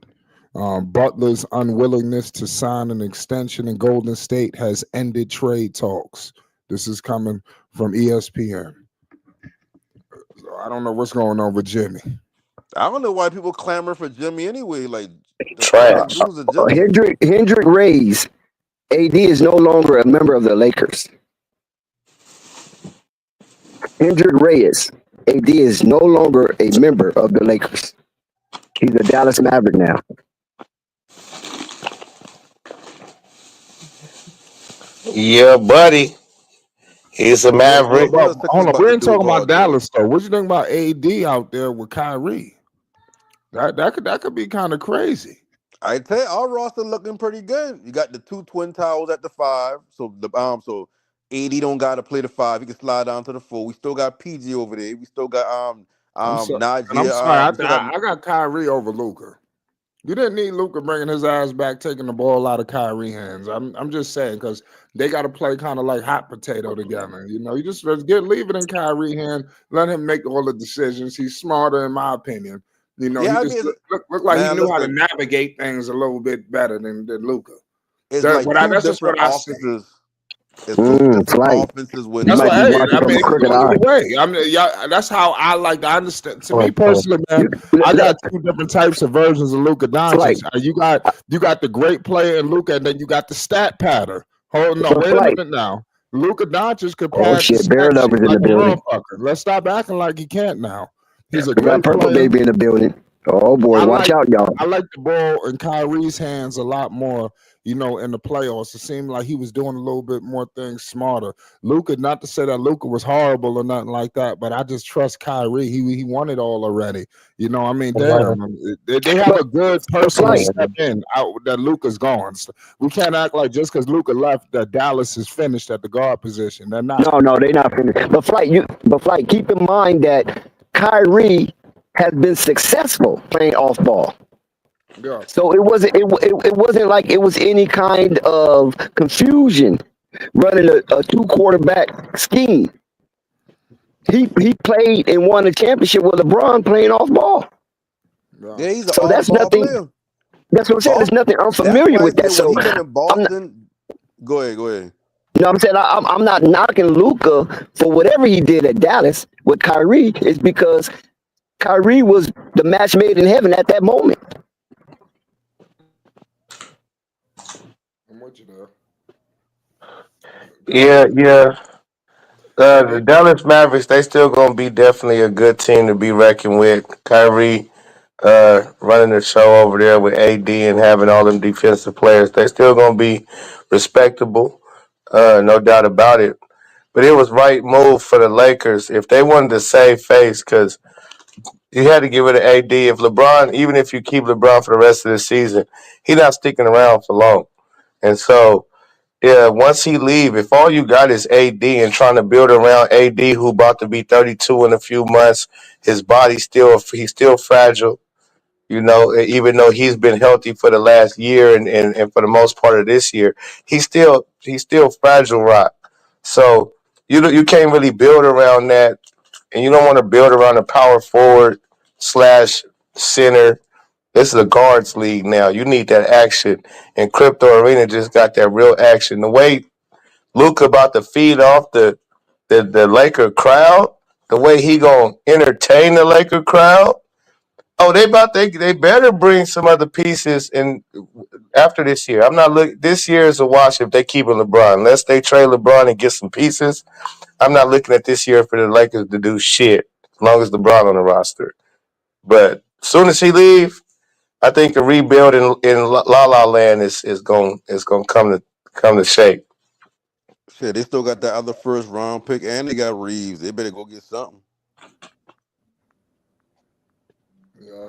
[SPEAKER 2] Butler's unwillingness to sign an extension in Golden State has ended trade talks. This is coming from ESPN. So I don't know what's going on with Jimmy.
[SPEAKER 8] I don't know why people clamor for Jimmy anyway. Like the franchise
[SPEAKER 11] Trash.
[SPEAKER 8] loses Jimmy.
[SPEAKER 4] Hendrick Reyes, AD is no longer a member of the Lakers. Hendrick Reyes, AD is no longer a member of the Lakers. He's a Dallas Maverick now.
[SPEAKER 11] Yeah, buddy. He's a
[SPEAKER 2] Well,
[SPEAKER 11] Maverick.
[SPEAKER 8] What are the Sixers
[SPEAKER 2] hold on,
[SPEAKER 8] about
[SPEAKER 2] we
[SPEAKER 8] to
[SPEAKER 2] ain't
[SPEAKER 8] do
[SPEAKER 2] talking about
[SPEAKER 8] about the?
[SPEAKER 2] Dallas though. What you think about AD out there with Kyrie? That could be kind of crazy.
[SPEAKER 8] I tell you, our roster looking pretty good. You got the two twin towers at the 5, so AD don't got to play the 5. He can slide down to the 4. We still got PG over there. We still got
[SPEAKER 2] I'm so, and I'm
[SPEAKER 8] Najee.
[SPEAKER 2] sorry.
[SPEAKER 8] We still got
[SPEAKER 2] I got Kyrie over Luka. You didn't need Luka bringing his ass back, taking the ball out of Kyrie hands. I'm just saying because they got to play kind of like hot potato together. You know, you just leave it in Kyrie hand, let him make all the decisions. He's smarter, in my opinion. You know, he
[SPEAKER 8] yeah. I
[SPEAKER 2] just
[SPEAKER 8] mean,
[SPEAKER 2] look like he
[SPEAKER 8] man,
[SPEAKER 2] knew how to
[SPEAKER 8] listen,
[SPEAKER 2] navigate things a little bit better than Luka.
[SPEAKER 8] it's like two
[SPEAKER 2] That's just
[SPEAKER 8] different
[SPEAKER 2] what I see.
[SPEAKER 8] offenses. It's two different
[SPEAKER 4] Flight.
[SPEAKER 8] offenses
[SPEAKER 4] You
[SPEAKER 8] when
[SPEAKER 2] That's
[SPEAKER 4] might
[SPEAKER 2] why,
[SPEAKER 4] be
[SPEAKER 2] hey,
[SPEAKER 4] watching
[SPEAKER 2] I
[SPEAKER 4] from
[SPEAKER 2] mean,
[SPEAKER 4] a
[SPEAKER 2] it could
[SPEAKER 4] crooked
[SPEAKER 2] go
[SPEAKER 4] eye.
[SPEAKER 2] either way. I mean, yeah, that's how I like to understand. To me
[SPEAKER 11] Uh-huh.
[SPEAKER 2] personally, man, I got two different types of versions of Luka
[SPEAKER 4] Flight.
[SPEAKER 2] Doncic. You got the great player in Luka, and then you got the stat pattern. Hold no,
[SPEAKER 4] But
[SPEAKER 2] wait a
[SPEAKER 4] Flight.
[SPEAKER 2] minute now. Luka Doncic could
[SPEAKER 4] Oh
[SPEAKER 2] pass the
[SPEAKER 4] shit, Bear
[SPEAKER 2] stat sheet
[SPEAKER 4] Lover's in
[SPEAKER 2] like
[SPEAKER 4] the
[SPEAKER 2] a
[SPEAKER 4] building.
[SPEAKER 2] motherfucker. Let's stop acting like he can't now. He's a
[SPEAKER 4] We got
[SPEAKER 2] great
[SPEAKER 4] Purple
[SPEAKER 2] player.
[SPEAKER 4] Baby in the building. Oh boy,
[SPEAKER 2] I
[SPEAKER 4] watch
[SPEAKER 2] like
[SPEAKER 4] out, y'all.
[SPEAKER 2] the ball in Kyrie's hands a lot more, you know, in the playoffs. It seemed like he was doing a little bit more things smarter. Luka, not to say that Luka was horrible or nothing like that, but I just trust Kyrie. He won it all already. You know, I mean, damn, they have a good person to
[SPEAKER 4] Flight.
[SPEAKER 2] step in out that Luka's gone. So we can't act like just because Luka left that Dallas is finished at the guard position. They're not.
[SPEAKER 4] No, they're not finished. But Flight, keep in mind that Kyrie has been successful playing off ball.
[SPEAKER 2] Yeah.
[SPEAKER 4] So it wasn't like it was any kind of confusion running a two quarterback scheme. He played and won a championship with LeBron playing off ball.
[SPEAKER 8] yeah, he's an
[SPEAKER 4] So that's
[SPEAKER 8] off-ball
[SPEAKER 4] nothing.
[SPEAKER 8] player.
[SPEAKER 4] That's what I'm saying. There's nothing
[SPEAKER 8] That's
[SPEAKER 4] unfamiliar
[SPEAKER 8] why I
[SPEAKER 4] with that.
[SPEAKER 8] said when
[SPEAKER 4] So
[SPEAKER 8] he been in
[SPEAKER 4] I'm not,
[SPEAKER 8] Boston. Go ahead.
[SPEAKER 4] you know what I'm saying? I'm not knocking Luka for whatever he did at Dallas with Kyrie. It's because Kyrie was the match made in heaven at that moment.
[SPEAKER 2] I'm with you there.
[SPEAKER 11] Yeah. The Dallas Mavericks, they still gonna be definitely a good team to be reckoned with. Kyrie running the show over there with AD and having all them defensive players. They still gonna be respectable, no doubt about it. But it was right move for the Lakers if they wanted to save face because you had to get rid of AD. If LeBron, even if you keep LeBron for the rest of the season, he's not sticking around for long. And so yeah, once he leave, if all you got is AD and trying to build around AD, who about to be 32 in a few months, his he's still fragile. You know, even though he's been healthy for the last year and for the most part of this year, he's still fragile, rock. So you can't really build around that, and you don't want to build around a power forward slash center. This is a guards league now. You need that action. And Crypto Arena just got that real action. The way Luka about to feed off the Laker crowd, the way he gonna entertain the Laker crowd. Oh, they better bring some other pieces in after this year. I'm not looking. This year is a wash if they keep LeBron. Unless they trade LeBron and get some pieces, I'm not looking at this year for the Lakers to do shit. As long as LeBron on the roster. But as soon as he leave, I think a rebuild in La La Land is going to come to shape.
[SPEAKER 8] Shit, they still got that other first round pick, and they got Reeves. They better go get something.
[SPEAKER 2] Yeah.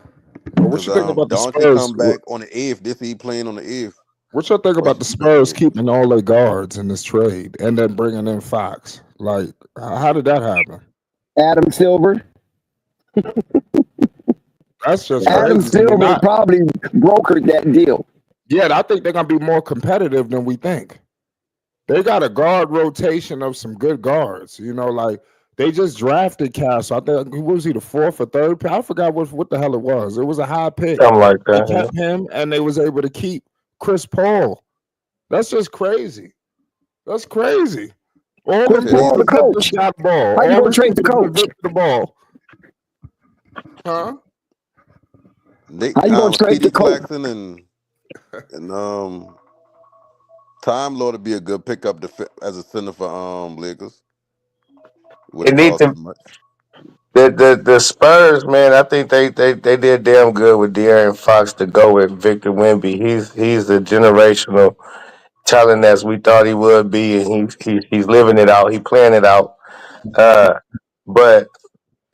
[SPEAKER 2] But what
[SPEAKER 8] Cause
[SPEAKER 2] you think about the
[SPEAKER 8] Doncic
[SPEAKER 2] Spurs?
[SPEAKER 8] come back on the 8th. This he playing on the 8th.
[SPEAKER 2] What y'all think about the Spurs keeping all their guards in this trade and then bringing in Fox? Like, how did that happen?
[SPEAKER 4] Adam Silver.
[SPEAKER 2] That's just
[SPEAKER 4] Adam
[SPEAKER 2] crazy.
[SPEAKER 4] Silver probably brokered that deal.
[SPEAKER 2] Yeah, I think they're gonna be more competitive than we think. They got a guard rotation of some good guards. You know, like they just drafted Cass. So I think what was he, the 4th or 3rd pick? I forgot what the hell it was. It was a high pick.
[SPEAKER 11] Something like that.
[SPEAKER 2] They kept him, and they was able to keep Chris Paul. That's just crazy. That's crazy. All
[SPEAKER 4] Chris Paul, the coach.
[SPEAKER 2] Shot ball.
[SPEAKER 4] How you gonna trade the coach?
[SPEAKER 2] The ball. Huh?
[SPEAKER 8] How
[SPEAKER 4] you gonna trade the coach?
[SPEAKER 8] Claxton and Time Lord would be a good pickup as a center for Lakers.
[SPEAKER 11] It needs to. The Spurs, man, I think they did damn good with De'Aaron Fox to go with Victor Wemby. He's the generational talent as we thought he would be, and he's living it out. He playing it out. But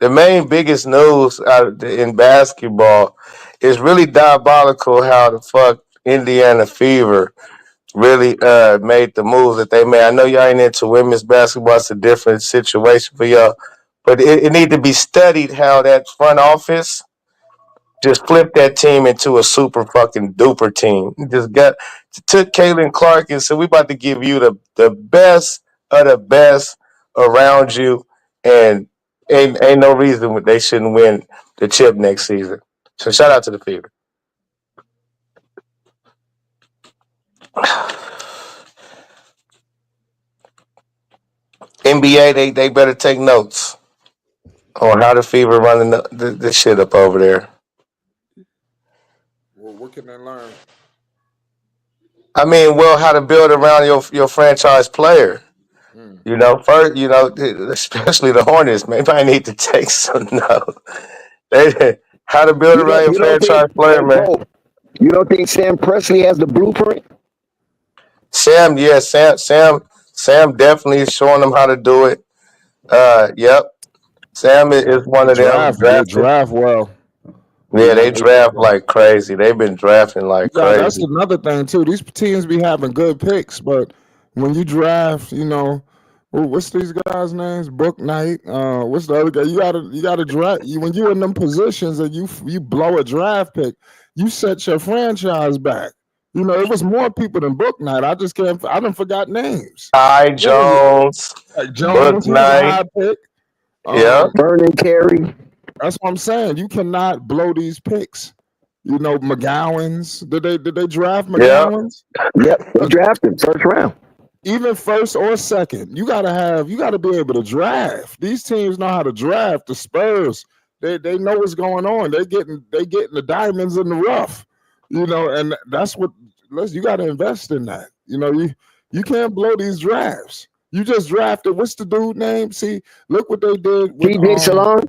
[SPEAKER 11] the main biggest news in basketball is really diabolical how the fuck Indiana Fever really made the moves that they made. I know y'all ain't into women's basketball; it's a different situation for y'all, but it need to be studied how that front office just flipped that team into a super fucking duper team. Just took Caitlin Clark and said, "We about to give you the best of the best around you, and ain't no reason they shouldn't win the chip next season." So shout out to the Fever. NBA, they better take notes on how the Fever running the shit up over there.
[SPEAKER 2] Well, what can they learn?
[SPEAKER 11] I mean, well, how to build around your franchise player. You know, first, especially the Hornets, maybe I need to take some notes. How to build around your
[SPEAKER 4] You don't
[SPEAKER 11] franchise
[SPEAKER 4] think,
[SPEAKER 11] player,
[SPEAKER 4] hey,
[SPEAKER 11] man.
[SPEAKER 4] Cole, you don't think Sam Presley has the blueprint?
[SPEAKER 11] Sam definitely is showing them how to do it. Yep. Sam is one of them
[SPEAKER 2] They
[SPEAKER 11] drafted.
[SPEAKER 2] draft well.
[SPEAKER 11] Yeah, they draft like crazy. They've been drafting like
[SPEAKER 2] Yeah, that's
[SPEAKER 11] crazy.
[SPEAKER 2] another thing too. These teams be having good picks, but when you draft, what's these guys' names? Book Knight. What's the other guy? You gotta draft. When you're in them positions and you blow a draft pick, you set your franchise back. It was more people than Book Knight. I just can't. I done forgot names.
[SPEAKER 11] Ty Jones,
[SPEAKER 2] Like
[SPEAKER 11] Book
[SPEAKER 2] Jones, he was a
[SPEAKER 11] Knight.
[SPEAKER 2] high pick.
[SPEAKER 11] Yeah.
[SPEAKER 4] Vernon Carey.
[SPEAKER 2] That's what I'm saying. You cannot blow these picks. McGowan's. Did they draft McGowan's?
[SPEAKER 4] Yep, they drafted first round.
[SPEAKER 2] Even first or second, you gotta be able to draft. These teams know how to draft. The Spurs, they know what's going on. They getting the diamonds in the rough, and that's what you gotta invest in that. You can't blow these drafts. You just drafted. What's the dude name? See, look what they did with
[SPEAKER 4] TJ Salon.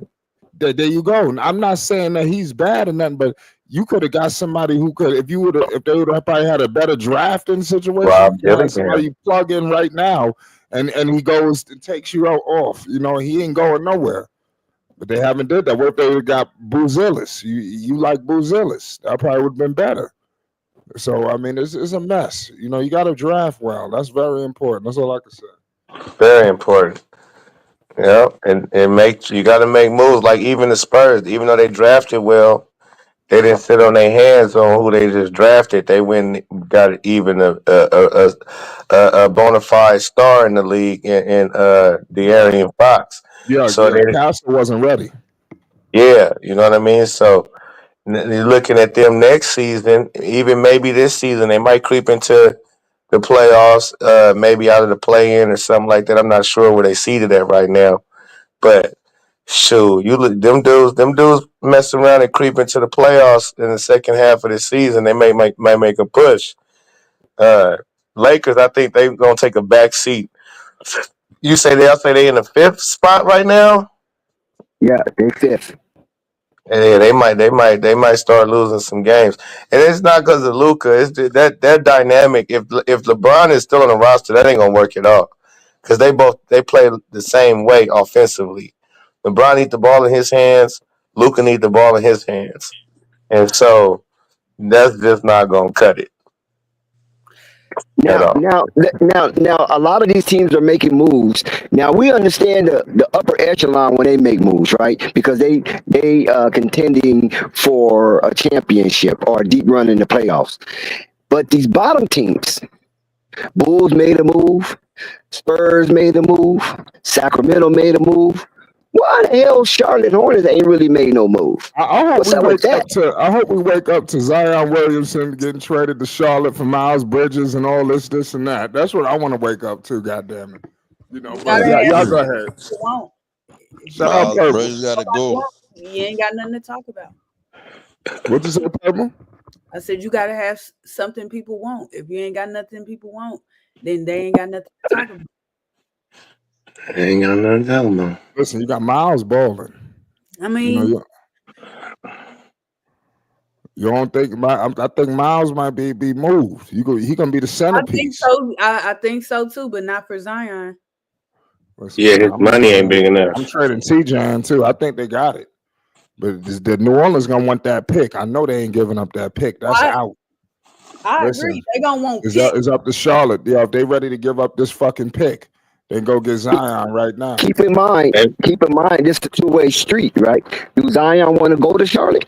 [SPEAKER 2] There you go. I'm not saying that he's bad or nothing, but you could have got somebody who could, if they would have probably had a better drafting situation.
[SPEAKER 11] Rob
[SPEAKER 2] You have
[SPEAKER 11] Dillingham.
[SPEAKER 2] somebody you plug in right now, and he goes and takes you off. He ain't going nowhere. But they haven't did that. What if they would have got Buzelis? You like Buzelis? That probably would have been better. So I mean, it's a mess. You got to draft well. That's very important. That's all I can say.
[SPEAKER 11] Very important. Yeah, and you got to make moves. Like even the Spurs, even though they drafted well, they didn't sit on their hands on who they just drafted. They went and got even a bona fide star in the league in De'Aaron Fox.
[SPEAKER 2] Yeah, Castle wasn't ready.
[SPEAKER 11] Yeah, you know what I mean. So you're looking at them next season, even maybe this season, they might creep into the playoffs, maybe out of the play-in or something like that. I'm not sure where they seated at right now, but shoot, you look them dudes mess around and creep into the playoffs in the second half of the season. They might make a push. Lakers, I think they're gonna take a back seat. They'll say they in the fifth spot right now.
[SPEAKER 4] Yeah, they fifth.
[SPEAKER 11] Yeah, they might start losing some games, and it's not because of Luka. It's that dynamic. If LeBron is still on the roster, that ain't gonna work at all, because they play the same way offensively. LeBron needs the ball in his hands. Luka needs the ball in his hands, and so that's just not gonna cut it.
[SPEAKER 4] Now, a lot of these teams are making moves. Now we understand the upper echelon when they make moves, right? Because they contending for a championship or a deep run in the playoffs. But these bottom teams, Bulls made a move, Spurs made a move, Sacramento made a move. Why the hell Charlotte Hornets ain't really made no move?
[SPEAKER 2] I hope
[SPEAKER 4] What's up with that?
[SPEAKER 2] I hope we wake up to Zion Williamson getting traded to Charlotte for Miles Bridges and all this and that. That's what I want to wake up to. Goddamn it, But y'all go ahead. Shut up, Purple.
[SPEAKER 12] Bridges gotta go.
[SPEAKER 13] You ain't got nothing to talk about.
[SPEAKER 2] What you say, Purple?
[SPEAKER 13] I said you gotta have something people want. If you ain't got nothing people want, then they ain't got nothing to talk about.
[SPEAKER 11] Ain't got nothing to tell them.
[SPEAKER 2] Listen, you got Miles balling.
[SPEAKER 13] I mean,
[SPEAKER 2] you don't think I think Miles might be moved. He gonna be the centerpiece.
[SPEAKER 13] I think so too, but not for Zion.
[SPEAKER 2] Listen,
[SPEAKER 11] Yeah, his money ain't big enough.
[SPEAKER 2] I'm trading T-Jan too. I think they got it. But the New Orleans gonna want that pick. I know they ain't giving up that pick. That's out.
[SPEAKER 13] I agree. They gonna want
[SPEAKER 2] it's up to Charlotte. Yeah, if they ready to give up this fucking pick, then go get Zion right now.
[SPEAKER 4] Keep in mind, this is a two-way street, right? Do Zion want to go to Charlotte?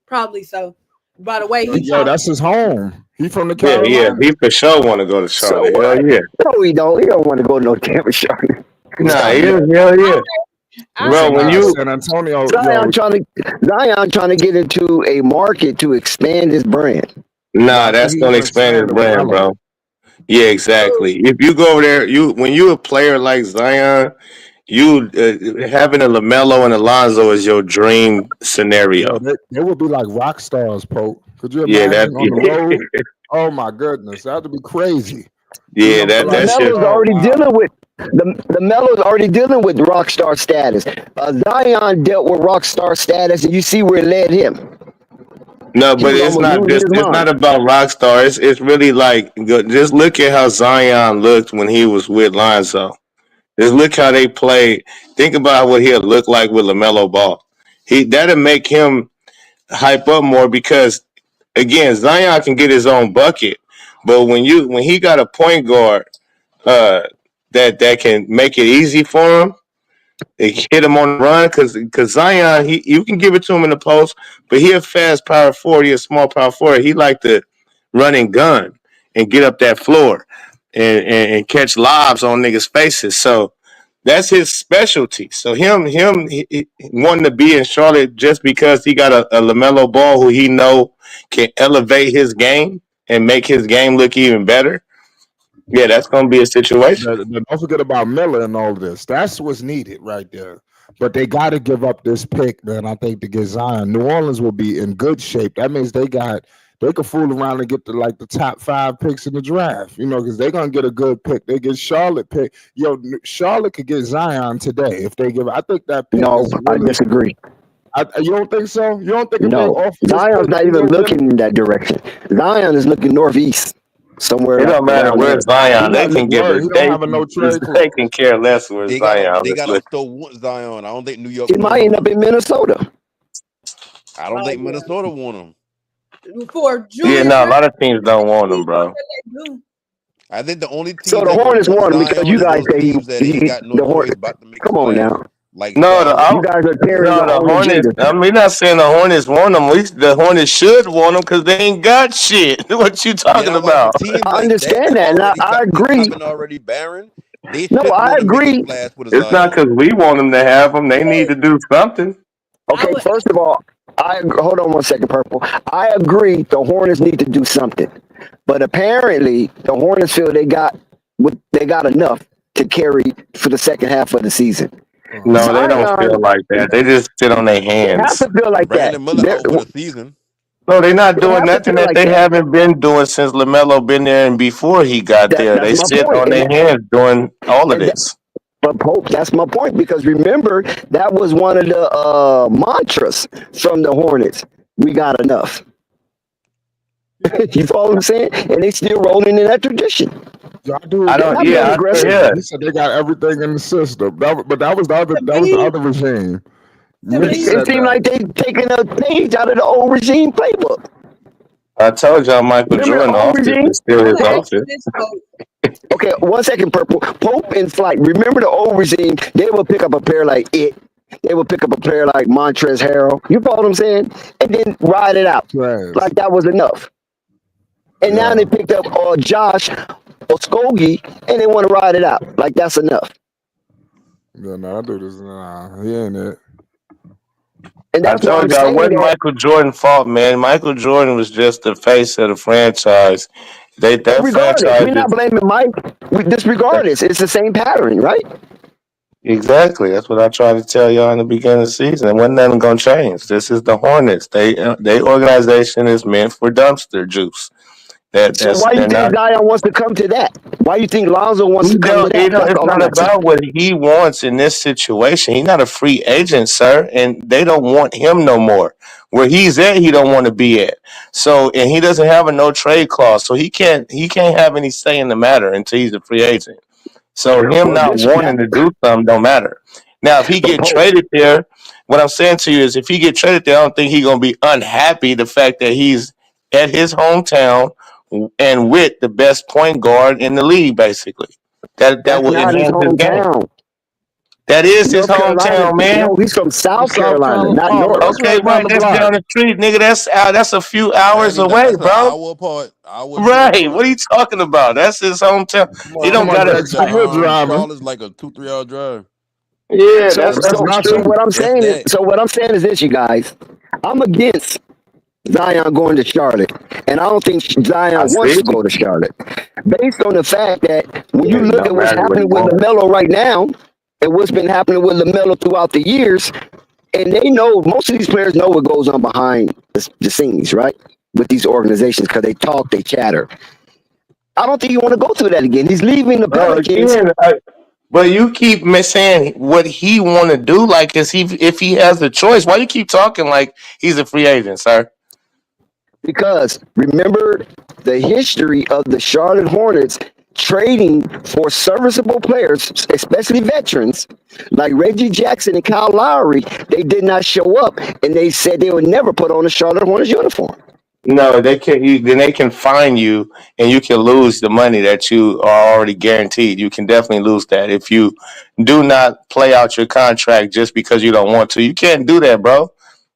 [SPEAKER 13] Probably so. By the way,
[SPEAKER 2] that's his home. He from the Carolina.
[SPEAKER 11] Yeah, he for sure want to go to Charlotte. Hell yeah.
[SPEAKER 4] No, he don't. He don't want to go to no damn Charlotte.
[SPEAKER 11] Nah, hell yeah. Bro, when you
[SPEAKER 2] San Antonio,
[SPEAKER 4] Zion trying to get into a market to expand his brand.
[SPEAKER 11] Nah, that's gonna expand his brand, bro. Yeah, exactly. If you go over there, when you a player like Zion, you having a LaMelo and Alonzo is your dream scenario.
[SPEAKER 2] They would be like rock stars, Pope. Could you imagine on the road? Oh my goodness, that'd be crazy.
[SPEAKER 11] Yeah, that's
[SPEAKER 4] already dealing with the Melo's already dealing with rock star status. Zion dealt with rock star status, and you see where it led him.
[SPEAKER 11] No, but it's not about Rockstar. It's really like, just look at how Zion looked when he was with Lonzo. Just look how they played. Think about what he'll look like with LaMelo Ball. That'll make him hype up more because, again, Zion can get his own bucket, but when he got a point guard that can make it easy for him, hit him on the run, because Zion, you can give it to him in the post, but he a fast power forward, he a small power forward. He like to run and gun and get up that floor and catch lobs on niggas' faces. So that's his specialty. So him wanting to be in Charlotte just because he got a LaMelo Ball who he know can elevate his game and make his game look even better. Yeah, that's going to be a situation.
[SPEAKER 2] Don't forget about Miller and all this. That's what's needed right there. But they got to give up this pick, man, I think, to get Zion. New Orleans will be in good shape. That means they could fool around and get the top 5 picks in the draft, because they're going to get a good pick. They get Charlotte pick. Charlotte could get Zion today if they give. I think that pick.
[SPEAKER 4] No, I disagree.
[SPEAKER 2] You don't think so? You don't think?
[SPEAKER 4] No, Zion's not even looking in that direction. Zion is looking northeast. Somewhere.
[SPEAKER 11] It don't matter where Zion. They can give it. They can care less where Zion.
[SPEAKER 8] They got to still want Zion. I don't think New York.
[SPEAKER 4] He might end up in Minnesota.
[SPEAKER 8] I don't think Minnesota want him.
[SPEAKER 11] A lot of teams don't want him, bro.
[SPEAKER 8] I think the only team.
[SPEAKER 4] So the Hornets want him because you guys say the Hornets. Come on now.
[SPEAKER 8] Like
[SPEAKER 4] you guys are carrying
[SPEAKER 11] the Hornets. We're not saying the Hornets want them. The Hornets should want them because they ain't got shit. What you talking about?
[SPEAKER 4] I understand that. Now I agree.
[SPEAKER 8] Already barren.
[SPEAKER 4] I agree.
[SPEAKER 11] It's not because we want them to have them. They need to do something.
[SPEAKER 4] Okay, first of all, hold on one second, Purple. I agree. The Hornets need to do something, but apparently the Hornets feel they got enough to carry for the second half of the season.
[SPEAKER 11] No, they don't feel like that. They just sit on their hands.
[SPEAKER 4] They have to feel like that.
[SPEAKER 8] For the season.
[SPEAKER 11] No, they're not doing nothing that they haven't been doing since LaMelo been there and before he got there. They sit on their hands doing all of this.
[SPEAKER 4] But Pope, that's my point, because remember, that was one of the mantras from the Hornets. We got enough. You follow what I'm saying? And they still rolling in that tradition.
[SPEAKER 2] Y'all do. He said they got everything in the system. But that was the other regime.
[SPEAKER 4] It seemed like they taking a page out of the old regime playbook.
[SPEAKER 11] I told y'all Michael Jordan office is still his office.
[SPEAKER 4] Okay, 1 second, Purple. Pope and Flight. Remember the old regime? They would pick up a player like It. They would pick up a player like Montrezl Harrell. You follow what I'm saying? And then ride it out.
[SPEAKER 2] Right.
[SPEAKER 4] Like that was enough. And now they picked up Josh Oskogie, and they want to ride it out. Like that's enough.
[SPEAKER 2] Yeah, no, I do this. Nah, he ain't it.
[SPEAKER 4] And that's
[SPEAKER 11] I told y'all it wasn't Michael Jordan's fault, man. Michael Jordan was just the face of the franchise. We're
[SPEAKER 4] not blaming Mike. We disregard this. It's the same pattern, right?
[SPEAKER 11] Exactly. That's what I tried to tell y'all in the beginning of the season. And wasn't nothing gonna change. This is the Hornets. They organization is meant for dumpster juice.
[SPEAKER 4] So why you
[SPEAKER 11] They're
[SPEAKER 4] think
[SPEAKER 11] not.
[SPEAKER 4] Zion wants to come to that? Why you think Lonzo wants
[SPEAKER 11] He
[SPEAKER 4] to come to
[SPEAKER 11] don't,
[SPEAKER 4] that? That's
[SPEAKER 11] it's
[SPEAKER 4] all
[SPEAKER 11] not
[SPEAKER 4] I'm asking.
[SPEAKER 11] about what he wants in this situation. He's not a free agent, sir, and they don't want him no more. Where he's at, he don't want to be at. So, and he doesn't have a no trade clause, so he can't have any say in the matter until he's a free agent. So him
[SPEAKER 4] Well,
[SPEAKER 11] not
[SPEAKER 4] this
[SPEAKER 11] wanting to do something don't matter. Now, if he
[SPEAKER 4] the
[SPEAKER 11] get
[SPEAKER 4] post.
[SPEAKER 11] traded there, what I'm saying to you is, if he get traded there, I don't think he's gonna be unhappy the fact that he's at his hometown and with the best point guard in the league, basically. That
[SPEAKER 4] That's
[SPEAKER 11] will
[SPEAKER 4] not his
[SPEAKER 11] enhance his game.
[SPEAKER 4] hometown.
[SPEAKER 11] That is his
[SPEAKER 4] North Carolina.
[SPEAKER 11] hometown, man.
[SPEAKER 4] No, he's from
[SPEAKER 2] From
[SPEAKER 4] South
[SPEAKER 2] South
[SPEAKER 4] Carolina,
[SPEAKER 2] Carolina.
[SPEAKER 4] not
[SPEAKER 2] Oh, but
[SPEAKER 4] North.
[SPEAKER 2] that's
[SPEAKER 11] Okay,
[SPEAKER 2] right down
[SPEAKER 11] right.
[SPEAKER 2] the
[SPEAKER 11] That's
[SPEAKER 2] block.
[SPEAKER 11] down the street, nigga. That's a few
[SPEAKER 9] That
[SPEAKER 11] hours
[SPEAKER 9] ain't
[SPEAKER 11] away,
[SPEAKER 9] that's an
[SPEAKER 11] bro.
[SPEAKER 9] hour apart, hour two
[SPEAKER 11] Right. What
[SPEAKER 9] apart.
[SPEAKER 11] are you talking about? That's his hometown.
[SPEAKER 9] Come
[SPEAKER 11] He
[SPEAKER 9] on,
[SPEAKER 11] don't
[SPEAKER 2] Come
[SPEAKER 9] man.
[SPEAKER 2] on,
[SPEAKER 11] gotta.
[SPEAKER 2] Dex. You're driving.
[SPEAKER 9] Charlotte's like a 2-3 hour drive.
[SPEAKER 11] Yeah,
[SPEAKER 4] So,
[SPEAKER 11] that's
[SPEAKER 2] And that's
[SPEAKER 4] so, so
[SPEAKER 2] nothing.
[SPEAKER 4] what I'm
[SPEAKER 9] That's
[SPEAKER 4] saying is,
[SPEAKER 9] that.
[SPEAKER 4] this, you guys. I'm against Zion going to Charlotte, and I don't think
[SPEAKER 11] I
[SPEAKER 4] Zion wants
[SPEAKER 11] see.
[SPEAKER 4] to go to Charlotte, based on the fact that when you
[SPEAKER 11] Yeah,
[SPEAKER 4] look
[SPEAKER 11] no
[SPEAKER 4] at what's
[SPEAKER 11] matter what he
[SPEAKER 4] happening with
[SPEAKER 11] wants.
[SPEAKER 4] LaMelo right now, and what's been happening with LaMelo throughout the years, and they know, most of these players know what goes on behind the scenes, right? With these organizations, because they talk, they chatter. I don't think you want to go through that again. He's leaving the
[SPEAKER 11] Bro,
[SPEAKER 4] Pelicans.
[SPEAKER 11] again, but you keep saying what he want to do. Like, if he has the choice, why you keep talking like he's a free agent, sir?
[SPEAKER 4] Because remember the history of the Charlotte Hornets trading for serviceable players, especially veterans like Reggie Jackson and Kyle Lowry. They did not show up, and they said they would never put on a Charlotte Hornets uniform.
[SPEAKER 11] No, they can. Then they can fine you, and you can lose the money that you are already guaranteed. You can definitely lose that if you do not play out your contract just because you don't want to. You can't do that, bro.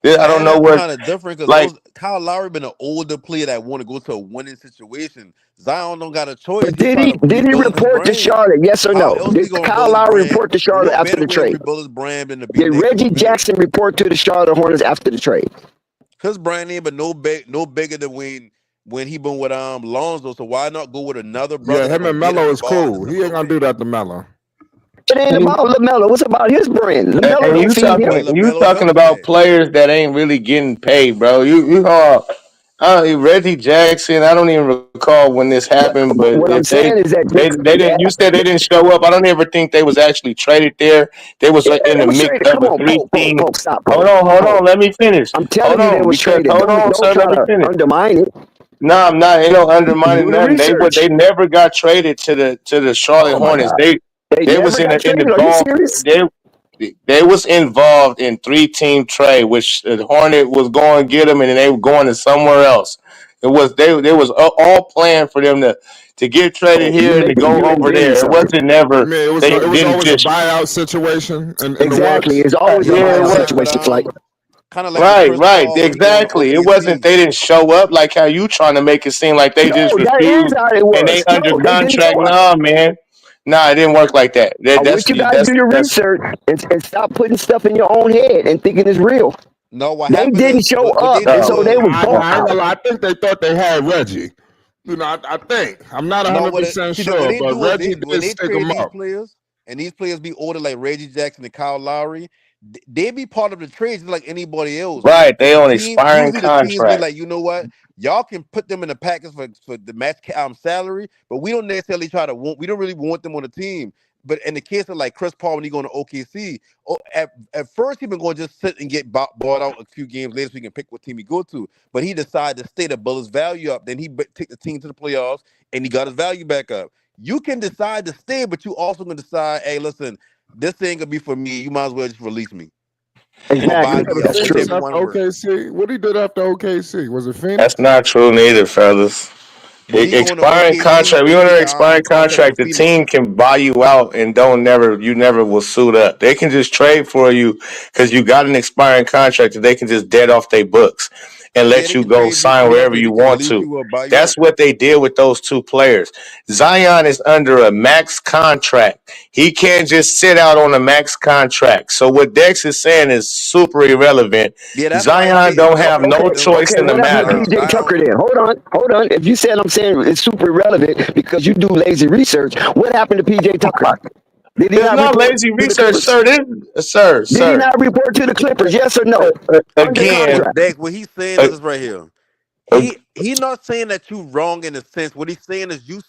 [SPEAKER 11] I don't
[SPEAKER 9] And
[SPEAKER 11] know
[SPEAKER 9] that's
[SPEAKER 11] what,
[SPEAKER 9] kind of different because
[SPEAKER 11] like.
[SPEAKER 9] those Kyle Lowry been an older player that want to go to a winning situation. Zion don't got a choice.
[SPEAKER 4] But
[SPEAKER 9] He
[SPEAKER 4] did
[SPEAKER 9] trying
[SPEAKER 4] he
[SPEAKER 9] to
[SPEAKER 4] did he
[SPEAKER 9] rebuild his
[SPEAKER 4] report to
[SPEAKER 9] brand.
[SPEAKER 4] Charlotte? Yes or
[SPEAKER 9] How
[SPEAKER 4] no?
[SPEAKER 9] else he
[SPEAKER 4] Did
[SPEAKER 9] gonna
[SPEAKER 4] Kyle
[SPEAKER 9] build his
[SPEAKER 4] Lowry
[SPEAKER 9] brand?
[SPEAKER 4] report to Charlotte
[SPEAKER 9] What
[SPEAKER 4] after
[SPEAKER 9] better
[SPEAKER 4] the
[SPEAKER 9] way to
[SPEAKER 4] trade?
[SPEAKER 9] rebuild his brand than to be
[SPEAKER 4] Did
[SPEAKER 9] next to
[SPEAKER 4] Reggie
[SPEAKER 9] LeBron?
[SPEAKER 4] Jackson report to the Charlotte Hornets after the trade?
[SPEAKER 9] His brand name, but no bigger than when he been with Lonzo. So why not go with another
[SPEAKER 2] Yeah,
[SPEAKER 9] brother that
[SPEAKER 2] him
[SPEAKER 9] gonna
[SPEAKER 2] and
[SPEAKER 9] get him
[SPEAKER 2] Melo
[SPEAKER 9] the
[SPEAKER 2] is
[SPEAKER 9] ball in a
[SPEAKER 2] cool. He
[SPEAKER 9] similar
[SPEAKER 2] ain't gonna do
[SPEAKER 9] way?
[SPEAKER 2] that to Melo.
[SPEAKER 4] It ain't about LaMelo. It's about his brand. LaMelo
[SPEAKER 11] And
[SPEAKER 4] don't
[SPEAKER 11] you
[SPEAKER 4] feed
[SPEAKER 11] talking
[SPEAKER 4] him.
[SPEAKER 9] But
[SPEAKER 11] you
[SPEAKER 9] LaMelo
[SPEAKER 11] talking
[SPEAKER 9] know
[SPEAKER 11] about
[SPEAKER 9] that.
[SPEAKER 11] players that ain't really getting paid, bro. Reggie Jackson. I don't even recall when this happened,
[SPEAKER 4] But
[SPEAKER 11] but
[SPEAKER 4] what I'm
[SPEAKER 11] if they
[SPEAKER 4] saying is that
[SPEAKER 11] they didn't. You said they didn't show up. I don't ever think they was actually traded there. They was
[SPEAKER 4] yeah,
[SPEAKER 11] in
[SPEAKER 4] they
[SPEAKER 11] the
[SPEAKER 4] was
[SPEAKER 11] mix
[SPEAKER 4] traded.
[SPEAKER 11] of
[SPEAKER 4] Come
[SPEAKER 11] a
[SPEAKER 4] on,
[SPEAKER 11] three team.
[SPEAKER 4] Pope, stop,
[SPEAKER 11] Hold
[SPEAKER 4] Pope.
[SPEAKER 11] on. Let me finish.
[SPEAKER 4] I'm
[SPEAKER 11] Hold
[SPEAKER 4] telling you, they
[SPEAKER 11] on,
[SPEAKER 4] was
[SPEAKER 11] because
[SPEAKER 4] traded.
[SPEAKER 11] hold on,
[SPEAKER 4] Don't
[SPEAKER 11] sir.
[SPEAKER 4] try
[SPEAKER 11] Let me
[SPEAKER 4] to
[SPEAKER 11] finish.
[SPEAKER 4] undermine it.
[SPEAKER 11] No, I'm not. Ain't no undermining
[SPEAKER 4] Do the
[SPEAKER 11] nothing. They
[SPEAKER 4] research.
[SPEAKER 11] never got traded to the Charlotte
[SPEAKER 4] Oh my
[SPEAKER 11] Hornets.
[SPEAKER 4] God, they
[SPEAKER 11] They was
[SPEAKER 4] never got
[SPEAKER 11] in
[SPEAKER 4] traded. Are you
[SPEAKER 11] involved.
[SPEAKER 4] serious?
[SPEAKER 11] They was involved in 3-team trade, which the Hornet was going to get them, and then they were going to somewhere else. It was they was all planned for them to get traded
[SPEAKER 4] Oh,
[SPEAKER 11] here and to go
[SPEAKER 4] you may
[SPEAKER 11] over
[SPEAKER 4] be into
[SPEAKER 11] there. It
[SPEAKER 4] something.
[SPEAKER 11] wasn't
[SPEAKER 2] I
[SPEAKER 11] never
[SPEAKER 2] mean,
[SPEAKER 11] they
[SPEAKER 2] it was
[SPEAKER 11] didn't
[SPEAKER 2] always a
[SPEAKER 11] just
[SPEAKER 2] buyout situation in the
[SPEAKER 4] Exactly,
[SPEAKER 2] works.
[SPEAKER 4] it's always a
[SPEAKER 9] Yeah,
[SPEAKER 11] yeah. It
[SPEAKER 4] buyout
[SPEAKER 11] was
[SPEAKER 4] situation. Like
[SPEAKER 9] kind of like with
[SPEAKER 11] right,
[SPEAKER 9] Chris
[SPEAKER 11] right,
[SPEAKER 9] Paul when he going to
[SPEAKER 11] exactly. It wasn't
[SPEAKER 9] OKC.
[SPEAKER 11] they didn't show up like how you trying to make it seem like they
[SPEAKER 4] no,
[SPEAKER 11] just
[SPEAKER 4] that is
[SPEAKER 11] refused
[SPEAKER 4] how it
[SPEAKER 11] and they
[SPEAKER 4] was.
[SPEAKER 11] under
[SPEAKER 4] No, they didn't
[SPEAKER 11] contract.
[SPEAKER 4] show up.
[SPEAKER 11] Nah, man. Nah, it didn't work like that.
[SPEAKER 4] I wish you guys do your research and stop putting stuff in your own head and thinking it's real.
[SPEAKER 9] No, what
[SPEAKER 4] They
[SPEAKER 9] happened
[SPEAKER 4] didn't
[SPEAKER 9] is
[SPEAKER 4] show
[SPEAKER 9] what they
[SPEAKER 4] up,
[SPEAKER 9] did
[SPEAKER 4] and so they
[SPEAKER 9] was
[SPEAKER 4] was
[SPEAKER 2] I
[SPEAKER 4] bought
[SPEAKER 2] ain't
[SPEAKER 4] out.
[SPEAKER 2] gonna lie. I think they thought they had Reggie. I think. I'm not
[SPEAKER 9] no
[SPEAKER 2] 100%
[SPEAKER 9] see what
[SPEAKER 2] sure,
[SPEAKER 9] they
[SPEAKER 2] but
[SPEAKER 9] do is
[SPEAKER 2] Reggie
[SPEAKER 9] when
[SPEAKER 2] did
[SPEAKER 9] they
[SPEAKER 2] stick
[SPEAKER 9] trade
[SPEAKER 2] him
[SPEAKER 9] these
[SPEAKER 2] up.
[SPEAKER 9] players and these players be older like Reggie Jackson and Kyle Lowry, they be part of the trades like anybody else.
[SPEAKER 11] right.
[SPEAKER 9] And
[SPEAKER 11] They
[SPEAKER 9] the
[SPEAKER 11] on
[SPEAKER 9] team
[SPEAKER 11] expiring
[SPEAKER 9] usually the teams be
[SPEAKER 11] contract.
[SPEAKER 9] like, you know what, y'all can put them in the package for the match salary, but we don't necessarily we don't really want them on the team. But in the case of like Chris Paul when he going to OKC, at first he been going to just sit and get bought out a few games later so he can pick what team he go to. But he decided to stay to build his value up. Then he took the team to the playoffs and he got his value back up. You can decide to stay, but you also can decide, hey, listen, this ain't gonna be for me. You might as well just release me. Or buy
[SPEAKER 4] Exactly,
[SPEAKER 2] But
[SPEAKER 9] me
[SPEAKER 2] the
[SPEAKER 9] out,
[SPEAKER 4] that's true.
[SPEAKER 2] Phoenix
[SPEAKER 9] whichever
[SPEAKER 2] after
[SPEAKER 9] one works.
[SPEAKER 2] OKC, what he did after OKC? Was it
[SPEAKER 11] That's
[SPEAKER 2] Phoenix?
[SPEAKER 11] not true neither, fellas.
[SPEAKER 9] When he going to
[SPEAKER 11] Expiring
[SPEAKER 9] OKC,
[SPEAKER 11] contract.
[SPEAKER 9] he
[SPEAKER 11] You under
[SPEAKER 9] made
[SPEAKER 11] expiring
[SPEAKER 9] a contract
[SPEAKER 11] contract,
[SPEAKER 9] with
[SPEAKER 11] the
[SPEAKER 9] Phoenix.
[SPEAKER 11] team can buy you out and you never will suit up. They can just trade for you because you got an expiring contract that they can just dead off their books and
[SPEAKER 9] Yeah,
[SPEAKER 11] let
[SPEAKER 9] they
[SPEAKER 11] you
[SPEAKER 9] can
[SPEAKER 11] go
[SPEAKER 9] trade you.
[SPEAKER 11] sign
[SPEAKER 9] Yeah,
[SPEAKER 11] wherever
[SPEAKER 9] they
[SPEAKER 11] you
[SPEAKER 9] can
[SPEAKER 11] want
[SPEAKER 9] release
[SPEAKER 11] to.
[SPEAKER 9] you or buy you out.
[SPEAKER 11] That's what they did with those two players. Zion is under a max contract. He can't just sit out on a max contract. So what Dex is saying is super irrelevant.
[SPEAKER 9] Yeah, that's why
[SPEAKER 11] Zion don't have
[SPEAKER 9] different
[SPEAKER 11] no
[SPEAKER 9] with them.
[SPEAKER 11] choice
[SPEAKER 4] Okay,
[SPEAKER 11] in the
[SPEAKER 4] what happened to
[SPEAKER 11] matter.
[SPEAKER 4] PJ Tucker then? Hold on. If you said I'm saying it's super irrelevant because you do lazy research, what happened to PJ Tucker? Did he
[SPEAKER 11] There's
[SPEAKER 4] not
[SPEAKER 11] not
[SPEAKER 4] report
[SPEAKER 11] lazy
[SPEAKER 4] to the
[SPEAKER 11] research,
[SPEAKER 4] Clippers?
[SPEAKER 11] sir.
[SPEAKER 4] Did he
[SPEAKER 11] Sir.
[SPEAKER 4] not report to the Clippers? Yes or no? Under
[SPEAKER 11] Again,
[SPEAKER 4] contract.
[SPEAKER 9] Dex, what he's saying is this right here. He not saying that you wrong in a sense. What he's saying is you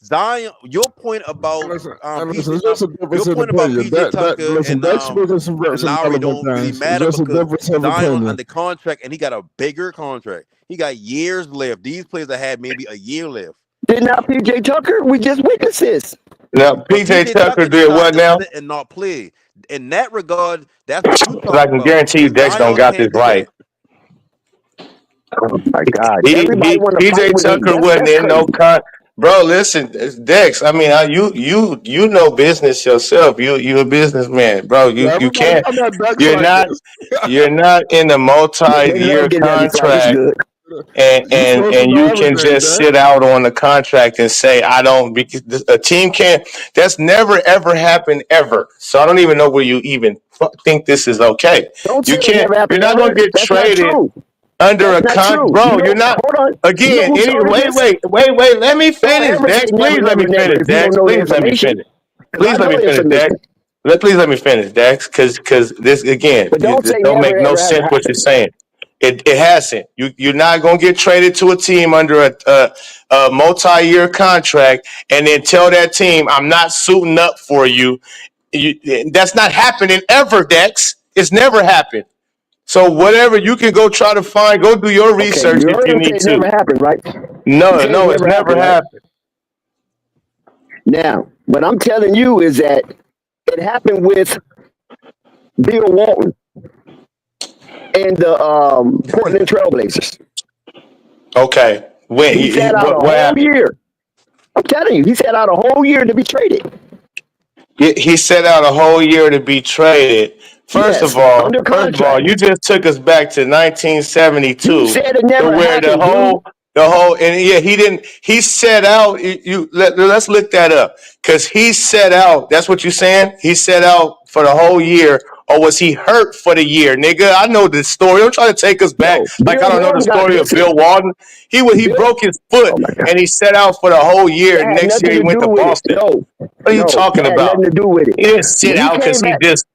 [SPEAKER 9] Zion. Your point about
[SPEAKER 2] Listen,
[SPEAKER 9] PJ.
[SPEAKER 2] it's just a difference
[SPEAKER 9] Your
[SPEAKER 2] in
[SPEAKER 9] point about
[SPEAKER 2] opinion.
[SPEAKER 9] PJ Tucker
[SPEAKER 2] Listen, that's speaking
[SPEAKER 9] and
[SPEAKER 2] some
[SPEAKER 9] Lowry
[SPEAKER 2] relevant
[SPEAKER 9] don't really
[SPEAKER 2] things. It's
[SPEAKER 9] matter
[SPEAKER 2] just a
[SPEAKER 9] because
[SPEAKER 2] difference of
[SPEAKER 9] Zion
[SPEAKER 2] opinion.
[SPEAKER 9] under contract and he got a bigger contract. He got years left. These players that had maybe a year left.
[SPEAKER 4] Did not PJ Tucker? We just witnessed this.
[SPEAKER 11] Now,
[SPEAKER 9] But
[SPEAKER 11] PJ Tucker did
[SPEAKER 9] decided
[SPEAKER 11] what
[SPEAKER 9] to
[SPEAKER 11] now?
[SPEAKER 9] sit and not play. In that regard, that's what you
[SPEAKER 11] Because I
[SPEAKER 9] talking
[SPEAKER 11] can
[SPEAKER 9] about.
[SPEAKER 11] guarantee you Dex don't
[SPEAKER 9] Zion
[SPEAKER 11] got this
[SPEAKER 9] can't do
[SPEAKER 11] right.
[SPEAKER 9] that.
[SPEAKER 4] Oh my God! Everybody want to fight
[SPEAKER 11] PJ
[SPEAKER 4] with me.
[SPEAKER 11] Tucker wasn't
[SPEAKER 4] That's
[SPEAKER 11] in no
[SPEAKER 4] crazy.
[SPEAKER 11] Bro, listen, Dex. I mean, you know business yourself. You a businessman, bro.
[SPEAKER 2] Yeah,
[SPEAKER 11] You
[SPEAKER 2] everybody
[SPEAKER 11] can't.
[SPEAKER 2] come at Dex
[SPEAKER 11] You're
[SPEAKER 2] like
[SPEAKER 11] not.
[SPEAKER 2] this.
[SPEAKER 11] You're not in a
[SPEAKER 4] They
[SPEAKER 11] multi-year
[SPEAKER 4] love getting at me, Flagg. It's
[SPEAKER 11] contract,
[SPEAKER 4] good.
[SPEAKER 2] You supposed to
[SPEAKER 11] and
[SPEAKER 2] know
[SPEAKER 11] you can
[SPEAKER 2] everything,
[SPEAKER 11] just
[SPEAKER 2] Dex.
[SPEAKER 11] sit out on the contract and say I don't. Because a team can't. That's never ever happened ever. So I don't even know where you even think this is okay.
[SPEAKER 4] Don't say
[SPEAKER 11] You
[SPEAKER 4] it
[SPEAKER 11] can't.
[SPEAKER 4] never
[SPEAKER 11] You're
[SPEAKER 4] happened
[SPEAKER 11] not gonna
[SPEAKER 4] ever.
[SPEAKER 11] get
[SPEAKER 4] That's not
[SPEAKER 11] traded
[SPEAKER 4] true.
[SPEAKER 11] under
[SPEAKER 4] That's
[SPEAKER 11] a
[SPEAKER 4] not true. You
[SPEAKER 11] bro.
[SPEAKER 4] know,
[SPEAKER 11] You're not.
[SPEAKER 4] hold on. You know
[SPEAKER 11] Again,
[SPEAKER 4] who started this?
[SPEAKER 11] wait. Let me
[SPEAKER 4] Don't
[SPEAKER 11] finish,
[SPEAKER 4] ever say
[SPEAKER 11] Dex.
[SPEAKER 4] never,
[SPEAKER 11] Please let me
[SPEAKER 4] never, never
[SPEAKER 11] finish,
[SPEAKER 4] if you don't
[SPEAKER 11] Dex.
[SPEAKER 4] know the
[SPEAKER 11] Please let me
[SPEAKER 4] information.
[SPEAKER 11] finish.
[SPEAKER 4] Because I
[SPEAKER 11] Please let
[SPEAKER 4] know
[SPEAKER 11] me
[SPEAKER 4] the
[SPEAKER 11] finish, Dex.
[SPEAKER 4] information.
[SPEAKER 11] Please let me finish, Dex. Because this again,
[SPEAKER 4] But don't say
[SPEAKER 11] it don't
[SPEAKER 4] never,
[SPEAKER 11] make no
[SPEAKER 4] ever, ever
[SPEAKER 11] sense what you're
[SPEAKER 4] happened.
[SPEAKER 11] saying. It hasn't. You're not gonna get traded to a team under a multi-year contract and then tell that team I'm not suiting up for you. That's not happening ever, Dex. It's never happened. So whatever you can go try to find, go do your
[SPEAKER 4] Okay,
[SPEAKER 11] research
[SPEAKER 4] you
[SPEAKER 11] if
[SPEAKER 4] heard
[SPEAKER 11] you
[SPEAKER 4] him say
[SPEAKER 11] need
[SPEAKER 4] it
[SPEAKER 11] to.
[SPEAKER 4] never happened, right? You
[SPEAKER 11] No,
[SPEAKER 4] say it
[SPEAKER 11] it's
[SPEAKER 4] never
[SPEAKER 11] never
[SPEAKER 4] happened, right?
[SPEAKER 11] happened.
[SPEAKER 4] Now, what I'm telling you is that it happened with Bill Walton and the Portland Trailblazers.
[SPEAKER 11] Okay. When
[SPEAKER 4] He sat out a
[SPEAKER 11] what
[SPEAKER 4] whole
[SPEAKER 11] happened?
[SPEAKER 4] year. I'm telling you, he sat out a whole year to be traded.
[SPEAKER 11] He set out a whole year to be traded.
[SPEAKER 4] Yes, under
[SPEAKER 11] First of all,
[SPEAKER 4] contract.
[SPEAKER 11] you just took us back to
[SPEAKER 4] You
[SPEAKER 11] 1972,
[SPEAKER 4] said it
[SPEAKER 11] to
[SPEAKER 4] never
[SPEAKER 11] where
[SPEAKER 4] happened, dude.
[SPEAKER 11] and yeah, he didn't. He set out. Let's look that up because he set out. That's what you're saying. He set out for the whole year, or was he hurt for the year, nigga? I know the story. Don't try to take us back
[SPEAKER 4] No,
[SPEAKER 11] like
[SPEAKER 4] Bill
[SPEAKER 11] I don't know the
[SPEAKER 4] Walton got,
[SPEAKER 11] story of
[SPEAKER 4] listen,
[SPEAKER 11] Bill Walton. He
[SPEAKER 4] Bill,
[SPEAKER 11] broke his foot
[SPEAKER 4] oh my God.
[SPEAKER 11] and he set out for the whole year.
[SPEAKER 4] That had
[SPEAKER 11] Next year
[SPEAKER 4] nothing
[SPEAKER 11] he
[SPEAKER 4] to
[SPEAKER 11] went
[SPEAKER 4] do
[SPEAKER 11] to
[SPEAKER 4] with it.
[SPEAKER 11] Boston.
[SPEAKER 4] No,
[SPEAKER 11] What are you
[SPEAKER 4] that
[SPEAKER 11] talking
[SPEAKER 4] had
[SPEAKER 11] about?
[SPEAKER 4] nothing to do with it.
[SPEAKER 11] He didn't sit
[SPEAKER 4] When he
[SPEAKER 11] out because
[SPEAKER 4] came
[SPEAKER 11] he
[SPEAKER 4] back,
[SPEAKER 11] just,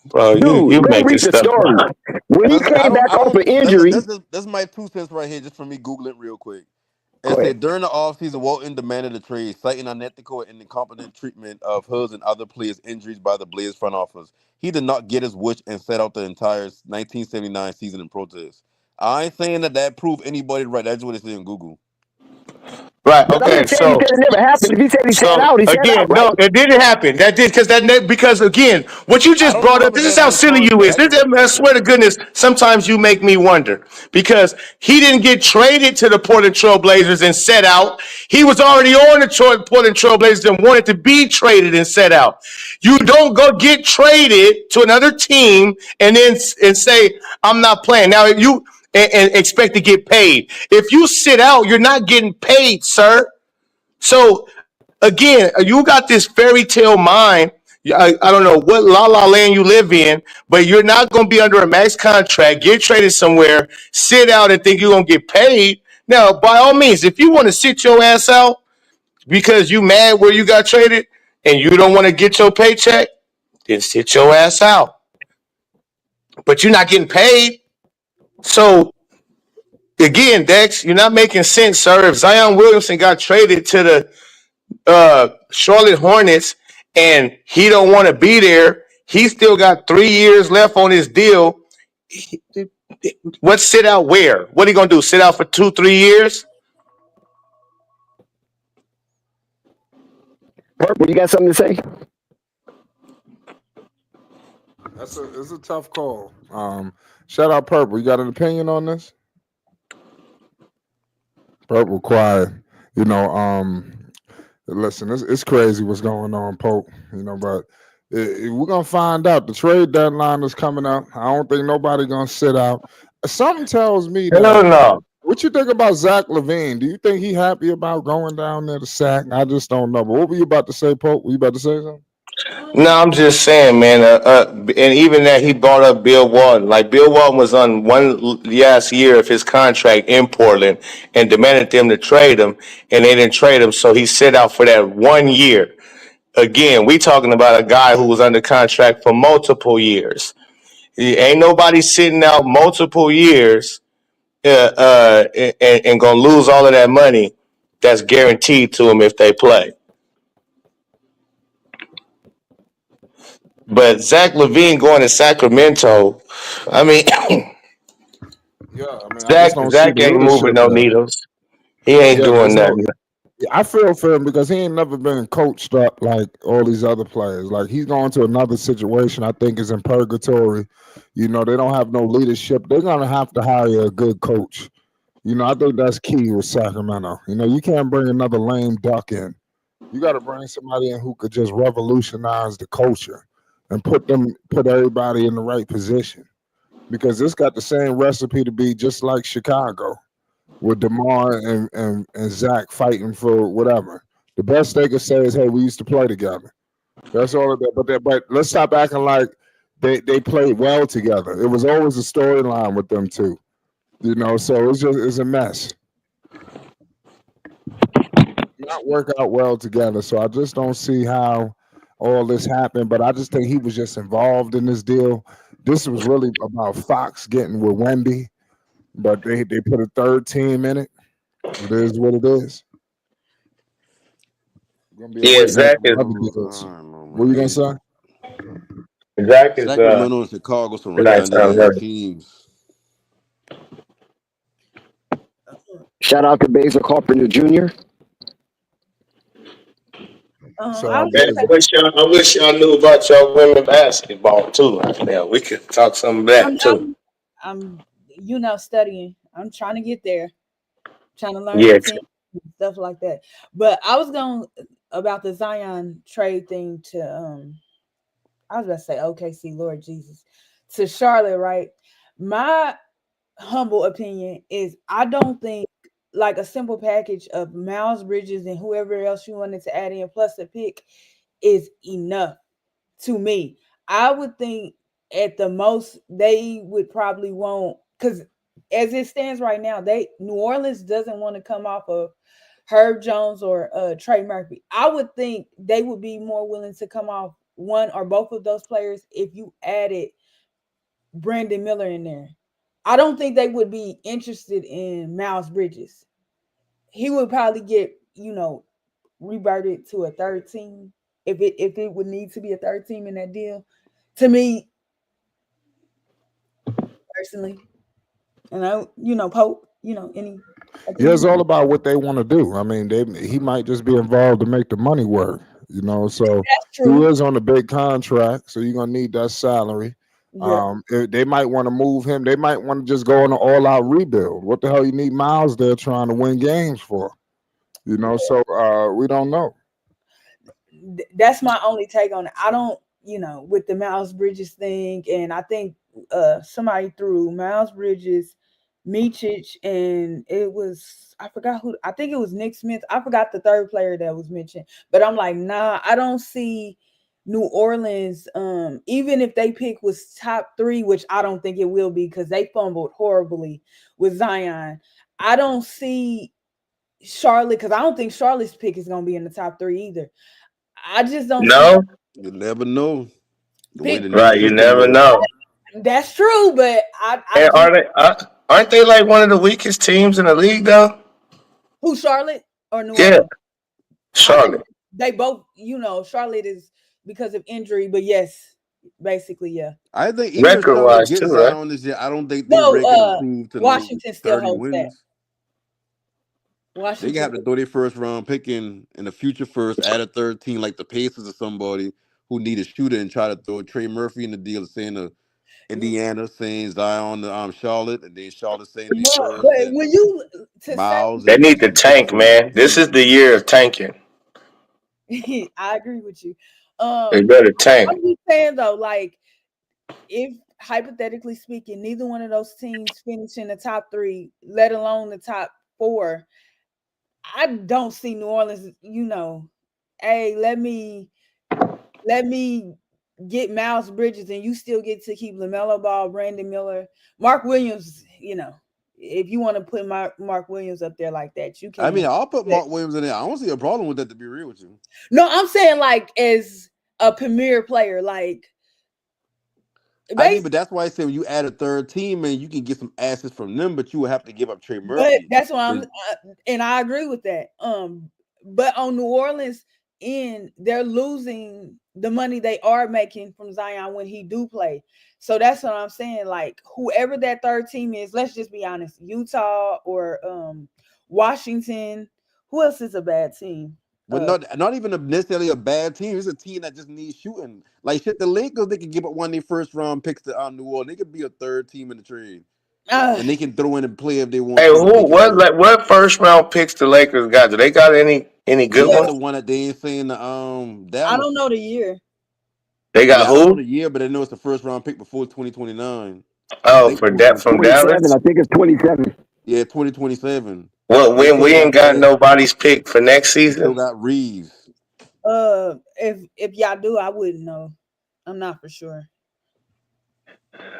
[SPEAKER 11] bro. You
[SPEAKER 4] dude, go
[SPEAKER 11] making
[SPEAKER 4] read the
[SPEAKER 11] stuff
[SPEAKER 4] story.
[SPEAKER 11] up.
[SPEAKER 4] When he
[SPEAKER 9] I
[SPEAKER 4] came
[SPEAKER 9] don't.
[SPEAKER 4] back
[SPEAKER 9] I
[SPEAKER 4] off
[SPEAKER 9] don't.
[SPEAKER 4] an injury,
[SPEAKER 9] That's my 2 cents right here, just for me googling real quick.
[SPEAKER 4] go
[SPEAKER 9] It
[SPEAKER 4] ahead.
[SPEAKER 9] said during the offseason, Walton demanded a trade, citing unethical and incompetent treatment of his and other players' injuries by the Blazers front office. He did not get his wish and set out the entire 1979 season in protest. I ain't saying that proved anybody right. That's what it said in Google.
[SPEAKER 11] Right.
[SPEAKER 4] But I'm
[SPEAKER 11] Okay.
[SPEAKER 4] just saying he said it never happened. If he said he sat
[SPEAKER 11] So
[SPEAKER 4] out, he sat
[SPEAKER 11] again,
[SPEAKER 4] out, right?
[SPEAKER 11] no, it didn't happen. That did because again, what you
[SPEAKER 9] I
[SPEAKER 11] just
[SPEAKER 9] don't know
[SPEAKER 11] brought
[SPEAKER 9] what
[SPEAKER 11] up.
[SPEAKER 9] happened
[SPEAKER 11] This
[SPEAKER 9] to
[SPEAKER 11] is
[SPEAKER 9] that
[SPEAKER 11] how
[SPEAKER 9] man's
[SPEAKER 11] silly you is.
[SPEAKER 9] contract.
[SPEAKER 11] I swear to goodness, sometimes you make me wonder because he didn't get traded to the Portland Trailblazers and set out. He was already on the Portland Trailblazers and wanted to be traded and set out. You don't go get traded to another team and then and say I'm not playing now. You and expect to get paid. If you sit out, you're not getting paid, sir. So again, you got this fairy tale mind. I don't know what la la land you live in, but you're not going to be under a max contract, get traded somewhere, sit out and think you're going to get paid. Now, by all means, if you want to sit your ass out because you mad where you got traded and you don't want to get your paycheck, then sit your ass out. But you're not getting paid. So again, Dex, you're not making sense, sir. If Zion Williamson got traded to the Charlotte Hornets and he don't want to be there, he still got 3 years left on his deal. What sit out where? What are you gonna do? Sit out for 2-3 years?
[SPEAKER 4] Purple, you got something to say?
[SPEAKER 2] It's a tough call. Shout out Purple. You got an opinion on this? Purple quiet. You know, listen, it's crazy what's going on, Pope. You know, but we're gonna find out. The trade deadline is coming up. I don't think nobody gonna sit out. Something tells me that.
[SPEAKER 11] No.
[SPEAKER 2] What you think about Zach LaVine? Do you think he happy about going down there to sack? I just don't know. But what were you about to say, Pope? Were you about to say something?
[SPEAKER 11] No, I'm just saying, man. And even that he brought up Bill Walton. Like Bill Walton was on one last year of his contract in Portland and demanded them to trade him, and they didn't trade him, so he sit out for that 1 year. Again, we talking about a guy who was under contract for multiple years. Ain't nobody sitting out multiple years and gonna lose all of that money that's guaranteed to them if they play. But Zach LaVine going to Sacramento, I mean,
[SPEAKER 2] Yeah, I mean, I just don't see
[SPEAKER 11] Zach
[SPEAKER 2] the
[SPEAKER 11] ain't moving
[SPEAKER 2] leadership
[SPEAKER 11] no
[SPEAKER 2] there.
[SPEAKER 11] needles. He ain't
[SPEAKER 2] Yeah,
[SPEAKER 11] doing
[SPEAKER 2] there's no.
[SPEAKER 11] nothing.
[SPEAKER 2] I feel for him because he ain't never been coached up like all these other players. Like he's going to another situation. I think is in purgatory. You know, they don't have no leadership. They're gonna have to hire a good coach. You know, I think that's key with Sacramento. You know, you can't bring another lame duck in. You got to bring somebody in who could just revolutionize the culture and put everybody in the right position because it's got the same recipe to be just like Chicago with DeMar and Zach fighting for whatever. The best they could say is, "Hey, we used to play together." That's all of that. But let's stop acting like they played well together. It was always a storyline with them two. You know, so it's a mess. Not work out well together. So I just don't see how all this happened. But I just think he was just involved in this deal. This was really about Fox getting with Wendy, but they put a third team in it. It is what it is. Gonna be a
[SPEAKER 11] Yeah,
[SPEAKER 2] waiting list
[SPEAKER 11] Zach
[SPEAKER 2] for
[SPEAKER 11] is
[SPEAKER 2] other deals. What you gonna say?
[SPEAKER 8] Sacramento and Chicago some right
[SPEAKER 11] nice
[SPEAKER 8] down the
[SPEAKER 11] time.
[SPEAKER 8] teams.
[SPEAKER 4] Shout out to Basil Carpenter Jr.
[SPEAKER 2] So
[SPEAKER 13] I was
[SPEAKER 11] Man,
[SPEAKER 13] gonna
[SPEAKER 11] I wish y'all knew about y'all women basketball too. Right now, we could talk some of that too.
[SPEAKER 13] I'm studying. I'm trying to get there, trying to learn the
[SPEAKER 11] Yeah,
[SPEAKER 13] team and stuff like that. But I was going about the Zion trade thing to I was about to say OKC, Lord Jesus, to Charlotte, right? My humble opinion is I don't think like a simple package of Miles Bridges and whoever else you wanted to add in plus a pick is enough to me. I would think at the most they would probably want because as it stands right now, New Orleans doesn't want to come off of Herb Jones or Trey Murphy. I would think they would be more willing to come off one or both of those players if you added Brandon Miller in there. I don't think they would be interested in Miles Bridges. He would probably get, reverted to a third team if it would need to be a third team in that deal. To me, personally, and Pope, any.
[SPEAKER 2] Yeah, it's all about what they want to do. I mean, he might just be involved to make the money work. You know, so
[SPEAKER 13] That's
[SPEAKER 2] he
[SPEAKER 13] true.
[SPEAKER 2] is on a big contract, so you're gonna need that salary.
[SPEAKER 13] Yeah.
[SPEAKER 2] They might want to move him. They might want to just go on an all-out rebuild. What the hell you need Miles there trying to win games for? You know, so we don't know.
[SPEAKER 13] That's my only take on it. I don't, with the Miles Bridges thing, and I think somebody threw Miles Bridges, Mičić, and I forgot who. I think it was Nick Smith. I forgot the third player that was mentioned, but I'm like, nah, I don't see New Orleans. Even if they pick was top 3, which I don't think it will be because they fumbled horribly with Zion. I don't see Charlotte because I don't think Charlotte's pick is going to be in the top 3 either. I just don't see.
[SPEAKER 8] You never know. The way the new
[SPEAKER 11] right. You
[SPEAKER 8] system
[SPEAKER 11] never
[SPEAKER 8] works.
[SPEAKER 11] know.
[SPEAKER 13] That's true, but I
[SPEAKER 11] And
[SPEAKER 13] just
[SPEAKER 11] aren't they like one of the weakest teams in the league though?
[SPEAKER 13] who Charlotte or New
[SPEAKER 11] Yeah,
[SPEAKER 13] Orleans?
[SPEAKER 11] Charlotte.
[SPEAKER 13] They both, Charlotte is because of injury, but yes, basically, yeah.
[SPEAKER 8] I think even if
[SPEAKER 11] Record
[SPEAKER 8] Charlotte
[SPEAKER 11] wise
[SPEAKER 8] gets
[SPEAKER 11] too, right?
[SPEAKER 8] Zion this year, I don't think their
[SPEAKER 13] No,
[SPEAKER 8] record improved to no
[SPEAKER 13] Washington still
[SPEAKER 8] 30
[SPEAKER 13] holds that.
[SPEAKER 8] wins. They
[SPEAKER 13] Washington,
[SPEAKER 8] have to throw their first round pick in the future first, add a third team like the Pacers or somebody who need a shooter and try to throw Trey Murphy in the deal, saying Indiana, saying Zion to Charlotte, and then Charlotte saying the
[SPEAKER 13] no,
[SPEAKER 8] Spurs
[SPEAKER 13] but
[SPEAKER 8] and
[SPEAKER 13] when you to
[SPEAKER 8] Miles
[SPEAKER 11] They
[SPEAKER 8] and
[SPEAKER 11] need to tank, man. This is the year of tanking.
[SPEAKER 13] say, I agree with you.
[SPEAKER 11] They better tank.
[SPEAKER 13] I'm just saying though, like if hypothetically speaking, neither one of those teams finish in the top 3, let alone the top 4, I don't see New Orleans, hey, let me get Miles Bridges and you still get to keep LaMelo Ball, Brandon Miller, Mark Williams, if you want to put Mark Williams up there like that, you can.
[SPEAKER 8] I mean, I'll put Mark Williams in there. I don't see a problem with that, to be real with you.
[SPEAKER 13] No, I'm saying like as a premier player, like
[SPEAKER 9] But that's why I said when you add a third team, man, you can get some assets from them, but you would have to give up Trey
[SPEAKER 13] But
[SPEAKER 9] Murphy.
[SPEAKER 13] that's why and I agree with that. But on New Orleans they're losing the money they are making from Zion when he do play. So that's what I'm saying. Like whoever that third team is, let's just be honest, Utah or Washington. Who else is a bad team?
[SPEAKER 9] But not even necessarily a bad team. It's a team that just needs shooting. Like shit, the Lakers, they could give up one of their first round picks to New Orleans. They could be a third team in the trade. And they can throw in a play if they want
[SPEAKER 11] Hey,
[SPEAKER 9] to.
[SPEAKER 11] what first round picks the Lakers got? Do they got any good
[SPEAKER 9] They got
[SPEAKER 11] ones?
[SPEAKER 9] the one that they ain't saying the
[SPEAKER 13] I don't know the year.
[SPEAKER 11] They got
[SPEAKER 9] I don't know
[SPEAKER 11] who?
[SPEAKER 9] the year, but I know it's the first round pick before 2029.
[SPEAKER 11] Oh, for that from
[SPEAKER 4] 27.
[SPEAKER 11] Dallas?
[SPEAKER 4] I think it's 27.
[SPEAKER 9] Yeah, 2027.
[SPEAKER 11] Well,
[SPEAKER 9] They
[SPEAKER 11] we
[SPEAKER 9] still
[SPEAKER 11] ain't got
[SPEAKER 9] add,
[SPEAKER 11] nobody's pick for next
[SPEAKER 9] they still
[SPEAKER 11] season.
[SPEAKER 9] got Reeves.
[SPEAKER 13] If y'all do, I wouldn't know. I'm not for sure.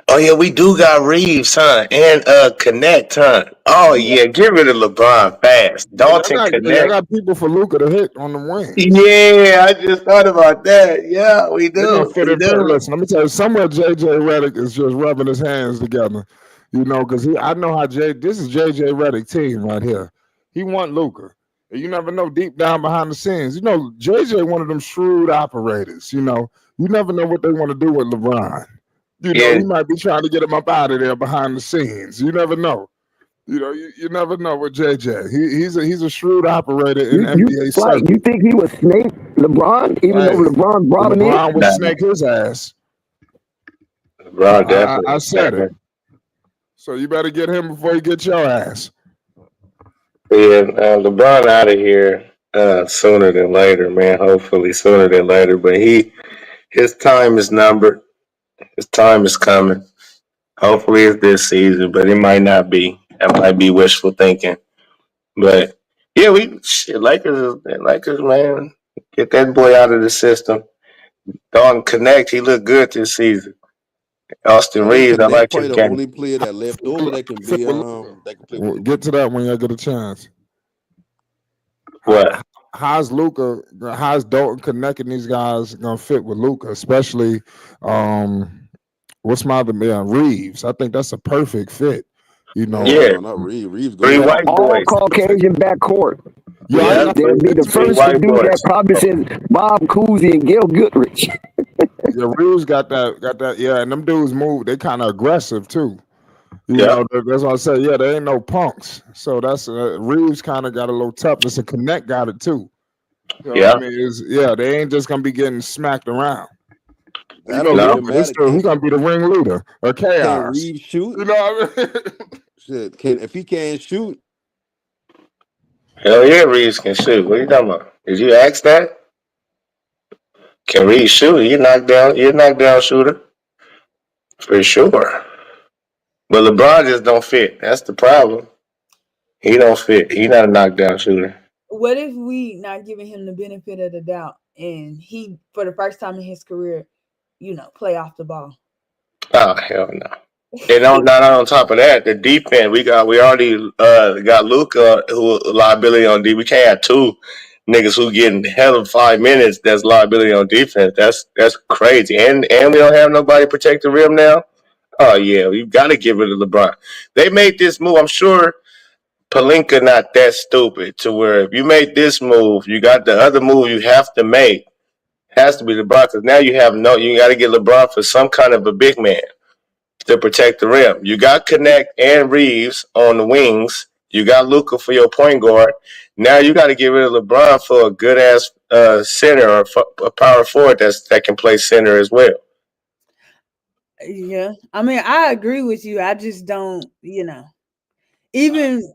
[SPEAKER 11] Oh yeah, we do got Reeves, huh? And Connect, huh? Oh yeah, get rid of LeBron fast.
[SPEAKER 2] Yeah,
[SPEAKER 11] Dalton
[SPEAKER 2] y'all
[SPEAKER 11] Connect.
[SPEAKER 2] got people for Luka to hit on the wings.
[SPEAKER 11] Yeah, I just thought about that. Yeah, we
[SPEAKER 2] They're gonna
[SPEAKER 11] do.
[SPEAKER 2] fit
[SPEAKER 11] We
[SPEAKER 2] in.
[SPEAKER 11] do.
[SPEAKER 2] Listen, let me tell you, somewhere JJ Redick is just rubbing his hands together, because I know how this is JJ Redick team right here. He want Luka. You never know deep down behind the scenes. JJ one of them shrewd operators. You never know what they want to do with LeBron.
[SPEAKER 11] Yeah.
[SPEAKER 2] He might be trying to get him up out of there behind the scenes. You never know. You never know with JJ. He's a shrewd operator in NBA circle.
[SPEAKER 4] You think he would snake LeBron, even though LeBron brought him in?
[SPEAKER 2] LeBron would snake his ass.
[SPEAKER 11] LeBron definitely.
[SPEAKER 2] I said it. So you better get him before you get your ass.
[SPEAKER 11] Yeah, LeBron out of here sooner than later, man. Hopefully sooner than later. But his time is numbered. His time is coming. Hopefully it's this season, but it might not be. That might be wishful thinking. But yeah, Lakers, man. Get that boy out of the system. Dalton Connect, he looked good this season. Austin
[SPEAKER 9] I think
[SPEAKER 11] Reeves, I
[SPEAKER 9] Connect
[SPEAKER 11] like
[SPEAKER 9] probably
[SPEAKER 11] his
[SPEAKER 9] the
[SPEAKER 11] game.
[SPEAKER 9] only player that left over that can be that can play with Luka.
[SPEAKER 2] Get to that when you get a chance.
[SPEAKER 11] What?
[SPEAKER 2] How's Dalton connecting these guys gonna fit with Luka, especially what's my other man, Reeves? I think that's a perfect fit.
[SPEAKER 11] Yeah,
[SPEAKER 9] not Reeves. Reeves
[SPEAKER 11] three
[SPEAKER 9] good.
[SPEAKER 11] white
[SPEAKER 4] All
[SPEAKER 11] boys.
[SPEAKER 4] Caucasian backcourt.
[SPEAKER 2] Yeah,
[SPEAKER 4] They'll be the
[SPEAKER 11] three
[SPEAKER 4] first
[SPEAKER 11] white
[SPEAKER 4] to do
[SPEAKER 11] boys.
[SPEAKER 4] that. Probably since Bob Cousy and Gil Goodrich.
[SPEAKER 2] Yeah, Reeves got that. Yeah, and them dudes move. They kind of aggressive too. That's what I say. Yeah, they ain't no punks. So that's Reeves kind of got a little toughness, and Connect got it too.
[SPEAKER 11] Yeah.
[SPEAKER 2] I mean, they ain't just gonna be getting smacked around.
[SPEAKER 9] That don't even
[SPEAKER 2] Luka,
[SPEAKER 9] matter.
[SPEAKER 2] he's gonna be the ringleader or
[SPEAKER 9] Can
[SPEAKER 2] chaos.
[SPEAKER 9] Reeves shoot?
[SPEAKER 2] You know what I mean?
[SPEAKER 9] Shit, if he can't shoot?
[SPEAKER 11] Hell yeah, Reeves can shoot. What are you talking about? Did you ask that? Can Reeves shoot? You're a knockdown shooter. For sure. But LeBron just don't fit. That's the problem. He don't fit. He's not a knockdown shooter.
[SPEAKER 13] What if we not giving him the benefit of the doubt and he, for the first time in his career, play off the ball?
[SPEAKER 11] Oh hell no. And on top of that, the defense we already got Luka who liability on D. We can't have two niggas who getting hell of 5 minutes. That's liability on defense. That's crazy. And we don't have nobody protect the rim now. Oh yeah, you got to get rid of LeBron. They made this move. I'm sure Pelinka not that stupid to where if you make this move, you got the other move you have to make has to be LeBron because now you got to get LeBron for some kind of a big man to protect the rim. You got Connect and Reeves on the wings. You got Luka for your point guard. Now you got to get rid of LeBron for a good ass center or a power forward that can play center as well.
[SPEAKER 13] Yeah, I mean, I agree with you. I just don't, even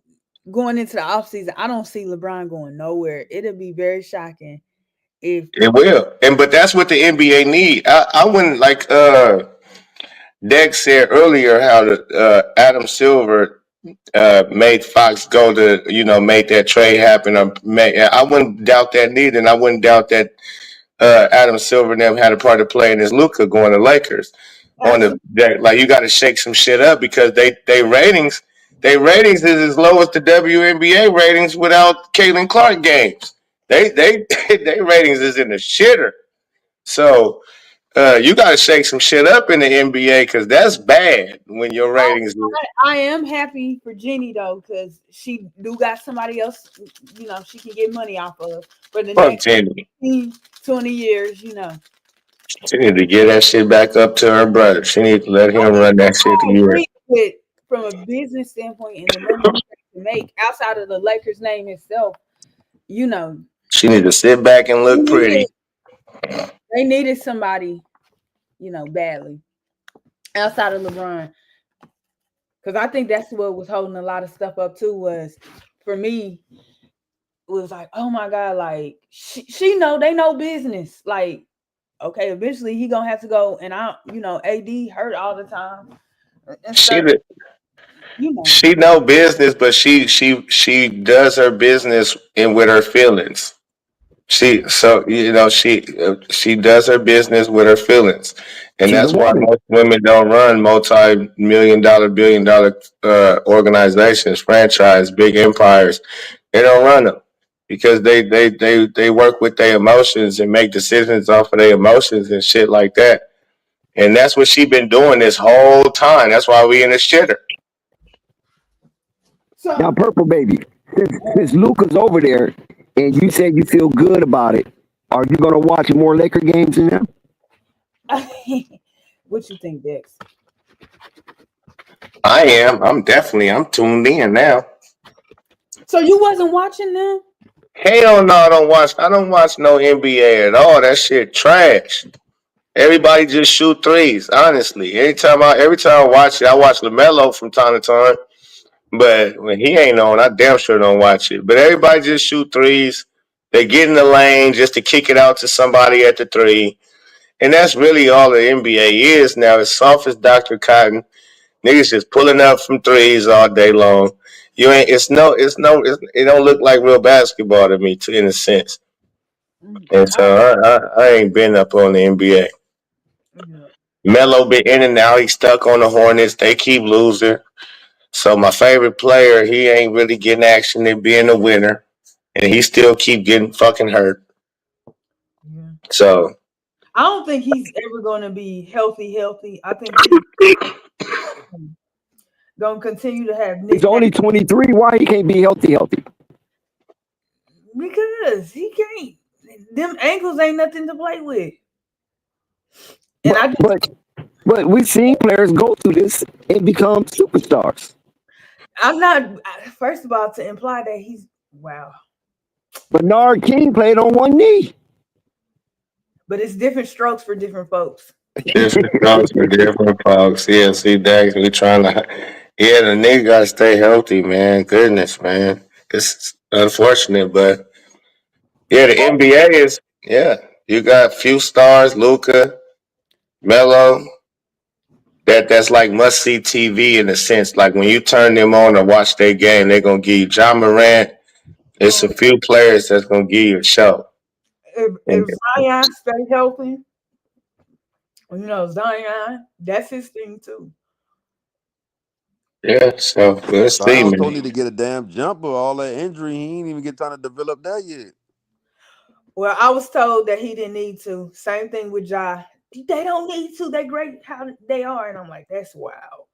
[SPEAKER 13] going into the offseason, I don't see LeBron going nowhere. It'll be very shocking if
[SPEAKER 11] it will. But that's what the NBA need. I wouldn't like Dex said earlier how Adam Silver made Fox go to make that trade happen. I wouldn't doubt that neither, and I wouldn't doubt that Adam Silver and them had a part to play in this Luka going to Lakers. On the like you got to shake some shit up because they ratings is as low as the WNBA ratings without Caitlin Clark games. They ratings is in the shitter. So You got to shake some shit up in the NBA because that's bad when your ratings.
[SPEAKER 13] I am happy for Jenny though, because she do got somebody else, she can get money off of for the
[SPEAKER 11] Fuck
[SPEAKER 13] next
[SPEAKER 11] Jenny.
[SPEAKER 13] 15, 20 years,
[SPEAKER 11] She need to get that shit back up to her brother. She need to let him run that shit to
[SPEAKER 13] I
[SPEAKER 11] you.
[SPEAKER 13] agree with from a business standpoint and the money to make outside of the Lakers name itself,
[SPEAKER 11] She need to sit back and look pretty.
[SPEAKER 13] They needed somebody, badly outside of LeBron. Because I think that's what was holding a lot of stuff up too, was for me, was like, oh my God, like she know they know business. Like, okay, eventually he gonna have to go, and AD hurt all the time.
[SPEAKER 11] She know business, but she does her business with her feelings. She does her business with her feelings, and that's why most women don't run multi-million-dollar, billion-dollar organizations, franchise, big empires. They don't run them because they work with their emotions and make decisions off of their emotions and shit like that. And that's what she been doing this whole time. That's why we in the shitter.
[SPEAKER 4] Now, Purple Baby, since Luka's over there, and you said you feel good about it, are you gonna watch more Laker games in them?
[SPEAKER 13] What you think, Dex?
[SPEAKER 11] I am. I'm tuned in now.
[SPEAKER 13] So you wasn't watching them?
[SPEAKER 11] Hell no, I don't watch no NBA at all. That shit trash. Everybody just shoot threes, honestly. Every time I watch it, I watch LaMelo from time to time. But when he ain't on, I damn sure don't watch it. But everybody just shoot threes. They get in the lane just to kick it out to somebody at the three. And that's really all the NBA is now. It's soft as Dr. Cotton. Niggas just pulling up from threes all day long. It don't look like real basketball to me, in a sense. And so I ain't been up on the NBA. Melo been in and out. He stuck on the Hornets. They keep losing. So my favorite player, he ain't really getting action in being a winner. And he still keep getting fucking hurt.
[SPEAKER 13] Yeah.
[SPEAKER 11] So
[SPEAKER 13] I don't think he's ever going to be healthy. I think he's going to continue to have.
[SPEAKER 4] He's only 23. Why he can't be healthy?
[SPEAKER 13] Because he can't. Them ankles ain't nothing to play with. And
[SPEAKER 4] but we've seen players go through this and become superstars.
[SPEAKER 13] I'm not. First of all, to imply that he's wow.
[SPEAKER 4] Bernard King played on one knee.
[SPEAKER 13] But it's different strokes for different folks.
[SPEAKER 11] Different strokes for different folks. Yeah, see, Dax, we trying to. Yeah, the nigga gotta stay healthy, man. Goodness, man. It's unfortunate, but yeah, the NBA is. Yeah, you got few stars, Luka, Melo. That's like must see TV in a sense. Like when you turn them on to watch their game, they're gonna give you John Morant. It's a few players that's gonna give you a show.
[SPEAKER 13] If Zion stay healthy, Zion, that's his thing too.
[SPEAKER 11] Yeah, so let's see, man.
[SPEAKER 8] Don't need to get a damn jumper. All that injury, he ain't even get time to develop that yet.
[SPEAKER 13] Well, I was told that he didn't need to. Same thing with Ja. They don't need to. They're great how they are, and I'm like, that's wild.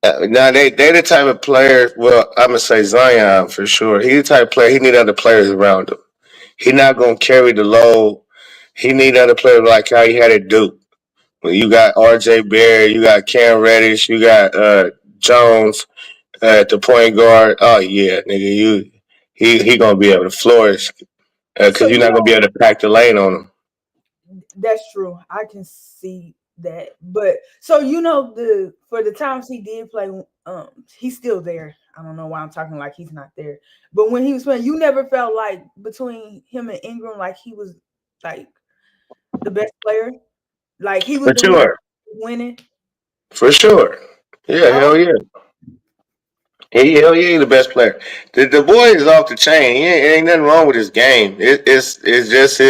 [SPEAKER 11] Now they the type of player. Well, I'm gonna say Zion for sure. He the type of player. He need other players around him. He not gonna carry the load. He need other players like how he had at Duke. When you got R.J. Barrett, you got Cam Reddish, you got Jones at the point guard. Oh yeah, nigga, he gonna be able to flourish because you're not gonna be able to pack the lane on him.
[SPEAKER 13] That's true. I can see that. But so for the times he did play, he's still there. I don't know why I'm talking like he's not there. But when he was playing, you never felt like between him and Ingram, like he was like the best player. Like he was
[SPEAKER 11] For sure
[SPEAKER 13] winning.
[SPEAKER 11] For sure. Yeah, hell yeah. He's the best player. The boy is off the chain. Ain't nothing wrong with his game. It's just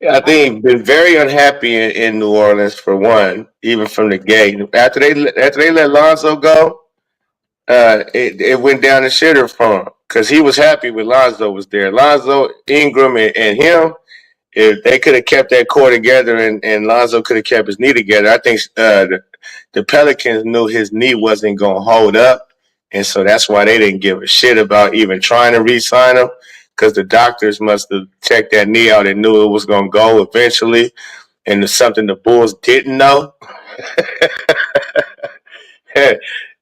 [SPEAKER 11] I think he's been very unhappy in New Orleans for one, even from the gate. After they let Lonzo go, it went down the shitter for him because he was happy when Lonzo was there. Lonzo, Ingram, and him, if they could have kept that core together and Lonzo could have kept his knee together, I think the Pelicans knew his knee wasn't going to hold up. And so that's why they didn't give a shit about even trying to re-sign him, because the doctors must have checked that knee out and knew it was going to go eventually. And it's something the Bulls didn't know.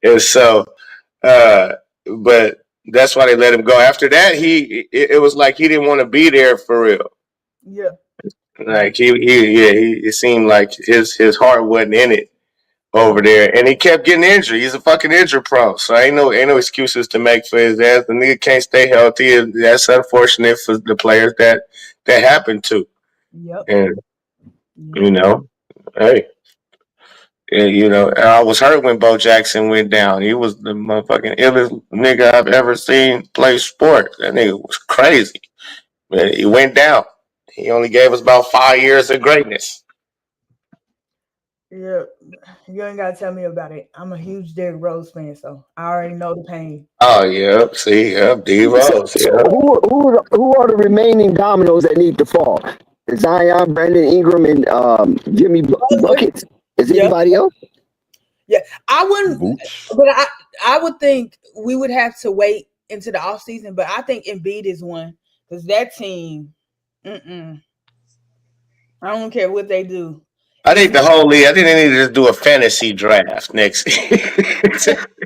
[SPEAKER 11] And so, but that's why they let him go. After that, it was like he didn't want to be there for real.
[SPEAKER 13] Yeah.
[SPEAKER 11] Like it seemed like his heart wasn't in it over there, and he kept getting injured. He's a fucking injury prone, so ain't no excuses to make for his ass. The nigga can't stay healthy, and that's unfortunate for the players that happened to.
[SPEAKER 13] Yep.
[SPEAKER 11] And you know, hey. I was hurt when Bo Jackson went down. He was the motherfucking illest nigga I've ever seen play sports. That nigga was crazy. Man, he went down. He only gave us about 5 years of greatness.
[SPEAKER 13] Yeah, you ain't gotta tell me about it. I'm a huge Derrick Rose fan, so I already know the pain.
[SPEAKER 11] Oh yeah, see, D Rose.
[SPEAKER 4] So who are the remaining dominoes that need to fall? Zion, Brandon Ingram, and Jimmy Buckets. Is anybody else?
[SPEAKER 13] Yeah, I wouldn't, but I would think we would have to wait into the offseason, but I think Embiid is one, because that team, I don't care what they do.
[SPEAKER 11] I think the whole league, I think they need to just do a fantasy draft next year.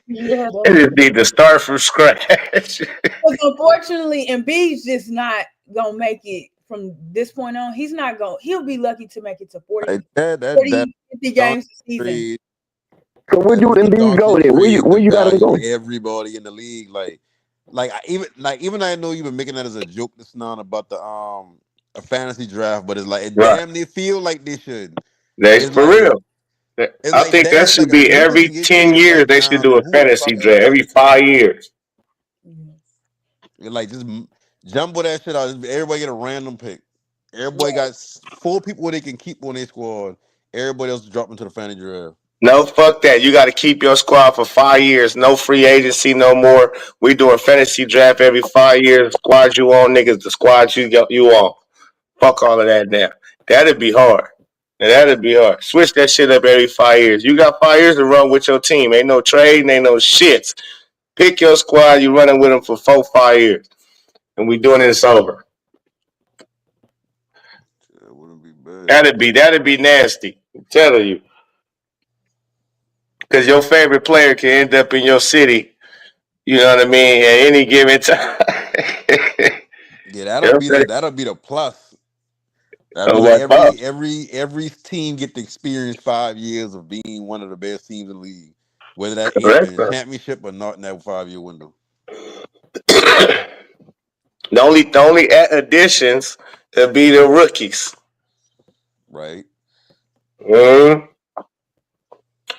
[SPEAKER 13] Yeah,
[SPEAKER 11] they just need to start from scratch.
[SPEAKER 13] Because unfortunately, Embiid's just not going to make it from this point on. He's not going, he'll be lucky to make it to 40 50 games a season.
[SPEAKER 4] So where do Embiid go then? Where you got him going?
[SPEAKER 8] Everybody in the league, even I know you've been making that as a joke this now about the a fantasy draft, but it's like it damn near feel like they should.
[SPEAKER 11] That's for real. I think that should be every 10 years. They should do a fantasy draft every 5 years.
[SPEAKER 8] Like just jumbo that shit out. Everybody get a random pick. Everybody got 4 people they can keep on their squad. Everybody else drop into the fantasy draft.
[SPEAKER 11] No, fuck that. You got to keep your squad for 5 years. No free agency no more. We doing fantasy draft every 5 years. Squad you on, niggas. The squad you on. Fuck all of that now. That'd be hard. That'd be hard. Switch that shit up every 5 years. You got 5 years to run with your team. Ain't no trading, ain't no shits. Pick your squad. You running with them for 4, 5 years. And we doing this over.
[SPEAKER 8] That wouldn't be bad.
[SPEAKER 11] That'd be nasty. I'm telling you. Because your favorite player can end up in your city, you know what I mean, at any given time.
[SPEAKER 8] Yeah, that'll be the plus. That'll be like every team get to experience 5 years of being one of the best teams in the league, whether that ends in a championship or not in that 5-year window.
[SPEAKER 11] The only additions will be the rookies,
[SPEAKER 8] right?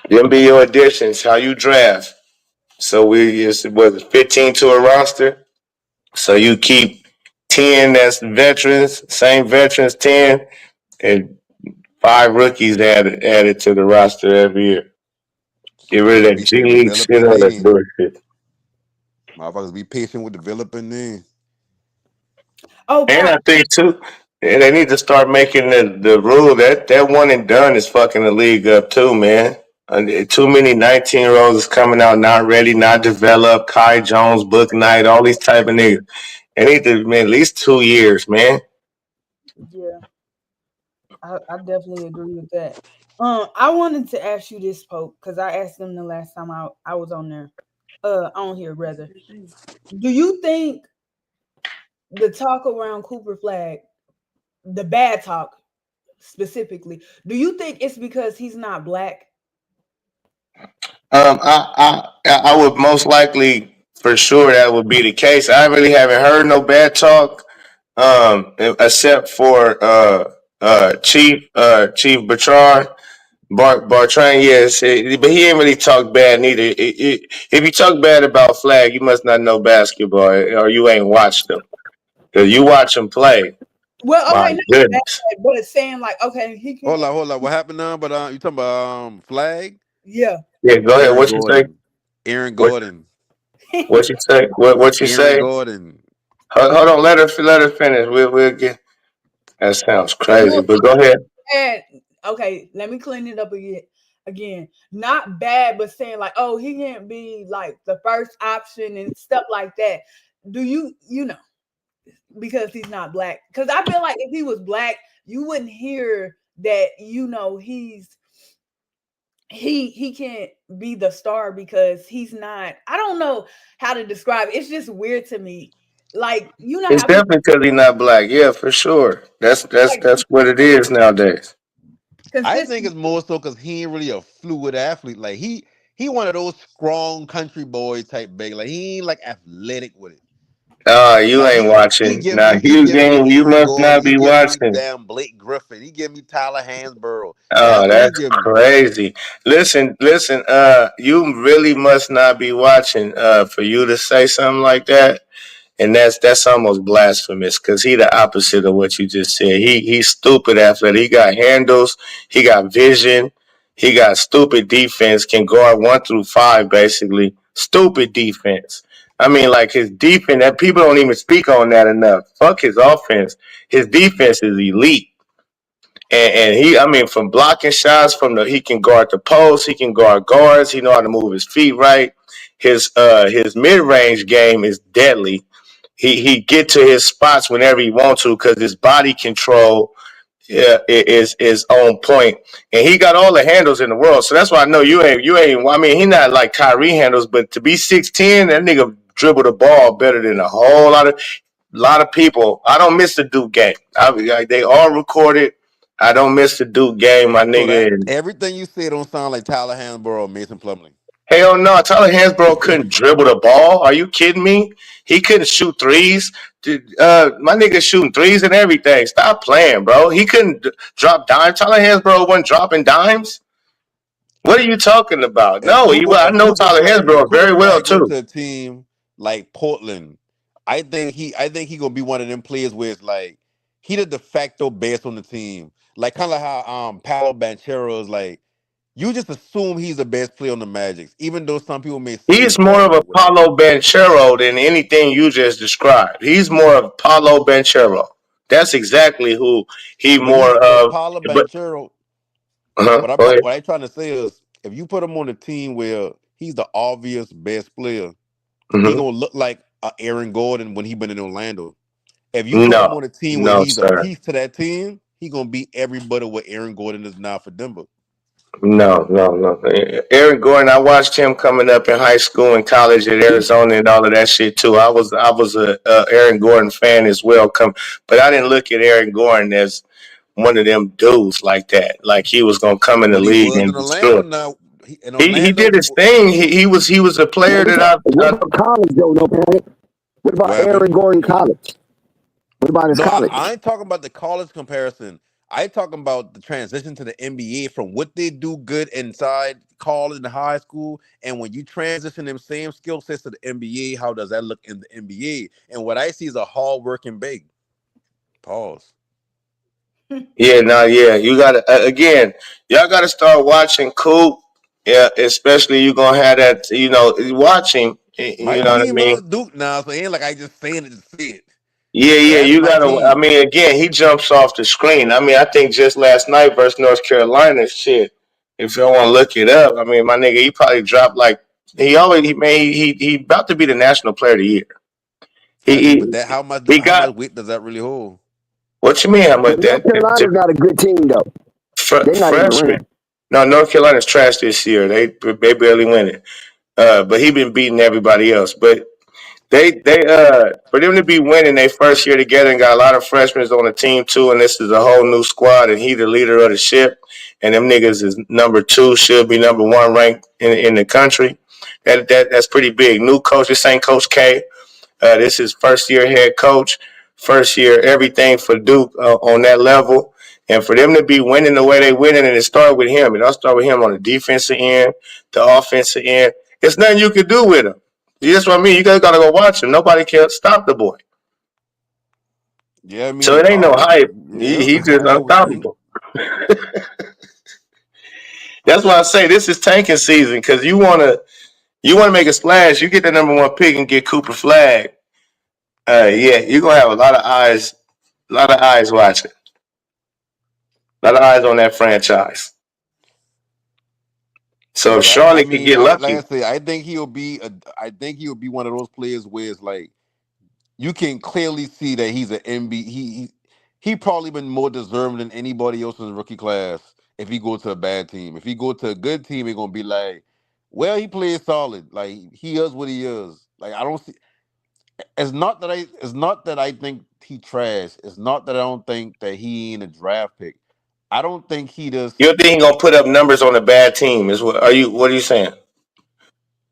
[SPEAKER 11] Them be your additions. How you draft? So was 15 to a roster. So you keep 10 that's veterans, same veterans 10, and 5 rookies added to the roster every year. Get rid of that G League shit or that bullshit.
[SPEAKER 8] Motherfuckers be patient with developing then.
[SPEAKER 13] Oh,
[SPEAKER 11] and I think too, they need to start making the rule that one and done is fucking the league up too, man. Too many 19-year-olds is coming out not ready, not developed. Kai Jones, Book Knight, all these type of niggas. They need to, man, at least 2 years, man.
[SPEAKER 13] Yeah, I definitely agree with that. I wanted to ask you this, Pope, because I asked them the last time I was on there, on here rather. Do you think the talk around Cooper Flagg, the bad talk specifically, do you think it's because he's not black?
[SPEAKER 11] I would most likely, for sure, that would be the case. I really haven't heard no bad talk, except for Chief Bertrand. Bartrand, yes, but he ain't really talk bad neither. If you talk bad about Flagg, you must not know basketball, or you ain't watched them. Cause you watch him play.
[SPEAKER 13] Well, okay,
[SPEAKER 11] my goodness.
[SPEAKER 13] but it's saying like, okay, he can.
[SPEAKER 8] Hold on. What happened now? But you talking about Flagg?
[SPEAKER 13] Yeah.
[SPEAKER 11] Yeah, go ahead. What you say?
[SPEAKER 8] Aaron Gordon.
[SPEAKER 11] What you say? What you say?
[SPEAKER 8] Aaron Gordon.
[SPEAKER 11] Hold on. Let her finish. We'll get. That sounds
[SPEAKER 13] So
[SPEAKER 11] crazy. But go ahead.
[SPEAKER 13] bad. Okay, let me clean it up again. Not bad, but saying like, oh, he can't be like the first option and stuff like that. Do you know because he's not black? Because I feel like if he was black, you wouldn't hear that. He can't be the star because he's not. I don't know how to describe it. It's just weird to me. Like
[SPEAKER 11] It's
[SPEAKER 13] how people
[SPEAKER 11] definitely because he's not black. Yeah, for sure. That's
[SPEAKER 13] like
[SPEAKER 11] what it is nowadays.
[SPEAKER 9] I think
[SPEAKER 13] consistent.
[SPEAKER 9] it's more so because he ain't really a fluid athlete. Like he one of those strong country boy type big. Like he ain't like athletic with it.
[SPEAKER 11] You
[SPEAKER 9] Like
[SPEAKER 11] ain't
[SPEAKER 9] he
[SPEAKER 11] watching.
[SPEAKER 9] give
[SPEAKER 11] Now,
[SPEAKER 9] me he
[SPEAKER 11] you
[SPEAKER 9] give me
[SPEAKER 11] game, you
[SPEAKER 9] Aaron
[SPEAKER 11] must
[SPEAKER 9] Gordon.
[SPEAKER 11] not
[SPEAKER 9] He
[SPEAKER 11] be
[SPEAKER 9] give me
[SPEAKER 11] watching.
[SPEAKER 9] damn Blake Griffin. He give me Tyler Hansborough.
[SPEAKER 11] Oh,
[SPEAKER 9] That's what he
[SPEAKER 11] that's
[SPEAKER 9] give me.
[SPEAKER 11] crazy. Listen, you really must not be watching for you to say something like that. And that's almost blasphemous because he the opposite of what you just said. He's stupid athletic. He got handles, he got vision, he got stupid defense, can guard 1 through 5 basically. Stupid defense. I mean, like his defense, that people don't even speak on that enough. Fuck his offense. His defense is elite. And I mean, from blocking shots, he can guard the post, he can guard guards, he know how to move his feet right. His mid range game is deadly. He get to his spots whenever he wants to because his body control is on point, and he got all the handles in the world. So that's why I know you ain't. I mean, he not like Kyrie handles, but to be 6'10", that nigga dribble the ball better than a whole lot of people. I don't miss the Duke game. They all recorded. I don't miss the Duke game, my
[SPEAKER 9] So that
[SPEAKER 11] nigga. And
[SPEAKER 9] everything you say don't sound like Tyler Hansborough or Mason Plumlee.
[SPEAKER 11] hell no, Tyler Hansbrough couldn't dribble the ball. Are you kidding me? He couldn't shoot threes. My nigga shooting threes and everything. Stop playing, bro. He couldn't drop dimes. Tyler Hansbrough wasn't dropping dimes. What are you talking about? No, I know Tyler
[SPEAKER 9] If
[SPEAKER 11] Hansbrough
[SPEAKER 9] Cooper
[SPEAKER 11] very well
[SPEAKER 9] Flag go
[SPEAKER 11] too.
[SPEAKER 9] to a team like Portland, I think he gonna be one of them players where it's like he the de facto best on the team. Like kind of like how Paolo Banchero is like you just assume he's the best player on the Magic, even though some people may say
[SPEAKER 11] He's
[SPEAKER 9] he's
[SPEAKER 11] more
[SPEAKER 9] not,
[SPEAKER 11] of a
[SPEAKER 9] but whatever.
[SPEAKER 11] Paulo Banchero than anything you just described. He's more of Paulo Banchero. That's exactly who he more
[SPEAKER 9] But
[SPEAKER 11] of.
[SPEAKER 9] Paolo
[SPEAKER 11] But
[SPEAKER 9] Banchero,
[SPEAKER 11] go ahead.
[SPEAKER 9] what I'm trying to say is if you put him on a team where he's the obvious best player, he
[SPEAKER 11] Hmm.
[SPEAKER 9] gonna look like Aaron Gordon when he been in Orlando. If you put him
[SPEAKER 11] No,
[SPEAKER 9] on a team where
[SPEAKER 11] no,
[SPEAKER 9] he's a
[SPEAKER 11] sir.
[SPEAKER 9] piece to that team, he gonna be everybody what Aaron Gordon is now for Denver.
[SPEAKER 11] No. Eric Gordon, I watched him coming up in high school and college at Arizona and all of that shit too. I was a Aaron Gordon fan as well. But I didn't look at Aaron Gordon as one of them dudes like that. Like he was gonna come in the
[SPEAKER 9] But he
[SPEAKER 11] league
[SPEAKER 9] was
[SPEAKER 11] and
[SPEAKER 9] in
[SPEAKER 11] destroy.
[SPEAKER 9] Orlando now. In
[SPEAKER 11] He did
[SPEAKER 9] Orlando,
[SPEAKER 11] his thing. He was a
[SPEAKER 4] Now,
[SPEAKER 11] player that
[SPEAKER 4] what about college though? No panic. What
[SPEAKER 9] what
[SPEAKER 4] about
[SPEAKER 9] happened?
[SPEAKER 4] Aaron Gordon College? What about his
[SPEAKER 9] No, I
[SPEAKER 4] college?
[SPEAKER 9] ain't talking about the college comparison. I talking about the transition to the NBA from what they do good inside college and high school, and when you transition them same skill sets to the NBA, how does that look in the NBA? And what I see is a hard working big. Pause.
[SPEAKER 11] Yeah, no, yeah. You gotta again, y'all gotta start watching Coop. Yeah, especially you gonna have that, watching.
[SPEAKER 9] My
[SPEAKER 11] You know what I
[SPEAKER 9] team
[SPEAKER 11] mean?
[SPEAKER 9] is Duke now, so it ain't like I just saying it to say it. But
[SPEAKER 11] Yeah,
[SPEAKER 9] that's
[SPEAKER 11] you
[SPEAKER 9] my
[SPEAKER 11] gotta. I
[SPEAKER 9] team.
[SPEAKER 11] mean, again, he jumps off the screen. I mean, I think just last night versus North Carolina, shit. If you want to look it up, I mean, my nigga, he probably dropped like he made he about to be the national player of the year.
[SPEAKER 9] I
[SPEAKER 11] He
[SPEAKER 9] mean,
[SPEAKER 11] he,
[SPEAKER 9] but that
[SPEAKER 11] he
[SPEAKER 9] how much
[SPEAKER 11] got
[SPEAKER 9] weight does that really hold?
[SPEAKER 11] what you mean? How much
[SPEAKER 4] But North Carolina's not a good team though. They're not even
[SPEAKER 11] freshman?
[SPEAKER 4] ranked.
[SPEAKER 11] No, North Carolina's trash this year. They barely win it. But he been beating everybody else. But for them to be winning their first year together and got a lot of freshmen on the team too, and this is a whole new squad, and he the leader of the ship, and them niggas is number 2, should be number 1 ranked in the country. That's pretty big. New coach, this ain't Coach K. This is first year head coach, first year everything for Duke on that level. And for them to be winning the way they winning, and it started with him. It all started with him on the defensive end, the offensive end. There's nothing you can do with him. That's what I mean. You guys gotta go watch him. Nobody can stop the boy.
[SPEAKER 9] Yeah, I
[SPEAKER 11] So
[SPEAKER 9] mean,
[SPEAKER 11] it ain't no hype.
[SPEAKER 9] yeah,
[SPEAKER 11] He's just
[SPEAKER 9] I get what you mean.
[SPEAKER 11] unstoppable. That's why I say this is tanking season because you wanna make a splash. You get the number 1 pick and get Cooper Flagg. Yeah, you're gonna have a lot of eyes watching. A lot of eyes on that franchise. So if
[SPEAKER 8] Yeah, I
[SPEAKER 11] Charlotte could
[SPEAKER 8] mean,
[SPEAKER 11] get
[SPEAKER 8] like
[SPEAKER 11] lucky,
[SPEAKER 8] I said, I think he'll be one of those players where it's like you can clearly see that he's an MB. He probably been more deserving than anybody else in the rookie class. If he go to a bad team, if he go to a good team, it's gonna be like, well, he plays solid. Like he is what he is. Like I don't see. It's not that I think he trash. It's not that I don't think that he ain't a draft pick. I don't think he does.
[SPEAKER 11] you think he gonna put up numbers on a bad team? What are you saying?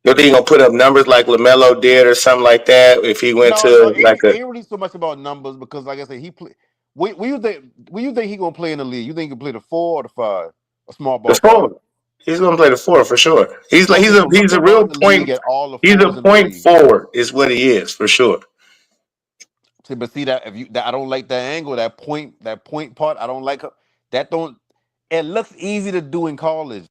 [SPEAKER 11] You think he gonna put up numbers like LaMelo did or something like that if he went
[SPEAKER 8] No, no,
[SPEAKER 11] to like a
[SPEAKER 8] ain't really so much about numbers because, like I said, he play. What you think? What you think he gonna play in the league? You think he can play the 4 or the 5? A small
[SPEAKER 11] the
[SPEAKER 8] ball 5.
[SPEAKER 11] four? He's gonna play the four for sure. He's like
[SPEAKER 8] Okay, so look
[SPEAKER 11] he's a real
[SPEAKER 8] around the league
[SPEAKER 11] point.
[SPEAKER 8] at all the
[SPEAKER 11] He's a
[SPEAKER 8] fours in the
[SPEAKER 11] point
[SPEAKER 8] league.
[SPEAKER 11] forward is what he is for sure.
[SPEAKER 8] See, but see that if you that I don't like that angle, that point part. I don't like that. Don't. It looks easy to do in college.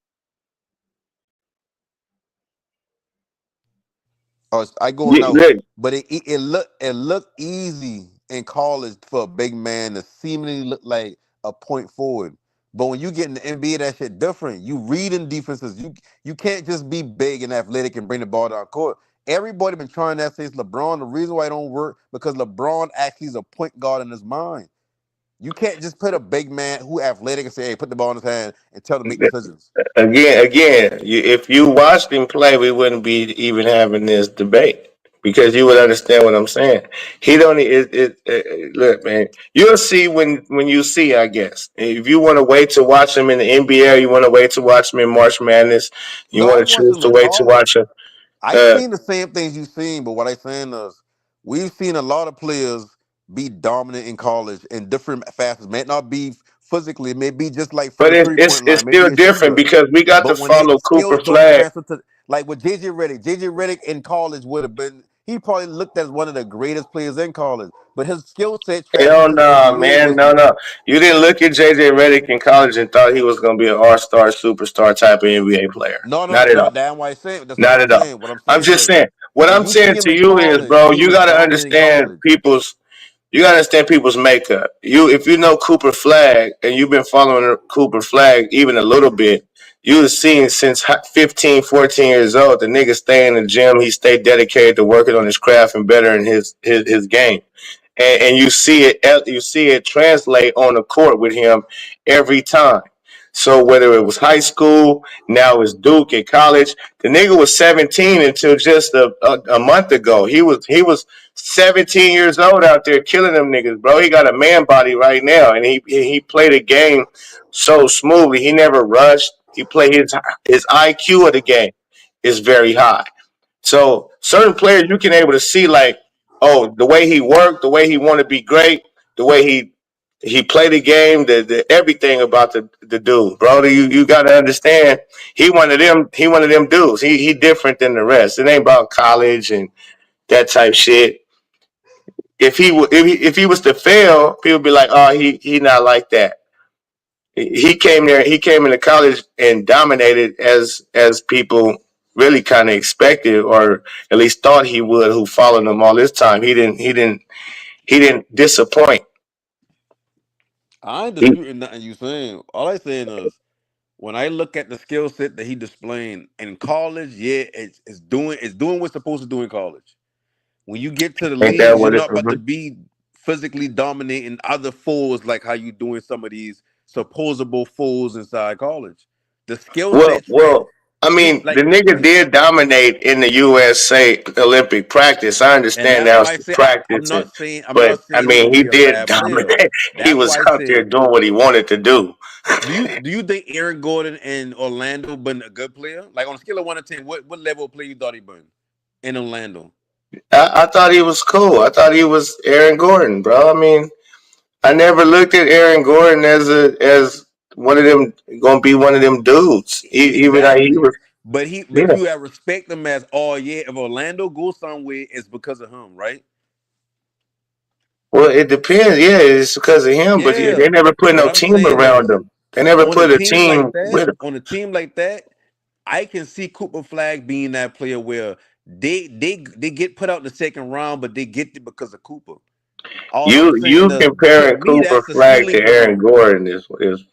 [SPEAKER 8] I going out,
[SPEAKER 11] Look,
[SPEAKER 8] but it look easy in college for a big man to seemingly look like a point forward. But when you get in the NBA, that shit different. You reading defenses. You can't just be big and athletic and bring the ball down court. Everybody been trying that since LeBron. The reason why it don't work because LeBron actually is a point guard in his mind. You can't just put a big man who athletic and say, "Hey, put the ball in his hand and tell him to make decisions."
[SPEAKER 11] again, if you watched him play, we wouldn't be even having this debate because you would understand what I'm saying. He don't. Look, man. You'll see when you see. I guess if you want to wait to watch him in the NBA, you want to wait to watch him in March Madness. You
[SPEAKER 8] No, I
[SPEAKER 11] want to
[SPEAKER 8] watched
[SPEAKER 11] choose
[SPEAKER 8] him
[SPEAKER 11] to
[SPEAKER 8] in
[SPEAKER 11] wait to
[SPEAKER 8] college.
[SPEAKER 11] watch him.
[SPEAKER 8] I
[SPEAKER 11] Uh,
[SPEAKER 8] seen the same things you've seen, but what I saying is we've seen a lot of players be dominant in college in different facets. May not be physically, it may be just like from
[SPEAKER 11] but
[SPEAKER 8] the 3 point
[SPEAKER 11] it's
[SPEAKER 8] line,
[SPEAKER 11] still
[SPEAKER 8] maybe a
[SPEAKER 11] different
[SPEAKER 8] shooter.
[SPEAKER 11] because we got to
[SPEAKER 8] But when they
[SPEAKER 11] follow Cooper
[SPEAKER 8] skills don't
[SPEAKER 11] Flag.
[SPEAKER 8] transfer to like with JJ Redick. JJ Redick in college would have been he probably looked as one of the greatest players in college. But his skill set transferred
[SPEAKER 11] Hell
[SPEAKER 8] to the
[SPEAKER 11] no,
[SPEAKER 8] NBA
[SPEAKER 11] man.
[SPEAKER 8] was
[SPEAKER 11] No, no. You didn't look at JJ Redick in college and thought he was going to be an all-star, superstar type of NBA player.
[SPEAKER 8] no,
[SPEAKER 11] Not at
[SPEAKER 8] no,
[SPEAKER 11] all.
[SPEAKER 8] damn why I saying that's not what
[SPEAKER 11] Not
[SPEAKER 8] I'm
[SPEAKER 11] at all.
[SPEAKER 8] saying. What I'm
[SPEAKER 11] I'm
[SPEAKER 8] saying
[SPEAKER 11] just
[SPEAKER 8] is
[SPEAKER 11] saying. What
[SPEAKER 8] when
[SPEAKER 11] I'm
[SPEAKER 8] you see
[SPEAKER 11] saying
[SPEAKER 8] him
[SPEAKER 11] to
[SPEAKER 8] in
[SPEAKER 11] you is,
[SPEAKER 8] college,
[SPEAKER 11] bro,
[SPEAKER 8] he
[SPEAKER 11] you
[SPEAKER 8] was
[SPEAKER 11] got to
[SPEAKER 8] dominant in
[SPEAKER 11] understand
[SPEAKER 8] college.
[SPEAKER 11] people's. You got to understand people's makeup. If you know Cooper Flag and you've been following Cooper Flag even a little bit, you've seen since 15, 14 years old, the nigga stay in the gym. He stay dedicated to working on his craft and bettering his game. And you see it translate on the court with him every time. So whether it was high school, now it's Duke at college, the nigga was 17 until just a month ago. He was 17 years old out there killing them niggas, bro. He got a man body right now, and he played a game so smoothly. He never rushed. He played his IQ of the game is very high. So certain players you can able to see like, oh, the way he worked, the way he wanted to be great, the way he played the game, the everything about the dude, bro. You got to understand, he one of them dudes. He different than the rest. It ain't about college and that type shit. If he was to fail, people be like, oh, he not like that. He came there. He came into college and dominated as people really kind of expected, or at least thought he would. Who followed him all this time? He didn't disappoint.
[SPEAKER 8] I ain't
[SPEAKER 11] He,
[SPEAKER 8] disputing nothing you saying. All I saying is when I look at the skill set that he displaying in college, yeah, it's doing what's supposed to do in college. When you get to the
[SPEAKER 11] ain't that
[SPEAKER 8] league, you're
[SPEAKER 11] what it?
[SPEAKER 8] not about to be physically dominating other fours like how you doing some of these supposable fours inside college. The skill
[SPEAKER 11] Well,
[SPEAKER 8] set
[SPEAKER 11] well. I mean, the nigga
[SPEAKER 8] like,
[SPEAKER 11] did dominate in the USA Olympic practice. I
[SPEAKER 8] and
[SPEAKER 11] understand
[SPEAKER 8] that's
[SPEAKER 11] that
[SPEAKER 8] why
[SPEAKER 11] was
[SPEAKER 8] I
[SPEAKER 11] the
[SPEAKER 8] say I'm
[SPEAKER 11] practice,
[SPEAKER 8] not saying
[SPEAKER 11] but I
[SPEAKER 8] he gonna
[SPEAKER 11] mean, he
[SPEAKER 8] be a
[SPEAKER 11] did
[SPEAKER 8] bad player.
[SPEAKER 11] dominate. He
[SPEAKER 8] That's
[SPEAKER 11] was
[SPEAKER 8] why I
[SPEAKER 11] out there
[SPEAKER 8] said,
[SPEAKER 11] doing what he wanted to do.
[SPEAKER 8] do you think Aaron Gordon and Orlando been a good player? Like on a scale of 1 to 10, what level of player you thought he been in Orlando?
[SPEAKER 11] I thought he was cool. I thought he was Aaron Gordon, bro. I mean, I never looked at Aaron Gordon as one of them gonna be one of them dudes. Even though he
[SPEAKER 8] Exactly.
[SPEAKER 11] was,
[SPEAKER 8] But
[SPEAKER 11] yeah.
[SPEAKER 8] you have respect them as, oh yeah, if Orlando goes somewhere, it's because of him, right?
[SPEAKER 11] Well, it depends. Yeah, it's because of him, but
[SPEAKER 8] Yeah.
[SPEAKER 11] they never put
[SPEAKER 8] What
[SPEAKER 11] no
[SPEAKER 8] I'm
[SPEAKER 11] team
[SPEAKER 8] saying
[SPEAKER 11] around
[SPEAKER 8] is
[SPEAKER 11] him. They never
[SPEAKER 8] on a
[SPEAKER 11] put a
[SPEAKER 8] team
[SPEAKER 11] team
[SPEAKER 8] like that,
[SPEAKER 11] with him.
[SPEAKER 8] on a team like that, I can see Cooper Flag being that player where they get put out in the second round, but they get it because of Cooper. All I'm
[SPEAKER 11] You
[SPEAKER 8] saying is, to
[SPEAKER 11] comparing
[SPEAKER 8] me,
[SPEAKER 11] Cooper
[SPEAKER 8] that's a
[SPEAKER 11] Flagg to
[SPEAKER 8] ceiling for
[SPEAKER 11] Aaron
[SPEAKER 8] him.
[SPEAKER 11] Gordon is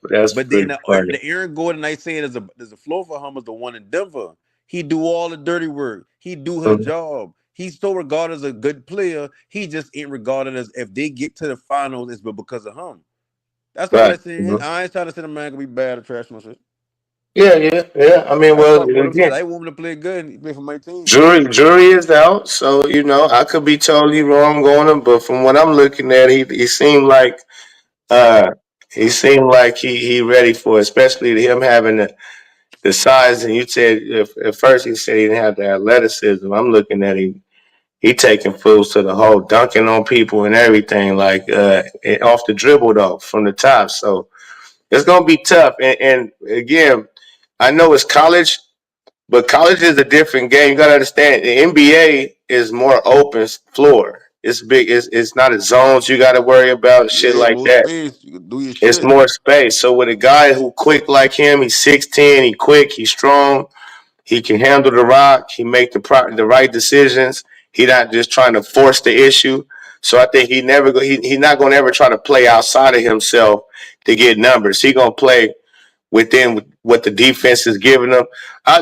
[SPEAKER 11] that's
[SPEAKER 8] But then
[SPEAKER 11] pretty funny.
[SPEAKER 8] the Aaron Gordon I saying there's a floor for him is the one in Denver. He do all the dirty work. He do her
[SPEAKER 11] Mhm.
[SPEAKER 8] job. He's still regarded as a good player. He just ain't regarded as if they get to the finals, it's because of him. That's all I
[SPEAKER 11] Right.
[SPEAKER 8] say.
[SPEAKER 11] Mhm.
[SPEAKER 8] I ain't trying to say the man can be bad or trash my shit.
[SPEAKER 11] Yeah. I mean,
[SPEAKER 8] That's
[SPEAKER 11] well,
[SPEAKER 8] my point. I'm saying
[SPEAKER 11] again,
[SPEAKER 8] I want him to play good and play for my team.
[SPEAKER 11] jury is out, so I could be totally wrong on him, but from what I'm looking at, he seemed like uh he ready for it, especially him having the size. And you said at first he said he didn't have the athleticism. I'm looking at him. He taking fools to the hole, dunking on people and everything, like off the dribble though, from the top. So it's gonna be tough. And again, I know it's college, but college is a different game. You gotta understand the NBA is more open floor. It's big. It's not a zones you gotta worry about, shit
[SPEAKER 8] Yeah,
[SPEAKER 11] like
[SPEAKER 8] more
[SPEAKER 11] that.
[SPEAKER 8] space. You can do your
[SPEAKER 11] It's
[SPEAKER 8] shit.
[SPEAKER 11] more space. So with a guy who quick like him, he's 6'10", he quick, he's strong, he can handle the rock, he make the right decisions. He not just trying to force the issue. So I think he not gonna ever try to play outside of himself to get numbers. He gonna play within what the defense is giving him.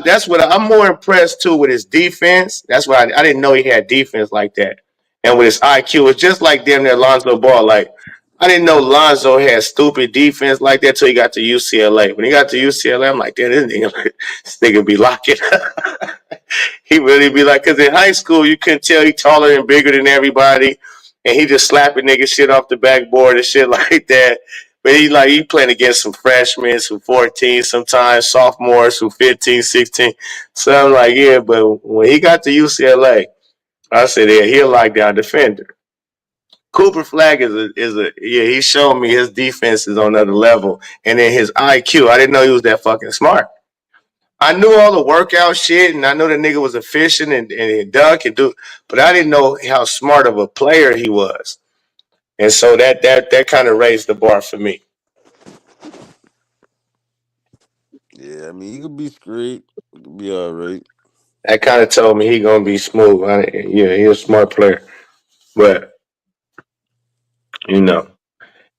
[SPEAKER 11] That's what I'm more impressed too with his defense. That's why I didn't know he had defense like that. And with his IQ, it's just like damn near Lonzo Ball. Like I didn't know Lonzo had stupid defense like that till he got to UCLA. When he got to UCLA, I'm like, damn, this nigga be locking. He really be like, because in high school you couldn't tell he taller and bigger than everybody, and he just slapping nigga shit off the backboard and shit like that. But he playing against some freshmen, some 14, sometimes sophomores who 15, 16. So I'm like, yeah, but when he got to UCLA, I said, yeah, he a lockdown defender. Cooper Flagg he showed me his defense is on another level. And then his IQ, I didn't know he was that fucking smart. I knew all the workout shit, and I knew the nigga was efficient and dunk and do, but I didn't know how smart of a player he was. And so that kind of raised the bar for me.
[SPEAKER 8] Yeah, I mean, he could be straight. He could be all right.
[SPEAKER 11] That kind of told me he gonna be smooth. Yeah, he's a smart player, but you know,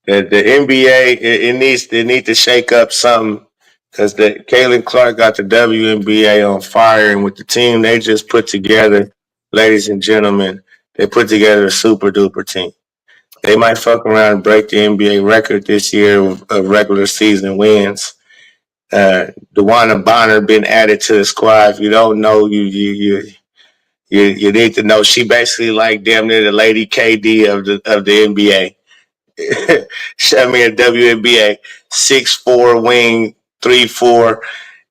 [SPEAKER 11] the NBA it needs to shake up something because the Caitlin Clark got the WNBA on fire, and with the team they just put together, ladies and gentlemen, they put together a super duper team. They might fuck around and break the NBA record this year of regular season wins. DeWanna Bonner been added to the squad. If you don't know, you need to know. She basically like damn near the Lady KD of the NBA. I mean, WNBA 6'4" wing, 3'4",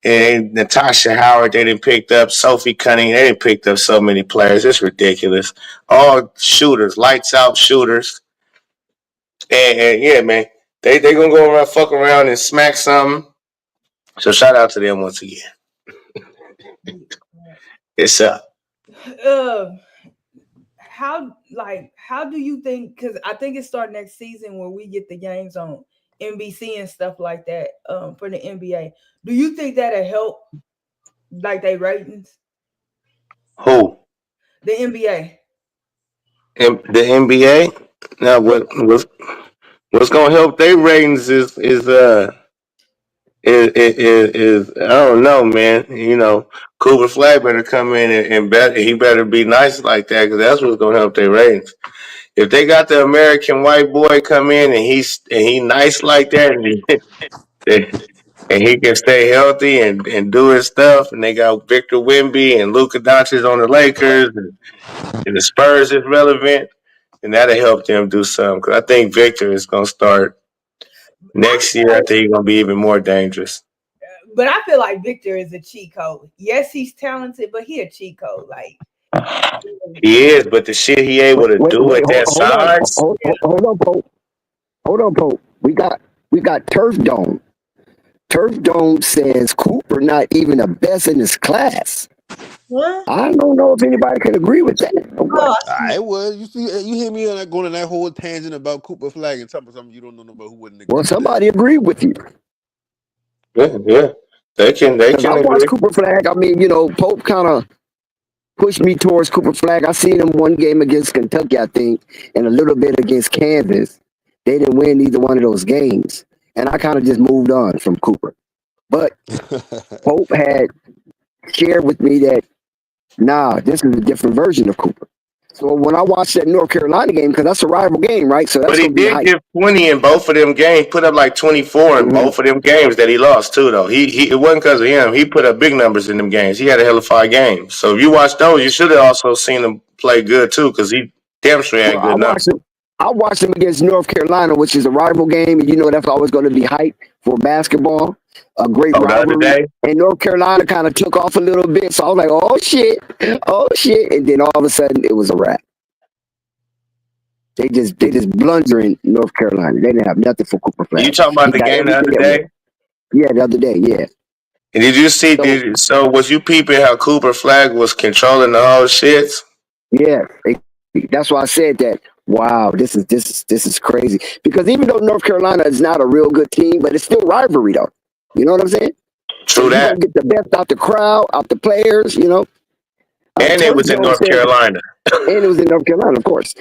[SPEAKER 11] and Natasha Howard. They didn't picked up Sophie Cunningham. They didn't picked up so many players. It's ridiculous. All shooters, lights out shooters. And yeah, man, they gonna go around, fuck around, and smack something. So shout out to them once again. It's up.
[SPEAKER 13] How do you think? Because I think it starts next season when we get the games on NBC and stuff like that for the NBA. Do you think that'll help, like their ratings?
[SPEAKER 11] Who?
[SPEAKER 13] The NBA.
[SPEAKER 11] The NBA. Now what's gonna help their ratings is I don't know, man. Cooper Flagg better come in and he better be nice like that because that's what's gonna help their ratings. If they got the American white boy come in and he nice like that and he can stay healthy and do his stuff, and they got Victor Wemby and Luka Doncic on the Lakers and the Spurs is relevant, and that'll help them do something. Because I think Victor is gonna start next year. I think he's gonna be even more dangerous.
[SPEAKER 13] But I feel like Victor is a cheat code. Yes, he's talented, but he a cheat code. Like
[SPEAKER 11] he is, but the shit he able to do at that size.
[SPEAKER 4] Hold on, Pope. Hold on, Pope. We got Turf Dome. Turf Dome says Cooper not even the best in his class.
[SPEAKER 13] What?
[SPEAKER 4] I don't know if anybody can agree with that.
[SPEAKER 8] I was. You hear me like going on that whole tangent about Cooper Flagg and talking about something you don't know about who wouldn't agree.
[SPEAKER 4] Well, somebody agreed with you.
[SPEAKER 11] Yeah. They can
[SPEAKER 4] I
[SPEAKER 11] agree.
[SPEAKER 4] watch Cooper Flagg. I mean, Pope kind of pushed me towards Cooper Flagg. I seen him one game against Kentucky, I think, and a little bit against Kansas. They didn't win either one of those games. And I kind of just moved on from Cooper. But Pope had shared with me that, nah, this is a different version of Cooper. So when I watched that North Carolina game, because that's a rival game, right? So that's
[SPEAKER 11] But he
[SPEAKER 4] gonna be
[SPEAKER 11] did
[SPEAKER 4] hype.
[SPEAKER 11] give 20 in both of them games. Put up like 24 in both of them games that he lost too. Though it wasn't because of him. He put up big numbers in them games. He had a hell of 5 games. So if you watch those, you should have also seen him play good too, because he damn sure had
[SPEAKER 4] Well,
[SPEAKER 11] good numbers.
[SPEAKER 4] I watched him against North Carolina, which is a rival game, and you know that's always going to be hype for basketball. A great
[SPEAKER 11] Oh, the other
[SPEAKER 4] rivalry.
[SPEAKER 11] day?
[SPEAKER 4] And North Carolina kind of took off a little bit, so I was like, "Oh shit!" And then all of a sudden, it was a wrap. They just blundering North Carolina. They didn't have nothing for Cooper Flagg.
[SPEAKER 11] You talking about the game the other day?
[SPEAKER 4] Yeah, the other day. Yeah.
[SPEAKER 11] And did you see? So was you peeping how Cooper Flagg was controlling the whole shit?
[SPEAKER 4] Yeah, that's why I said that. Wow, this is crazy. Because even though North Carolina is not a real good team, but it's still rivalry though. You know what I'm saying?
[SPEAKER 11] True
[SPEAKER 4] You
[SPEAKER 11] that.
[SPEAKER 4] gonna get the best out the crowd, out the players. You know.
[SPEAKER 11] And it was in North Carolina.
[SPEAKER 4] And it was in North Carolina, of course.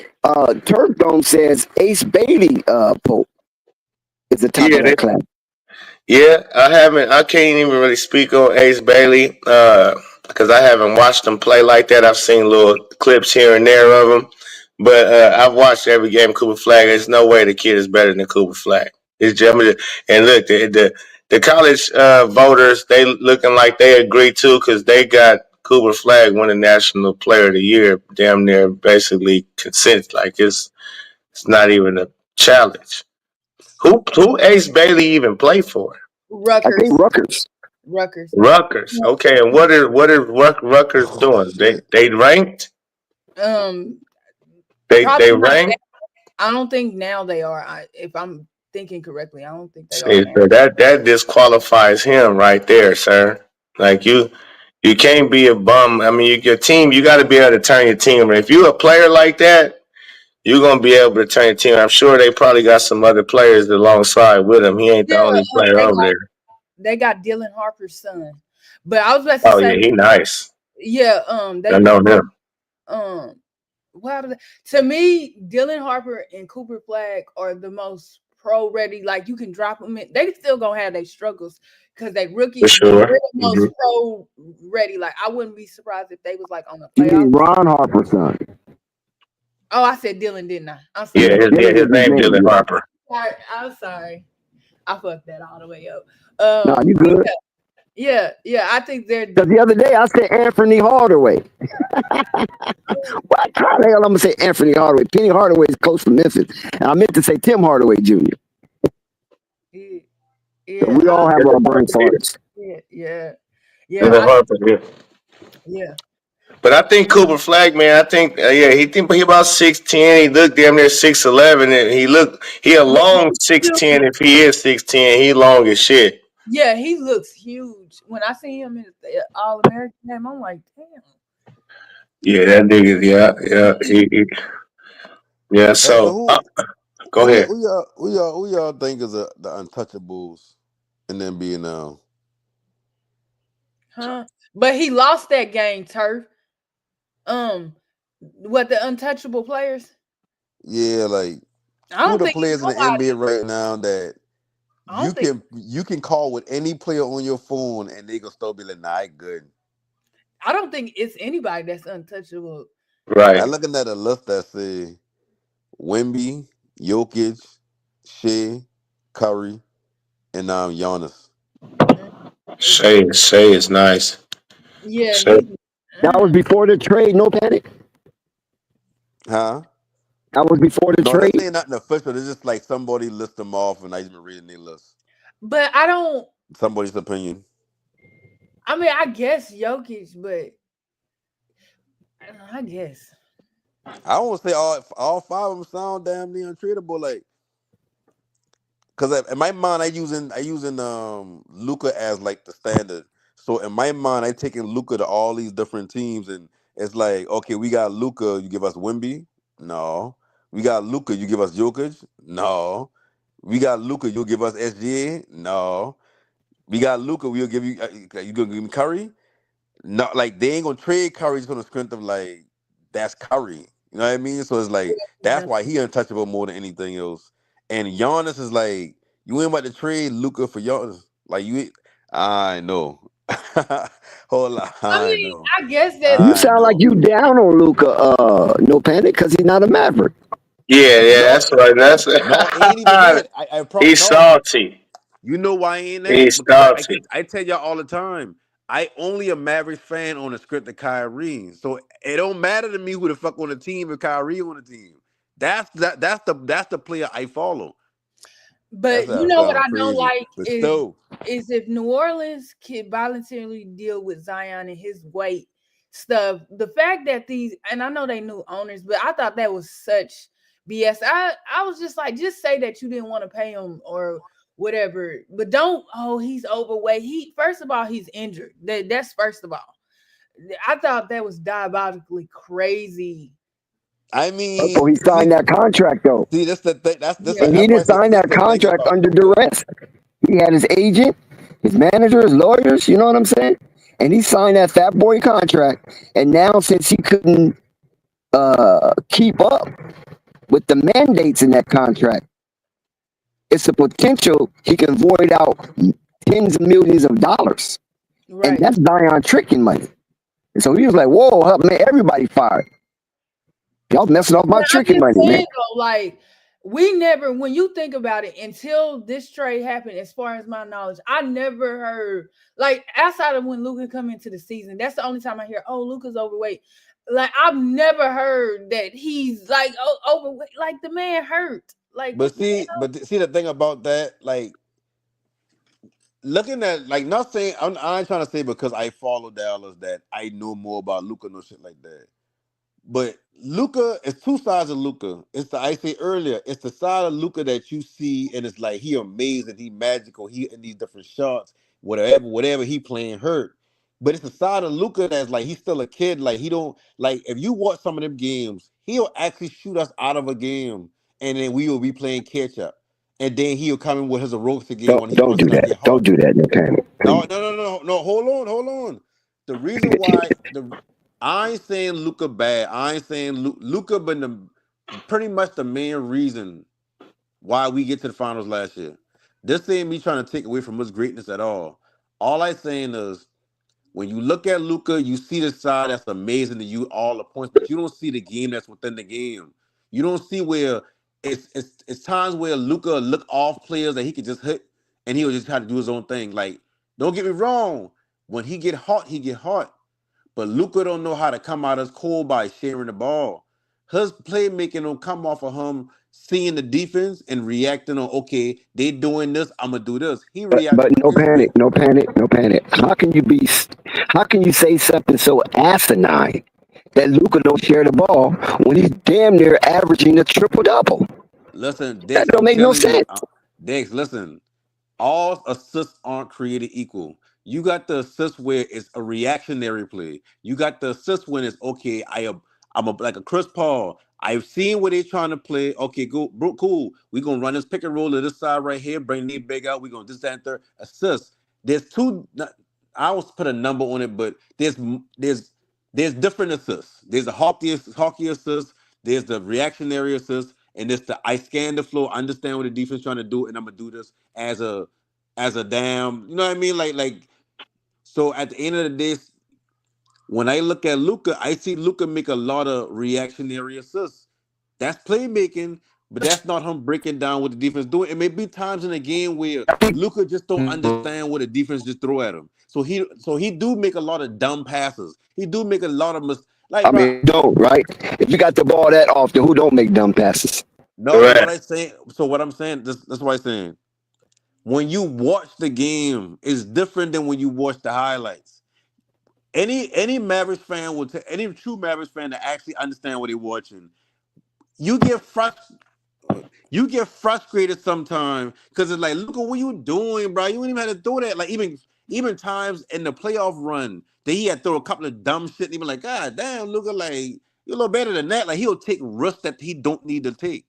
[SPEAKER 4] Turf Dome says Ace Bailey, Pope, is the top of that class.
[SPEAKER 11] Yeah, I can't even really speak on Ace Bailey because I haven't watched him play like that. I've seen little clips here and there of him, but I've watched every game of Cooper Flagg. There's no way the kid is better than Cooper Flagg. It's just, and look, the college voters, they looking like they agree too, because they got Cooper Flagg winning National Player of the Year, damn near basically consent. Like it's not even a challenge. Who Ace Bailey even play for?
[SPEAKER 13] Rutgers.
[SPEAKER 4] I think Rutgers.
[SPEAKER 11] Rutgers. Okay, and what is Rutgers doing? They ranked. They ranked.
[SPEAKER 13] I don't think now they are. If I'm thinking correctly, I don't think they are.
[SPEAKER 11] So that disqualifies him right there, sir. Like you can't be a bum. I mean, your team. You got to be able to turn your team around. If you're a player like that, you're gonna be able to turn your team. I'm sure they probably got some other players alongside with him. He ain't the only player over there.
[SPEAKER 13] They got Dylan Harper's son, but I was about to say,
[SPEAKER 11] yeah, he nice.
[SPEAKER 13] Yeah,
[SPEAKER 11] I know him.
[SPEAKER 13] To me, Dylan Harper and Cooper Flagg are the most pro ready. Like you can drop them in. They still gonna have their struggles because they rookies.
[SPEAKER 11] For sure.
[SPEAKER 13] They're the most pro ready. Like I wouldn't be surprised if they was like on the playoff.
[SPEAKER 4] Ron Harper's son.
[SPEAKER 13] Oh, I said Dylan, didn't I? I'm sorry.
[SPEAKER 11] Yeah, his name Dylan Harper.
[SPEAKER 13] I'm sorry. I fucked that all the way up.
[SPEAKER 4] No, you good.
[SPEAKER 13] Yeah. I think they're.
[SPEAKER 4] Because the other day I said Anthony Hardaway. What kind of hell I'm gonna say Anthony Hardaway? Penny Hardaway is close to Memphis, and I meant to say Tim Hardaway Jr.
[SPEAKER 13] Yeah.
[SPEAKER 4] So we all have our brain farts.
[SPEAKER 13] Yeah.
[SPEAKER 11] Yeah. But I think Cooper Flagg, man, he think he about 6'10". He looked damn near 6'11", and he a long 6'10". If he is 6'10", he long as shit.
[SPEAKER 13] Yeah, he looks huge. When I see him in the All-American game, I'm like, damn.
[SPEAKER 11] Yeah, that nigga, yeah. So go ahead.
[SPEAKER 9] Who y'all think is the untouchables in the NBA now?
[SPEAKER 13] Huh? But he lost that game, Turf. What, the untouchable players?
[SPEAKER 9] Yeah, like who the players in the NBA right now that you can call with any player on your phone and they gonna still be like, nah, good.
[SPEAKER 13] I don't think it's anybody that's untouchable.
[SPEAKER 11] Right.
[SPEAKER 9] I'm looking at a list that say Wemby, Jokic, Shea, Curry, and Giannis.
[SPEAKER 11] Shea is nice.
[SPEAKER 13] Yeah.
[SPEAKER 4] That was before the trade, no panic.
[SPEAKER 9] Huh?
[SPEAKER 4] That was before the trade.
[SPEAKER 9] They're nothing official. It's just like somebody list them off, and I just been reading their list.
[SPEAKER 13] But I don't.
[SPEAKER 9] Somebody's opinion.
[SPEAKER 13] I mean, I guess Jokic, but I guess.
[SPEAKER 9] I won't say all 5 of them sound damn near untradeable. Like, because in my mind, I using Luka as like the standard. So in my mind, I taking Luka to all these different teams, and it's like, okay, we got Luka, you give us Wemby? No. We got Luka, you give us Jokic? No. We got Luka, you'll give us SGA? No. We got Luka, we'll give you. You gonna give me Curry? not like they ain't gonna trade Curry just on the strength of like that's Curry. You know what I mean? So it's like that's why he untouchable more than anything else. And Giannis is like, you ain't about to trade Luka for Giannis. Like I know. Hold on,
[SPEAKER 13] I
[SPEAKER 9] I
[SPEAKER 13] mean,
[SPEAKER 9] know.
[SPEAKER 13] I guess that
[SPEAKER 4] You
[SPEAKER 9] I
[SPEAKER 4] sound like
[SPEAKER 9] know.
[SPEAKER 4] you down on Luca. No panic, because he's not a Maverick.
[SPEAKER 11] Yeah,
[SPEAKER 9] No,
[SPEAKER 11] that's right. That's
[SPEAKER 9] no, it ain't even that.
[SPEAKER 11] he's
[SPEAKER 9] No.
[SPEAKER 11] salty.
[SPEAKER 9] You know why I ain't that?
[SPEAKER 11] He's
[SPEAKER 9] Because
[SPEAKER 11] salty.
[SPEAKER 9] I tell y'all all the time, I only a Mavericks fan on the script of Kyrie. So it don't matter to me who the fuck on the team if Kyrie on the team. That's the player I follow. That's
[SPEAKER 13] But you
[SPEAKER 9] how it
[SPEAKER 13] know what
[SPEAKER 9] sound
[SPEAKER 13] I don't
[SPEAKER 9] crazy.
[SPEAKER 13] like
[SPEAKER 9] But still,
[SPEAKER 13] is if New Orleans can voluntarily deal with Zion and his weight stuff. The fact that these, and I know they new owners, but I thought that was such BS. I was just like, just say that you didn't want to pay him or whatever, but don't. Oh, he's overweight. First of all, he's injured. That's first of all. I thought that was diabolically crazy.
[SPEAKER 9] I
[SPEAKER 4] So he
[SPEAKER 9] mean,
[SPEAKER 4] signed that contract, though.
[SPEAKER 9] that's the thing.
[SPEAKER 4] And he
[SPEAKER 9] That's why I
[SPEAKER 4] didn't
[SPEAKER 9] say
[SPEAKER 4] sign
[SPEAKER 9] this is
[SPEAKER 4] that
[SPEAKER 9] the thing
[SPEAKER 4] contract
[SPEAKER 9] about
[SPEAKER 4] under
[SPEAKER 9] Luka.
[SPEAKER 4] duress. He had his agent, his manager, his lawyers, you know what I'm saying? And he signed that fat boy contract. And now, since he couldn't keep up with the mandates in that contract, it's a potential he can void out tens of millions of dollars. And
[SPEAKER 13] Right.
[SPEAKER 4] that's Zion tricking money. And so he was like, whoa, man, everybody fired. Y'all messing up my
[SPEAKER 13] But I'm
[SPEAKER 4] tricking
[SPEAKER 13] just
[SPEAKER 4] money, man.
[SPEAKER 13] saying though, like we never, when you think about it, until this trade happened, as far as my knowledge, I never heard like outside of when Luka come into the season. That's the only time I hear, oh, Luka's overweight. Like I've never heard that he's like overweight. Like the man hurt. Like what the hell?
[SPEAKER 9] But see the thing about that, like looking at like not saying I ain't trying to say because I follow Dallas that I know more about Luca no shit like that. But Luca, it's two sides of Luca. It's the I say earlier, it's the side of Luca that you see, and it's like he amazing, he magical, he in these different shots, whatever he playing hurt. But it's the side of Luca that's like he's still a kid. Like he don't like if you watch some of them games, he'll actually shoot us out of a game, and then we will be playing catch up. And then he'll come in with his heroics again when he
[SPEAKER 4] Don't
[SPEAKER 9] once
[SPEAKER 4] do
[SPEAKER 9] I
[SPEAKER 4] that.
[SPEAKER 9] get
[SPEAKER 4] Don't
[SPEAKER 9] hot.
[SPEAKER 4] do that, no panic.
[SPEAKER 9] No. Hold on. The reason why I ain't saying Luca bad. I ain't saying Luca been pretty much the main reason why we get to the finals last year. This ain't me trying to take away from his greatness at all. All I saying is when you look at Luca, you see the side that's amazing to you, all the points, but you don't see the game that's within the game. You don't see where it's times where Luca look off players that he could just hit and he'll just try to do his own thing. Like, don't get me wrong, when he get hot, he get hot. But Luca don't know how to come out as cold by sharing the ball. His playmaking don't come off of him seeing the defense and reacting on, okay, they doing this, I'm gonna do this. He reacting
[SPEAKER 4] But
[SPEAKER 9] on
[SPEAKER 4] no
[SPEAKER 9] his
[SPEAKER 4] panic,
[SPEAKER 9] shit.
[SPEAKER 4] no panic, no panic. How can you say something so asinine that Luca don't share the ball when he's damn near averaging a triple double?
[SPEAKER 9] Listen,
[SPEAKER 4] That
[SPEAKER 9] Dex,
[SPEAKER 4] don't
[SPEAKER 9] I'm
[SPEAKER 4] make no
[SPEAKER 9] telling you,
[SPEAKER 4] sense.
[SPEAKER 9] Dex, listen, all assists aren't created equal. You got the assist where it's a reactionary play. You got the assist when it's okay. Like a Chris Paul. I've seen what they're trying to play. Okay, go, bro, cool. We're gonna run this pick and roll to this side right here. Bring the big out. We're gonna this that and third assist. There's two. I always put a number on it, but there's different assists. There's a hockey assist. There's the reactionary assist, and there's the I scan the floor, understand what the defense trying to do, and I'm gonna do this as a damn, you know what I mean? Like so at the end of the day, when I look at Luca, I see Luca make a lot of reactionary assists. That's playmaking, but that's not him breaking down what the defense doing. It may be times in a game where Luca just don't understand what the defense just throw at him. So he do make a lot of dumb passes. He do make a lot of like
[SPEAKER 4] I
[SPEAKER 9] bro.
[SPEAKER 4] mean, don't, right? If you got the ball that often, who don't make dumb passes?
[SPEAKER 9] No, what
[SPEAKER 11] Correct.
[SPEAKER 9] I saying. So what I'm saying, that's what I'm saying. When you watch the game, it's different than when you watch the highlights. Any Mavericks fan will tell any true Mavericks fan that actually understand what they're watching. You get frustrated sometimes because it's like, look at what you doing, bro. You ain't even had to do that. Like even times in the playoff run, that he had to throw a couple of dumb shit. And even like, God damn, look at like you're a little better than that. Like he'll take risks that he don't need to take.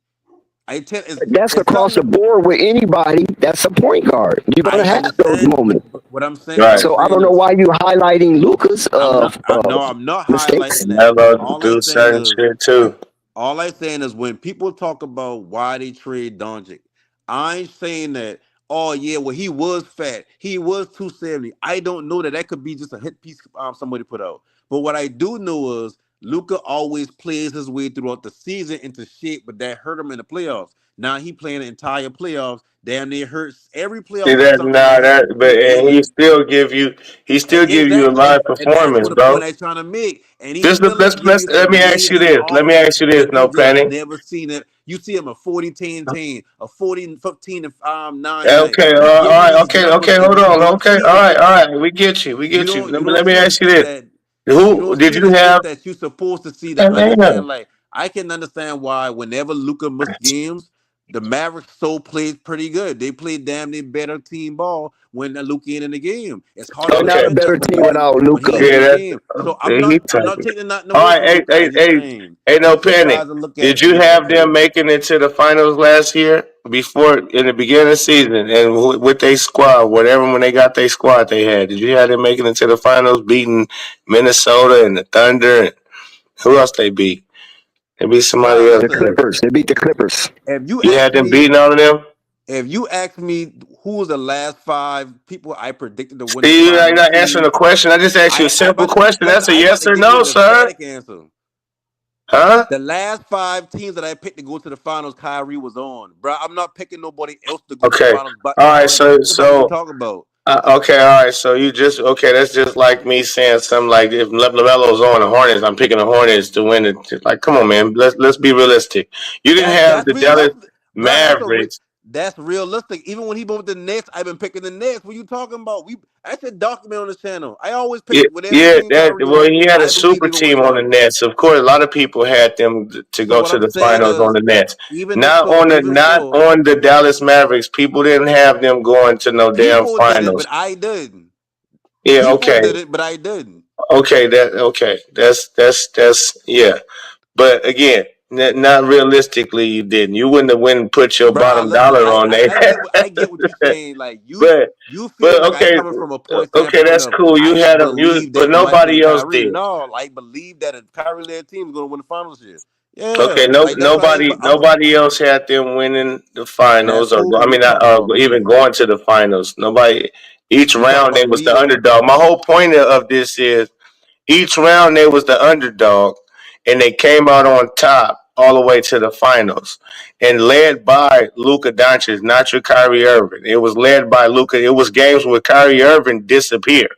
[SPEAKER 4] That's across the board with anybody that's a point guard. You're gonna
[SPEAKER 8] I
[SPEAKER 4] have those
[SPEAKER 8] understand,
[SPEAKER 4] moments.
[SPEAKER 8] but what I'm saying,
[SPEAKER 11] Right.
[SPEAKER 4] So I don't know why you highlighting Luka's
[SPEAKER 8] I'm not
[SPEAKER 4] mistakes.
[SPEAKER 8] highlighting that.
[SPEAKER 11] Melo do certain shit too.
[SPEAKER 8] All I'm saying is when people talk about why they trade Doncic, I ain't saying that. Oh yeah, well he was fat, he was 270. I don't know that could be just a hit piece somebody put out. But what I do know is Luka always plays his way throughout the season into shape, but that hurt him in the playoffs. Now he playing the entire playoffs. Damn near hurts every
[SPEAKER 11] See
[SPEAKER 8] playoff is
[SPEAKER 11] that
[SPEAKER 8] something
[SPEAKER 11] now
[SPEAKER 8] that
[SPEAKER 11] but and
[SPEAKER 8] he
[SPEAKER 11] he still give you a
[SPEAKER 8] exactly,
[SPEAKER 11] live
[SPEAKER 8] and that's
[SPEAKER 11] performance,
[SPEAKER 8] what the point
[SPEAKER 11] bro.
[SPEAKER 8] I'm trying to make. And he
[SPEAKER 11] Just
[SPEAKER 8] still give
[SPEAKER 11] let's
[SPEAKER 8] you
[SPEAKER 11] let
[SPEAKER 8] some
[SPEAKER 11] me ask you
[SPEAKER 8] amazing
[SPEAKER 11] this. Let me
[SPEAKER 8] offense
[SPEAKER 11] ask you this,
[SPEAKER 8] that you
[SPEAKER 11] no
[SPEAKER 8] just
[SPEAKER 11] panic.
[SPEAKER 8] never seen it. You see him a 40-10-10, a 40-15 and 9-9.
[SPEAKER 11] Okay,
[SPEAKER 8] He
[SPEAKER 11] all
[SPEAKER 8] give you
[SPEAKER 11] right,
[SPEAKER 8] these numbers,
[SPEAKER 11] okay,
[SPEAKER 8] and
[SPEAKER 11] hold
[SPEAKER 8] you
[SPEAKER 11] on.
[SPEAKER 8] don't
[SPEAKER 11] Okay,
[SPEAKER 8] see it.
[SPEAKER 11] all right, we get you.
[SPEAKER 8] You
[SPEAKER 11] Let
[SPEAKER 8] don't
[SPEAKER 11] me
[SPEAKER 8] see the
[SPEAKER 11] ask you
[SPEAKER 8] shit
[SPEAKER 11] this.
[SPEAKER 8] that you
[SPEAKER 11] Who
[SPEAKER 8] don't
[SPEAKER 11] did
[SPEAKER 8] see
[SPEAKER 11] you
[SPEAKER 8] the
[SPEAKER 11] have?
[SPEAKER 8] shit that you're supposed to see to
[SPEAKER 11] Hey, man.
[SPEAKER 8] understand. Like I can understand why whenever Luka missed games, the Mavericks so played pretty good. They played damn near better team ball when Luka ain't in the game. It's hard to
[SPEAKER 4] They're not a
[SPEAKER 11] Okay.
[SPEAKER 8] defend
[SPEAKER 4] better
[SPEAKER 8] us when
[SPEAKER 4] team without
[SPEAKER 8] when he
[SPEAKER 4] Luca.
[SPEAKER 8] ain't in
[SPEAKER 11] Yeah,
[SPEAKER 8] the
[SPEAKER 11] that's
[SPEAKER 8] game. So
[SPEAKER 11] he
[SPEAKER 8] I'm
[SPEAKER 11] type
[SPEAKER 8] not
[SPEAKER 11] it.
[SPEAKER 8] taking nothing
[SPEAKER 11] All
[SPEAKER 8] away
[SPEAKER 11] right,
[SPEAKER 8] from Luka. I just saying
[SPEAKER 11] no
[SPEAKER 8] you still
[SPEAKER 11] panic.
[SPEAKER 8] guys to look at
[SPEAKER 11] Did
[SPEAKER 8] it and
[SPEAKER 11] you
[SPEAKER 8] make that
[SPEAKER 11] have them
[SPEAKER 8] trade.
[SPEAKER 11] making it to the finals last year before in the beginning of the season and with their squad, whatever when they got their squad they had? Did you have them making it to the finals, beating Minnesota and the Thunder and who else they beat? They beat somebody
[SPEAKER 8] Bruh,
[SPEAKER 11] else.
[SPEAKER 4] The
[SPEAKER 8] listen.
[SPEAKER 4] Clippers. They beat the Clippers.
[SPEAKER 8] If you
[SPEAKER 11] You
[SPEAKER 8] ask
[SPEAKER 11] had them
[SPEAKER 8] me,
[SPEAKER 11] beating all of them.
[SPEAKER 8] if you ask me who was the last 5 people I predicted to win the
[SPEAKER 11] See, you're
[SPEAKER 8] finals
[SPEAKER 11] not answering the
[SPEAKER 8] series,
[SPEAKER 11] question. I just asked you a
[SPEAKER 8] I
[SPEAKER 11] simple
[SPEAKER 8] about to
[SPEAKER 11] question.
[SPEAKER 8] listen.
[SPEAKER 11] That's a
[SPEAKER 8] I about
[SPEAKER 11] yes
[SPEAKER 8] to
[SPEAKER 11] or
[SPEAKER 8] give you
[SPEAKER 11] no,
[SPEAKER 8] an
[SPEAKER 11] sir.
[SPEAKER 8] emphatic answer.
[SPEAKER 11] Huh?
[SPEAKER 8] The last 5 teams that I picked to go to the finals, Kyrie was on, bro. I'm not picking nobody else to go to the
[SPEAKER 11] Okay.
[SPEAKER 8] finals but
[SPEAKER 11] All right.
[SPEAKER 8] Kyrie. What the fuck are we
[SPEAKER 11] So
[SPEAKER 8] talking about?
[SPEAKER 11] okay. All right. So you just okay. That's just like me saying something like if LaMelo's on the Hornets, I'm picking the Hornets to win it. Like, come on, man. Let's be realistic. You didn't have
[SPEAKER 8] That's
[SPEAKER 11] the Dallas
[SPEAKER 8] realistic, bro.
[SPEAKER 11] Mavericks.
[SPEAKER 8] That's realistic. Even when he moved to the Nets, I've been picking the Nets. What you talking about? I said document on this channel. I always pick
[SPEAKER 11] Yeah,
[SPEAKER 8] whatever
[SPEAKER 11] yeah.
[SPEAKER 8] team Kyrie
[SPEAKER 11] Well,
[SPEAKER 8] on.
[SPEAKER 11] he had a
[SPEAKER 8] I believe
[SPEAKER 11] super
[SPEAKER 8] they're gonna win the
[SPEAKER 11] team on the
[SPEAKER 8] finals.
[SPEAKER 11] Nets. Of course, a lot of people had them to
[SPEAKER 8] So
[SPEAKER 11] go
[SPEAKER 8] what
[SPEAKER 11] to
[SPEAKER 8] I'm
[SPEAKER 11] the
[SPEAKER 8] saying
[SPEAKER 11] finals on
[SPEAKER 8] is,
[SPEAKER 11] the Nets.
[SPEAKER 8] even
[SPEAKER 11] Not
[SPEAKER 8] so,
[SPEAKER 11] on the Dallas Mavericks. People didn't have them going to no damn
[SPEAKER 8] people did it, but
[SPEAKER 11] finals.
[SPEAKER 8] I didn't.
[SPEAKER 11] Yeah.
[SPEAKER 8] People
[SPEAKER 11] Okay.
[SPEAKER 8] did it, but I didn't.
[SPEAKER 11] Okay. That's yeah. But again, not realistically, you didn't. You wouldn't have went and put your
[SPEAKER 8] Bruh,
[SPEAKER 11] bottom
[SPEAKER 8] listen,
[SPEAKER 11] dollar on there.
[SPEAKER 8] I get what you're saying. Like
[SPEAKER 11] but
[SPEAKER 8] you feel
[SPEAKER 11] but
[SPEAKER 8] like I
[SPEAKER 11] okay,
[SPEAKER 8] coming from a point
[SPEAKER 11] okay,
[SPEAKER 8] standpoint
[SPEAKER 11] that's
[SPEAKER 8] of
[SPEAKER 11] cool. You
[SPEAKER 8] I
[SPEAKER 11] had them.
[SPEAKER 8] believe
[SPEAKER 11] But
[SPEAKER 8] that it might have
[SPEAKER 11] nobody
[SPEAKER 8] been
[SPEAKER 11] else
[SPEAKER 8] Kyrie.
[SPEAKER 11] did.
[SPEAKER 8] No, I believe that a Kyrie led team is gonna win the finals this year.
[SPEAKER 11] Okay,
[SPEAKER 8] Yeah, like that's why I'm
[SPEAKER 11] nobody else had them winning the
[SPEAKER 8] that's
[SPEAKER 11] finals, or
[SPEAKER 8] cool,
[SPEAKER 11] I
[SPEAKER 8] but we
[SPEAKER 11] mean,
[SPEAKER 8] talking about
[SPEAKER 11] even
[SPEAKER 8] me.
[SPEAKER 11] going to the finals. Nobody. Each
[SPEAKER 8] We talking
[SPEAKER 11] round they
[SPEAKER 8] about
[SPEAKER 11] was
[SPEAKER 8] me
[SPEAKER 11] the
[SPEAKER 8] though.
[SPEAKER 11] underdog. My whole point of this is each round they was the underdog, and they came out on top all the way to the finals, and led by Luka Doncic, not your Kyrie Irving. It was led by Luka. It was games where Kyrie Irving disappeared.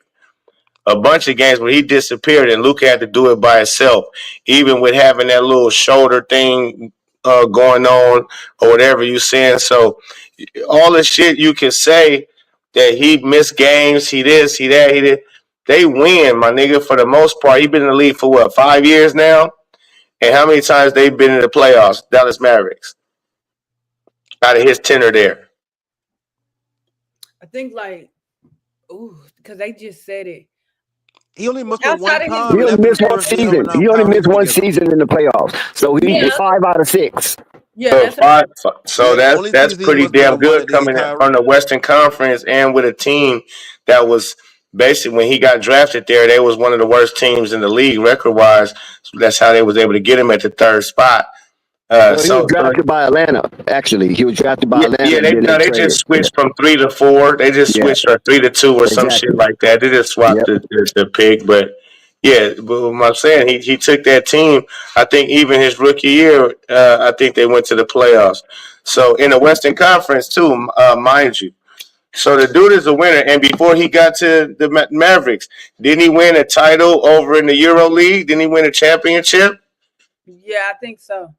[SPEAKER 11] A bunch of games where he disappeared, and Luka had to do it by himself, even with having that little shoulder thing going on or whatever you saying. So all the shit you can say that he missed games, he this, he that, he did. They win, my nigga, for the most part. He been in the league for what, 5 years now? And how many times they been in the playoffs? Dallas Mavericks. Out of his tenure there.
[SPEAKER 13] I think like, because they just said it.
[SPEAKER 8] He only missed it one
[SPEAKER 13] Outside of his
[SPEAKER 4] He
[SPEAKER 8] time, and
[SPEAKER 4] only
[SPEAKER 8] after the
[SPEAKER 4] missed one
[SPEAKER 8] first year when
[SPEAKER 4] season. He only
[SPEAKER 8] Kyrie
[SPEAKER 4] missed
[SPEAKER 8] was
[SPEAKER 4] one
[SPEAKER 8] together.
[SPEAKER 4] season in the playoffs. So he
[SPEAKER 13] yeah,
[SPEAKER 4] 5 out of 6.
[SPEAKER 13] yeah,
[SPEAKER 11] So
[SPEAKER 13] that's
[SPEAKER 11] five, so
[SPEAKER 8] Yeah, the only
[SPEAKER 11] that's
[SPEAKER 8] season he
[SPEAKER 11] pretty
[SPEAKER 8] missed was
[SPEAKER 11] damn
[SPEAKER 8] the one
[SPEAKER 11] good
[SPEAKER 8] that they hit
[SPEAKER 11] coming in from
[SPEAKER 8] Kyrie.
[SPEAKER 11] the Western Conference and with a team that was basically when he got drafted there, they was one of the worst teams in the league record wise. So that's how they was able to get him at the third spot.
[SPEAKER 4] Well, he was drafted by Atlanta. Actually, he was drafted by
[SPEAKER 11] Yeah,
[SPEAKER 4] Atlanta,
[SPEAKER 11] yeah,
[SPEAKER 4] and then they
[SPEAKER 11] they
[SPEAKER 4] traded.
[SPEAKER 11] just switched from 3 to 4. They just
[SPEAKER 4] Yeah,
[SPEAKER 11] switched or 3 to 2 or some shit
[SPEAKER 4] exactly.
[SPEAKER 11] like that. They just swapped
[SPEAKER 4] Yep.
[SPEAKER 11] the pick, but yeah. But what I'm saying, he took that team. I think even his rookie year, I think they went to the playoffs. So in the Western Conference too, mind you. So the dude is a winner, and before he got to the Mavericks, didn't he win a title over in the Euro League? Didn't he win a championship?
[SPEAKER 13] yeah, I think so.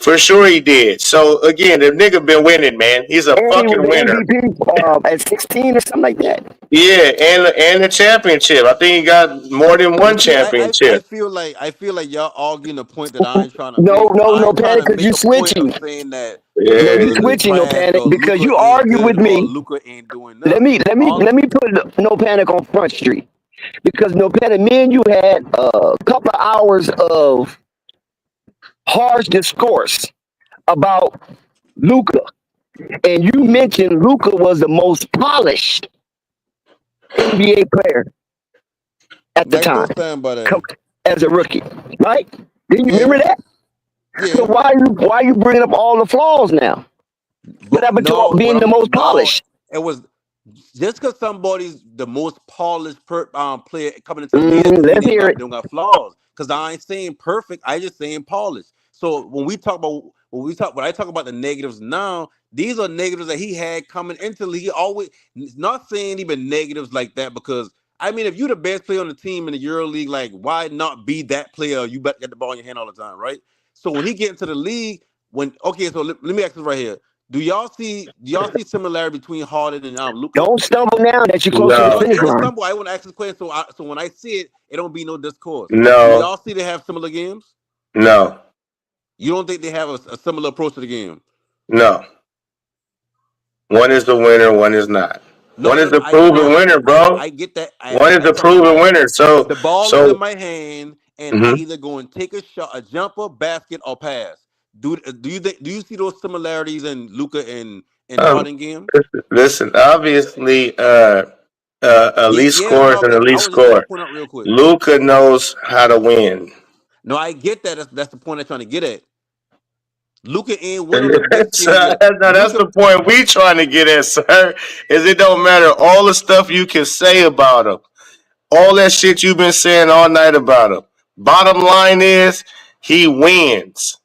[SPEAKER 11] For sure he did. So again, the nigga been winning, man. He's a
[SPEAKER 4] And he was
[SPEAKER 11] fucking
[SPEAKER 4] the
[SPEAKER 11] winner.
[SPEAKER 4] MVP at 16 or something like that.
[SPEAKER 11] Yeah, and the championship. I think he got more than one
[SPEAKER 8] But see,
[SPEAKER 11] championship.
[SPEAKER 8] I feel like y'all arguing a point that I ain't trying to
[SPEAKER 4] No,
[SPEAKER 8] make.
[SPEAKER 4] no,
[SPEAKER 8] I
[SPEAKER 4] no
[SPEAKER 8] ain't trying
[SPEAKER 4] panic,
[SPEAKER 8] to
[SPEAKER 4] because
[SPEAKER 8] make
[SPEAKER 4] you
[SPEAKER 8] a point of
[SPEAKER 4] switching.
[SPEAKER 8] saying that
[SPEAKER 4] No, you
[SPEAKER 8] Luca
[SPEAKER 11] Yeah.
[SPEAKER 8] is
[SPEAKER 4] switching, no
[SPEAKER 8] trash
[SPEAKER 4] panic,
[SPEAKER 8] or
[SPEAKER 4] because
[SPEAKER 8] Luca
[SPEAKER 4] you
[SPEAKER 8] ain't
[SPEAKER 4] argue
[SPEAKER 8] good
[SPEAKER 4] with
[SPEAKER 8] or
[SPEAKER 4] me.
[SPEAKER 8] Luca ain't doing
[SPEAKER 4] Let
[SPEAKER 8] nothing.
[SPEAKER 4] me let me
[SPEAKER 8] All
[SPEAKER 4] let me put no panic on Front Street, because no panic. Me and you had a couple of hours of harsh discourse about Luka. And you mentioned Luka was the most polished NBA player at the
[SPEAKER 9] Like
[SPEAKER 4] time
[SPEAKER 9] those time by that.
[SPEAKER 4] as a rookie, right? Didn't you
[SPEAKER 9] Yeah.
[SPEAKER 4] remember that?
[SPEAKER 9] Yeah.
[SPEAKER 4] So why are you bringing up all the flaws now? What happened to being the most polished?
[SPEAKER 9] It was just because somebody's the most polished player coming into the league, doesn't mean
[SPEAKER 4] Let's hear
[SPEAKER 9] everybody
[SPEAKER 4] it.
[SPEAKER 9] don't got flaws. Because I ain't saying perfect, I just saying polished. So when I talk about the negatives now, these are negatives that he had coming into the league. He always not saying even negatives like that, because I mean, if you're the best player on the team in the Euro League, like why not be that player? You better get the ball in your hand all the time, right? So when he get into the league, so let me ask this right here. Do y'all see similarity between Harden and Luka?
[SPEAKER 4] Don't stumble now that you're close to the
[SPEAKER 11] No,
[SPEAKER 4] finish
[SPEAKER 9] Ain't no
[SPEAKER 4] line.
[SPEAKER 9] stumble. I want to ask this question, so when I see it, it don't be no discourse. Do
[SPEAKER 11] no,
[SPEAKER 9] y'all see they have similar games?
[SPEAKER 11] no,
[SPEAKER 9] You don't think they have a similar approach to the game?
[SPEAKER 11] no. One is the winner, one is not.
[SPEAKER 9] No,
[SPEAKER 11] One is
[SPEAKER 9] no,
[SPEAKER 11] the proven winner, bro.
[SPEAKER 9] I get that.
[SPEAKER 11] One is
[SPEAKER 9] I
[SPEAKER 11] the
[SPEAKER 9] talking about
[SPEAKER 11] proven winner.
[SPEAKER 9] if the ball is in my hand and I
[SPEAKER 11] mhm.
[SPEAKER 9] either go and take a shot, a jumper, basket, or pass. Do you see those similarities in Luka and
[SPEAKER 11] Um,
[SPEAKER 9] Harden game?
[SPEAKER 11] listen, obviously, elite
[SPEAKER 9] Yeah,
[SPEAKER 11] scores
[SPEAKER 9] no,
[SPEAKER 11] and
[SPEAKER 9] I
[SPEAKER 11] elite
[SPEAKER 9] was just trying to
[SPEAKER 11] score.
[SPEAKER 9] point out real quick.
[SPEAKER 11] Luka knows how to win.
[SPEAKER 9] No, I get that. That's the point I'm trying to get at. Luka ain't win on the big stage
[SPEAKER 11] No,
[SPEAKER 9] yet.
[SPEAKER 11] that's
[SPEAKER 9] Luka,
[SPEAKER 11] the point we trying to get at, sir. Is it don't matter all the stuff you can say about him, all that shit you've been saying all night about him. Bottom line is he wins.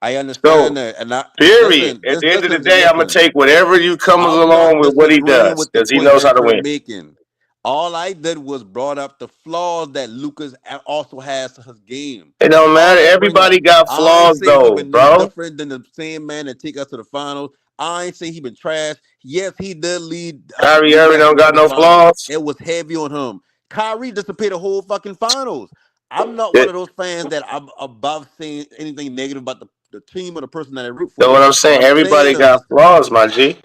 [SPEAKER 9] I understand
[SPEAKER 11] So,
[SPEAKER 9] that, and I
[SPEAKER 11] period.
[SPEAKER 9] listen.
[SPEAKER 11] At
[SPEAKER 9] Just
[SPEAKER 11] the end of the
[SPEAKER 9] listen.
[SPEAKER 11] day, I'm gonna
[SPEAKER 9] Listen.
[SPEAKER 11] take whatever you comes
[SPEAKER 9] I'm
[SPEAKER 11] along
[SPEAKER 9] not
[SPEAKER 11] with what he
[SPEAKER 9] disagreeing
[SPEAKER 11] does
[SPEAKER 9] with the
[SPEAKER 11] because he
[SPEAKER 9] point
[SPEAKER 11] knows how
[SPEAKER 9] that
[SPEAKER 11] to
[SPEAKER 9] you're
[SPEAKER 11] win.
[SPEAKER 9] making. All I did was brought up the flaws that Lucas also has to his game.
[SPEAKER 11] It
[SPEAKER 9] That's
[SPEAKER 11] don't
[SPEAKER 9] all
[SPEAKER 11] matter.
[SPEAKER 9] I bring
[SPEAKER 11] Everybody
[SPEAKER 9] up.
[SPEAKER 11] got
[SPEAKER 9] I ain't
[SPEAKER 11] flaws
[SPEAKER 9] say he
[SPEAKER 11] though,
[SPEAKER 9] been no
[SPEAKER 11] bro.
[SPEAKER 9] different than the same man that take us to the finals. I ain't say he been trash. Yes, he did
[SPEAKER 11] Kyrie
[SPEAKER 9] lead
[SPEAKER 11] Irving
[SPEAKER 9] that
[SPEAKER 11] don't
[SPEAKER 9] team to
[SPEAKER 11] got
[SPEAKER 9] the
[SPEAKER 11] no
[SPEAKER 9] finals.
[SPEAKER 11] flaws.
[SPEAKER 9] It was heavy on him. Kyrie disappeared the whole fucking finals. I'm not one of those fans that I'm above saying anything negative about the team or the person that I root
[SPEAKER 11] So
[SPEAKER 9] for.
[SPEAKER 11] what I'm
[SPEAKER 9] What
[SPEAKER 11] saying,
[SPEAKER 9] I'm
[SPEAKER 11] everybody
[SPEAKER 9] saying
[SPEAKER 11] got
[SPEAKER 9] is,
[SPEAKER 11] flaws, my G.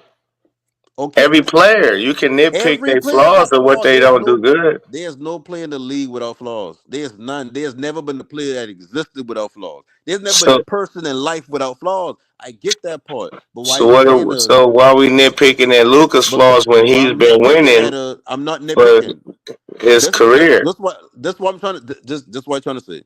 [SPEAKER 9] okay,
[SPEAKER 11] Every player, you can nitpick
[SPEAKER 9] every
[SPEAKER 11] their
[SPEAKER 9] player
[SPEAKER 11] flaws
[SPEAKER 9] got
[SPEAKER 11] or what
[SPEAKER 9] flaws.
[SPEAKER 11] they don't do good.
[SPEAKER 9] There's no player in the league without flaws. There's none. There's never been a player that existed without flaws. There's never been a
[SPEAKER 11] So,
[SPEAKER 9] person in life without flaws. I get that part. But why
[SPEAKER 11] so
[SPEAKER 9] I'm saying
[SPEAKER 11] what?
[SPEAKER 9] is,
[SPEAKER 11] So why we nitpicking at Lucas flaws when
[SPEAKER 9] but
[SPEAKER 11] he's
[SPEAKER 9] I'm
[SPEAKER 11] been
[SPEAKER 9] nitpicking at
[SPEAKER 11] winning
[SPEAKER 9] I'm not
[SPEAKER 11] for
[SPEAKER 9] nitpicking.
[SPEAKER 11] his career?
[SPEAKER 9] This what I'm trying to this what I'm trying to say.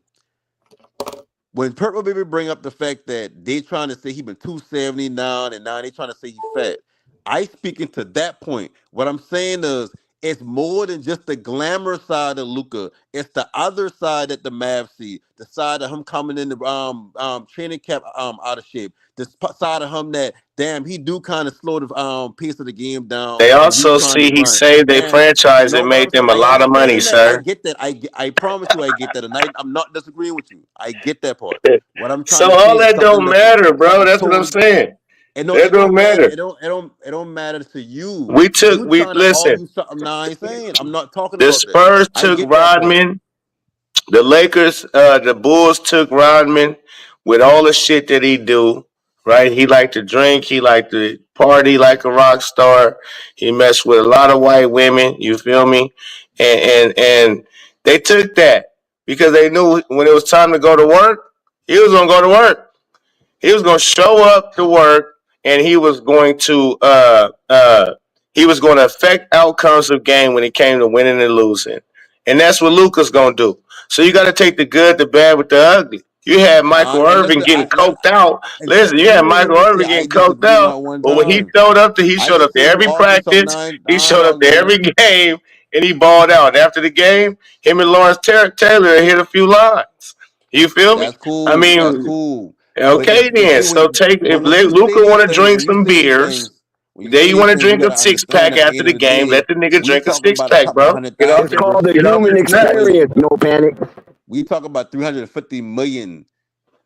[SPEAKER 9] When Purple Baby bring up the fact that they trying to say he been 279 and now they trying to say he fat, I speaking to that point. What I'm saying is it's more than just the glamour side of Luca. It's the other side that the Mavs see. The side of him coming in the training camp out of shape. The side of him that damn he do kind of slow the pace of the game down
[SPEAKER 11] They
[SPEAKER 9] when we
[SPEAKER 11] also
[SPEAKER 9] trying to
[SPEAKER 11] see he
[SPEAKER 9] run.
[SPEAKER 11] saved their
[SPEAKER 9] Damn,
[SPEAKER 11] franchise
[SPEAKER 9] no,
[SPEAKER 11] and
[SPEAKER 9] what
[SPEAKER 11] made
[SPEAKER 9] I'm saying,
[SPEAKER 11] them a
[SPEAKER 9] I
[SPEAKER 11] lot of money,
[SPEAKER 9] understand that. I
[SPEAKER 11] sir.
[SPEAKER 9] get that. I promise you, I get that. And I'm not disagreeing with you. I get that part. What I'm trying
[SPEAKER 11] So
[SPEAKER 9] to say
[SPEAKER 11] all
[SPEAKER 9] is
[SPEAKER 11] that don't matter, bro.
[SPEAKER 9] something
[SPEAKER 11] That's what I'm
[SPEAKER 9] totally.
[SPEAKER 11] saying.
[SPEAKER 9] And no,
[SPEAKER 11] That
[SPEAKER 9] it
[SPEAKER 11] don't
[SPEAKER 9] don't matter.
[SPEAKER 11] matter.
[SPEAKER 9] It don't matter to you. You
[SPEAKER 11] We
[SPEAKER 9] trying to
[SPEAKER 11] listen.
[SPEAKER 9] argue something now I ain't saying. I'm not talking
[SPEAKER 11] The
[SPEAKER 9] about that.
[SPEAKER 11] Spurs
[SPEAKER 9] I
[SPEAKER 11] took
[SPEAKER 9] get that part.
[SPEAKER 11] Rodman. The Lakers, the Bulls took Rodman with all the shit that he do. Right? He liked to drink. He liked to party like a rock star. He messed with a lot of white women. You feel me? And they took that because they knew when it was time to go to work, he was gonna go to work. He was going to show up to work, and he was going to affect outcomes of game when it came to winning and losing, and that's what Luka's going to do. So you got to take the good, the bad with the ugly. You had Michael
[SPEAKER 9] And
[SPEAKER 11] Irving
[SPEAKER 9] listen,
[SPEAKER 11] getting coked out.
[SPEAKER 9] and
[SPEAKER 11] Listen, you had
[SPEAKER 9] you ain't
[SPEAKER 11] Michael
[SPEAKER 9] even say
[SPEAKER 11] Irving
[SPEAKER 9] I
[SPEAKER 11] getting coked
[SPEAKER 9] disagree
[SPEAKER 11] out,
[SPEAKER 9] not one
[SPEAKER 11] but when he
[SPEAKER 9] time. I
[SPEAKER 11] showed up
[SPEAKER 9] didn't
[SPEAKER 11] to
[SPEAKER 9] say you
[SPEAKER 11] every
[SPEAKER 9] argue something.
[SPEAKER 11] practice. He
[SPEAKER 9] I ain't
[SPEAKER 11] showed up to
[SPEAKER 9] arguing that.
[SPEAKER 11] every game, and he balled out. And after the game, him and Lawrence Taylor hit a few lines. You feel me?
[SPEAKER 9] That's
[SPEAKER 11] I
[SPEAKER 9] cool. That's
[SPEAKER 11] mean,
[SPEAKER 9] cool. But
[SPEAKER 11] okay
[SPEAKER 9] the
[SPEAKER 11] then.
[SPEAKER 9] thing
[SPEAKER 11] So
[SPEAKER 9] when
[SPEAKER 11] if
[SPEAKER 9] you say
[SPEAKER 11] Luca
[SPEAKER 9] these
[SPEAKER 11] want to
[SPEAKER 9] things,
[SPEAKER 11] drink some beers,
[SPEAKER 9] when you
[SPEAKER 11] then
[SPEAKER 9] say
[SPEAKER 11] you
[SPEAKER 9] these
[SPEAKER 11] want to
[SPEAKER 9] things, you
[SPEAKER 11] drink a
[SPEAKER 9] gotta
[SPEAKER 11] six
[SPEAKER 9] understand
[SPEAKER 11] pack
[SPEAKER 9] at the
[SPEAKER 11] after
[SPEAKER 9] end of
[SPEAKER 11] the
[SPEAKER 9] the
[SPEAKER 11] game.
[SPEAKER 9] day,
[SPEAKER 11] Let the nigga
[SPEAKER 9] we
[SPEAKER 11] drink a
[SPEAKER 9] talking
[SPEAKER 11] six
[SPEAKER 9] about a
[SPEAKER 11] pack,
[SPEAKER 9] couple
[SPEAKER 11] bro.
[SPEAKER 9] hundred
[SPEAKER 11] Get off
[SPEAKER 4] It's
[SPEAKER 11] his
[SPEAKER 9] thousand
[SPEAKER 4] called
[SPEAKER 9] versus
[SPEAKER 4] the
[SPEAKER 11] get off
[SPEAKER 4] human
[SPEAKER 11] his nuts.
[SPEAKER 9] 350
[SPEAKER 4] experience.
[SPEAKER 9] million.
[SPEAKER 4] No panic.
[SPEAKER 9] We talk about 350 million.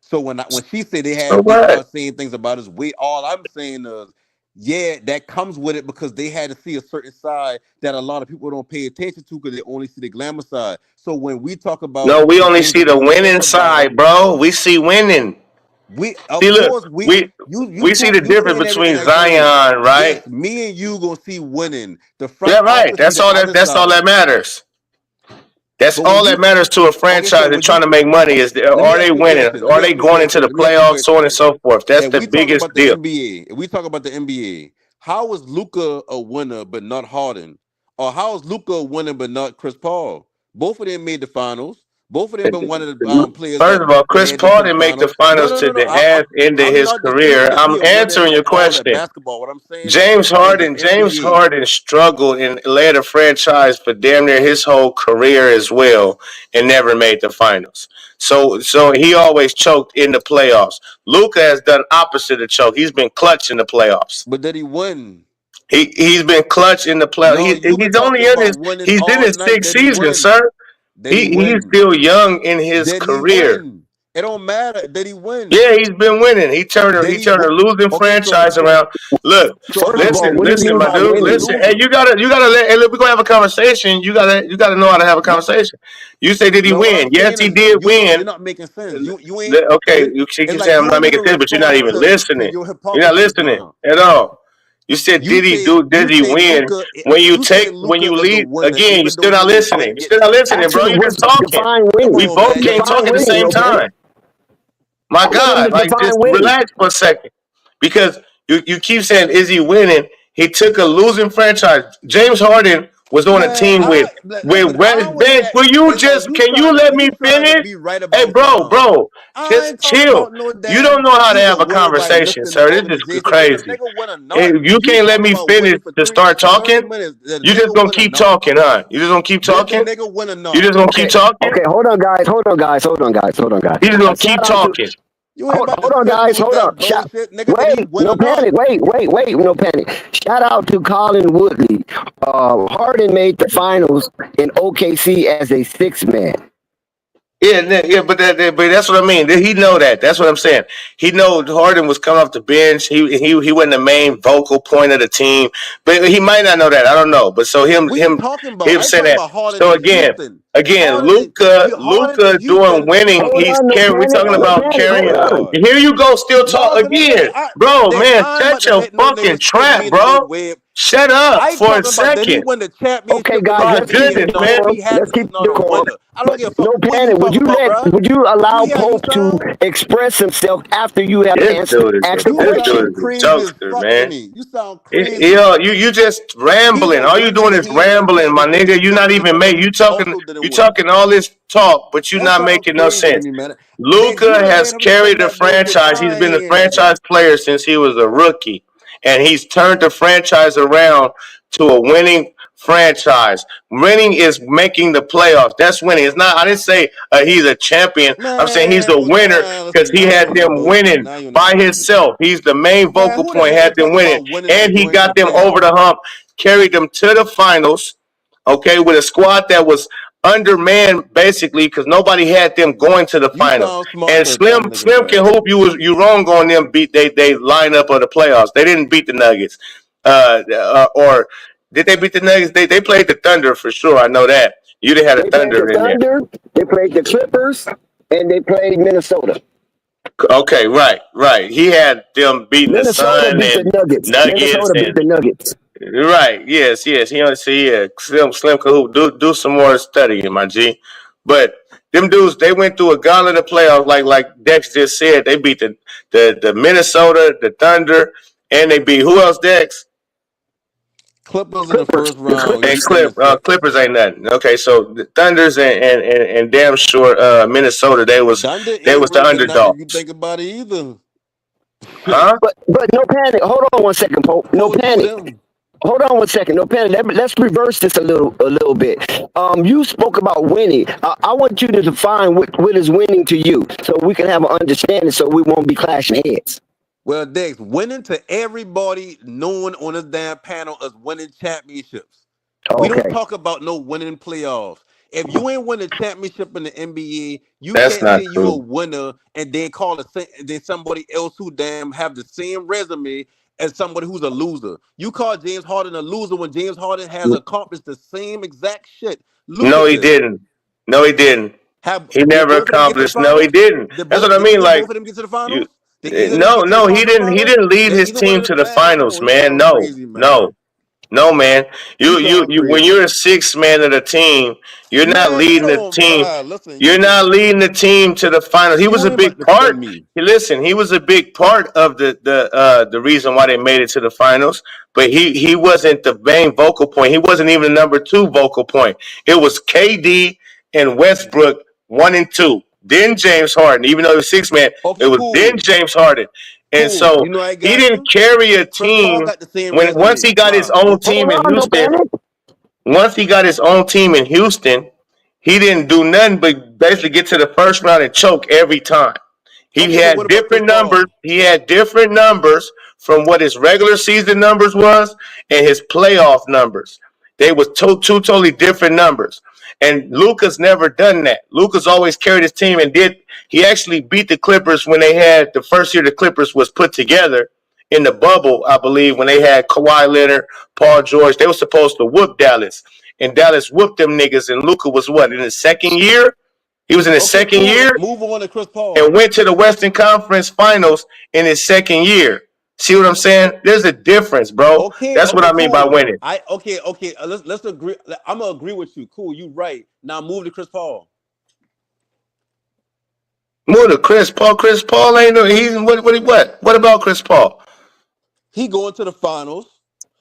[SPEAKER 9] So when she said
[SPEAKER 11] So
[SPEAKER 9] they
[SPEAKER 11] what?
[SPEAKER 9] start saying things about his weight, all I'm saying is, yeah, that comes with it because they had to see a certain side that a lot of people don't pay attention to because they only see the glamour side. So when we talk about
[SPEAKER 11] No, we
[SPEAKER 9] the
[SPEAKER 11] only
[SPEAKER 9] things
[SPEAKER 11] see
[SPEAKER 9] that
[SPEAKER 11] the
[SPEAKER 9] we
[SPEAKER 11] winning
[SPEAKER 9] said about
[SPEAKER 11] side,
[SPEAKER 9] him,
[SPEAKER 11] bro. We see winning.
[SPEAKER 9] we
[SPEAKER 11] See,
[SPEAKER 9] of
[SPEAKER 11] look,
[SPEAKER 9] course
[SPEAKER 11] we
[SPEAKER 9] you
[SPEAKER 11] we see the
[SPEAKER 9] you
[SPEAKER 11] difference
[SPEAKER 9] saying everything
[SPEAKER 11] between
[SPEAKER 9] I saying.
[SPEAKER 11] Zion, right?
[SPEAKER 9] Yes, me and you gonna see winning. The
[SPEAKER 11] Yeah,
[SPEAKER 9] front
[SPEAKER 11] right.
[SPEAKER 9] office see the other
[SPEAKER 11] That's all
[SPEAKER 9] side.
[SPEAKER 11] that matters. That's
[SPEAKER 9] But when
[SPEAKER 11] all that
[SPEAKER 9] you
[SPEAKER 11] matters to a
[SPEAKER 9] okay, so
[SPEAKER 11] franchise that's
[SPEAKER 9] when
[SPEAKER 11] trying
[SPEAKER 9] you
[SPEAKER 11] to make money is
[SPEAKER 9] let me
[SPEAKER 11] are
[SPEAKER 9] ask
[SPEAKER 11] they
[SPEAKER 9] you a
[SPEAKER 11] winning?
[SPEAKER 9] question. Let me
[SPEAKER 11] Are they
[SPEAKER 9] ask you a
[SPEAKER 11] going into
[SPEAKER 9] question.
[SPEAKER 11] the
[SPEAKER 9] Let me ask you a
[SPEAKER 11] playoffs, so on
[SPEAKER 9] question.
[SPEAKER 11] and so forth? That's
[SPEAKER 9] If
[SPEAKER 11] the
[SPEAKER 9] we talk
[SPEAKER 11] biggest
[SPEAKER 9] about the
[SPEAKER 11] deal.
[SPEAKER 9] NBA, if we talk about the NBA, how is Luka a winner but not Harden? Or how is Luka a winner but not Chris Paul? Both of them made the finals. Both of them been one of the players
[SPEAKER 11] First
[SPEAKER 9] that
[SPEAKER 11] of all, Chris
[SPEAKER 9] led them
[SPEAKER 11] Paul
[SPEAKER 9] to the
[SPEAKER 11] didn't make the
[SPEAKER 9] finals.
[SPEAKER 11] finals to the half into
[SPEAKER 9] I'm
[SPEAKER 11] his
[SPEAKER 9] not
[SPEAKER 11] career.
[SPEAKER 9] disputing if
[SPEAKER 11] I'm
[SPEAKER 9] he a winner
[SPEAKER 11] answering
[SPEAKER 9] or
[SPEAKER 11] your
[SPEAKER 9] Paul at
[SPEAKER 11] question.
[SPEAKER 9] basketball. What I'm saying
[SPEAKER 11] James
[SPEAKER 9] in the
[SPEAKER 11] Harden, James
[SPEAKER 9] NBA.
[SPEAKER 11] Harden struggled and led a franchise for damn near his whole career as well, and never made the finals. So he always choked in the playoffs. Luka has done opposite of choke. He's been clutch in the playoffs.
[SPEAKER 9] But did he win?
[SPEAKER 11] He's been clutch in the playoffs.
[SPEAKER 9] No, you been
[SPEAKER 11] He's only
[SPEAKER 9] talking
[SPEAKER 11] in his
[SPEAKER 9] about winning
[SPEAKER 11] he's in
[SPEAKER 9] all
[SPEAKER 11] his
[SPEAKER 9] night.
[SPEAKER 11] sixth
[SPEAKER 9] Did he
[SPEAKER 11] season,
[SPEAKER 9] win?
[SPEAKER 11] sir.
[SPEAKER 9] Did he
[SPEAKER 11] He's
[SPEAKER 9] win?
[SPEAKER 11] still young in his
[SPEAKER 9] Did he
[SPEAKER 11] career.
[SPEAKER 9] win? It don't matter. Did he win?
[SPEAKER 11] Yeah, he's been winning. He turned
[SPEAKER 9] Did he?
[SPEAKER 11] a losing
[SPEAKER 9] Okay,
[SPEAKER 11] franchise around. Look,
[SPEAKER 4] First of
[SPEAKER 9] how
[SPEAKER 4] all,
[SPEAKER 9] can
[SPEAKER 4] what do
[SPEAKER 9] you
[SPEAKER 4] you
[SPEAKER 11] listen,
[SPEAKER 4] mean
[SPEAKER 11] my
[SPEAKER 4] by
[SPEAKER 9] call
[SPEAKER 11] dude.
[SPEAKER 9] Luka a
[SPEAKER 4] winning?
[SPEAKER 11] Listen. Hey,
[SPEAKER 9] loser?
[SPEAKER 11] you gotta let. Hey, look, we're gonna have a conversation. You gotta know how to have a
[SPEAKER 9] You
[SPEAKER 11] conversation. You say, did he
[SPEAKER 9] no. What I'm
[SPEAKER 11] win? Yes,
[SPEAKER 9] saying
[SPEAKER 11] he
[SPEAKER 9] is
[SPEAKER 11] did
[SPEAKER 9] you're
[SPEAKER 11] win.
[SPEAKER 9] not making sense. You ain't.
[SPEAKER 11] Okay, you
[SPEAKER 9] It's
[SPEAKER 11] can
[SPEAKER 9] like
[SPEAKER 11] say I'm
[SPEAKER 9] you
[SPEAKER 11] not
[SPEAKER 9] don't
[SPEAKER 11] making
[SPEAKER 9] even
[SPEAKER 11] sense, but you're not
[SPEAKER 9] respond
[SPEAKER 11] even
[SPEAKER 9] to
[SPEAKER 11] listening.
[SPEAKER 9] your
[SPEAKER 11] You're not
[SPEAKER 9] hypocrisy
[SPEAKER 11] listening
[SPEAKER 9] sometimes.
[SPEAKER 11] at all. You said,
[SPEAKER 9] You say
[SPEAKER 11] did
[SPEAKER 9] you
[SPEAKER 11] he
[SPEAKER 9] say
[SPEAKER 11] win?
[SPEAKER 9] Luca.
[SPEAKER 11] When
[SPEAKER 9] Luca
[SPEAKER 11] you
[SPEAKER 9] is a
[SPEAKER 11] lead
[SPEAKER 9] winner,
[SPEAKER 11] again, you're
[SPEAKER 9] even though
[SPEAKER 11] still
[SPEAKER 9] he
[SPEAKER 11] not
[SPEAKER 9] didn't
[SPEAKER 11] listening.
[SPEAKER 9] quite
[SPEAKER 11] You're
[SPEAKER 9] get
[SPEAKER 11] still not
[SPEAKER 9] there.
[SPEAKER 11] listening, bro.
[SPEAKER 4] Actually,
[SPEAKER 11] You're
[SPEAKER 4] what
[SPEAKER 11] just talking.
[SPEAKER 4] define
[SPEAKER 9] Come
[SPEAKER 4] winning?
[SPEAKER 11] We
[SPEAKER 9] on,
[SPEAKER 11] both
[SPEAKER 9] man.
[SPEAKER 11] can't
[SPEAKER 9] Y'all
[SPEAKER 11] talk
[SPEAKER 4] Define
[SPEAKER 11] at the
[SPEAKER 9] talking
[SPEAKER 4] winning,
[SPEAKER 11] same
[SPEAKER 4] no
[SPEAKER 9] crazy.
[SPEAKER 4] pen.
[SPEAKER 11] time. My
[SPEAKER 4] I want him
[SPEAKER 11] God,
[SPEAKER 4] to
[SPEAKER 11] like
[SPEAKER 4] define
[SPEAKER 11] just
[SPEAKER 4] winning.
[SPEAKER 11] relax for a second. Because you keep saying, is he winning? He took a losing franchise. James Harden was on a
[SPEAKER 9] Man,
[SPEAKER 11] team
[SPEAKER 9] listen. I don't want to
[SPEAKER 11] Ben,
[SPEAKER 9] hear.
[SPEAKER 11] will you
[SPEAKER 9] It's like
[SPEAKER 11] just can you let me
[SPEAKER 9] you trying to
[SPEAKER 11] finish?
[SPEAKER 9] be right
[SPEAKER 11] Hey,
[SPEAKER 9] about something.
[SPEAKER 11] bro,
[SPEAKER 9] I
[SPEAKER 11] just
[SPEAKER 9] ain't talking
[SPEAKER 11] chill.
[SPEAKER 9] about no
[SPEAKER 11] You don't
[SPEAKER 9] damn.
[SPEAKER 11] know how to
[SPEAKER 9] He's a
[SPEAKER 11] have a
[SPEAKER 9] winner by
[SPEAKER 11] conversation,
[SPEAKER 9] lifting the
[SPEAKER 11] sir. This is
[SPEAKER 9] organization. Did the
[SPEAKER 11] crazy.
[SPEAKER 9] nigga win or not?
[SPEAKER 11] If you
[SPEAKER 9] You
[SPEAKER 11] can't let
[SPEAKER 9] talking
[SPEAKER 11] me
[SPEAKER 9] about winning
[SPEAKER 11] finish
[SPEAKER 9] for
[SPEAKER 11] to start
[SPEAKER 9] 30
[SPEAKER 11] talking,
[SPEAKER 9] minutes? Did the
[SPEAKER 11] you just
[SPEAKER 9] nigga
[SPEAKER 11] gonna
[SPEAKER 9] win or
[SPEAKER 11] keep
[SPEAKER 9] not?
[SPEAKER 11] talking, huh? You just gonna keep
[SPEAKER 9] Did the
[SPEAKER 11] talking?
[SPEAKER 9] nigga win or
[SPEAKER 11] You
[SPEAKER 9] not?
[SPEAKER 11] just gonna keep
[SPEAKER 4] Okay,
[SPEAKER 11] talking?
[SPEAKER 4] okay, hold on, guys.
[SPEAKER 11] You just
[SPEAKER 4] A
[SPEAKER 11] gonna
[SPEAKER 4] shout
[SPEAKER 11] keep
[SPEAKER 4] out to
[SPEAKER 11] talking.
[SPEAKER 9] You ain't about to
[SPEAKER 4] hold on,
[SPEAKER 9] finish
[SPEAKER 4] guys.
[SPEAKER 9] with
[SPEAKER 4] Hold
[SPEAKER 9] that
[SPEAKER 4] up.
[SPEAKER 9] bullshit, nigga. Did he
[SPEAKER 4] Wait,
[SPEAKER 9] win
[SPEAKER 4] no
[SPEAKER 9] or not?
[SPEAKER 4] panic. Wait, no panic. Shout out to Colin Woodley. Harden made the finals in OKC as a six man.
[SPEAKER 11] Yeah, but that's what I mean. He know that. That's what I'm saying. He know Harden was coming off the bench. He wasn't the main vocal point of the team, but he might not know that. I don't know. But so
[SPEAKER 9] What are you talking about?
[SPEAKER 11] him
[SPEAKER 9] I ain't
[SPEAKER 11] saying
[SPEAKER 9] talking
[SPEAKER 11] that.
[SPEAKER 9] about Harden
[SPEAKER 11] So
[SPEAKER 9] in Houston. Harden in
[SPEAKER 11] Luka doing
[SPEAKER 9] Houston.
[SPEAKER 11] winning.
[SPEAKER 4] Hold
[SPEAKER 11] He's
[SPEAKER 4] on, no
[SPEAKER 11] carrying. We're
[SPEAKER 4] panic,
[SPEAKER 11] talking
[SPEAKER 4] no
[SPEAKER 11] about
[SPEAKER 9] Oh
[SPEAKER 4] panic.
[SPEAKER 11] carrying.
[SPEAKER 4] Hold on.
[SPEAKER 9] God.
[SPEAKER 11] Here you go, still talk
[SPEAKER 9] No, cause
[SPEAKER 11] again, bro.
[SPEAKER 9] Dex,
[SPEAKER 11] Man,
[SPEAKER 9] I ain't about
[SPEAKER 11] shut
[SPEAKER 9] to
[SPEAKER 11] your
[SPEAKER 9] let no
[SPEAKER 11] fucking
[SPEAKER 9] niggas trick
[SPEAKER 11] trap,
[SPEAKER 9] me into no
[SPEAKER 11] bro.
[SPEAKER 9] web.
[SPEAKER 11] Shut up
[SPEAKER 9] I ain't
[SPEAKER 11] for a
[SPEAKER 9] talking about did he
[SPEAKER 11] second.
[SPEAKER 9] win the
[SPEAKER 4] Okay,
[SPEAKER 9] championship in
[SPEAKER 4] guys,
[SPEAKER 11] My
[SPEAKER 4] let's keep
[SPEAKER 9] OKC or
[SPEAKER 4] it
[SPEAKER 11] goodness,
[SPEAKER 9] not?
[SPEAKER 11] man.
[SPEAKER 9] If
[SPEAKER 4] decorum.
[SPEAKER 9] he has
[SPEAKER 4] Let's
[SPEAKER 9] it, he's
[SPEAKER 4] keep it
[SPEAKER 9] not a
[SPEAKER 4] decorum.
[SPEAKER 9] winner. I don't
[SPEAKER 4] But
[SPEAKER 9] give a
[SPEAKER 4] no
[SPEAKER 9] fuck what you
[SPEAKER 4] panic.
[SPEAKER 9] talking about, bruh.
[SPEAKER 4] Would you
[SPEAKER 9] You
[SPEAKER 4] allow
[SPEAKER 9] hear how you
[SPEAKER 4] Pope to
[SPEAKER 9] sound?
[SPEAKER 4] express himself after you have
[SPEAKER 11] This
[SPEAKER 4] answered
[SPEAKER 11] dude is
[SPEAKER 4] asked the
[SPEAKER 9] You
[SPEAKER 4] question?
[SPEAKER 9] sound
[SPEAKER 11] a
[SPEAKER 9] crazy as
[SPEAKER 11] jokester,
[SPEAKER 9] fuck to
[SPEAKER 11] man.
[SPEAKER 9] me. You sound crazy.
[SPEAKER 11] You just
[SPEAKER 9] He's a
[SPEAKER 11] rambling. All you
[SPEAKER 9] winner
[SPEAKER 11] doing
[SPEAKER 9] and
[SPEAKER 11] is
[SPEAKER 9] he ain't won a
[SPEAKER 11] rambling, my
[SPEAKER 9] championship.
[SPEAKER 11] nigga.
[SPEAKER 9] And
[SPEAKER 11] You
[SPEAKER 9] some
[SPEAKER 11] not even make
[SPEAKER 9] motherfuckers also
[SPEAKER 11] you
[SPEAKER 9] didn't win.
[SPEAKER 11] talking all this talk, but you
[SPEAKER 9] That
[SPEAKER 11] not
[SPEAKER 9] sounds
[SPEAKER 11] making no
[SPEAKER 9] crazy to
[SPEAKER 11] sense.
[SPEAKER 9] me, man. Dex, you
[SPEAKER 11] Luca
[SPEAKER 9] done
[SPEAKER 11] has
[SPEAKER 9] ran up here saying
[SPEAKER 11] carried the
[SPEAKER 9] that bullshit.
[SPEAKER 11] franchise. He's
[SPEAKER 9] I
[SPEAKER 11] been
[SPEAKER 9] ain't
[SPEAKER 11] a
[SPEAKER 9] hear that yet.
[SPEAKER 11] franchise player since he was a rookie, and he's turned the franchise around to a winning franchise. Winning is making the playoffs. That's winning. It's not. I didn't say he's a champion. I'm saying he's a winner because
[SPEAKER 9] Listen,
[SPEAKER 11] he
[SPEAKER 9] now you
[SPEAKER 11] had
[SPEAKER 9] on that
[SPEAKER 11] them
[SPEAKER 9] bullshit.
[SPEAKER 11] winning
[SPEAKER 9] Now you on that
[SPEAKER 11] by
[SPEAKER 9] bullshit.
[SPEAKER 11] himself. He's the main
[SPEAKER 9] Man,
[SPEAKER 11] vocal
[SPEAKER 9] who the
[SPEAKER 11] point.
[SPEAKER 9] hell
[SPEAKER 11] Had them
[SPEAKER 9] talk
[SPEAKER 11] winning,
[SPEAKER 9] about winning
[SPEAKER 11] and
[SPEAKER 9] and
[SPEAKER 11] he
[SPEAKER 9] going to the
[SPEAKER 11] got them over
[SPEAKER 9] playoffs?
[SPEAKER 11] the hump. Carried them to the finals. Okay, with a squad that was undermanned basically because nobody had them going to the
[SPEAKER 9] You
[SPEAKER 11] finals.
[SPEAKER 9] sound smart
[SPEAKER 11] And
[SPEAKER 9] to a dumb nigga,
[SPEAKER 11] Slim can
[SPEAKER 9] man.
[SPEAKER 11] hoop. You wrong on them. They line up of the playoffs. They didn't beat the Nuggets, or did they beat the Nuggets? They played the Thunder for sure. I know that. You'd have had a
[SPEAKER 4] They played the
[SPEAKER 11] Thunder in there.
[SPEAKER 4] Thunder, they played the Clippers, and they played Minnesota.
[SPEAKER 11] Okay, right. He had them beating the
[SPEAKER 4] Minnesota
[SPEAKER 11] Sun
[SPEAKER 4] beat the
[SPEAKER 11] and
[SPEAKER 4] Nuggets.
[SPEAKER 11] Nuggets
[SPEAKER 4] Minnesota beat
[SPEAKER 11] and
[SPEAKER 4] the Nuggets.
[SPEAKER 11] right. Yes. He only see Slim Cahoot. Do some more studying, my G. But them dudes, they went through a gauntlet of playoffs, like Dex just said. They beat the Minnesota, the Thunder, and they beat who else, Dex?
[SPEAKER 9] Clippers in the
[SPEAKER 4] Clippers.
[SPEAKER 9] first
[SPEAKER 4] The
[SPEAKER 9] round.
[SPEAKER 11] And
[SPEAKER 9] Beat
[SPEAKER 4] Clippers.
[SPEAKER 9] them in six.
[SPEAKER 11] Clippers ain't nothing. Okay, so the Thunders and damn sure Minnesota,
[SPEAKER 9] Thunder
[SPEAKER 11] they
[SPEAKER 9] ain't
[SPEAKER 11] was the
[SPEAKER 9] really been nothing if you
[SPEAKER 11] underdogs.
[SPEAKER 9] think about it either. Shit.
[SPEAKER 11] Huh?
[SPEAKER 4] But no panic. Hold on one second, Pope. No
[SPEAKER 9] Post blew
[SPEAKER 4] panic.
[SPEAKER 9] them.
[SPEAKER 4] Hold on one second. No panic. Let's reverse this a little bit. You spoke about winning. I want you to define what is winning to you, so we can have an understanding, so we won't be clashing heads.
[SPEAKER 9] Well, Dex, winning to everybody known on this damn panel as winning championships. We don't
[SPEAKER 4] Okay.
[SPEAKER 9] talk about no winning playoffs. If you ain't win a championship in the NBA, you
[SPEAKER 11] That's
[SPEAKER 9] can't say
[SPEAKER 11] not
[SPEAKER 9] you a
[SPEAKER 11] true.
[SPEAKER 9] winner and then then somebody else who damn have the same resume as somebody who's a loser. You call James Harden a loser when James Harden has accomplished the same exact shit Luka
[SPEAKER 11] No, he
[SPEAKER 9] did.
[SPEAKER 11] didn't. No, he didn't.
[SPEAKER 9] Have
[SPEAKER 11] He
[SPEAKER 9] did
[SPEAKER 11] never
[SPEAKER 9] both of them get to the
[SPEAKER 11] accomplished. No, he
[SPEAKER 9] finals?
[SPEAKER 11] didn't.
[SPEAKER 9] Did
[SPEAKER 11] That's
[SPEAKER 9] both
[SPEAKER 11] what I mean.
[SPEAKER 9] did
[SPEAKER 11] Like
[SPEAKER 9] both of them get to the
[SPEAKER 11] you,
[SPEAKER 9] finals? Did either of them
[SPEAKER 11] no,
[SPEAKER 9] get to the
[SPEAKER 11] no, he
[SPEAKER 9] conference
[SPEAKER 11] didn't. He
[SPEAKER 9] finals?
[SPEAKER 11] didn't lead
[SPEAKER 9] Did
[SPEAKER 11] his
[SPEAKER 9] either one
[SPEAKER 11] team
[SPEAKER 9] of
[SPEAKER 11] to
[SPEAKER 9] them,
[SPEAKER 11] the
[SPEAKER 9] man? Come
[SPEAKER 11] finals,
[SPEAKER 9] on, you
[SPEAKER 11] man.
[SPEAKER 9] sound
[SPEAKER 11] No,
[SPEAKER 9] crazy, man.
[SPEAKER 11] no. No, man.
[SPEAKER 9] You sound
[SPEAKER 11] You when
[SPEAKER 9] crazy.
[SPEAKER 11] you're a sixth man of the team, you're not
[SPEAKER 9] Man, you
[SPEAKER 11] leading the
[SPEAKER 9] don't,
[SPEAKER 11] team.
[SPEAKER 9] bro. Listen,
[SPEAKER 11] You're not leading the team to the finals. He was
[SPEAKER 9] you
[SPEAKER 11] a
[SPEAKER 9] ain't about
[SPEAKER 11] big
[SPEAKER 9] to
[SPEAKER 11] part.
[SPEAKER 9] defend me.
[SPEAKER 11] Listen, he was a big part of the reason why they made it to the finals. But he wasn't the main vocal point. He wasn't even the number two vocal point. It was KD and Westbrook 1 and 2. Then James Harden, even though he was six man, it
[SPEAKER 9] Okay,
[SPEAKER 11] was then
[SPEAKER 9] cool.
[SPEAKER 11] James Harden. And
[SPEAKER 9] Cool.
[SPEAKER 11] so
[SPEAKER 9] You know I
[SPEAKER 11] he
[SPEAKER 9] got
[SPEAKER 11] didn't
[SPEAKER 9] you.
[SPEAKER 11] carry a
[SPEAKER 9] Chris Paul
[SPEAKER 11] team
[SPEAKER 9] got the same
[SPEAKER 11] when once
[SPEAKER 9] resume.
[SPEAKER 11] he got his
[SPEAKER 9] Smile.
[SPEAKER 11] own
[SPEAKER 4] Hold
[SPEAKER 11] team in
[SPEAKER 4] on, no
[SPEAKER 11] Houston.
[SPEAKER 4] panic.
[SPEAKER 11] Once he got his own team in Houston, he didn't do nothing but basically get to the first round and choke every time. He
[SPEAKER 9] Okay, but what
[SPEAKER 11] had
[SPEAKER 9] about Chris
[SPEAKER 11] different numbers.
[SPEAKER 9] Paul?
[SPEAKER 11] He had different numbers from what his regular season numbers was and his playoff numbers. They was two totally different numbers. And Luka's never done that. Luka's always carried his team and did. He actually beat the Clippers when they had the first year the Clippers was put together in the bubble, I believe, when they had Kawhi Leonard, Paul George. They were supposed to whoop Dallas, and Dallas whooped them niggas. And Luka was what in his second year? He was in his
[SPEAKER 9] Okay,
[SPEAKER 11] second
[SPEAKER 9] cool.
[SPEAKER 11] year
[SPEAKER 9] Move on to Chris
[SPEAKER 11] and
[SPEAKER 9] Paul.
[SPEAKER 11] went to the Western Conference Finals in his second year. See what I'm saying? There's a difference, bro.
[SPEAKER 9] Okay,
[SPEAKER 11] That's what
[SPEAKER 9] okay,
[SPEAKER 11] I mean by
[SPEAKER 9] cool.
[SPEAKER 11] winning.
[SPEAKER 9] Okay. Let's agree. I'm gonna agree with you. Cool, you right. Now move to Chris Paul.
[SPEAKER 11] More to Chris Paul. Chris Paul ain't no. He's what? What about Chris Paul?
[SPEAKER 9] He going to the finals.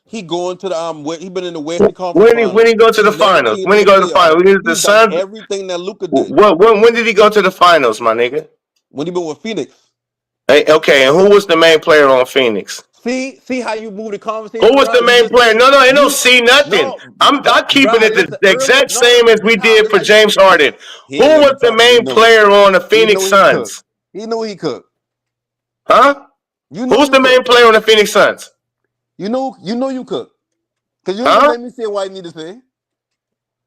[SPEAKER 9] He going to the He been in the Western Conference
[SPEAKER 11] When
[SPEAKER 9] Finals.
[SPEAKER 11] he go to
[SPEAKER 9] He
[SPEAKER 11] the
[SPEAKER 9] led the
[SPEAKER 11] finals?
[SPEAKER 9] team to
[SPEAKER 11] When he
[SPEAKER 9] the
[SPEAKER 11] go to the
[SPEAKER 9] playoffs.
[SPEAKER 11] finals? When the
[SPEAKER 9] He's done
[SPEAKER 11] Suns.
[SPEAKER 9] everything that Luka did.
[SPEAKER 11] When did he go to the finals, my nigga?
[SPEAKER 9] When he been with Phoenix.
[SPEAKER 11] Hey, okay, and who was the main player on Phoenix?
[SPEAKER 9] See how you move the
[SPEAKER 11] Who
[SPEAKER 9] conversation
[SPEAKER 11] was the
[SPEAKER 9] around? You
[SPEAKER 11] main
[SPEAKER 9] just
[SPEAKER 11] player?
[SPEAKER 9] said
[SPEAKER 11] No, ain't no
[SPEAKER 9] you
[SPEAKER 11] see nothing.
[SPEAKER 9] no,
[SPEAKER 11] I'm keeping
[SPEAKER 9] bruh,
[SPEAKER 11] it
[SPEAKER 9] listen
[SPEAKER 11] the
[SPEAKER 9] earlier.
[SPEAKER 11] exact
[SPEAKER 9] No,
[SPEAKER 11] same as we
[SPEAKER 9] nah,
[SPEAKER 11] did
[SPEAKER 9] this
[SPEAKER 11] for
[SPEAKER 9] how you
[SPEAKER 11] James Harden.
[SPEAKER 9] he
[SPEAKER 11] Who
[SPEAKER 9] ain't let
[SPEAKER 11] was
[SPEAKER 9] me
[SPEAKER 11] the
[SPEAKER 9] talk. He
[SPEAKER 11] main
[SPEAKER 9] know it.
[SPEAKER 11] player on the
[SPEAKER 9] He
[SPEAKER 11] Phoenix
[SPEAKER 9] know he cook.
[SPEAKER 11] Suns?
[SPEAKER 9] He know he cook.
[SPEAKER 11] Huh?
[SPEAKER 9] You know
[SPEAKER 11] Who's
[SPEAKER 9] you
[SPEAKER 11] the main
[SPEAKER 9] cook.
[SPEAKER 11] player on the Phoenix Suns?
[SPEAKER 9] You know you cook. Cause you ain't gonna
[SPEAKER 11] Huh?
[SPEAKER 9] let me say what I need to say.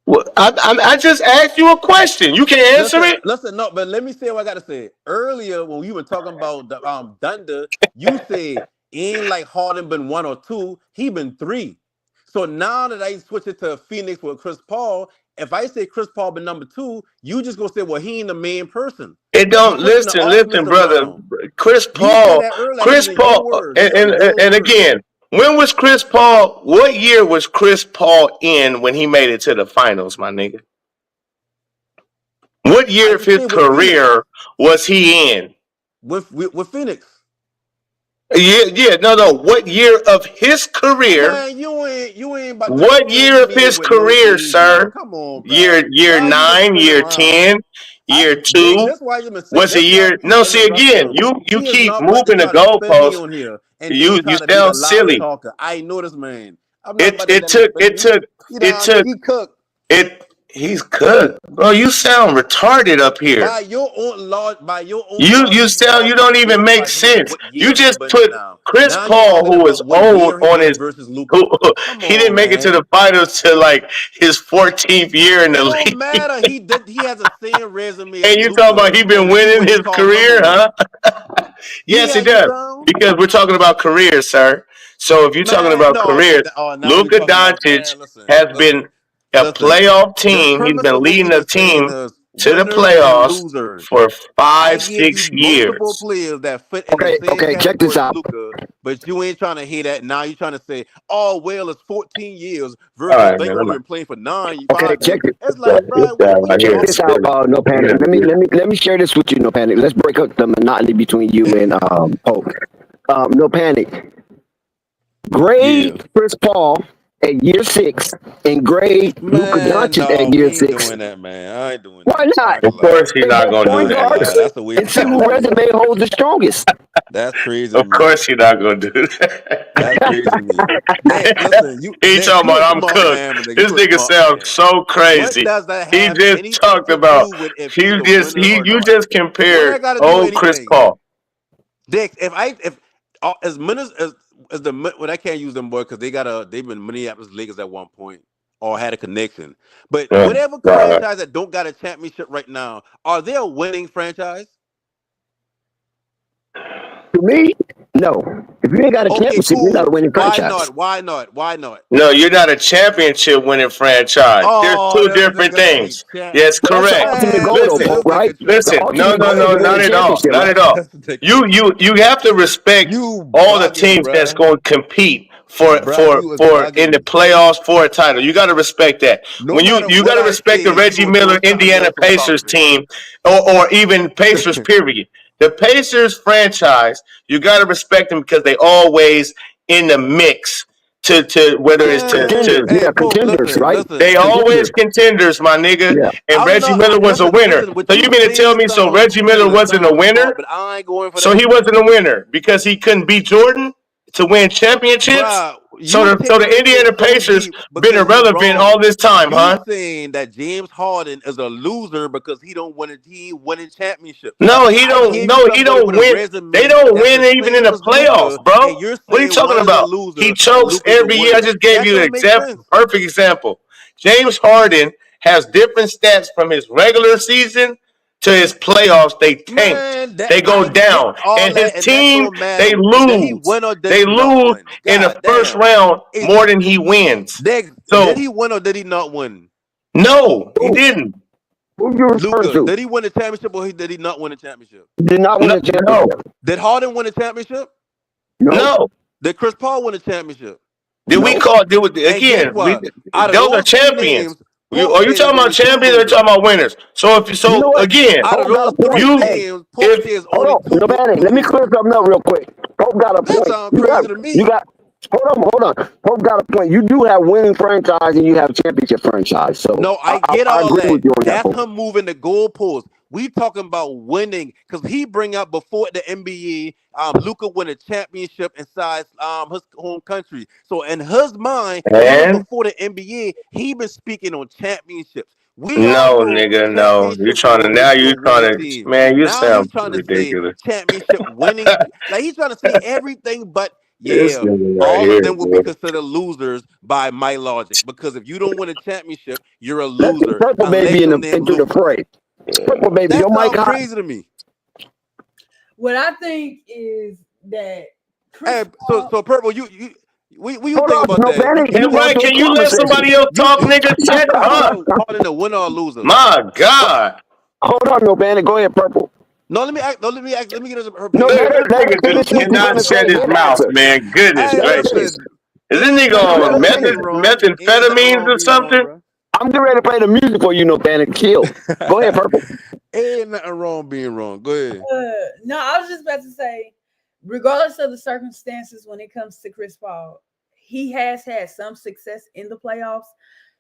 [SPEAKER 11] Well, I just asked you a question. You can answer it.
[SPEAKER 9] Listen, no, but let me say what I gotta say. Earlier, when you were talking about the Thunder, you say ain't like Harden been 1 or 2, he been 3. So now that I switch it to Phoenix with Chris Paul, if I say Chris Paul been number 2, you just gonna say, well, he ain't the main person.
[SPEAKER 11] It
[SPEAKER 9] You
[SPEAKER 11] don't
[SPEAKER 9] switching the
[SPEAKER 11] listen,
[SPEAKER 9] arguments
[SPEAKER 11] brother.
[SPEAKER 9] around.
[SPEAKER 11] Chris
[SPEAKER 9] You said
[SPEAKER 11] Paul,
[SPEAKER 9] that earlier. I said
[SPEAKER 11] Chris
[SPEAKER 9] it in your
[SPEAKER 11] Paul,
[SPEAKER 9] words. This is your
[SPEAKER 11] and
[SPEAKER 9] words.
[SPEAKER 11] again, when was Chris Paul? What year was Chris Paul in when he made it to the finals, my nigga? What
[SPEAKER 9] I
[SPEAKER 11] year of
[SPEAKER 9] just
[SPEAKER 11] his
[SPEAKER 9] say with Phoenix.
[SPEAKER 11] career was he in?
[SPEAKER 9] With Phoenix.
[SPEAKER 11] Yeah, no. What year of his career?
[SPEAKER 9] Man, you ain't about to
[SPEAKER 11] What year
[SPEAKER 9] defend
[SPEAKER 11] of
[SPEAKER 9] me
[SPEAKER 11] his
[SPEAKER 9] with no
[SPEAKER 11] career,
[SPEAKER 9] age now.
[SPEAKER 11] sir?
[SPEAKER 9] Come on, bro.
[SPEAKER 11] Year
[SPEAKER 9] Why you been
[SPEAKER 11] nine,
[SPEAKER 9] spinning
[SPEAKER 11] year
[SPEAKER 9] around?
[SPEAKER 11] 10, year
[SPEAKER 9] Diggs,
[SPEAKER 11] 2?
[SPEAKER 9] that's why you been saying.
[SPEAKER 11] Was a
[SPEAKER 9] That's why I
[SPEAKER 11] year?
[SPEAKER 9] keep
[SPEAKER 11] No, see
[SPEAKER 9] interrupting
[SPEAKER 11] again,
[SPEAKER 9] him.
[SPEAKER 11] you
[SPEAKER 9] He is
[SPEAKER 11] keep
[SPEAKER 9] not about to
[SPEAKER 11] moving the
[SPEAKER 9] try to defend me
[SPEAKER 11] goalposts.
[SPEAKER 9] on here, and then
[SPEAKER 11] You
[SPEAKER 9] try to be the
[SPEAKER 11] sound
[SPEAKER 9] loud
[SPEAKER 11] silly.
[SPEAKER 9] talker. I know this man. I'm not
[SPEAKER 11] It
[SPEAKER 9] about to
[SPEAKER 11] it
[SPEAKER 9] let him
[SPEAKER 11] took
[SPEAKER 9] defend
[SPEAKER 11] it
[SPEAKER 9] me.
[SPEAKER 11] took
[SPEAKER 9] He
[SPEAKER 11] it
[SPEAKER 9] down.
[SPEAKER 11] took
[SPEAKER 9] He cooked.
[SPEAKER 11] it. He's cooked, bro. You sound retarded up here.
[SPEAKER 9] By your own logic,
[SPEAKER 11] You
[SPEAKER 9] you
[SPEAKER 11] sound. You don't
[SPEAKER 9] already
[SPEAKER 11] even
[SPEAKER 9] said
[SPEAKER 11] make sense.
[SPEAKER 9] what
[SPEAKER 11] You
[SPEAKER 9] year he
[SPEAKER 11] just
[SPEAKER 9] been in
[SPEAKER 11] put
[SPEAKER 9] now.
[SPEAKER 11] Chris
[SPEAKER 9] Now you're
[SPEAKER 11] Paul,
[SPEAKER 9] talking
[SPEAKER 11] who is
[SPEAKER 9] about what
[SPEAKER 11] old
[SPEAKER 9] year he
[SPEAKER 11] on
[SPEAKER 9] in
[SPEAKER 11] his.
[SPEAKER 9] versus Luca.
[SPEAKER 11] Who
[SPEAKER 9] Come
[SPEAKER 11] he didn't
[SPEAKER 9] on,
[SPEAKER 11] make it to
[SPEAKER 9] man.
[SPEAKER 11] the finals till like his 14th year in
[SPEAKER 9] It
[SPEAKER 11] the
[SPEAKER 9] don't
[SPEAKER 11] league,
[SPEAKER 9] matter. He has the same resume as
[SPEAKER 11] and you talking
[SPEAKER 9] Luca,
[SPEAKER 11] about he been
[SPEAKER 9] and you
[SPEAKER 11] winning
[SPEAKER 9] what you
[SPEAKER 11] his
[SPEAKER 9] call number
[SPEAKER 11] career, huh?
[SPEAKER 9] one. See
[SPEAKER 11] Yes,
[SPEAKER 9] how
[SPEAKER 11] it
[SPEAKER 9] you
[SPEAKER 11] does.
[SPEAKER 9] sound?
[SPEAKER 11] Because we're talking about careers, sir. So if you're talking
[SPEAKER 9] Man,
[SPEAKER 11] about
[SPEAKER 9] no,
[SPEAKER 11] careers,
[SPEAKER 9] now we
[SPEAKER 11] Luka
[SPEAKER 9] talking about,
[SPEAKER 11] Doncic
[SPEAKER 9] man, listen,
[SPEAKER 11] has been a
[SPEAKER 9] listen.
[SPEAKER 11] playoff
[SPEAKER 9] The
[SPEAKER 11] team. He's
[SPEAKER 9] premise
[SPEAKER 11] been
[SPEAKER 9] of what we
[SPEAKER 11] leading the
[SPEAKER 9] were saying
[SPEAKER 11] team
[SPEAKER 9] is
[SPEAKER 11] to the
[SPEAKER 9] winners and
[SPEAKER 11] playoffs
[SPEAKER 9] losers.
[SPEAKER 11] for
[SPEAKER 9] I
[SPEAKER 11] five,
[SPEAKER 9] gave you
[SPEAKER 11] six
[SPEAKER 9] multiple
[SPEAKER 11] years.
[SPEAKER 9] players that fit in the same
[SPEAKER 4] Okay, check this
[SPEAKER 9] category as
[SPEAKER 4] out.
[SPEAKER 9] Luca, but you ain't trying to hear that. Now you're trying to say, oh, well, it's 14 years
[SPEAKER 11] All
[SPEAKER 9] versus
[SPEAKER 11] right,
[SPEAKER 9] they
[SPEAKER 11] man.
[SPEAKER 9] only been playing for
[SPEAKER 4] Okay,
[SPEAKER 9] 5 years. It's like,
[SPEAKER 11] This
[SPEAKER 9] bro,
[SPEAKER 11] guy
[SPEAKER 9] what
[SPEAKER 11] right
[SPEAKER 9] you
[SPEAKER 11] here
[SPEAKER 4] check
[SPEAKER 11] is
[SPEAKER 4] this
[SPEAKER 9] talking
[SPEAKER 4] out.
[SPEAKER 9] about?
[SPEAKER 11] silly.
[SPEAKER 4] No panic. Let me share this with you. No panic. Let's break up the monotony between you and Pope. No panic.
[SPEAKER 9] Yeah.
[SPEAKER 4] Grade Chris Paul at year 6 and grade Luka
[SPEAKER 9] Man,
[SPEAKER 4] Doncic
[SPEAKER 9] no,
[SPEAKER 4] at
[SPEAKER 9] we
[SPEAKER 4] year
[SPEAKER 9] ain't
[SPEAKER 4] 6.
[SPEAKER 9] doing that, man. I ain't doing
[SPEAKER 4] Why
[SPEAKER 9] that. I
[SPEAKER 4] not?
[SPEAKER 9] ain't gonna
[SPEAKER 11] Of
[SPEAKER 9] lie.
[SPEAKER 11] course, he's
[SPEAKER 4] They
[SPEAKER 11] not
[SPEAKER 4] both
[SPEAKER 11] gonna
[SPEAKER 9] I
[SPEAKER 11] do
[SPEAKER 4] point
[SPEAKER 9] ain't gonna
[SPEAKER 11] that,
[SPEAKER 4] guards
[SPEAKER 9] lie.
[SPEAKER 11] man.
[SPEAKER 9] That's a
[SPEAKER 4] and
[SPEAKER 9] waste of
[SPEAKER 4] see who
[SPEAKER 9] time to me.
[SPEAKER 4] resume holds the strongest.
[SPEAKER 9] That's crazy to
[SPEAKER 11] Of
[SPEAKER 9] me.
[SPEAKER 11] course, he's not gonna do
[SPEAKER 9] That's
[SPEAKER 11] that.
[SPEAKER 9] crazy to me. Dex, listen,
[SPEAKER 11] He
[SPEAKER 9] Dex,
[SPEAKER 11] talking
[SPEAKER 9] you a
[SPEAKER 11] about I'm
[SPEAKER 9] smart
[SPEAKER 11] cooked.
[SPEAKER 9] man, my nigga.
[SPEAKER 11] This
[SPEAKER 9] You a
[SPEAKER 11] nigga
[SPEAKER 9] smart
[SPEAKER 11] sounds
[SPEAKER 9] man.
[SPEAKER 11] so
[SPEAKER 9] What
[SPEAKER 11] crazy.
[SPEAKER 9] does that
[SPEAKER 11] He
[SPEAKER 9] have
[SPEAKER 11] just
[SPEAKER 9] anything
[SPEAKER 11] talked
[SPEAKER 9] to
[SPEAKER 11] about.
[SPEAKER 9] do with if he's a winner or
[SPEAKER 11] You
[SPEAKER 9] not?
[SPEAKER 11] just
[SPEAKER 9] What I
[SPEAKER 11] compared
[SPEAKER 9] got to do
[SPEAKER 11] old Chris
[SPEAKER 9] anything?
[SPEAKER 11] Paul.
[SPEAKER 9] Dex, if as many as the well, I can't use them boy because they've been Minneapolis Lakers at one point or had a connection. But whatever
[SPEAKER 11] God.
[SPEAKER 9] franchise that don't got a championship right now, are they a winning franchise?
[SPEAKER 4] To me, no. If you ain't got a
[SPEAKER 9] Okay,
[SPEAKER 4] championship, you're not a
[SPEAKER 9] cool.
[SPEAKER 4] winning
[SPEAKER 9] Why
[SPEAKER 4] franchise.
[SPEAKER 9] not? Why not? Why not?
[SPEAKER 11] No, you're not a championship winning franchise. There's
[SPEAKER 9] Oh,
[SPEAKER 11] two
[SPEAKER 9] this
[SPEAKER 11] different
[SPEAKER 9] nigga say
[SPEAKER 11] things.
[SPEAKER 9] champ.
[SPEAKER 11] Yes,
[SPEAKER 4] But that's the
[SPEAKER 11] correct.
[SPEAKER 4] ultimate
[SPEAKER 9] Man,
[SPEAKER 4] goal, though,
[SPEAKER 9] listen,
[SPEAKER 11] Listen,
[SPEAKER 9] this
[SPEAKER 4] Pope, right?
[SPEAKER 9] nigga
[SPEAKER 4] The
[SPEAKER 11] listen.
[SPEAKER 9] tripping.
[SPEAKER 11] No,
[SPEAKER 4] ultimate
[SPEAKER 11] no,
[SPEAKER 4] goal
[SPEAKER 9] This
[SPEAKER 4] is
[SPEAKER 11] no,
[SPEAKER 4] to win
[SPEAKER 11] not
[SPEAKER 4] a
[SPEAKER 9] nigga
[SPEAKER 11] at all.
[SPEAKER 4] championship,
[SPEAKER 11] Not
[SPEAKER 4] right?
[SPEAKER 11] at all.
[SPEAKER 9] this nigga tripping.
[SPEAKER 11] You have to respect
[SPEAKER 9] You
[SPEAKER 11] all the
[SPEAKER 9] bugging,
[SPEAKER 11] teams that's
[SPEAKER 9] bruh.
[SPEAKER 11] going to compete for
[SPEAKER 9] Bro,
[SPEAKER 11] in the playoffs for a title. You got to respect that.
[SPEAKER 9] no
[SPEAKER 11] When you
[SPEAKER 9] matter
[SPEAKER 11] got
[SPEAKER 9] what
[SPEAKER 11] to
[SPEAKER 9] I
[SPEAKER 11] respect the
[SPEAKER 9] say, you
[SPEAKER 11] Reggie
[SPEAKER 9] gonna
[SPEAKER 11] Miller
[SPEAKER 9] throw something
[SPEAKER 11] Indiana
[SPEAKER 9] else on top
[SPEAKER 11] Pacers
[SPEAKER 9] of it.
[SPEAKER 11] team, or even Pacers period. The Pacers franchise, you got to respect them because they always in the mix to whether it's
[SPEAKER 4] Contenders,
[SPEAKER 11] to
[SPEAKER 4] yeah,
[SPEAKER 9] Pope,
[SPEAKER 4] contenders, right?
[SPEAKER 11] they always
[SPEAKER 4] Contenders,
[SPEAKER 11] contenders, my nigga.
[SPEAKER 4] yeah.
[SPEAKER 11] And
[SPEAKER 9] I'm
[SPEAKER 11] Reggie
[SPEAKER 9] not.
[SPEAKER 11] Miller was a winner.
[SPEAKER 9] Listen. What
[SPEAKER 11] So you
[SPEAKER 9] you
[SPEAKER 11] mean to tell
[SPEAKER 9] saying
[SPEAKER 11] me so
[SPEAKER 9] sound
[SPEAKER 11] Reggie
[SPEAKER 9] cool
[SPEAKER 11] Miller
[SPEAKER 9] and
[SPEAKER 11] wasn't a
[SPEAKER 9] sound smart,
[SPEAKER 11] winner?
[SPEAKER 9] but I ain't going for
[SPEAKER 11] So
[SPEAKER 9] that.
[SPEAKER 11] he wasn't a winner because he couldn't beat Jordan to win championships.
[SPEAKER 9] Bruh,
[SPEAKER 11] So
[SPEAKER 9] you
[SPEAKER 11] so the
[SPEAKER 9] taking it
[SPEAKER 11] Indiana
[SPEAKER 9] so
[SPEAKER 11] Pacers
[SPEAKER 9] deep
[SPEAKER 11] been
[SPEAKER 9] because you
[SPEAKER 11] irrelevant all
[SPEAKER 9] wrong.
[SPEAKER 11] this time,
[SPEAKER 9] You
[SPEAKER 11] huh?
[SPEAKER 9] saying that James Harden is a loser because he don't win a team winning championships.
[SPEAKER 11] No, he
[SPEAKER 9] I
[SPEAKER 11] don't.
[SPEAKER 9] gave you
[SPEAKER 11] No, he
[SPEAKER 9] somebody
[SPEAKER 11] don't
[SPEAKER 9] with a
[SPEAKER 11] win. They
[SPEAKER 9] resume
[SPEAKER 11] don't
[SPEAKER 9] that's
[SPEAKER 11] win
[SPEAKER 9] the
[SPEAKER 11] even in
[SPEAKER 9] same
[SPEAKER 11] the
[SPEAKER 9] as
[SPEAKER 11] playoffs,
[SPEAKER 9] Luca,
[SPEAKER 11] bro.
[SPEAKER 9] and you're
[SPEAKER 11] What are you
[SPEAKER 9] saying
[SPEAKER 11] talking
[SPEAKER 9] one is a
[SPEAKER 11] about? He
[SPEAKER 9] loser and
[SPEAKER 11] chokes
[SPEAKER 9] Luca's a
[SPEAKER 11] every year. I
[SPEAKER 9] winner.
[SPEAKER 11] just gave
[SPEAKER 9] That
[SPEAKER 11] you an
[SPEAKER 9] don't make
[SPEAKER 11] example,
[SPEAKER 9] sense.
[SPEAKER 11] perfect example. James Harden has different stats from his regular season to his playoffs. They tank.
[SPEAKER 9] Man, that
[SPEAKER 11] They go
[SPEAKER 9] I get
[SPEAKER 11] down.
[SPEAKER 9] all
[SPEAKER 11] And his
[SPEAKER 9] that, and that
[SPEAKER 11] team,
[SPEAKER 9] don't matter.
[SPEAKER 11] they
[SPEAKER 9] But did he
[SPEAKER 11] lose.
[SPEAKER 9] win or did
[SPEAKER 11] They
[SPEAKER 9] he not
[SPEAKER 11] lose
[SPEAKER 9] win?
[SPEAKER 11] in the
[SPEAKER 9] God
[SPEAKER 11] first
[SPEAKER 9] damn.
[SPEAKER 11] round
[SPEAKER 9] Is
[SPEAKER 11] more than he wins.
[SPEAKER 9] did
[SPEAKER 11] So
[SPEAKER 9] he win or did he not win?
[SPEAKER 11] no, he
[SPEAKER 4] Who,
[SPEAKER 11] didn't.
[SPEAKER 4] who you referring
[SPEAKER 9] Luca,
[SPEAKER 4] to?
[SPEAKER 9] did he win the championship or did he not win the championship?
[SPEAKER 4] Did not win
[SPEAKER 11] No,
[SPEAKER 4] a
[SPEAKER 11] no,
[SPEAKER 4] championship.
[SPEAKER 9] Did Harden win the championship?
[SPEAKER 4] No,
[SPEAKER 11] no.
[SPEAKER 9] Did Chris Paul win the championship?
[SPEAKER 11] Did we
[SPEAKER 4] no.
[SPEAKER 11] call? Did we,
[SPEAKER 9] And guess
[SPEAKER 11] again? We
[SPEAKER 9] what? Out of
[SPEAKER 11] those are
[SPEAKER 9] those three
[SPEAKER 11] champions.
[SPEAKER 9] names, Pope
[SPEAKER 11] Are you
[SPEAKER 9] said it's
[SPEAKER 11] talking about
[SPEAKER 9] only two
[SPEAKER 11] champions or
[SPEAKER 9] losers.
[SPEAKER 11] talking about winners? So if
[SPEAKER 4] You know
[SPEAKER 11] so,
[SPEAKER 4] what?
[SPEAKER 11] again,
[SPEAKER 9] Out of
[SPEAKER 4] Pope got a
[SPEAKER 9] those
[SPEAKER 4] point.
[SPEAKER 9] three
[SPEAKER 11] you
[SPEAKER 4] Hey,
[SPEAKER 9] names, Pope
[SPEAKER 11] if
[SPEAKER 9] says
[SPEAKER 4] hold
[SPEAKER 9] only
[SPEAKER 4] on, no panic.
[SPEAKER 9] two
[SPEAKER 4] Let me clear
[SPEAKER 9] losers.
[SPEAKER 4] something up real quick. Pope got a
[SPEAKER 9] That
[SPEAKER 4] point.
[SPEAKER 9] sounds crazy to
[SPEAKER 4] You
[SPEAKER 9] me.
[SPEAKER 4] got. Hold on. Pope got a point. You do have winning franchise and you have championship franchise. So
[SPEAKER 9] No, I get
[SPEAKER 4] I
[SPEAKER 9] all
[SPEAKER 4] agree
[SPEAKER 9] that.
[SPEAKER 4] with you on that
[SPEAKER 9] That's
[SPEAKER 4] point.
[SPEAKER 9] him moving the goalposts. We talking about winning because he bring up before the NBA, Luca win a championship inside his home country. So in his mind, even
[SPEAKER 11] and
[SPEAKER 9] before the NBA, he been speaking on championships. We all
[SPEAKER 11] no,
[SPEAKER 9] know
[SPEAKER 11] nigga, no. You
[SPEAKER 9] championships
[SPEAKER 11] trying to
[SPEAKER 9] don't
[SPEAKER 11] now?
[SPEAKER 9] make you
[SPEAKER 11] You
[SPEAKER 9] a winning
[SPEAKER 11] trying to
[SPEAKER 9] team.
[SPEAKER 11] man? You
[SPEAKER 9] Now he's
[SPEAKER 11] sound
[SPEAKER 9] trying to say
[SPEAKER 11] ridiculous.
[SPEAKER 9] championship winning, like he's trying to say everything but
[SPEAKER 11] This
[SPEAKER 9] yeah.
[SPEAKER 11] nigga right
[SPEAKER 9] All of
[SPEAKER 11] here,
[SPEAKER 9] them will be
[SPEAKER 11] bro.
[SPEAKER 9] considered losers by my logic because if you don't win a championship, you're a
[SPEAKER 4] Let's get
[SPEAKER 9] loser
[SPEAKER 4] Purple Baby
[SPEAKER 9] unless your name
[SPEAKER 4] into the
[SPEAKER 9] Luca.
[SPEAKER 4] fray. Purple Baby,
[SPEAKER 9] That
[SPEAKER 4] your mic
[SPEAKER 9] sounds
[SPEAKER 4] hot?
[SPEAKER 9] crazy to me.
[SPEAKER 13] What I think is that Chris
[SPEAKER 9] Hey, so
[SPEAKER 13] Paul.
[SPEAKER 9] Purple, what you
[SPEAKER 4] Hold
[SPEAKER 9] think
[SPEAKER 4] on,
[SPEAKER 9] about
[SPEAKER 4] no
[SPEAKER 9] that?
[SPEAKER 4] panic. He
[SPEAKER 11] And
[SPEAKER 4] going
[SPEAKER 11] right,
[SPEAKER 4] through a
[SPEAKER 11] can you let
[SPEAKER 4] conversation.
[SPEAKER 11] somebody else talk, nigga?
[SPEAKER 9] You
[SPEAKER 11] Shut up.
[SPEAKER 9] consider Harden a winner or a loser?
[SPEAKER 11] My God,
[SPEAKER 4] Hold on, no panic. Go ahead, Purple.
[SPEAKER 9] No, let me act. No, let me act. Let me get her
[SPEAKER 4] No
[SPEAKER 11] this
[SPEAKER 9] opinion.
[SPEAKER 4] panic. Let her
[SPEAKER 11] nigga
[SPEAKER 9] You
[SPEAKER 4] finish
[SPEAKER 11] just
[SPEAKER 4] what
[SPEAKER 9] think
[SPEAKER 4] she's
[SPEAKER 11] cannot
[SPEAKER 4] gonna
[SPEAKER 9] Chris?
[SPEAKER 4] say.
[SPEAKER 11] shut his
[SPEAKER 4] Then
[SPEAKER 11] mouth,
[SPEAKER 4] answer.
[SPEAKER 11] man. Goodness
[SPEAKER 9] Hey,
[SPEAKER 4] Let her finish.
[SPEAKER 11] gracious.
[SPEAKER 9] listen.
[SPEAKER 11] Is this nigga
[SPEAKER 4] Let
[SPEAKER 11] on
[SPEAKER 4] her finish.
[SPEAKER 9] Ain't nothing wrong being wrong,
[SPEAKER 11] methamphetamines or something?
[SPEAKER 9] bro.
[SPEAKER 4] I'm getting ready to play the music for you, no panic. Chill. Go ahead, Purple.
[SPEAKER 9] Ain't nothing wrong being wrong. Go ahead.
[SPEAKER 13] No, I was just about to say, regardless of the circumstances, when it comes to Chris Paul, he has had some success in the playoffs,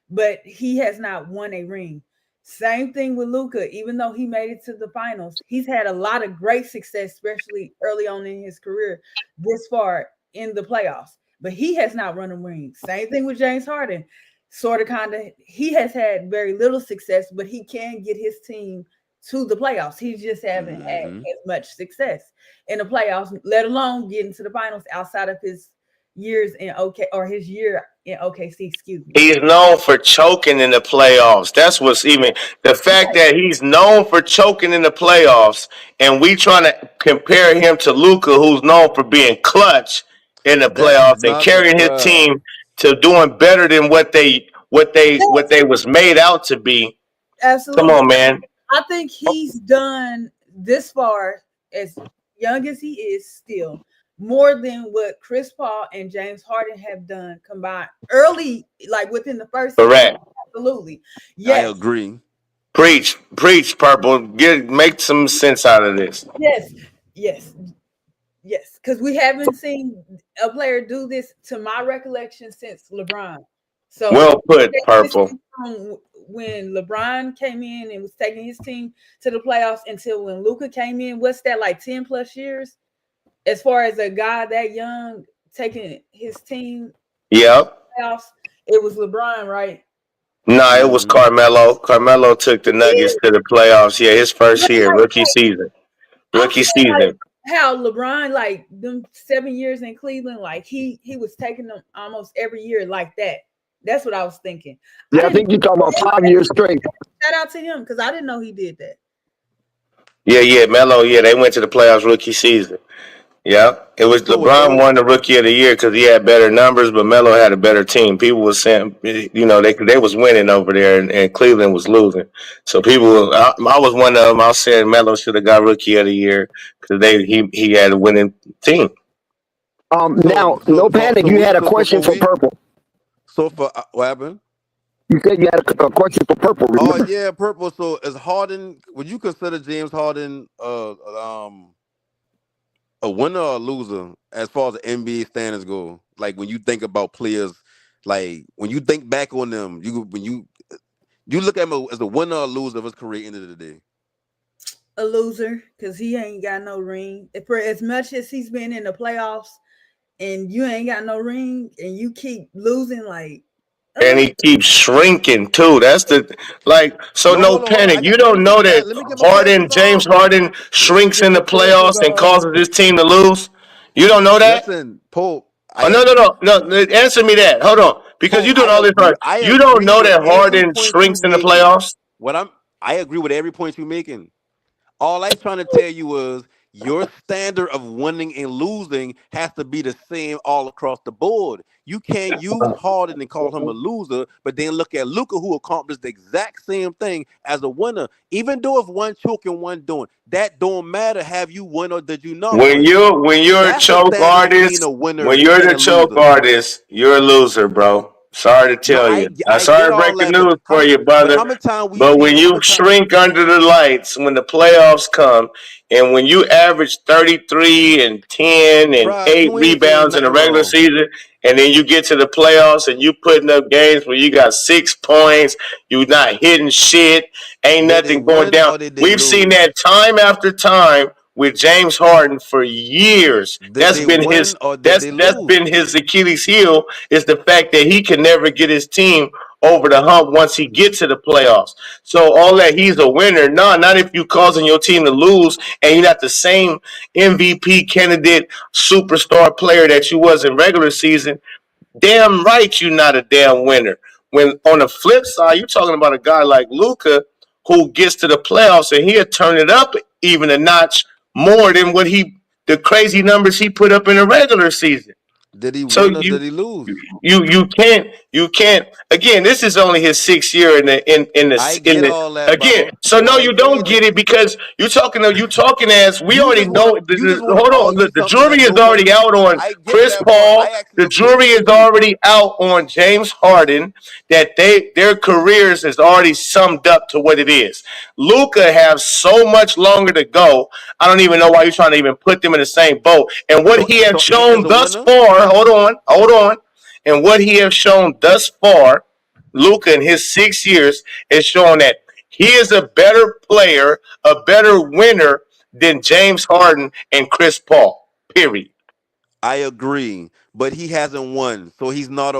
[SPEAKER 13] but he has not won a ring. Same thing with Luka. Even though he made it to the finals, he's had a lot of great success, especially early on in his career, this far in the playoffs. But he has not run a ring. Same thing with James Harden. Sort of, kind of. He has had very little success, but he can get his team to the playoffs. He just haven't had as much success in the playoffs, let alone getting to the finals outside of his years in his year in OKC. Excuse me.
[SPEAKER 11] He's known for choking in the playoffs. That's what's even the fact that he's known for choking in the playoffs, and we trying to compare him to Luka, who's known for being clutch in the
[SPEAKER 9] That's
[SPEAKER 11] playoffs and
[SPEAKER 9] not the
[SPEAKER 11] carrying his
[SPEAKER 9] bruh.
[SPEAKER 11] team to doing better than what they was made out to be. Come
[SPEAKER 13] Absolutely.
[SPEAKER 11] on, man.
[SPEAKER 13] I think he's done this far, as young as he is still, more than what Chris Paul and James Harden have done combined early, like within the first season.
[SPEAKER 11] Correct.
[SPEAKER 13] Absolutely.
[SPEAKER 9] I
[SPEAKER 13] Yes.
[SPEAKER 9] agree.
[SPEAKER 11] Preach, Purple. Make some sense out of this.
[SPEAKER 13] Yes. Because we haven't seen a player do this, to my recollection, since LeBron. So
[SPEAKER 11] Well put, Purple.
[SPEAKER 13] when LeBron came in and was taking his team to the playoffs until when Luka came in, what's that, like 10 plus years? As far as a guy that young taking his team
[SPEAKER 11] Yep.
[SPEAKER 13] to the playoffs, it was LeBron, right?
[SPEAKER 11] No, it was Carmelo. Carmelo took the Nuggets to the playoffs. Yeah, his first year, rookie season.
[SPEAKER 13] I'm
[SPEAKER 11] Rookie
[SPEAKER 13] saying, like,
[SPEAKER 11] season.
[SPEAKER 13] how LeBron, like them 7 years in Cleveland, like he was taking them almost every year like that. That's what I was thinking.
[SPEAKER 4] Yeah, I think you're talking about 5 years straight.
[SPEAKER 13] Shout out to him because I didn't know he did that.
[SPEAKER 11] Yeah, Melo. Yeah, they went to the playoffs rookie season. Yeah, it was
[SPEAKER 9] So with
[SPEAKER 11] LeBron
[SPEAKER 9] those,
[SPEAKER 11] won the rookie of the year because he had better numbers, but Melo had a better team. People were saying, they was winning over there, and Cleveland was losing. So I was one of them. I said Melo should have got rookie of the year because he had a winning team.
[SPEAKER 9] So
[SPEAKER 4] Now,
[SPEAKER 9] so
[SPEAKER 4] no
[SPEAKER 9] so
[SPEAKER 4] panic.
[SPEAKER 9] so
[SPEAKER 4] You
[SPEAKER 9] we
[SPEAKER 4] had a
[SPEAKER 9] so so
[SPEAKER 4] question
[SPEAKER 9] for
[SPEAKER 4] for
[SPEAKER 9] we
[SPEAKER 4] purple.
[SPEAKER 9] so for what happened?
[SPEAKER 4] You said you had a question for purple.
[SPEAKER 9] Oh
[SPEAKER 4] Remember?
[SPEAKER 9] yeah, purple. So is Harden? Would you consider James Harden a winner or a loser as far as the NBA standards go? Like when you think about players, like when you think back on them, you look at him as a winner or a loser of his career. End of the day,
[SPEAKER 13] A loser because he ain't got no ring. For as much as he's been in the playoffs, and you ain't got no ring, and you keep losing, like,
[SPEAKER 11] And he keeps shrinking too. That's the so
[SPEAKER 9] no,
[SPEAKER 11] no
[SPEAKER 9] hold on.
[SPEAKER 11] panic. You
[SPEAKER 9] Let
[SPEAKER 11] don't
[SPEAKER 9] me get
[SPEAKER 11] know
[SPEAKER 9] to
[SPEAKER 11] that
[SPEAKER 9] that. Let me get my questions
[SPEAKER 11] James
[SPEAKER 9] off.
[SPEAKER 11] Harden
[SPEAKER 9] Let me
[SPEAKER 11] shrinks
[SPEAKER 9] get
[SPEAKER 11] in
[SPEAKER 9] my
[SPEAKER 11] the
[SPEAKER 9] questions
[SPEAKER 11] playoffs and
[SPEAKER 9] off.
[SPEAKER 11] causes his team to lose. You don't know that?
[SPEAKER 9] Listen, Pope.
[SPEAKER 11] Oh, no. Answer me that. Hold on, because you're
[SPEAKER 9] Pope.
[SPEAKER 11] doing all this right.
[SPEAKER 9] I
[SPEAKER 11] You don't
[SPEAKER 9] agree
[SPEAKER 11] know
[SPEAKER 9] with
[SPEAKER 11] that
[SPEAKER 9] every
[SPEAKER 11] Harden
[SPEAKER 9] point you
[SPEAKER 11] shrinks in the
[SPEAKER 9] making.
[SPEAKER 11] playoffs.
[SPEAKER 9] I agree with every point you're making. All I'm trying to tell you is your standard of winning and losing has to be the same all across the board. You can't use Harden and call him a loser, but then look at Luka, who accomplished the exact same thing as a winner. Even though if one choke and one don't, that don't matter. Have you won or did you not win?
[SPEAKER 11] When you're a
[SPEAKER 9] That's the
[SPEAKER 11] choke
[SPEAKER 9] standard between a
[SPEAKER 11] artist, when
[SPEAKER 9] winner
[SPEAKER 11] you're
[SPEAKER 9] and
[SPEAKER 11] the
[SPEAKER 9] a
[SPEAKER 11] choke
[SPEAKER 9] loser.
[SPEAKER 11] artist, you're a loser, bro. Sorry to
[SPEAKER 9] No,
[SPEAKER 11] tell you. I'm
[SPEAKER 9] I
[SPEAKER 11] sorry
[SPEAKER 9] get
[SPEAKER 11] to
[SPEAKER 9] all
[SPEAKER 11] break the
[SPEAKER 9] that, but
[SPEAKER 11] news for you, brother.
[SPEAKER 9] how many times we
[SPEAKER 11] But when
[SPEAKER 9] seen how
[SPEAKER 11] you
[SPEAKER 9] many times
[SPEAKER 11] shrink under the lights, when the playoffs come, and when you average 33 and 10 and
[SPEAKER 9] bruh,
[SPEAKER 11] 8
[SPEAKER 9] you ain't saying
[SPEAKER 11] rebounds in the
[SPEAKER 9] nothing
[SPEAKER 11] regular
[SPEAKER 9] wrong.
[SPEAKER 11] season, and then you get to the playoffs and you putting up games where you got 6 points, you not hitting shit, ain't
[SPEAKER 9] Did they
[SPEAKER 11] nothing going
[SPEAKER 9] win
[SPEAKER 11] down.
[SPEAKER 9] or did they
[SPEAKER 11] We've seen
[SPEAKER 9] lose?
[SPEAKER 11] that time after time with James Harden for years.
[SPEAKER 9] Did they win or did they
[SPEAKER 11] That's
[SPEAKER 9] lose?
[SPEAKER 11] been his Achilles heel, is the fact that he can never get his team over the hump once he gets to the playoffs. So all that he's a winner, no, not if you causing your team to lose and you're not the same MVP candidate superstar player that you was in regular season. Damn right you're not a damn winner. When on the flip side, you're talking about a guy like Luka who gets to the playoffs and he'll turn it up even a notch more than the crazy numbers he put up in the regular season.
[SPEAKER 9] Did he
[SPEAKER 11] So
[SPEAKER 9] win or did he lose?
[SPEAKER 11] you can't again. This is only his 6th year
[SPEAKER 9] I get
[SPEAKER 11] the
[SPEAKER 9] all that,
[SPEAKER 11] again.
[SPEAKER 9] brother.
[SPEAKER 11] So no,
[SPEAKER 9] All I'm
[SPEAKER 11] you don't
[SPEAKER 9] saying
[SPEAKER 11] get
[SPEAKER 9] is
[SPEAKER 11] it because you talking as we
[SPEAKER 9] you
[SPEAKER 11] already
[SPEAKER 9] just wanna
[SPEAKER 11] know.
[SPEAKER 9] hold
[SPEAKER 11] Hold on,
[SPEAKER 9] argue
[SPEAKER 11] the
[SPEAKER 9] something
[SPEAKER 11] jury
[SPEAKER 9] that
[SPEAKER 11] is already
[SPEAKER 9] nobody
[SPEAKER 11] out on
[SPEAKER 9] I get
[SPEAKER 11] Chris
[SPEAKER 9] that part.
[SPEAKER 11] Paul.
[SPEAKER 9] I asked you
[SPEAKER 11] The
[SPEAKER 9] a
[SPEAKER 11] jury
[SPEAKER 9] question
[SPEAKER 11] is
[SPEAKER 9] too.
[SPEAKER 11] already out on James Harden. That their careers is already summed up to what it is. Luka has so much longer to go. I don't even know why you're trying to even put them in the same boat. And what he has
[SPEAKER 9] He is
[SPEAKER 11] shown
[SPEAKER 9] a
[SPEAKER 11] thus
[SPEAKER 9] winner?
[SPEAKER 11] far, hold on. And what he has shown thus far, Luka in his 6 years is showing that he is a better player, a better winner than James Harden and Chris Paul. Period.
[SPEAKER 9] I agree, but he hasn't won, so he's not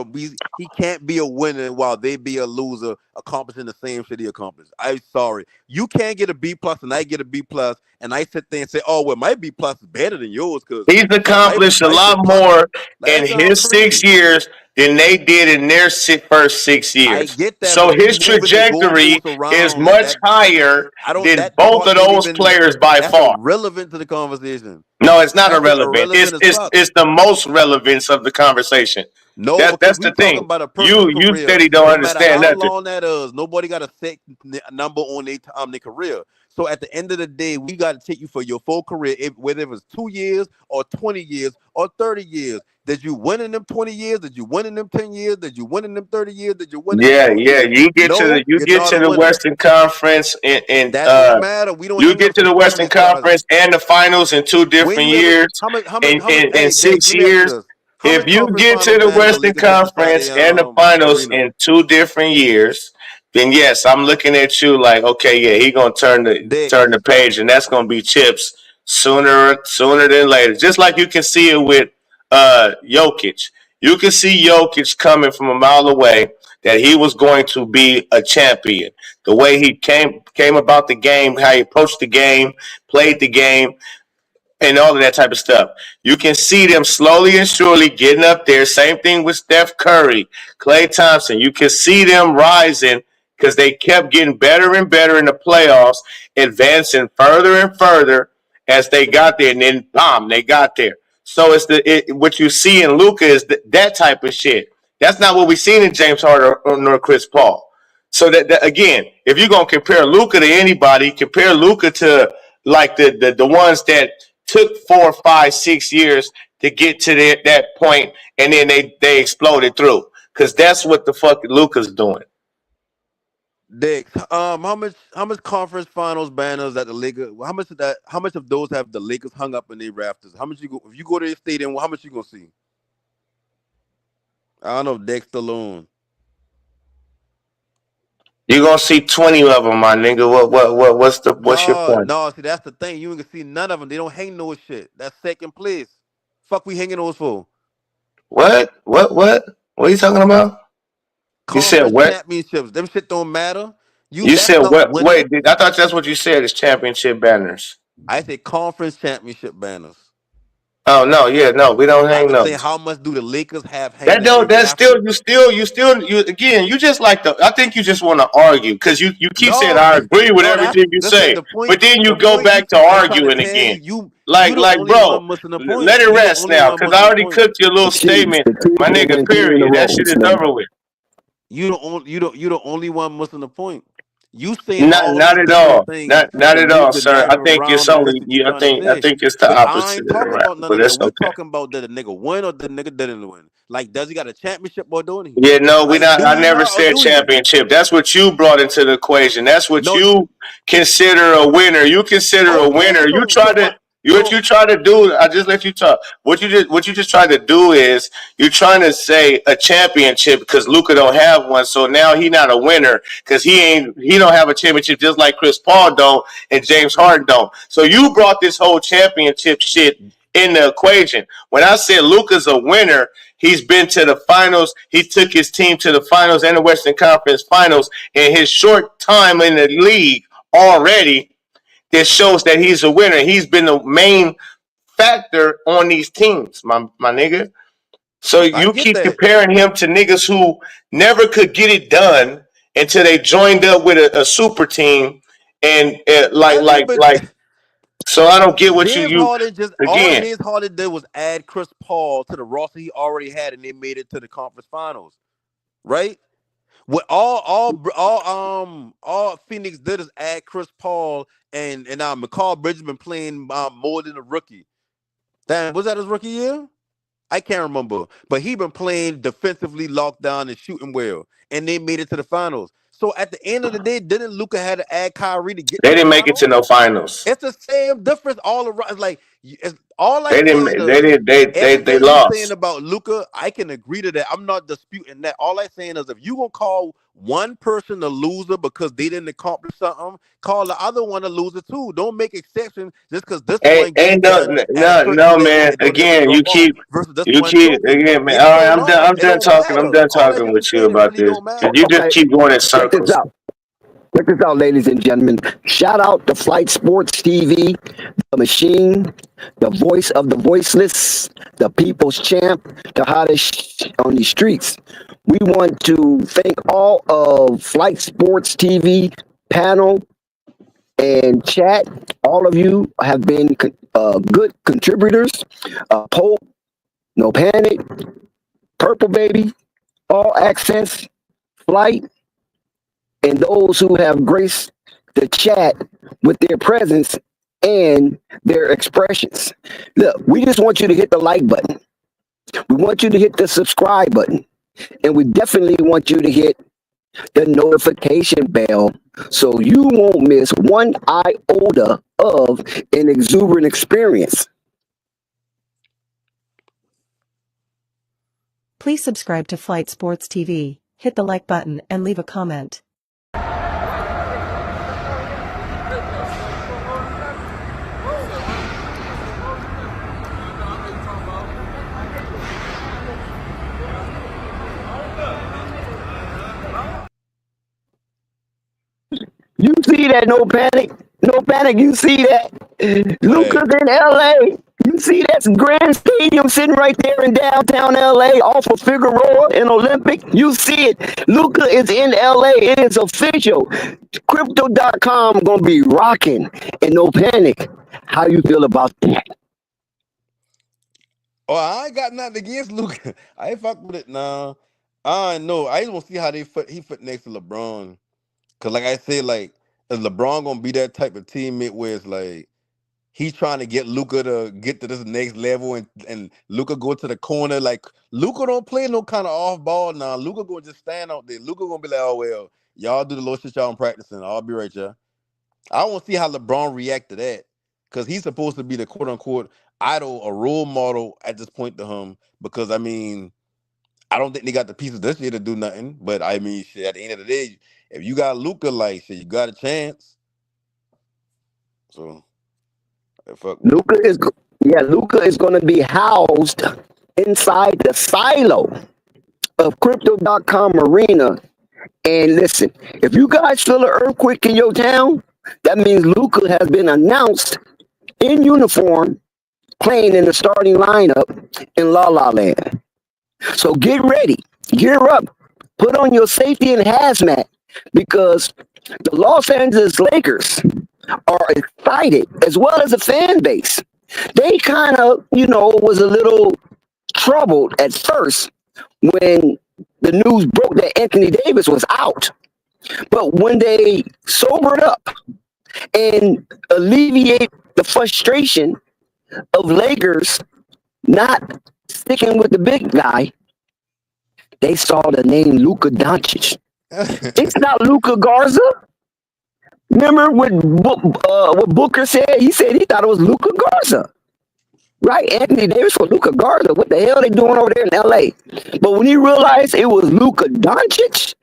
[SPEAKER 9] he can't be a winner while they be a loser, accomplishing the same shit he accomplished. I'm sorry, you can't get a B plus and I get a B plus, and I sit there and say, "Oh, well, my B plus is better than yours because
[SPEAKER 11] He's accomplished a
[SPEAKER 9] my
[SPEAKER 11] lot
[SPEAKER 9] shit perfect."
[SPEAKER 11] more
[SPEAKER 9] Like,
[SPEAKER 11] in
[SPEAKER 9] that sounds
[SPEAKER 11] his six
[SPEAKER 9] crazy.
[SPEAKER 11] years than they did in their first six
[SPEAKER 9] I
[SPEAKER 11] years.
[SPEAKER 9] get that,
[SPEAKER 11] So
[SPEAKER 9] but you
[SPEAKER 11] his
[SPEAKER 9] moving the
[SPEAKER 11] trajectory
[SPEAKER 9] goalposts
[SPEAKER 11] is
[SPEAKER 9] around
[SPEAKER 11] much higher
[SPEAKER 9] I don't.
[SPEAKER 11] than
[SPEAKER 9] That
[SPEAKER 11] both
[SPEAKER 9] part
[SPEAKER 11] of
[SPEAKER 9] ain't
[SPEAKER 11] those
[SPEAKER 9] even.
[SPEAKER 11] players by
[SPEAKER 9] That's
[SPEAKER 11] far.
[SPEAKER 9] irrelevant to the conversation.
[SPEAKER 11] No, it's not
[SPEAKER 9] That shit
[SPEAKER 11] irrelevant.
[SPEAKER 9] irrelevant as fuck.
[SPEAKER 11] It's the most relevance of the conversation.
[SPEAKER 9] No, because
[SPEAKER 11] That's
[SPEAKER 9] we
[SPEAKER 11] the
[SPEAKER 9] talking
[SPEAKER 11] thing.
[SPEAKER 9] about a person's
[SPEAKER 11] You
[SPEAKER 9] career.
[SPEAKER 11] said he don't
[SPEAKER 9] No matter
[SPEAKER 11] understand
[SPEAKER 9] how
[SPEAKER 11] nothing.
[SPEAKER 9] long that is, nobody got a set number on their career. So at the end of the day, we got to take you for your full career, whether it was 2 years or 20 years or 30 years. Did you win in them 20 years? Did you win in them 10 years? Did you win in them 30 years? Did you win in them
[SPEAKER 11] Yeah,
[SPEAKER 9] 20
[SPEAKER 11] yeah.
[SPEAKER 9] years? No,
[SPEAKER 11] You
[SPEAKER 9] you're
[SPEAKER 11] get
[SPEAKER 9] not
[SPEAKER 11] to
[SPEAKER 9] a
[SPEAKER 11] the
[SPEAKER 9] winner.
[SPEAKER 11] Western Conference
[SPEAKER 9] That don't matter. We don't
[SPEAKER 11] you
[SPEAKER 9] end
[SPEAKER 11] get
[SPEAKER 9] up
[SPEAKER 11] to the
[SPEAKER 9] seeing
[SPEAKER 11] Western
[SPEAKER 9] superstars.
[SPEAKER 11] Conference and the finals in two
[SPEAKER 9] When
[SPEAKER 11] different
[SPEAKER 9] you ever
[SPEAKER 11] years. In
[SPEAKER 9] Hey Diggs,
[SPEAKER 11] six
[SPEAKER 9] let me ask you
[SPEAKER 11] years,
[SPEAKER 9] this. How many
[SPEAKER 11] if you
[SPEAKER 9] conference
[SPEAKER 11] get to
[SPEAKER 9] finals
[SPEAKER 11] the
[SPEAKER 9] matches the
[SPEAKER 11] Western
[SPEAKER 9] Lakers get inside
[SPEAKER 11] Conference
[SPEAKER 9] the
[SPEAKER 11] and the finals
[SPEAKER 9] arena?
[SPEAKER 11] in two different years, then yes, I'm looking at you like, okay, yeah, he gonna turn the
[SPEAKER 9] Diggs.
[SPEAKER 11] page, and that's gonna be chips sooner than later. Just like you can see it with Jokic. You can see Jokic coming from a mile away that he was going to be a champion. The way he came about the game, how he approached the game, played the game, and all of that type of stuff. You can see them slowly and surely getting up there. Same thing with Steph Curry, Klay Thompson. You can see them rising because they kept getting better and better in the playoffs, advancing further and further as they got there, and then bomb, they got there. So what you see in Luka is that type of shit. That's not what we seen in James Harden nor Chris Paul. So that again, if you're gonna compare Luka to anybody, compare Luka to like the ones that took 4, 5, 6 years to get to that point, and then they exploded through. Because that's what the fuck Luka's doing.
[SPEAKER 9] Dick, how much conference finals banners at the Lakers? How much of those have the Lakers hung up in their rafters? How much you go if you go to the stadium? How much you gonna see? I don't know if Dick's still on.
[SPEAKER 11] You're gonna see 20 of them, my nigga. What's your
[SPEAKER 9] No,
[SPEAKER 11] point?
[SPEAKER 9] no. See, that's the thing. You ain't gonna see none of them. They don't hang no shit. That's second place. Fuck, we hanging those for
[SPEAKER 11] What? What are you talking about? You said
[SPEAKER 9] conference
[SPEAKER 11] what?
[SPEAKER 9] championships. Them shit don't matter.
[SPEAKER 11] You
[SPEAKER 9] That
[SPEAKER 11] said
[SPEAKER 9] stuff
[SPEAKER 11] what?
[SPEAKER 9] winning.
[SPEAKER 11] Wait, I thought that's what you said is championship banners.
[SPEAKER 9] I say conference championship banners.
[SPEAKER 11] Oh no, yeah, no, we don't
[SPEAKER 9] I
[SPEAKER 11] hang
[SPEAKER 9] was saying,
[SPEAKER 11] those.
[SPEAKER 9] how much do the Lakers have
[SPEAKER 11] That
[SPEAKER 9] hanging in their
[SPEAKER 11] don't. That's
[SPEAKER 9] rafters?
[SPEAKER 11] you again. You just like the. I think you just want to argue because you keep saying
[SPEAKER 9] No,
[SPEAKER 11] I agree with
[SPEAKER 9] no. That's
[SPEAKER 11] everything you
[SPEAKER 9] listen.
[SPEAKER 11] say,
[SPEAKER 9] The point.
[SPEAKER 11] but then
[SPEAKER 9] The
[SPEAKER 11] you go
[SPEAKER 9] point. You.
[SPEAKER 11] back to
[SPEAKER 9] I'm trying to
[SPEAKER 11] arguing
[SPEAKER 9] tell you.
[SPEAKER 11] again.
[SPEAKER 9] You the
[SPEAKER 11] Like,
[SPEAKER 9] only
[SPEAKER 11] bro,
[SPEAKER 9] one missing the point.
[SPEAKER 11] let it
[SPEAKER 9] You the
[SPEAKER 11] rest
[SPEAKER 9] only
[SPEAKER 11] now
[SPEAKER 9] one
[SPEAKER 11] because
[SPEAKER 9] missing
[SPEAKER 11] I
[SPEAKER 9] the
[SPEAKER 11] already
[SPEAKER 9] point.
[SPEAKER 11] cooked your little
[SPEAKER 4] Chiefs,
[SPEAKER 11] statement,
[SPEAKER 4] the
[SPEAKER 11] my
[SPEAKER 4] Chiefs
[SPEAKER 11] nigga.
[SPEAKER 4] win 3 in a
[SPEAKER 11] Period. That
[SPEAKER 4] row.
[SPEAKER 11] shit is
[SPEAKER 4] Slim.
[SPEAKER 11] over with.
[SPEAKER 9] You the only one missing the point. You saying all
[SPEAKER 11] Not
[SPEAKER 9] these
[SPEAKER 11] at
[SPEAKER 9] different
[SPEAKER 11] all.
[SPEAKER 9] things
[SPEAKER 11] Not
[SPEAKER 9] to
[SPEAKER 11] at
[SPEAKER 9] move
[SPEAKER 11] all,
[SPEAKER 9] the
[SPEAKER 11] sir. I
[SPEAKER 9] narrative
[SPEAKER 11] think it's
[SPEAKER 9] around the
[SPEAKER 11] only.
[SPEAKER 9] message you're trying to
[SPEAKER 11] I
[SPEAKER 9] finish.
[SPEAKER 11] think it's the
[SPEAKER 9] But I
[SPEAKER 11] opposite
[SPEAKER 9] ain't
[SPEAKER 11] of
[SPEAKER 9] talking
[SPEAKER 11] that,
[SPEAKER 9] about none
[SPEAKER 11] but
[SPEAKER 9] of that.
[SPEAKER 11] it's
[SPEAKER 9] We're
[SPEAKER 11] okay.
[SPEAKER 9] talking about that the nigga win or the nigga didn't win. Like, does he got a championship or don't he?
[SPEAKER 11] Yeah, no, we
[SPEAKER 9] Like,
[SPEAKER 11] not.
[SPEAKER 9] do
[SPEAKER 11] I
[SPEAKER 9] he
[SPEAKER 11] never
[SPEAKER 9] not or
[SPEAKER 11] said
[SPEAKER 9] do he?
[SPEAKER 11] championship. That's what you brought into the equation. That's what
[SPEAKER 9] No.
[SPEAKER 11] you consider a winner. You consider a
[SPEAKER 9] Okay.
[SPEAKER 11] winner. You try
[SPEAKER 9] So
[SPEAKER 11] to.
[SPEAKER 9] what?
[SPEAKER 11] What you
[SPEAKER 9] So
[SPEAKER 11] try to do, I just let you talk. What you just tried to do is you're trying to say a championship because Luka don't have one, so now he not a winner because he don't have a championship just like Chris Paul don't and James Harden don't. So you brought this whole championship shit in the equation. When I said Luka's a winner, he's been to the finals. He took his team to the finals and the Western Conference Finals in his short time in the league already. That shows that he's a winner. He's been the main factor on these teams, my nigga. So
[SPEAKER 9] I
[SPEAKER 11] you
[SPEAKER 9] get
[SPEAKER 11] keep
[SPEAKER 9] that.
[SPEAKER 11] comparing him to niggas who never could get it done until they joined up with a super team, and
[SPEAKER 9] I mean, but
[SPEAKER 11] So I don't get what
[SPEAKER 9] James
[SPEAKER 11] you
[SPEAKER 9] Harden just all
[SPEAKER 11] again.
[SPEAKER 9] James Harden did was add Chris Paul to the roster he already had, and they made it to the conference finals, right? What all Phoenix did is add Chris Paul and McCall Bridges been playing more than a rookie. Damn, was that his rookie year? I can't remember, but he been playing defensively, locked down and shooting well, and they made it to the finals. So at the end of the day, didn't Luka had to add Kyrie to get
[SPEAKER 11] They
[SPEAKER 9] to the
[SPEAKER 11] didn't make it to
[SPEAKER 9] finals?
[SPEAKER 11] no finals.
[SPEAKER 9] It's the same difference all around. It's like all I
[SPEAKER 11] They
[SPEAKER 9] saying
[SPEAKER 11] didn't.
[SPEAKER 9] is
[SPEAKER 11] They
[SPEAKER 9] everything you saying
[SPEAKER 11] lost.
[SPEAKER 9] about Luca, I can agree to that. I'm not disputing that. All I saying is if you gonna call one person a loser because they didn't accomplish something, call the other one a loser too. Don't make exceptions just because this one get it
[SPEAKER 11] Ain't
[SPEAKER 9] done at a certain
[SPEAKER 11] no
[SPEAKER 9] level
[SPEAKER 11] man.
[SPEAKER 9] and don't never
[SPEAKER 11] Again,
[SPEAKER 9] drop off versus this one don't.
[SPEAKER 11] again, man.
[SPEAKER 9] It
[SPEAKER 11] All right,
[SPEAKER 9] don't all.
[SPEAKER 11] I'm
[SPEAKER 9] It
[SPEAKER 11] done
[SPEAKER 9] don't
[SPEAKER 11] talking. I'm
[SPEAKER 9] matter.
[SPEAKER 11] done
[SPEAKER 9] All that
[SPEAKER 11] talking
[SPEAKER 9] shit we
[SPEAKER 11] with you
[SPEAKER 9] saying, it
[SPEAKER 11] about
[SPEAKER 9] really
[SPEAKER 11] this
[SPEAKER 9] don't
[SPEAKER 11] because you
[SPEAKER 9] matter.
[SPEAKER 11] just
[SPEAKER 4] Okay,
[SPEAKER 11] keep going in
[SPEAKER 4] check this
[SPEAKER 11] circles.
[SPEAKER 4] out. Check this out, ladies and gentlemen. Shout out to Flight Sports TV, the machine, the voice of the voiceless, the people's champ, the hottest on the streets. We want to thank all of Flight Sports TV panel and chat. All of you have been good contributors. Pope, No Panic, Purple Baby, All Access, Flight, and those who have graced the chat with their presence and their expressions. Look, we just want you to hit the like button. We want you to hit the subscribe button. And we definitely want you to hit the notification bell so you won't miss one iota of an exuberant experience.
[SPEAKER 5] Please subscribe to Flight Sports TV, hit the like button, and leave a comment.
[SPEAKER 4] You see that? No panic. No panic. You see that?
[SPEAKER 9] Hey,
[SPEAKER 4] Luka's in LA. You see that Grand Stadium sitting right there in downtown LA off of Figueroa and Olympic? You see it. Luka is in LA. It is official. Crypto.com gonna be rocking. And no panic. How you feel about that?
[SPEAKER 9] oh, I ain't got nothing against Luca. I ain't fuck with it now. I know. I just want to see how he fit next to LeBron. Cause like I said, like is LeBron gonna be that type of teammate where it's like he's trying to get Luka to get to this next level, and Luka go to the corner. Like, Luka don't play no kind of off ball now. Luka gonna just stand out there. Luka gonna be like, oh, well, y'all do the little shit y'all practicing. I'll be right, y'all. I want to see how LeBron react to that, because he's supposed to be the quote-unquote idol, a role model at this point to him, because, I mean, I don't think they got the pieces this year to do nothing, but, I mean, shit, at the end of the day, if you got Luka, like, shit, you got a chance. So, fuck.
[SPEAKER 4] Luka is going to be housed inside the silo of Crypto.com Arena. And listen, if you guys feel an earthquake in your town, that means Luka has been announced in uniform, playing in the starting lineup in La La Land. So get ready, gear up, put on your safety and hazmat, because the Los Angeles Lakers are excited, as well as the fan base. They kind of, was a little troubled at first when the news broke that Anthony Davis was out. But when they sobered up and alleviate the frustration of Lakers not sticking with the big guy, they saw the name Luka Doncic. It's not Luka Garza. Remember what Booker said? He said he thought it was Luka Garza. Right? Anthony Davis for Luka Garza. What the hell are they doing over there in LA? But when he realized it was Luka Doncic,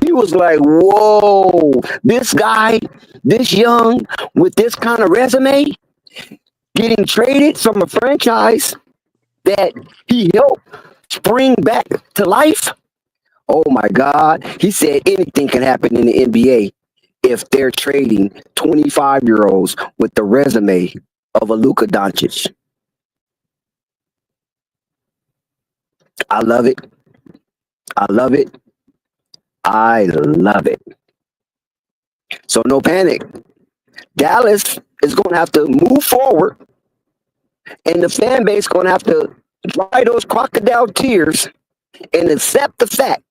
[SPEAKER 4] he was like, whoa, this guy, this young, with this kind of resume, getting traded from a franchise that he helped spring back to life. Oh my God. He said anything can happen in the NBA if they're trading 25-year-olds with the resume of a Luka Doncic. I love it. I love it. I love it. So no panic. Dallas is going to have to move forward, and the fan base is going to have to dry those crocodile tears and accept the fact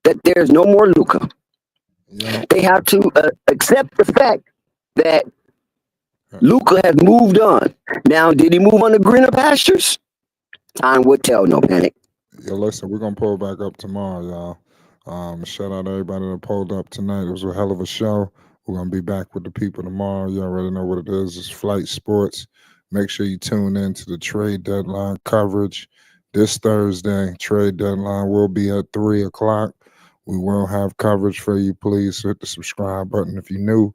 [SPEAKER 4] that there's no more Luka.
[SPEAKER 2] Yeah.
[SPEAKER 4] They have to accept the fact that Luka has moved on. Now, did he move on to greener pastures? Time will tell, no panic.
[SPEAKER 2] Yo, listen, we're going to pull back up tomorrow, y'all. Shout out to everybody that pulled up tonight. It was a hell of a show. We're going to be back with the people tomorrow. You already know what it is. It's Flight Sports. Make sure you tune in to the trade deadline coverage this Thursday. Trade deadline will be at 3 o'clock. We will have coverage for you. Please hit the subscribe button if you're new.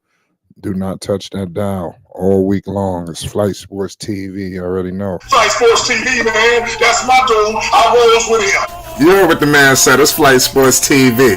[SPEAKER 2] Do not touch that dial all week long. It's Flight Sports TV. You already know.
[SPEAKER 1] Flight Sports TV, man. That's my dude. I rolls with him.
[SPEAKER 2] You heard what the man said. It's Flight Sports TV.